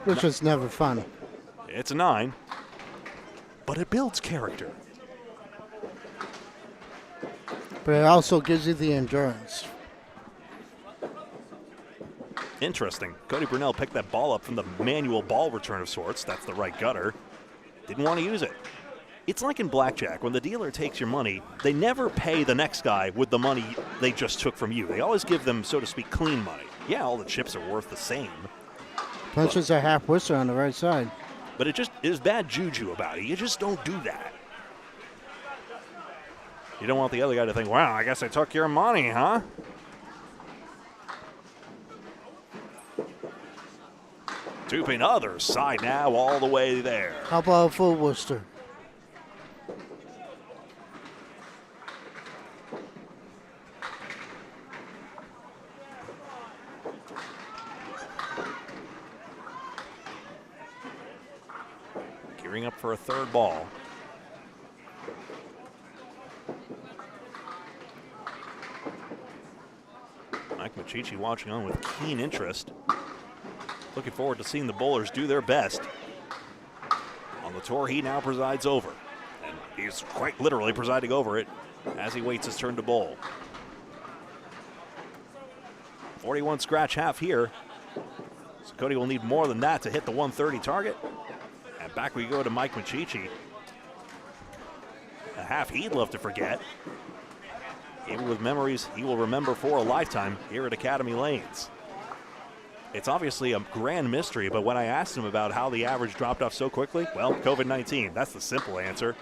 Which was never fun. It's a 9, but it builds character. But it also gives you the endurance. Interesting. Cody Burnell picked that ball up from the manual ball return of sorts. That's the right gutter. Didn't want to use it. It's like in blackjack. When the dealer takes your money, they never pay the next guy with the money they just took from you. They always give them, so to speak, clean money. Yeah, all the chips are worth the same. Punches a half whistle on the right side. But it is bad juju about it. You just don't do that. You don't want the other guy to think, wow, I guess I took your money, huh? Two-pin other side now, all the way there. How about a full Worcester? Gearing up for a 3rd ball. Mike Machichi watching on with keen interest. Looking forward to seeing the bowlers do their best on the tour he now presides over. And he's quite literally presiding over it as he waits his turn to bowl. 41 scratch half here. So Cody will need more than that to hit the 130 target. And back we go to Mike Machichi. A half he'd love to forget. Even with memories he will remember for a lifetime here at Academy Lanes. It's obviously a grand mystery, but when I asked him about how the average dropped off so quickly, well, COVID-19, that's the simple answer.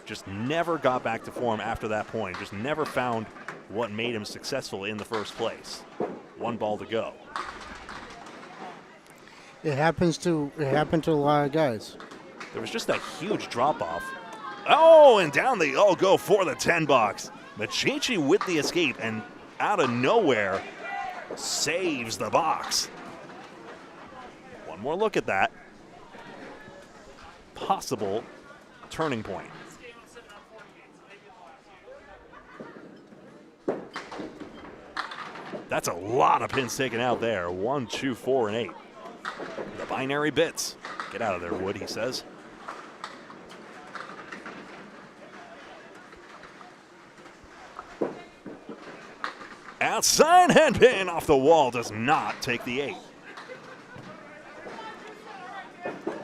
Just never got back to form after that point. Just never found what made him successful in the first place. 1 ball to go. It happened to a lot of guys. There was just that huge drop-off. Oh, and down they all go for the 10 bucks. Machichi with the escape, and out of nowhere, saves the box. One more look at that. Possible turning point. That's a lot of pins taken out there. 1, 2, 4, and 8. The binary bits. Get out of there, Wood, he says. Outside head pin off the wall does not take the 8.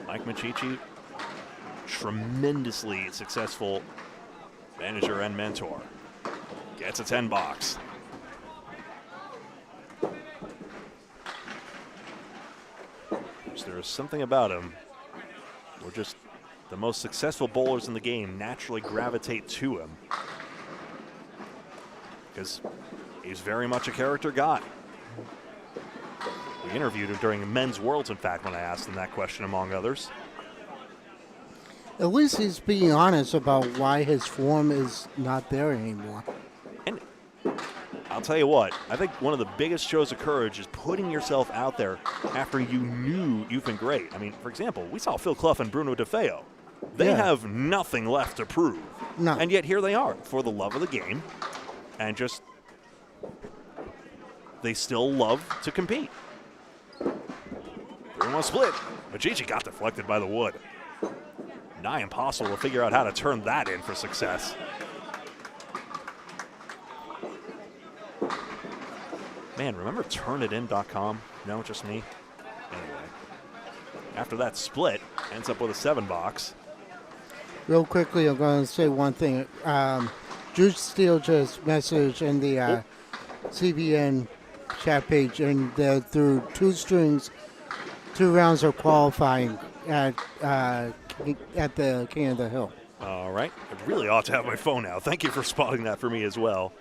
Mike Machichi, tremendously successful manager and mentor. Gets a 10 box. There's something about him where just the most successful bowlers in the game naturally gravitate to him, because he's very much a character guy. We interviewed him during Men's Worlds, in fact, when I asked him that question, among others. At least he's being honest about why his form is not there anymore. And I'll tell you what, I think one of the biggest shows of courage is putting yourself out there after you knew you've been great. I mean, for example, we saw Phil Clough and Bruno DeFeo. They Yeah. have nothing left to prove. No. And yet here they are for the love of the game. And just, they still love to compete. 3-1 split. Majici got deflected by the wood. Nigh impossible to figure out how to turn that in for success. Man, remember turnitin.com? No, just me? Anyway. After that split, ends up with a 7-box. Real quickly, I'm going to say one thing. Juice Steele just messaged in the CBN chat page, and through 2 strings, 2 rounds of qualifying at the King of the Hill. All right. I really ought to have my phone now. Thank you for spotting that for me as well.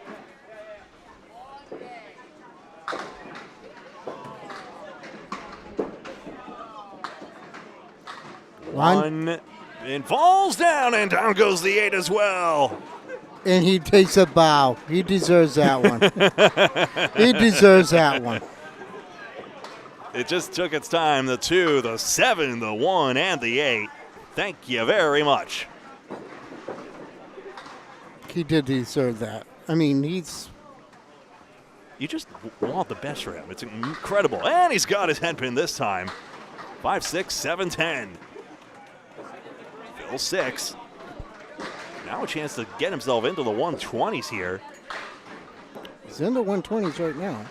One, and falls down, and down goes the 8 as well. And he takes a bow. He deserves that one. He deserves that one. It just took its time. The 2, the 7, the 1, and the 8. Thank you very much. He did deserve that. I mean, he's... You just want the best for him. It's incredible. And he's got his head pin this time. 5, 6, 7, 10. Phil 6. Now a chance to get himself into the 120s here. He's in the 120s right now.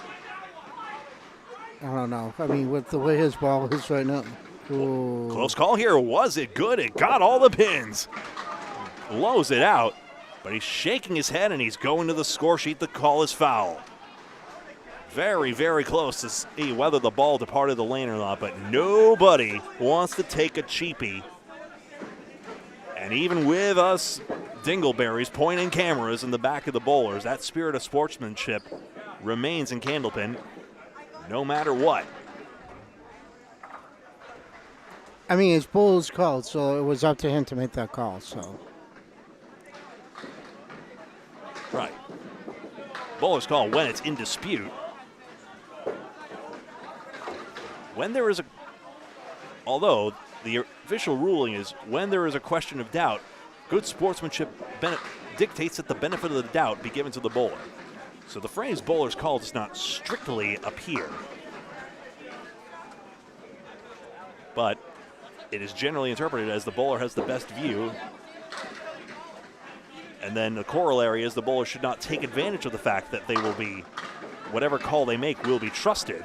I don't know. I mean, with the way his ball is right now. Ooh. Close call here. Was it good? It got all the pins. Blows it out, but he's shaking his head and he's going to the score sheet. The call is foul. Very, very close to see whether the ball departed the lane or not, but nobody wants to take a cheapie. And even with us dingleberries pointing cameras in the back of the bowlers, that spirit of sportsmanship remains in Candlepin no matter what. I mean, it's Bull's call, so it was up to him to make that call, so. Right. Bowler's call when it's in dispute. When there is although the official ruling is when there is a question of doubt, good sportsmanship dictates that the benefit of the doubt be given to the bowler. So the phrase bowler's call does not strictly appear, but it is generally interpreted as the bowler has the best view. And then the corollary is the bowler should not take advantage of the fact that they will be, whatever call they make will be trusted.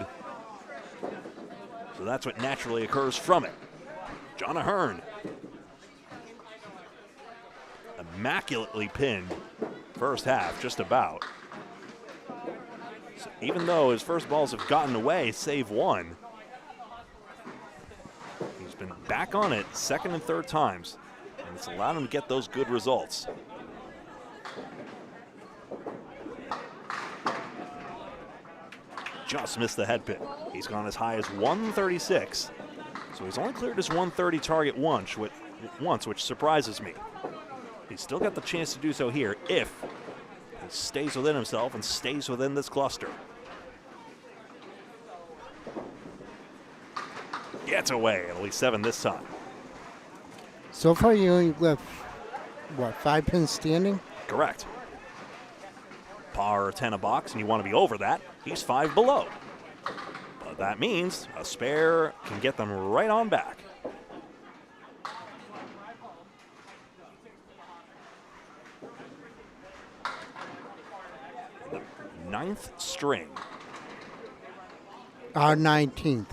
So that's what naturally occurs from it. John Ahern. Immaculately pinned first half, just about. So even though his first balls have gotten away, save one, he's been back on it second and third times, and it's allowed him to get those good results. Just missed the head pin. He's gone as high as 136. So he's only cleared his 130 target once, which surprises me. He's still got the chance to do so here if he stays within himself and stays within this cluster. Gets away, at least 7 this time. So far, you only left, what, 5 pins standing? Correct. Par 10 a box, and you want to be over that. He's 5 below. But that means a spare can get them right on back. The 9th string. Our 19th.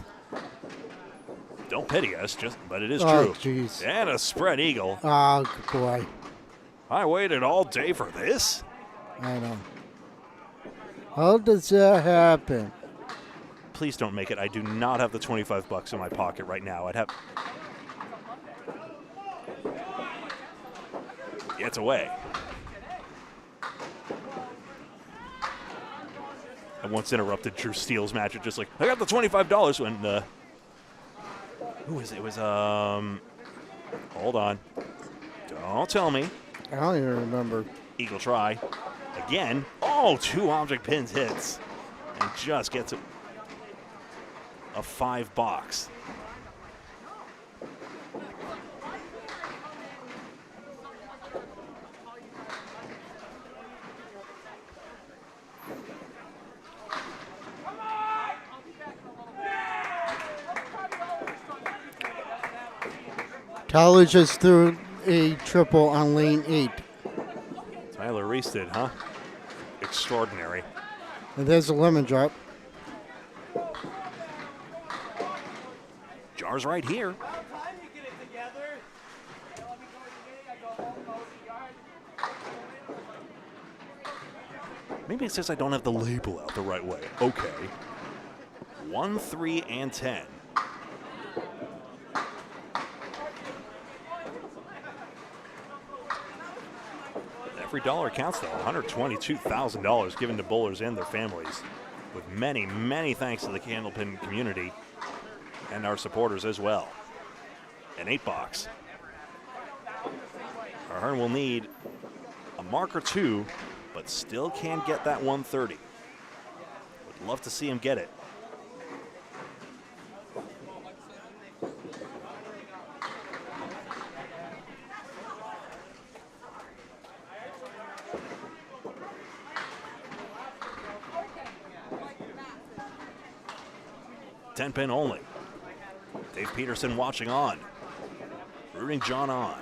Don't pity us, but it is Oh, true. jeez. And a spread eagle. Oh, boy. I waited all day for this. I know. How does that happen? Please don't make it. I do not have the 25 bucks in my pocket right now. I'd have. Gets away. I once interrupted Drew Steele's match at just like, I got the $25 when, who was it? It was, hold on. Don't tell me. I don't even remember. Eagle try. Again. Oh, 2 object pins hits. And just gets a 5 box. Tyler just threw a triple on lane 8. Tyler Reese did, huh? Extraordinary. And there's a lemon drop. Jar's right here. Maybe it says I don't have the label out the right way. Okay. 1, 3, and 10. Every dollar counts, though. $122,000 given to bowlers and their families. With many, many thanks to the Candlepin community and our supporters as well. An 8-box. Ahern will need a mark or 2, but still can get that 130. Would love to see him get it. Ten-pin only. Dave Peterson watching on. Rooting John on.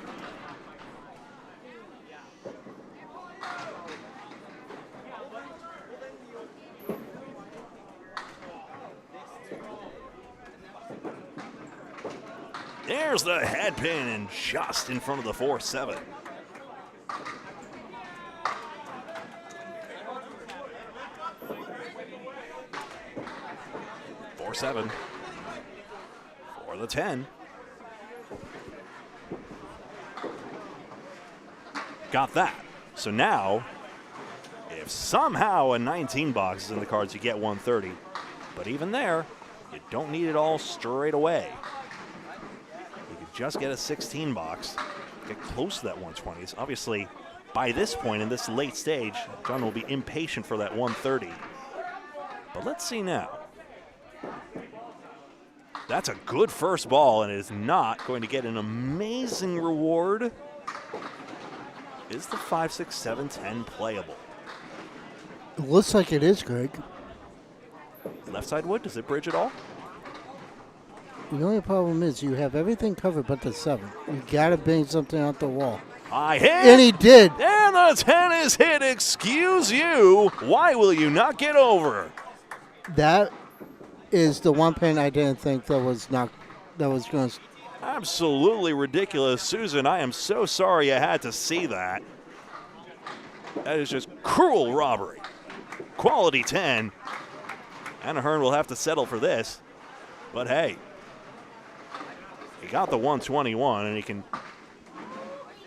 There's the head pin and just in front of the 4-7. Seven for the 10. Got that. So now, if somehow a 19 box is in the cards, you get 130. But even there, you don't need it all straight away. You could just get a 16 box, get close to that 120s. Obviously, by this point in this late stage, John will be impatient for that 130. But let's see now. That's a good first ball and is not going to get an amazing reward. Is the 5, 6, 7, 10 playable? It looks like it is, Greg. Left side wood, does it bridge at all? The only problem is you have everything covered but the 7. You got to bang something out the wall. I hit! And he did. And the 10 is hit. Excuse you. Why will you not get over? That is the one pin I didn't think that was going to. Absolutely ridiculous. Susan, I am so sorry you had to see that. That is just cruel robbery. Quality 10. Anna Hearn will have to settle for this. But hey, he got the 121 and he can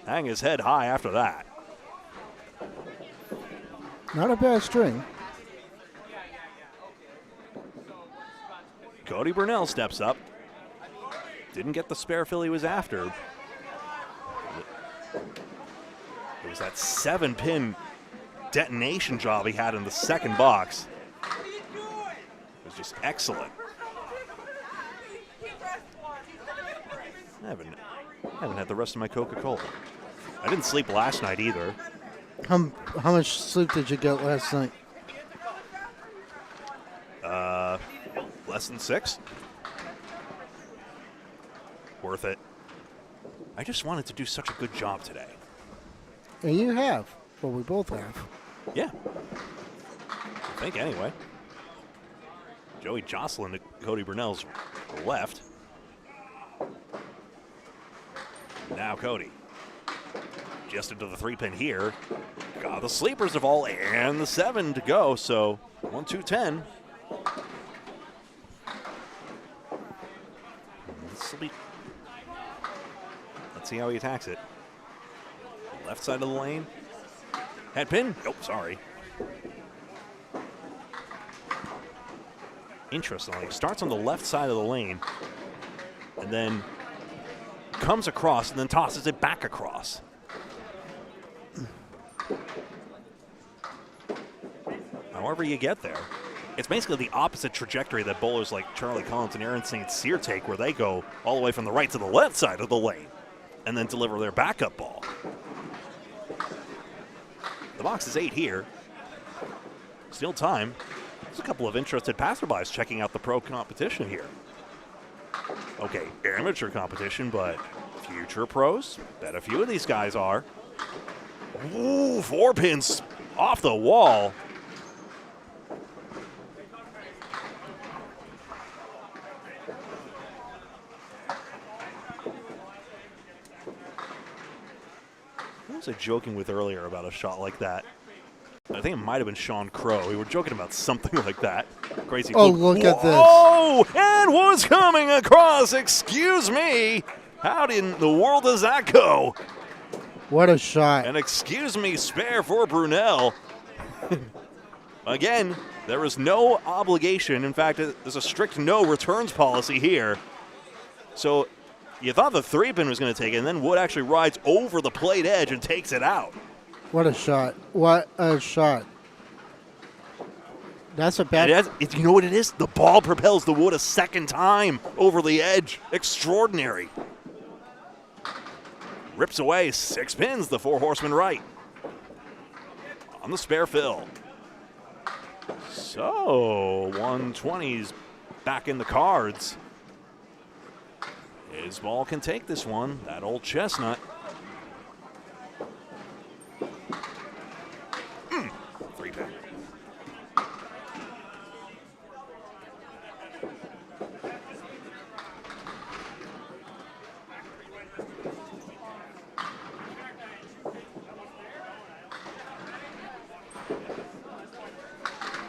hang his head high after that. Not a bad string. Cody Burnell steps up. Didn't get the spare fill he was after. It was that 7-pin detonation job he had in the second box. It was just excellent. I haven't had the rest of my Coca-Cola. I didn't sleep last night either. How much sleep did you get last night? Less than 6. Worth it. I just wanted to do such a good job today. And you have. Well, we both have. Yeah. I think anyway. Joey Jocelyn to Cody Burnell's left. Now Cody. Just into the 3-pin here. Got the sleepers to fall and the 7 to go. So 1, 2, 10. Let's see how he attacks it. Left side of the lane. Head pin. Nope, sorry. Interestingly, starts on the left side of the lane and then comes across and then tosses it back across. However you get there, it's basically the opposite trajectory that bowlers like Charlie Collins and Aaron St. Cyr take, where they go all the way from the right to the left side of the lane and then deliver their backup ball. The box is 8 here. Still time. There's a couple of interested passerbys checking out the pro competition here. Okay, amateur competition, but Future pros. Bet a few of these guys are. Ooh, 4 pins off the wall. Who was I joking with earlier about a shot like that? I think it might have been Sean Crow. We were joking about something like that. Crazy. Oh, look at this. Oh, and was coming across. Excuse me. How in the world does that go? What a shot. And excuse me, spare for Brunel. Again, there is no obligation. In fact, there's a strict no returns policy here. So you thought the 3-pin was going to take it, and then Wood actually rides over the plate edge and takes it out. What a shot. What a shot. That's a bad... You know what it is? The ball propels the Wood a second time over the edge. Extraordinary. Rips away 6 pins, the 4 horsemen right. On the spare fill. So, 120's back in the cards. His ball can take this one, that old chestnut. 3-pin.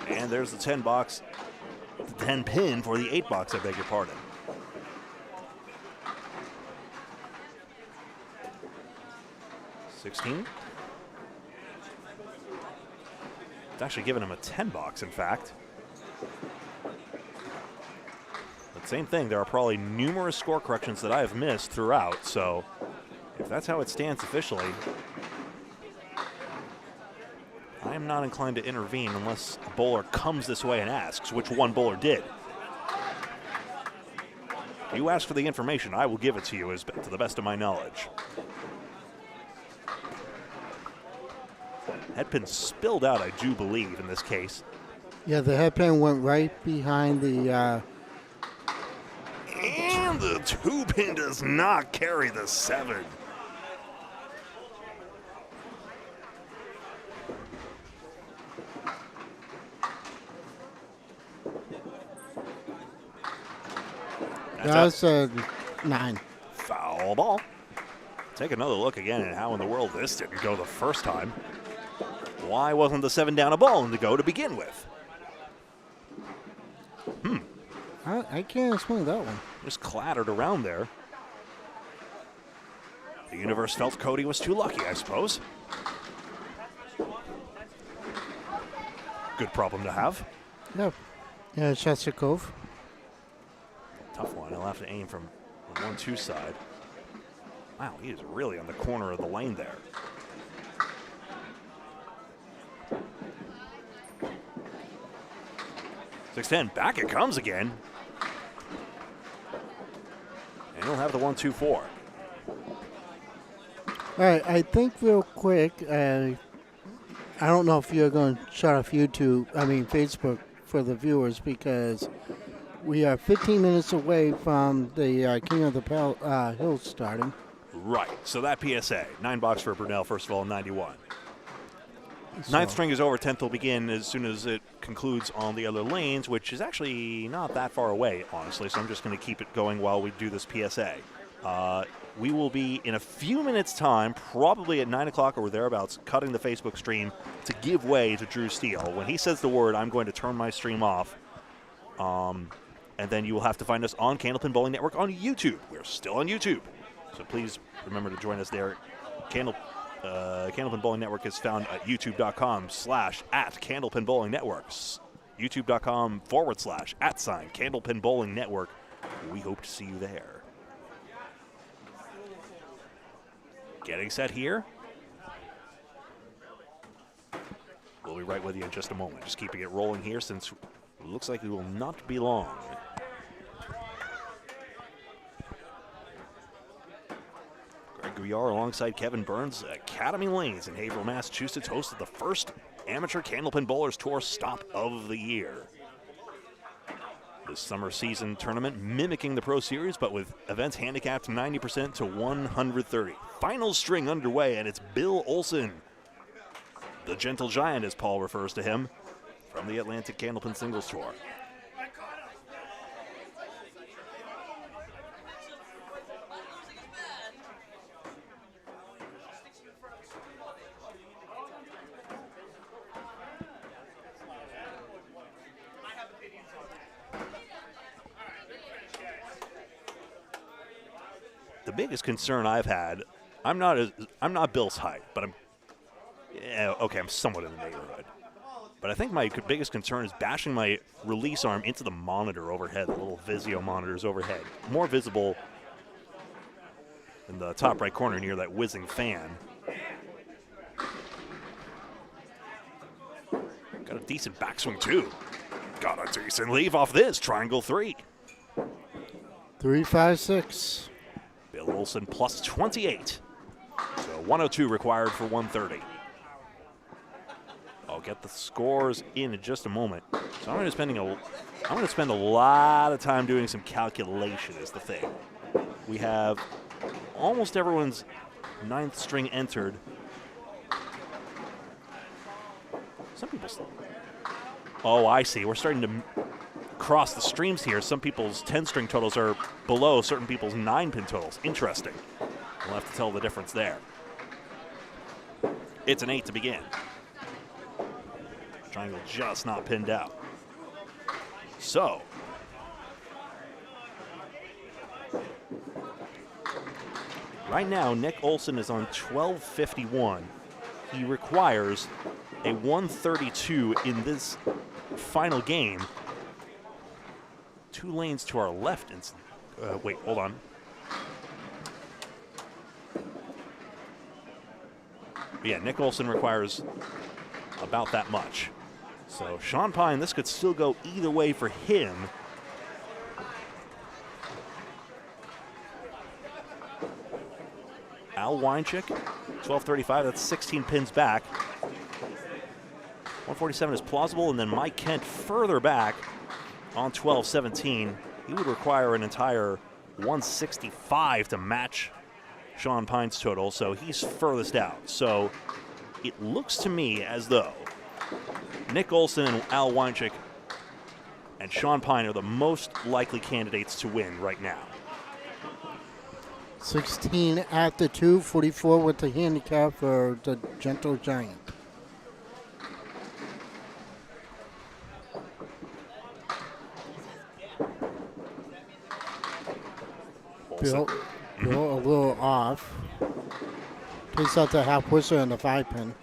And there's the 10 box, the 10 pin for the 8 box, I beg your pardon. $16. It's actually giving him a 10 box, in fact. But same thing, there are probably numerous score corrections that I have missed throughout, so if that's how it stands officially, I am not inclined to intervene unless a bowler comes this way and asks, which one bowler did. If you ask for the information, I will give it to you to the best of my knowledge. Headpin spilled out, I do believe, in this case. Yeah, the headpin went right behind the... And the 2-pin does not carry the 7. That's a 9. Foul ball. Take another look again at how in the world this didn't go the first time. Why wasn't the 7 down a ball to go to begin with? I can't explain that one. Just clattered around there. The universe felt Cody was too lucky, I suppose. Good problem to have. Yep. Yeah, Chester Cove. Tough one. He'll have to aim from the 1-2 side. Wow, he is really on the corner of the lane there. .610, back it comes again. And he'll have the 1-2-4. All right, I think real quick, I don't know if you're going to shut off Facebook for the viewers, because we are 15 minutes away from the King of the Hill starting. Right, so that PSA, 9 box for Brunel, first of all, 91. So. 9th string is over, 10th will begin as soon as it concludes on the other lanes, which is actually not that far away, honestly, so I'm just going to keep it going while we do this PSA. We will be, in a few minutes' time, probably at 9 o'clock or thereabouts, cutting the Facebook stream to give way to Drew Steele. When he says the word, I'm going to turn my stream off, and then you will have to find us on Candlepin Bowling Network on YouTube. We're still on YouTube, so please remember to join us there. Candlepin Bowling Network is found at youtube.com/@Candlepin Bowling Networks. youtube.com/@Candlepin Bowling Network. We hope to see you there. Getting set here. We'll be right with you in just a moment. Just keeping it rolling here since it looks like it will not be long. Gouillart alongside Kevin Burns. Academy Lanes in Haverhill, Massachusetts hosted the first Amateur Candlepin Bowlers Tour stop of the year. The This summer season tournament mimicking the Pro Series, but with events handicapped 90% to 130. Final string underway, and it's Bill Olson, the gentle giant, as Paul refers to him, from the Atlantic Candlepin Singles Tour. The biggest concern I've had, I'm not Bill's height, but I'm somewhat in the neighborhood. But I think my biggest concern is bashing my release arm into the monitor overhead, the little Vizio monitors overhead. More visible in the top right corner near that whizzing fan. Got a decent backswing too. Got a decent leave off this, triangle 3. 3-5-6. Bill Olson plus 28. So 102 required for 130. I'll get the scores in just a moment. So I'm going to spend a lot of time doing some calculation is the thing. We have almost everyone's 9th string entered. Some people oh, I see. We're starting to cross the streams here. Some people's 10-string totals are below certain people's 9-pin totals. Interesting. We'll have to tell the difference there. It's an 8 to begin. Triangle just not pinned out. So, right now, Nick Olson is on 1251. He requires a 132 in this final game. 2 lanes to our left. Wait, hold on. Yeah, Nick Olson requires about that much. So Sean Pine, this could still go either way for him. Al Weinchick, 1235, that's 16 pins back. 147 is plausible, and then Mike Kent further back on 1217. He would require an entire 165 to match Sean Pine's total, so he's furthest out. So it looks to me as though Nick Olson and Al Weinchick and Sean Pine are the most likely candidates to win right now. 16 at the 2, 44 with the handicap for the gentle giant. Bill a little off. Takes out the half whistle and the 5-pin.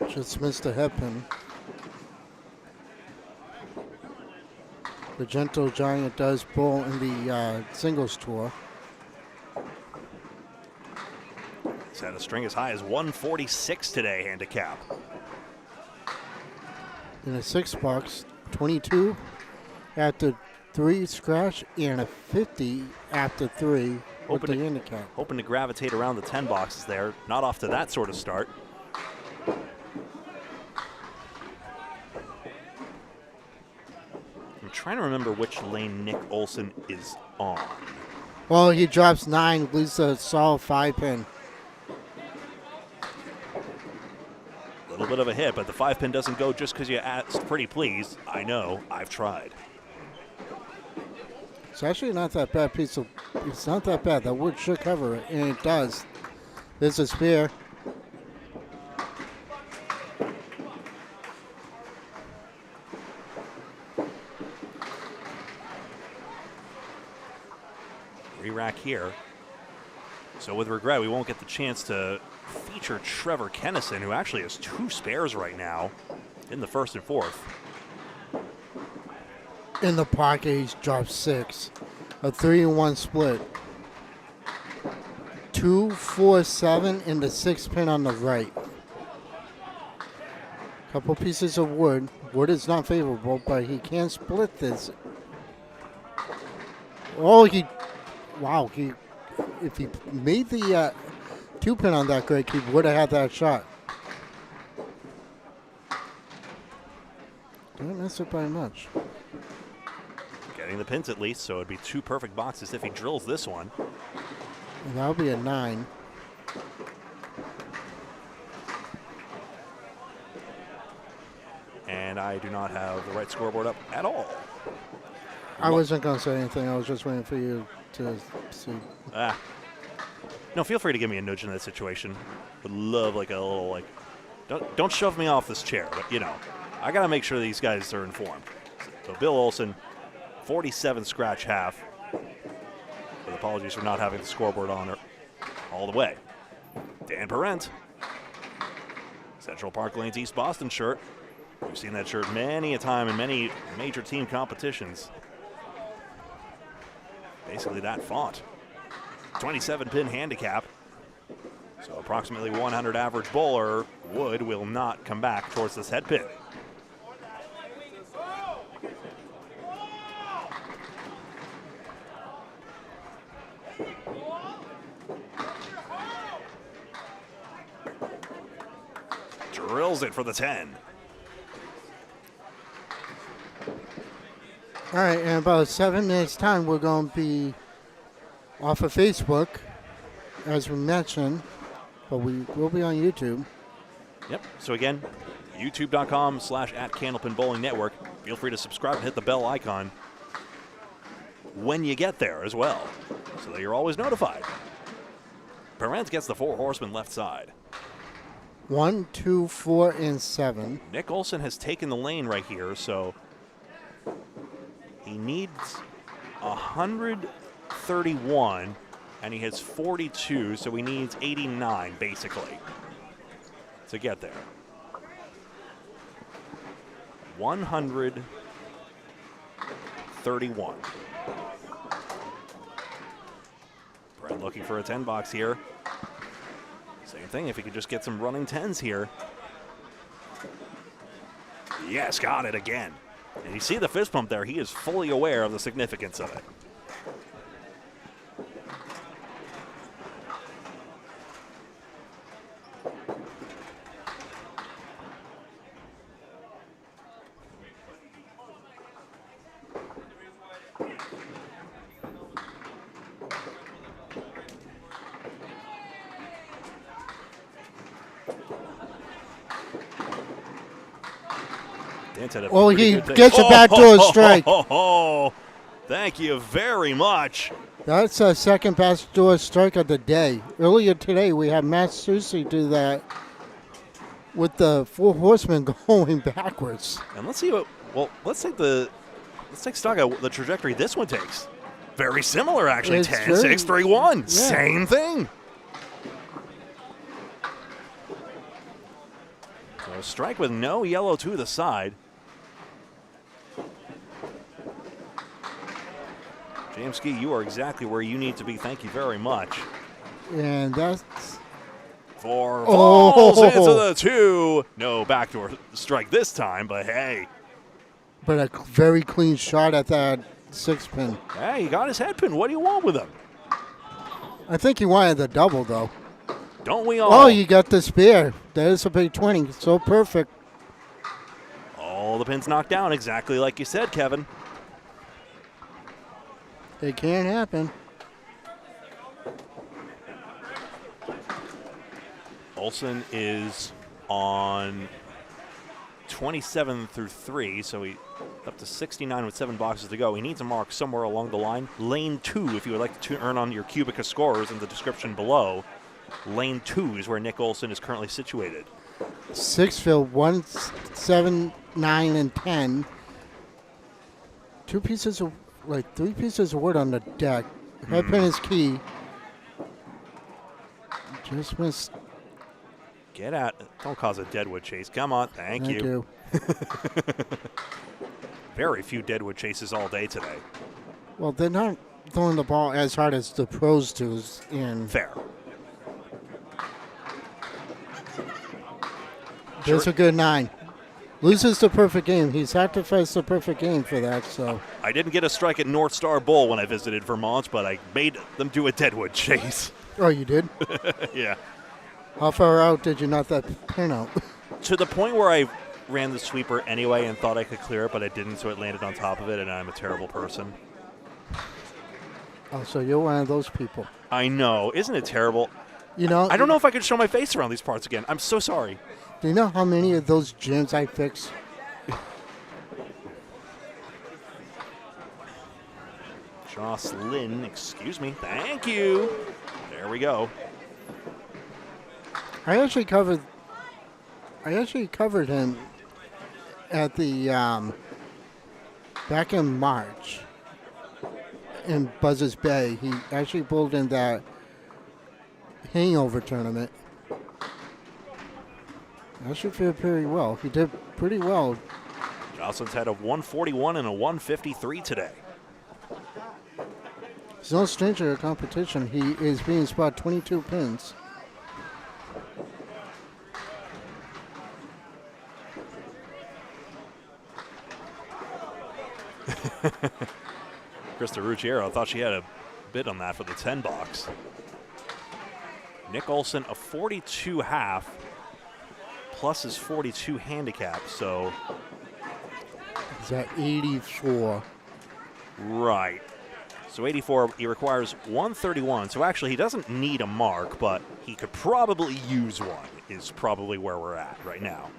Just missed the head pin. The gentle giant does bowl in the singles tour. He's had a string as high as 146 today, handicap. In a 6-box, 22 at the 3 scratch and a 50 at the 3 with the handicap. Hoping to gravitate around the 10 boxes there. Not off to that sort of start. I'm trying to remember which lane Nick Olson is on. Well, he drops 9, leaves a solid 5-pin. A little bit of a hit, but the 5-pin doesn't go just because you asked pretty please. I know, I've tried. It's actually not that bad piece of, it's not that bad. That wood should cover it, and it does. There's a spear. Re-rack here. So with regret, we won't get the chance to feature Trevor Kennison, who actually has 2 spares right now in the 1st and 4th. In the pocket, he's dropped 6. A 3-1 split. 2, 4, 7 in the 6-pin on the right. Couple pieces of wood. Wood is not favorable, but he can split this. Oh, wow, he if he made the 2-pin on that great, he would have had that shot. Didn't miss it by much. Getting the pins at least, so it'd be 2 perfect boxes if he drills this one. And that'll be a 9. And I do not have the right scoreboard up at all. I wasn't going to say anything. I was just waiting for you to see. No, feel free to give me a nudge in that situation. Would love like a little like, don't shove me off this chair, but you know, I got to make sure these guys are informed. So Bill Olson, 47 scratch half. With apologies for not having the scoreboard on all the way. Dan Parent, Central Park Lanes East Boston shirt. We've seen that shirt many a time in many major team competitions. Basically that font. 27-pin handicap. So approximately 100 average bowler will not come back towards this head pin. Drills it for the 10. All right, in about 7 minutes' time, we're going to be off of Facebook, as we mentioned, but we will be on YouTube. Yep. So again, youtube.com/@Candlepin Bowling Network. Feel free to subscribe and hit the bell icon when you get there as well, so that you're always notified. Perez gets the 4 horsemen left side. 1, 2, 4, and 7. Nick Olson has taken the lane right here, so he needs 131, and he has 42, so he needs 89, basically, to get there. 131. Brett looking for a 10 box here. Same thing, if he could just get some running 10s here. Yes, got it again. And you see the fist pump there. He is fully aware of the significance of it. Oh, he gets a backdoor strike. Thank you very much. That's a second backdoor strike of the day. Earlier today, we had Matt Susi do that with the 4 horsemen going backwards. And let's see what. Well, let's take stock of the trajectory this one takes. Very similar, actually. It's 10, very- 6, 3, 1. Yeah. Same thing. So a strike with no yellow to the side. James Ski, you are exactly where you need to be. Thank you very much. And that's... For Oh. falls into the 2. No backdoor strike this time, but hey. But a very clean shot at that 6-pin. Hey, he got his head pin. What do you want with him? I think he wanted the double, though. Don't we all? Oh, you got the spear. There's a big 20. So perfect. All the pins knocked down, exactly like you said, Kevin. It can happen. Olson is on 27 through 3, so he up to 69 with 7 boxes to go. He needs a mark somewhere along the line. Lane 2, if you would like to earn on your Cubica scores in the description below. Lane 2 is where Nick Olson is currently situated. 6 field, 1, 7, 9, and 10. 3 pieces of wood on the deck. Head pin is key. Just missed. Get out. Don't cause a deadwood chase. Come on. Thank you. Very few deadwood chases all day today. Well, they're not throwing the ball as hard as the pros do. Fair. There's a good 9. Loses the perfect game. He sacrificed the perfect game for that, so. I didn't get a strike at North Star Bowl when I visited Vermont, but I made them do a deadwood chase. Oh, you did? Yeah. How far out did you knock that pin out? To the point where I ran the sweeper anyway and thought I could clear it, but I didn't, so it landed on top of it, and I'm a terrible person. Oh, so you're one of those people. I know. Isn't it terrible? You know, I don't know if I could show my face around these parts again. I'm so sorry. do you know how many of those gyms I fix? Jocelyn, excuse me. Thank you. There we go. I actually covered him at the back in March in Buzzards Bay. He actually pulled in that hangover tournament. I should feel pretty well. He did pretty well. Jocelyn's had a 141 and a 153 today. He's no stranger to competition. He is being spot 22 pins. Krista Ruggiero thought she had a bid on that for the 10 box. Nick Olson, a 42 half plus his 42 handicap, so. He's at 84. Right. So 84, he requires 131. So actually, he doesn't need a mark, but he could probably use one, is probably where we're at right now.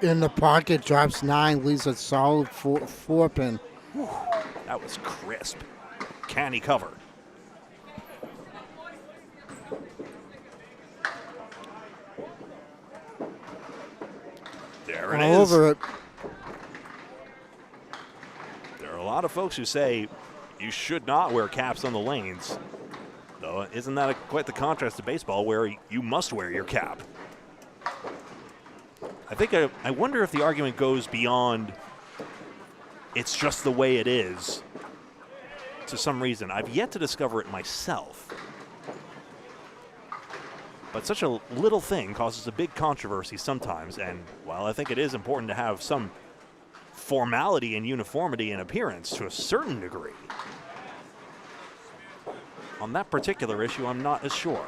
In the pocket, drops 9, leaves a solid 4 pin. That was crisp. Can he cover? There it is. All over it. There are a lot of folks who say you should not wear caps on the lanes. Though, isn't that quite the contrast to baseball where you must wear your cap? I wonder if the argument goes beyond it's just the way it is to some reason. I've yet to discover it myself. But such a little thing causes a big controversy sometimes, and while I think it is important to have some formality and uniformity in appearance to a certain degree, on that particular issue, I'm not as sure.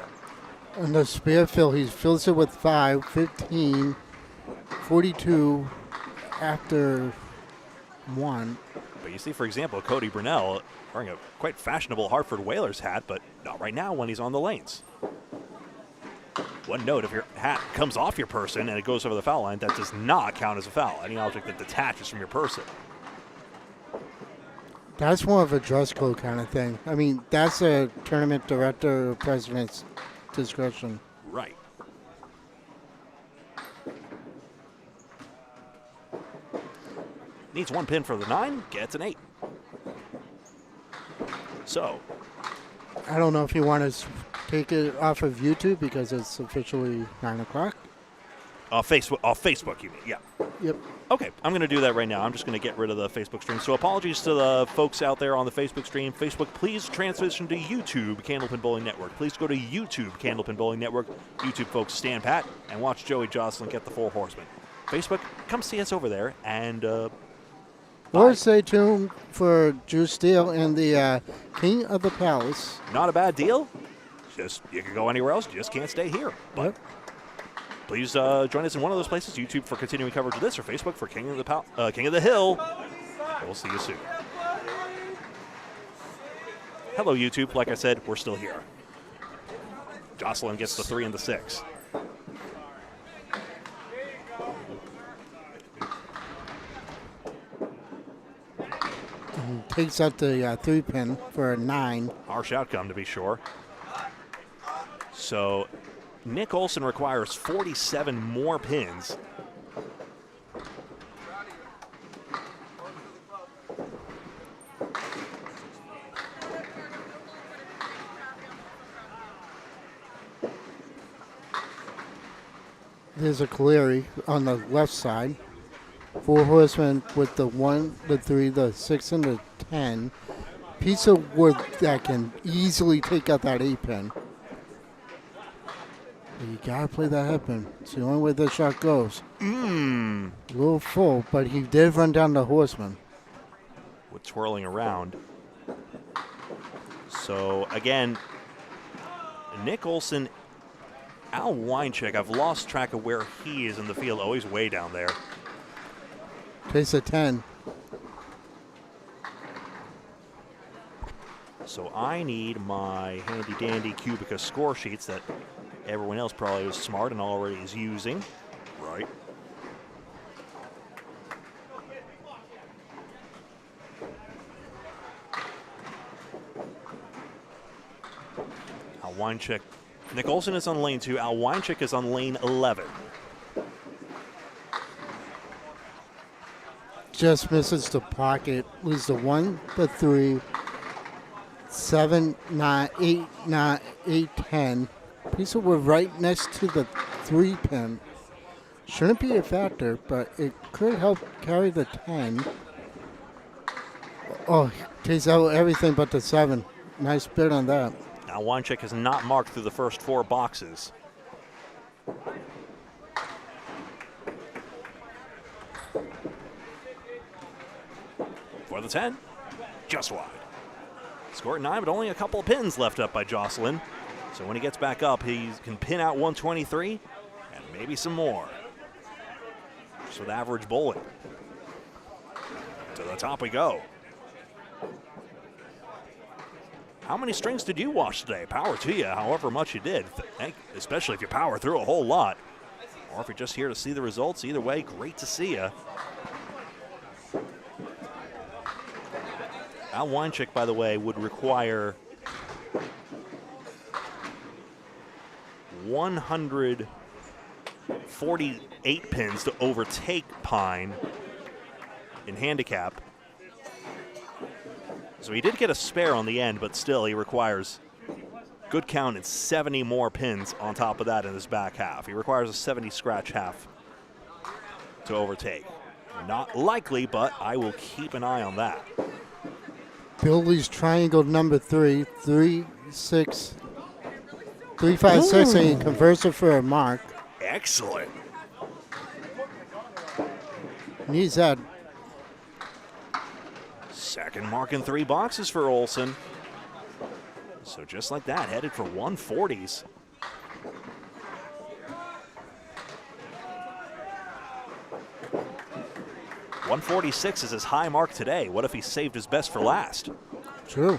On the spare fill, he fills it with 5, 15, 42 after 1. But you see, for example, Cody Brunell wearing a quite fashionable Hartford Whalers hat, but not right now when he's on the lanes. One note, if your hat comes off your person and it goes over the foul line, that does not count as a foul. Any object that detaches from your person. That's more of a dress code kind of thing. I mean, that's a tournament director or president's discretion. Right. Needs 1 pin for the 9, gets an 8. So. I don't know if you want to take it off of YouTube because it's officially 9 o'clock. Facebook, you mean, yeah. Yep. Okay, I'm going to do that right now. I'm just going to get rid of the Facebook stream. So apologies to the folks out there on the Facebook stream. Facebook, please transition to YouTube, Candlepin Bowling Network. Please go to YouTube, Candlepin Bowling Network. YouTube folks, stand pat and watch Joey Jocelyn get the 4 horsemen. Facebook, come see us over there and or stay tuned for Drew Steele and the King of the Palace. Not a bad deal. Just you can go anywhere else. You just can't stay here. But Yep. please join us in one of those places. YouTube for continuing coverage of this, or Facebook for King of the Hill. We'll see you soon. Hello, YouTube. Like I said, we're still here. Jocelyn gets the 3 and the 6. Takes out the 3 pin for a 9. Harsh outcome, to be sure. So Nick Olson requires 47 more pins. There's a Cleary on the left side. 4 horsemen with the 1, the 3, the 6, and the 10. piece of wood that can easily take out that 8-pin. You gotta play that headpin. It's the only way the shot goes. A little full, but he did run down the horseman. With twirling around. So again, Nick Olson, Al Weinchick, I've lost track of where he is in the field. Oh, he's way down there. Takes a 10. So I need my handy dandy Cubica score sheets that everyone else probably was smart and already is using. Right. Al Weinchick. Nick Olson is on lane 2. Al Weinchick is on lane 11. Just misses the pocket. Loses the 1, the 3, 7, 9, 8, 9, 8, 10. Piece of wood right next to the 3-pin. Shouldn't be a factor, but it could help carry the 10. Oh, takes out everything but the 7. Nice bit on that. Now Weinchick has not marked through the first 4 boxes. For the 10, just wide. Score at 9, but only a couple of pins left up by Jocelyn. So when he gets back up, he can pin out 123 and maybe some more. Just with average bowling. To the top we go. How many strings did you wash today? Power to you, however much you did. Especially if you power through a whole lot. Or if you're just here to see the results, either way, great to see you. Al Weinchick, by the way, would require 148 pins to overtake Pine in handicap. So he did get a spare on the end, but still he requires, good count, it's 70 more pins on top of that in his back half. He requires a 70 scratch half to overtake. Not likely, but I will keep an eye on that. Billy's triangle number 3, 3, 6, 3, 5, 6, and he converts it for a mark. Excellent. Needs that. Second mark in 3 boxes for Olson. So just like that, headed for 140s. .146 is his high mark today. What if he saved his best for last? True.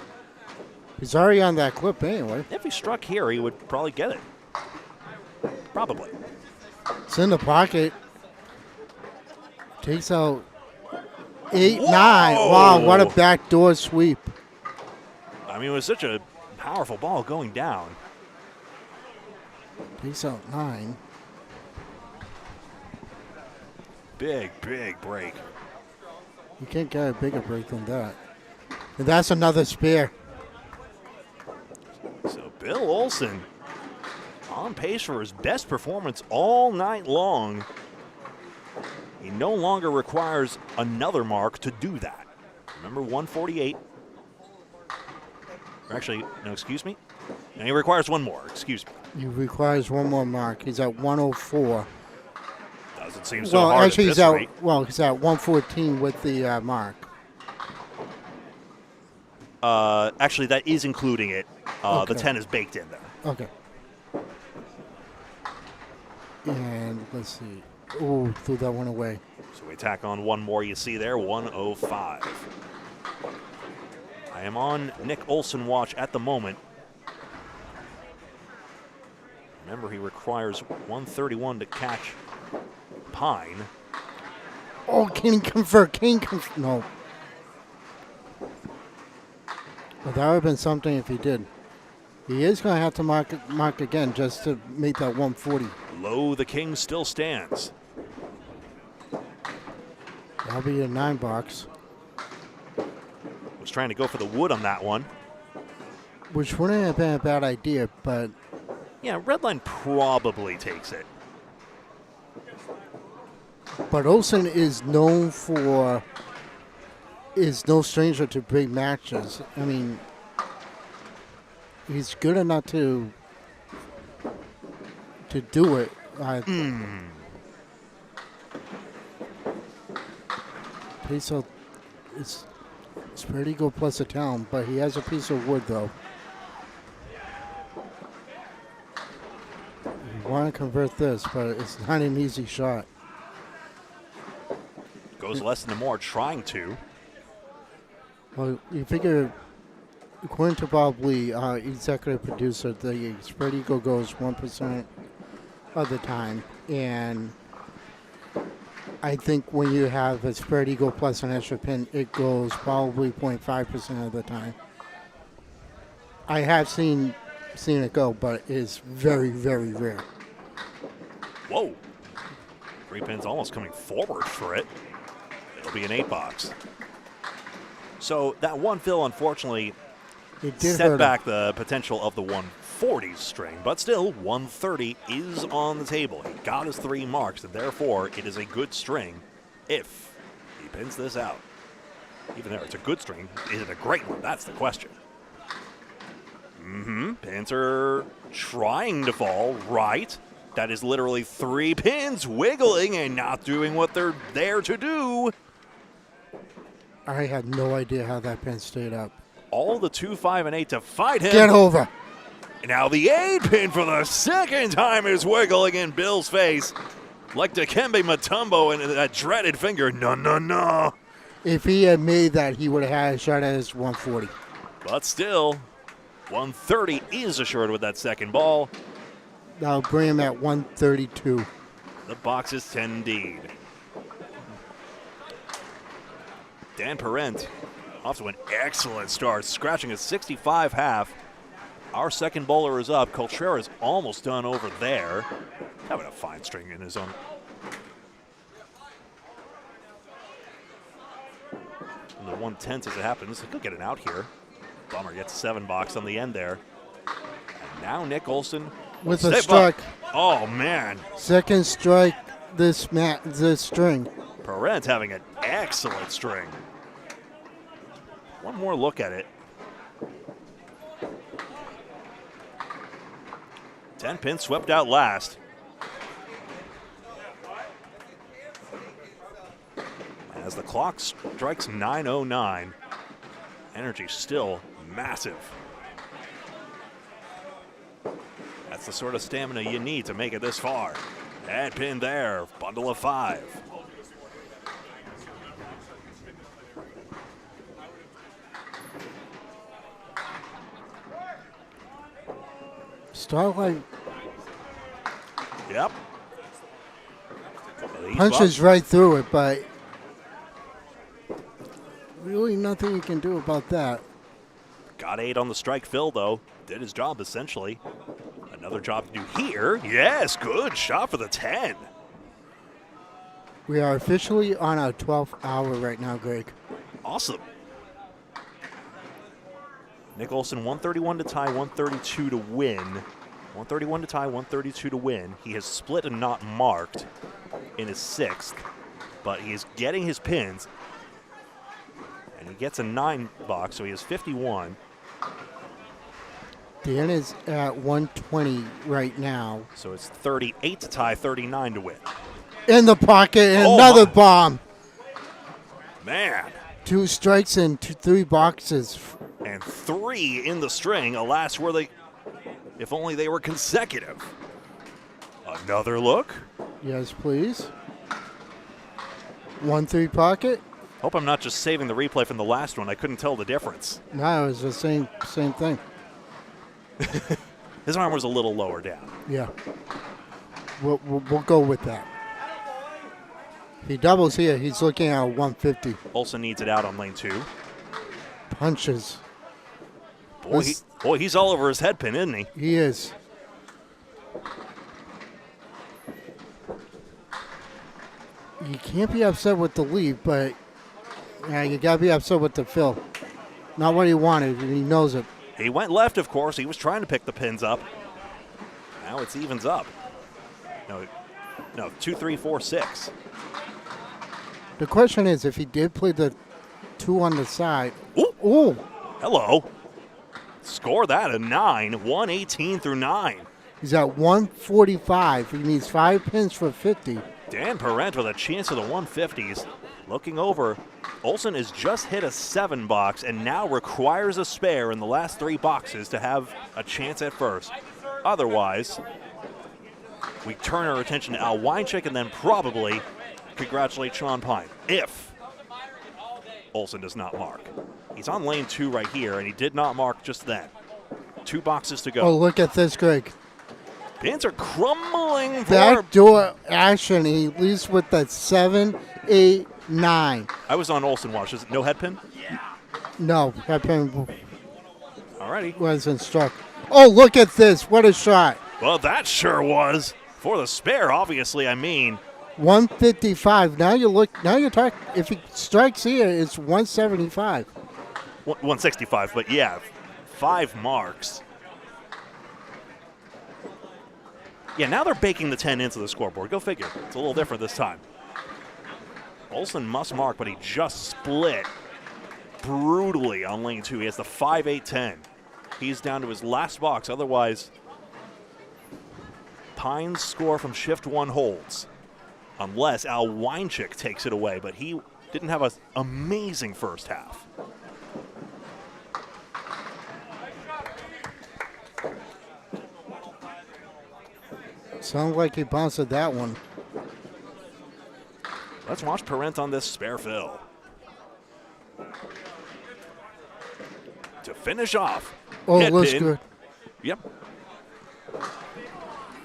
He's already on that clip anyway. If he struck here, he would probably get it. Probably. It's in the pocket. Takes out 8, 9. Wow, what a backdoor sweep. I mean, it was such a powerful ball going down. Takes out 9. Big, big break. You can't get a bigger break than that. And that's another spare. So Bill Olson on pace for his best performance all night long. He no longer requires another mark to do that. Remember, 148. Or actually, no, excuse me. And he requires one more, excuse me. He requires one more mark. He's at 104. Doesn't seem so hard actually, at this rate. he's at 114 with the mark. Actually, that is including it. Okay. The 10 is baked in there. Okay. And let's see. Oh, threw that one away. So we tack on one more, you see there, 105. I am on Nick Olson watch at the moment. Remember, he requires 131 to catch Pine. Oh, can he convert? No. Well, that would have been something if he did. He is going to have to mark again just to make that 140. Low, the king still stands. That'll be a 9 box. Was trying to go for the wood on that one. Which wouldn't have been a bad idea, but... Yeah, Redline probably takes it. But Olson is known for is no stranger to big matches. I mean, he's good enough to do it. Piso, it's pretty good plus a town, but he has a piece of wood though. You want to convert this, but it's not an easy shot. Goes less than more, trying to. Well, you figure, according to Bob Lee, executive producer, the spread eagle goes 1% of the time, and I think when you have a spread eagle plus an extra pin, it goes probably 0.5% of the time. I have seen it go, but it's very, very rare. Whoa. 3 pins almost coming forward for it. It'll be an 8 box. So that one fill, unfortunately, It did set hurt back him. the potential of the 140 string, but still 130 is on the table. He got his 3 marks, and therefore it is a good string if he pins this out. Even there, it's a good string. Is it a great one? That's the question. Pins are trying to fall right. That is literally 3 pins wiggling and not doing what they're there to do. I had no idea how that pin stayed up. All the 2, 5, and 8 to fight him. Get over. Now the 8 pin for the second time is wiggling in Bill's face. Like Dikembe Mutombo and that dreaded finger. No, no, no. If he had made that, he would have had a shot at his 140. But still, 130 is assured with that second ball. I'll bring him at 132. The box is 10 indeed. Dan Parent off to an excellent start, scratching a 65 half. Our second bowler is up. Coltrera's almost done over there. Having a fine string in his own. And the 110s as it happens. He'll get an out here. Bummer gets a 7 box on the end there. And now Nick Olson With a strike. Oh, man. Second strike this string. Parent having an excellent string. One more look at it. 10 pins swept out last. As the clock strikes 9:09, energy still massive. That's the sort of stamina you need to make it this far. Add pin there, bundle of 5. Starlight Yep. punches right through it, but really nothing you can do about that. Got 8 on the strike fill, though. Did his job, essentially. Another job to do here. Yes, good shot for the 10. We are officially on our 12th hour right now, Greg. Awesome. Nick Olson, 131 to tie, 132 to win. 131 to tie, 132 to win. He has split and not marked in his 6th, but he is getting his pins. And he gets a 9 box, so he has 51. Dan is at 120 right now. So it's 38 to tie, 39 to win. In the pocket, and Oh, another my. bomb. Man. 2 strikes and 3 boxes. And 3 in the string. Alas, were they, if only they were consecutive. Another look. Yes, please. 1-3 pocket. Hope I'm not just saving the replay from the last one. I couldn't tell the difference. No, it was the same thing. His arm was a little lower down. Yeah. We'll go with that. If he doubles here, he's looking at 150. Olson needs it out on lane 2. Punches. Boy, he's all over his head pin, isn't he? He is. You can't be upset with the lead, but you got to be upset with the fill. Not what he wanted, and he knows it. He went left, of course. He was trying to pick the pins up. Now it's evens up. No, 2, 3, 4, 6. The question is, if he did play the 2 on the side. Ooh. Ooh. Hello. Score that a 9, 118 through 9. He's at 145. He needs 5 pins for 50. Dan Parent with a chance of the 150s. Looking over, Olsen has just hit a 7 box and now requires a spare in the last 3 boxes to have a chance at first. Otherwise, we turn our attention to Al Weinchick and then probably congratulate Sean Pine if Olsen does not mark. He's on lane 2 right here, and he did not mark just then. 2 boxes to go. Oh, look at this, Greg. Pins are crumbling for... Backdoor action. He leads with that 7, 8, 9. I was on Olsen watch. Is it no head pin? No, that pin Alrighty. wasn't struck. Oh, look at this. What a shot. Well, that sure was. For the spare, obviously, I mean. 155. Now you're talking. If he strikes here, it's 175. 165, but yeah, 5 marks. Yeah, now they're baking the 10 into the scoreboard. Go figure. It's a little different this time. Olsen must mark, but he just split brutally on lane 2. He has the 5, 8, 10. He's down to his last box. Otherwise, Pine's score from shift 1 holds. Unless Al Weinchick takes it away, but he didn't have an amazing first half. Sounds like he bounced that one. Let's watch Parent on this spare fill. To finish off. Oh, head looks pin. good. Yep.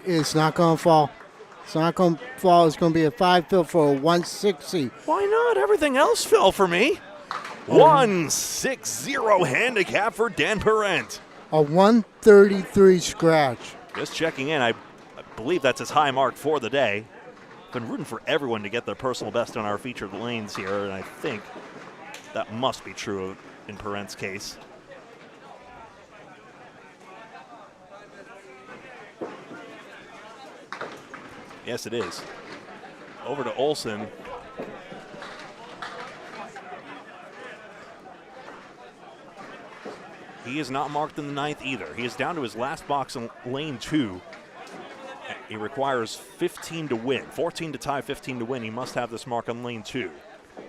It's not going to fall. It's not going to fall. It's going to be a 5 fill for a 160. Why not? Everything else fell for me. 160 handicap for Dan Parent. A 133 scratch. Just checking in. I believe that's his high mark for the day. Been rooting for everyone to get their personal best on our featured lanes here, and I think that must be true in Parent's case. Yes, it is. Over to Olsen. He is not marked in the 9th either. He is down to his last box in lane 2. He requires 15 to win. 14 to tie, 15 to win. He must have this mark on lane 2.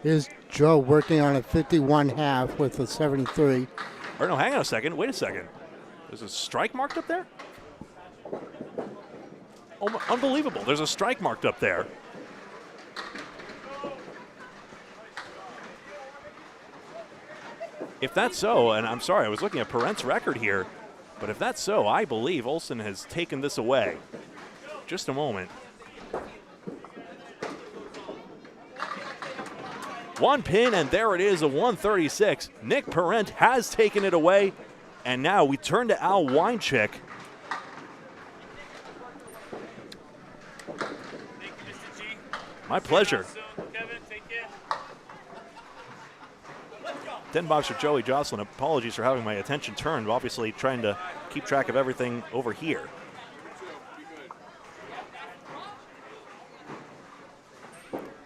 Here's Joe working on a 51 half with a 73. Or no, hang on a second. Wait a second. There's a strike marked up there? Oh, unbelievable. There's a strike marked up there. If that's so, and I'm sorry, I was looking at Parent's record here, but if that's so, I believe Olsen has taken this away. Just a moment. 1 pin, and there it is, a 136. Nick Parent has taken it away, and now we turn to Al Weinchick. My pleasure. Kevin, take care. 10 box for Joey Jocelyn. Apologies for having my attention turned. Obviously trying to keep track of everything over here.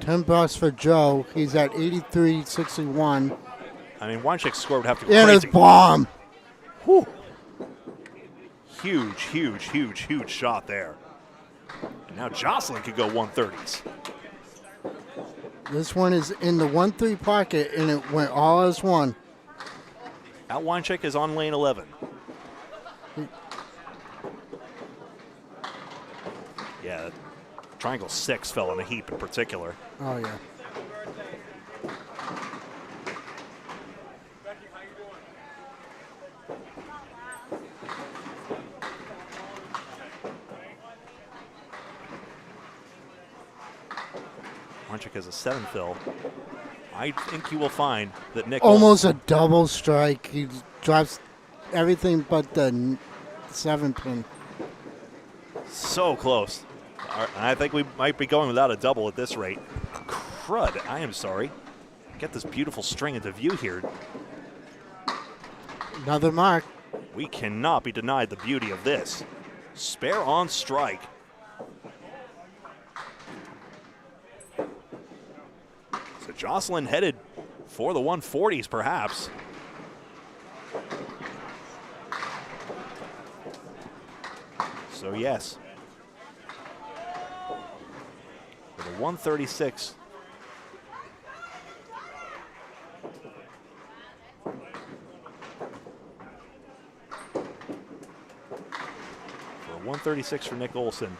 $10 for Joe. He's at 83.61. I mean, Weinchick's score would have to go And crazy. his bomb. Whew. Huge, huge, huge, huge shot there. And now Jocelyn could go 130s. This one is in the 1-3 pocket, and it went all as one. Al Weinchick is on lane 11. Yeah, triangle 6 fell in a heap in particular. Oh, yeah. Weinchick has a 7 fill. I think you will find that Nick Almost a double strike. He drops everything but the 7 pin. so close. I think we might be going without a double at this rate. Crud, I am sorry. Get this beautiful string into view here. Another mark. We cannot be denied the beauty of this. Spare on strike. So Jocelyn headed for the 140s, perhaps. So, yes. For the 136. For 136 for Nick Olson.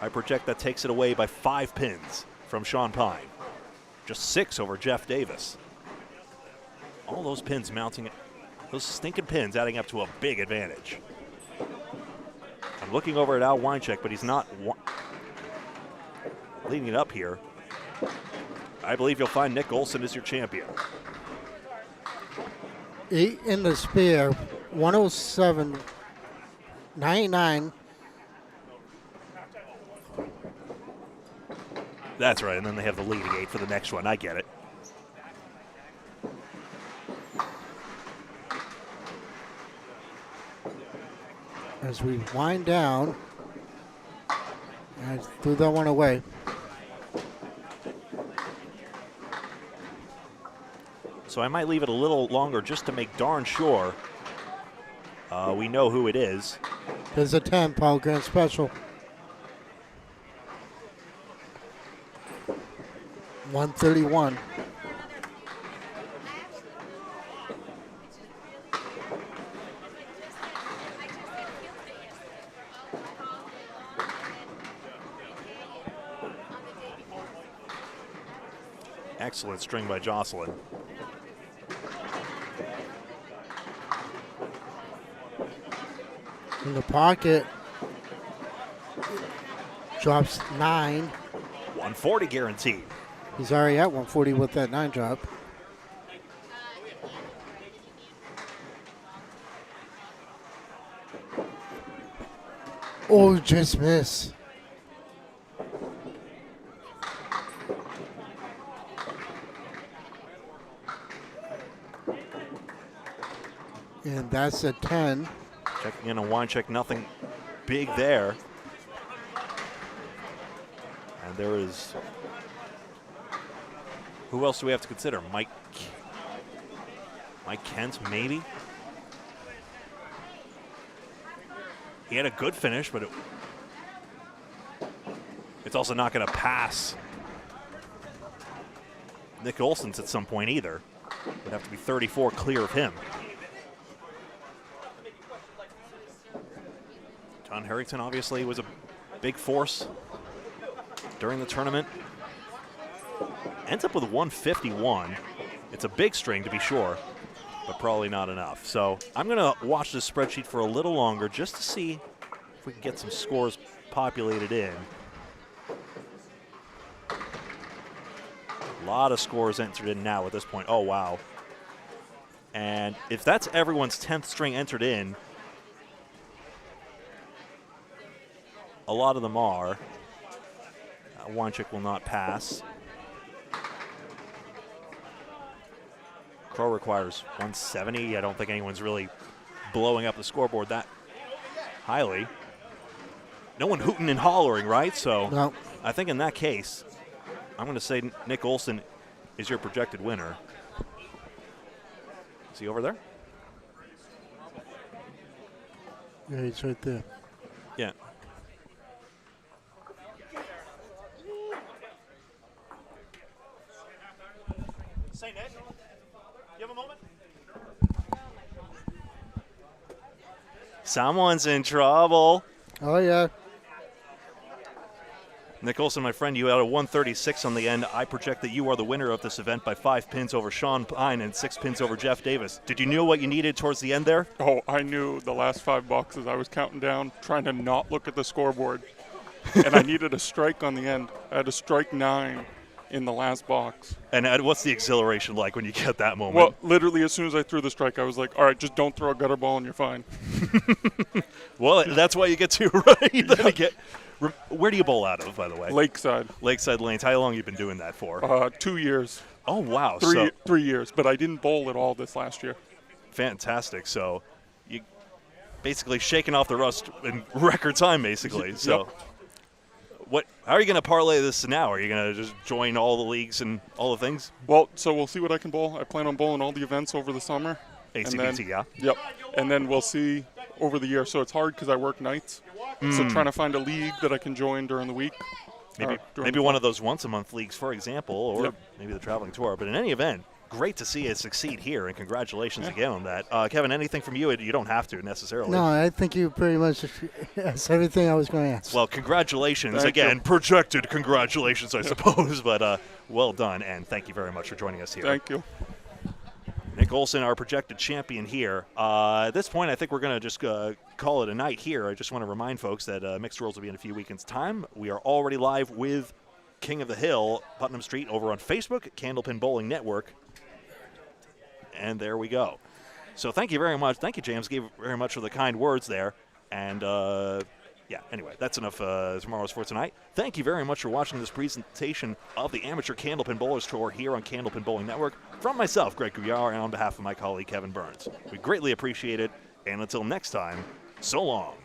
I project that takes it away by 5 pins from Sean Pine. Just 6 over Jeff Davis. All those pins mounting, those stinking pins adding up to a big advantage. I'm looking over at Al Weincheck, but he's not leading it up here. I believe you'll find Nick Olson as your champion. 8 in the spare, 107.99. That's right, and then they have the leading 8 for the next one. I get it. As we wind down, I threw that one away. So I might leave it a little longer just to make darn sure we know who it is. There's a 10, Paul Grand Special. 131. Excellent string by Jocelyn. In the pocket, drops 9. 140 guaranteed. He's already at 140 with that 9 drop. Oh, just miss. And that's a 10. Checking in on Weincheck, nothing big there. And there is, who else do we have to consider? Mike Kent, maybe? He had a good finish, but it's also not going to pass Nick Olson's at some point either. Would have to be 34 clear of him. John Harrington obviously was a big force during the tournament. Ends up with 151. It's a big string to be sure, but probably not enough. So I'm going to watch this spreadsheet for a little longer just to see if we can get some scores populated in. A lot of scores entered in now at this point. Oh, wow. And if that's everyone's 10th string entered in, a lot of them are. Weincheck will not pass. Crow requires 170. I don't think anyone's really blowing up the scoreboard that highly. No one hooting and hollering, right? So No. I think in that case, I'm going to say Nick Olson is your projected winner. Is he over there? Yeah, he's right there. Yeah. Say, Nick, you have a moment? Someone's in trouble. Oh, yeah. Nick Olson, my friend, you had a 136 on the end. I project that you are the winner of this event by 5 pins over Sean Pine and 6 pins over Jeff Davis. Did you know what you needed towards the end there? Oh, I knew the last 5 boxes. I was counting down, trying to not look at the scoreboard. And I needed a strike on the end. I had a strike 9 in the last box. And what's the exhilaration like when you get that moment? Well, literally as soon as I threw the strike, I was like, all right, just don't throw a gutter ball and you're fine. Well, that's why you get to, right? Then you get, where do you bowl out of, by the way? Lakeside. Lakeside Lanes. How long have you been doing that for? 2 years. Oh, wow. 3 years, but I didn't bowl at all this last year. Fantastic. So you basically shaking off the rust in record time, basically. So Yep. How are you going to parlay this now? Are you going to just join all the leagues and all the things? Well, so we'll see what I can bowl. I plan on bowling all the events over the summer. ACBT, yeah. Yep. And then we'll see over the year. So it's hard because I work nights. So trying to find a league that I can join during the week. Maybe one of those once-a-month leagues, for example, or maybe the traveling tour. But in any event, great to see it succeed here, and congratulations again on that. Kevin, anything from you? You don't have to necessarily. No, I think you pretty much asked everything I was going to ask. Well, congratulations Thank again. you. Projected congratulations, I suppose, but well done, and thank you very much for joining us here. Thank you. Nick Olson, our projected champion here. At this point, I think we're going to just call it a night here. I just want to remind folks that Mixed Rules will be in a few weekends' time. We are already live with King of the Hill, Putnam Street, over on Facebook, Candlepin Bowling Network. And there we go. So thank you very much. Thank you, James. Gave very much for the kind words there. And anyway, that's enough tomorrow's for tonight. Thank you very much for watching this presentation of the Amateur Candlepin Bowlers Tour here on Candlepin Bowling Network. From myself, Greg Gouillart, and on behalf of my colleague, Kevin Burns. We greatly appreciate it. And until next time, so long.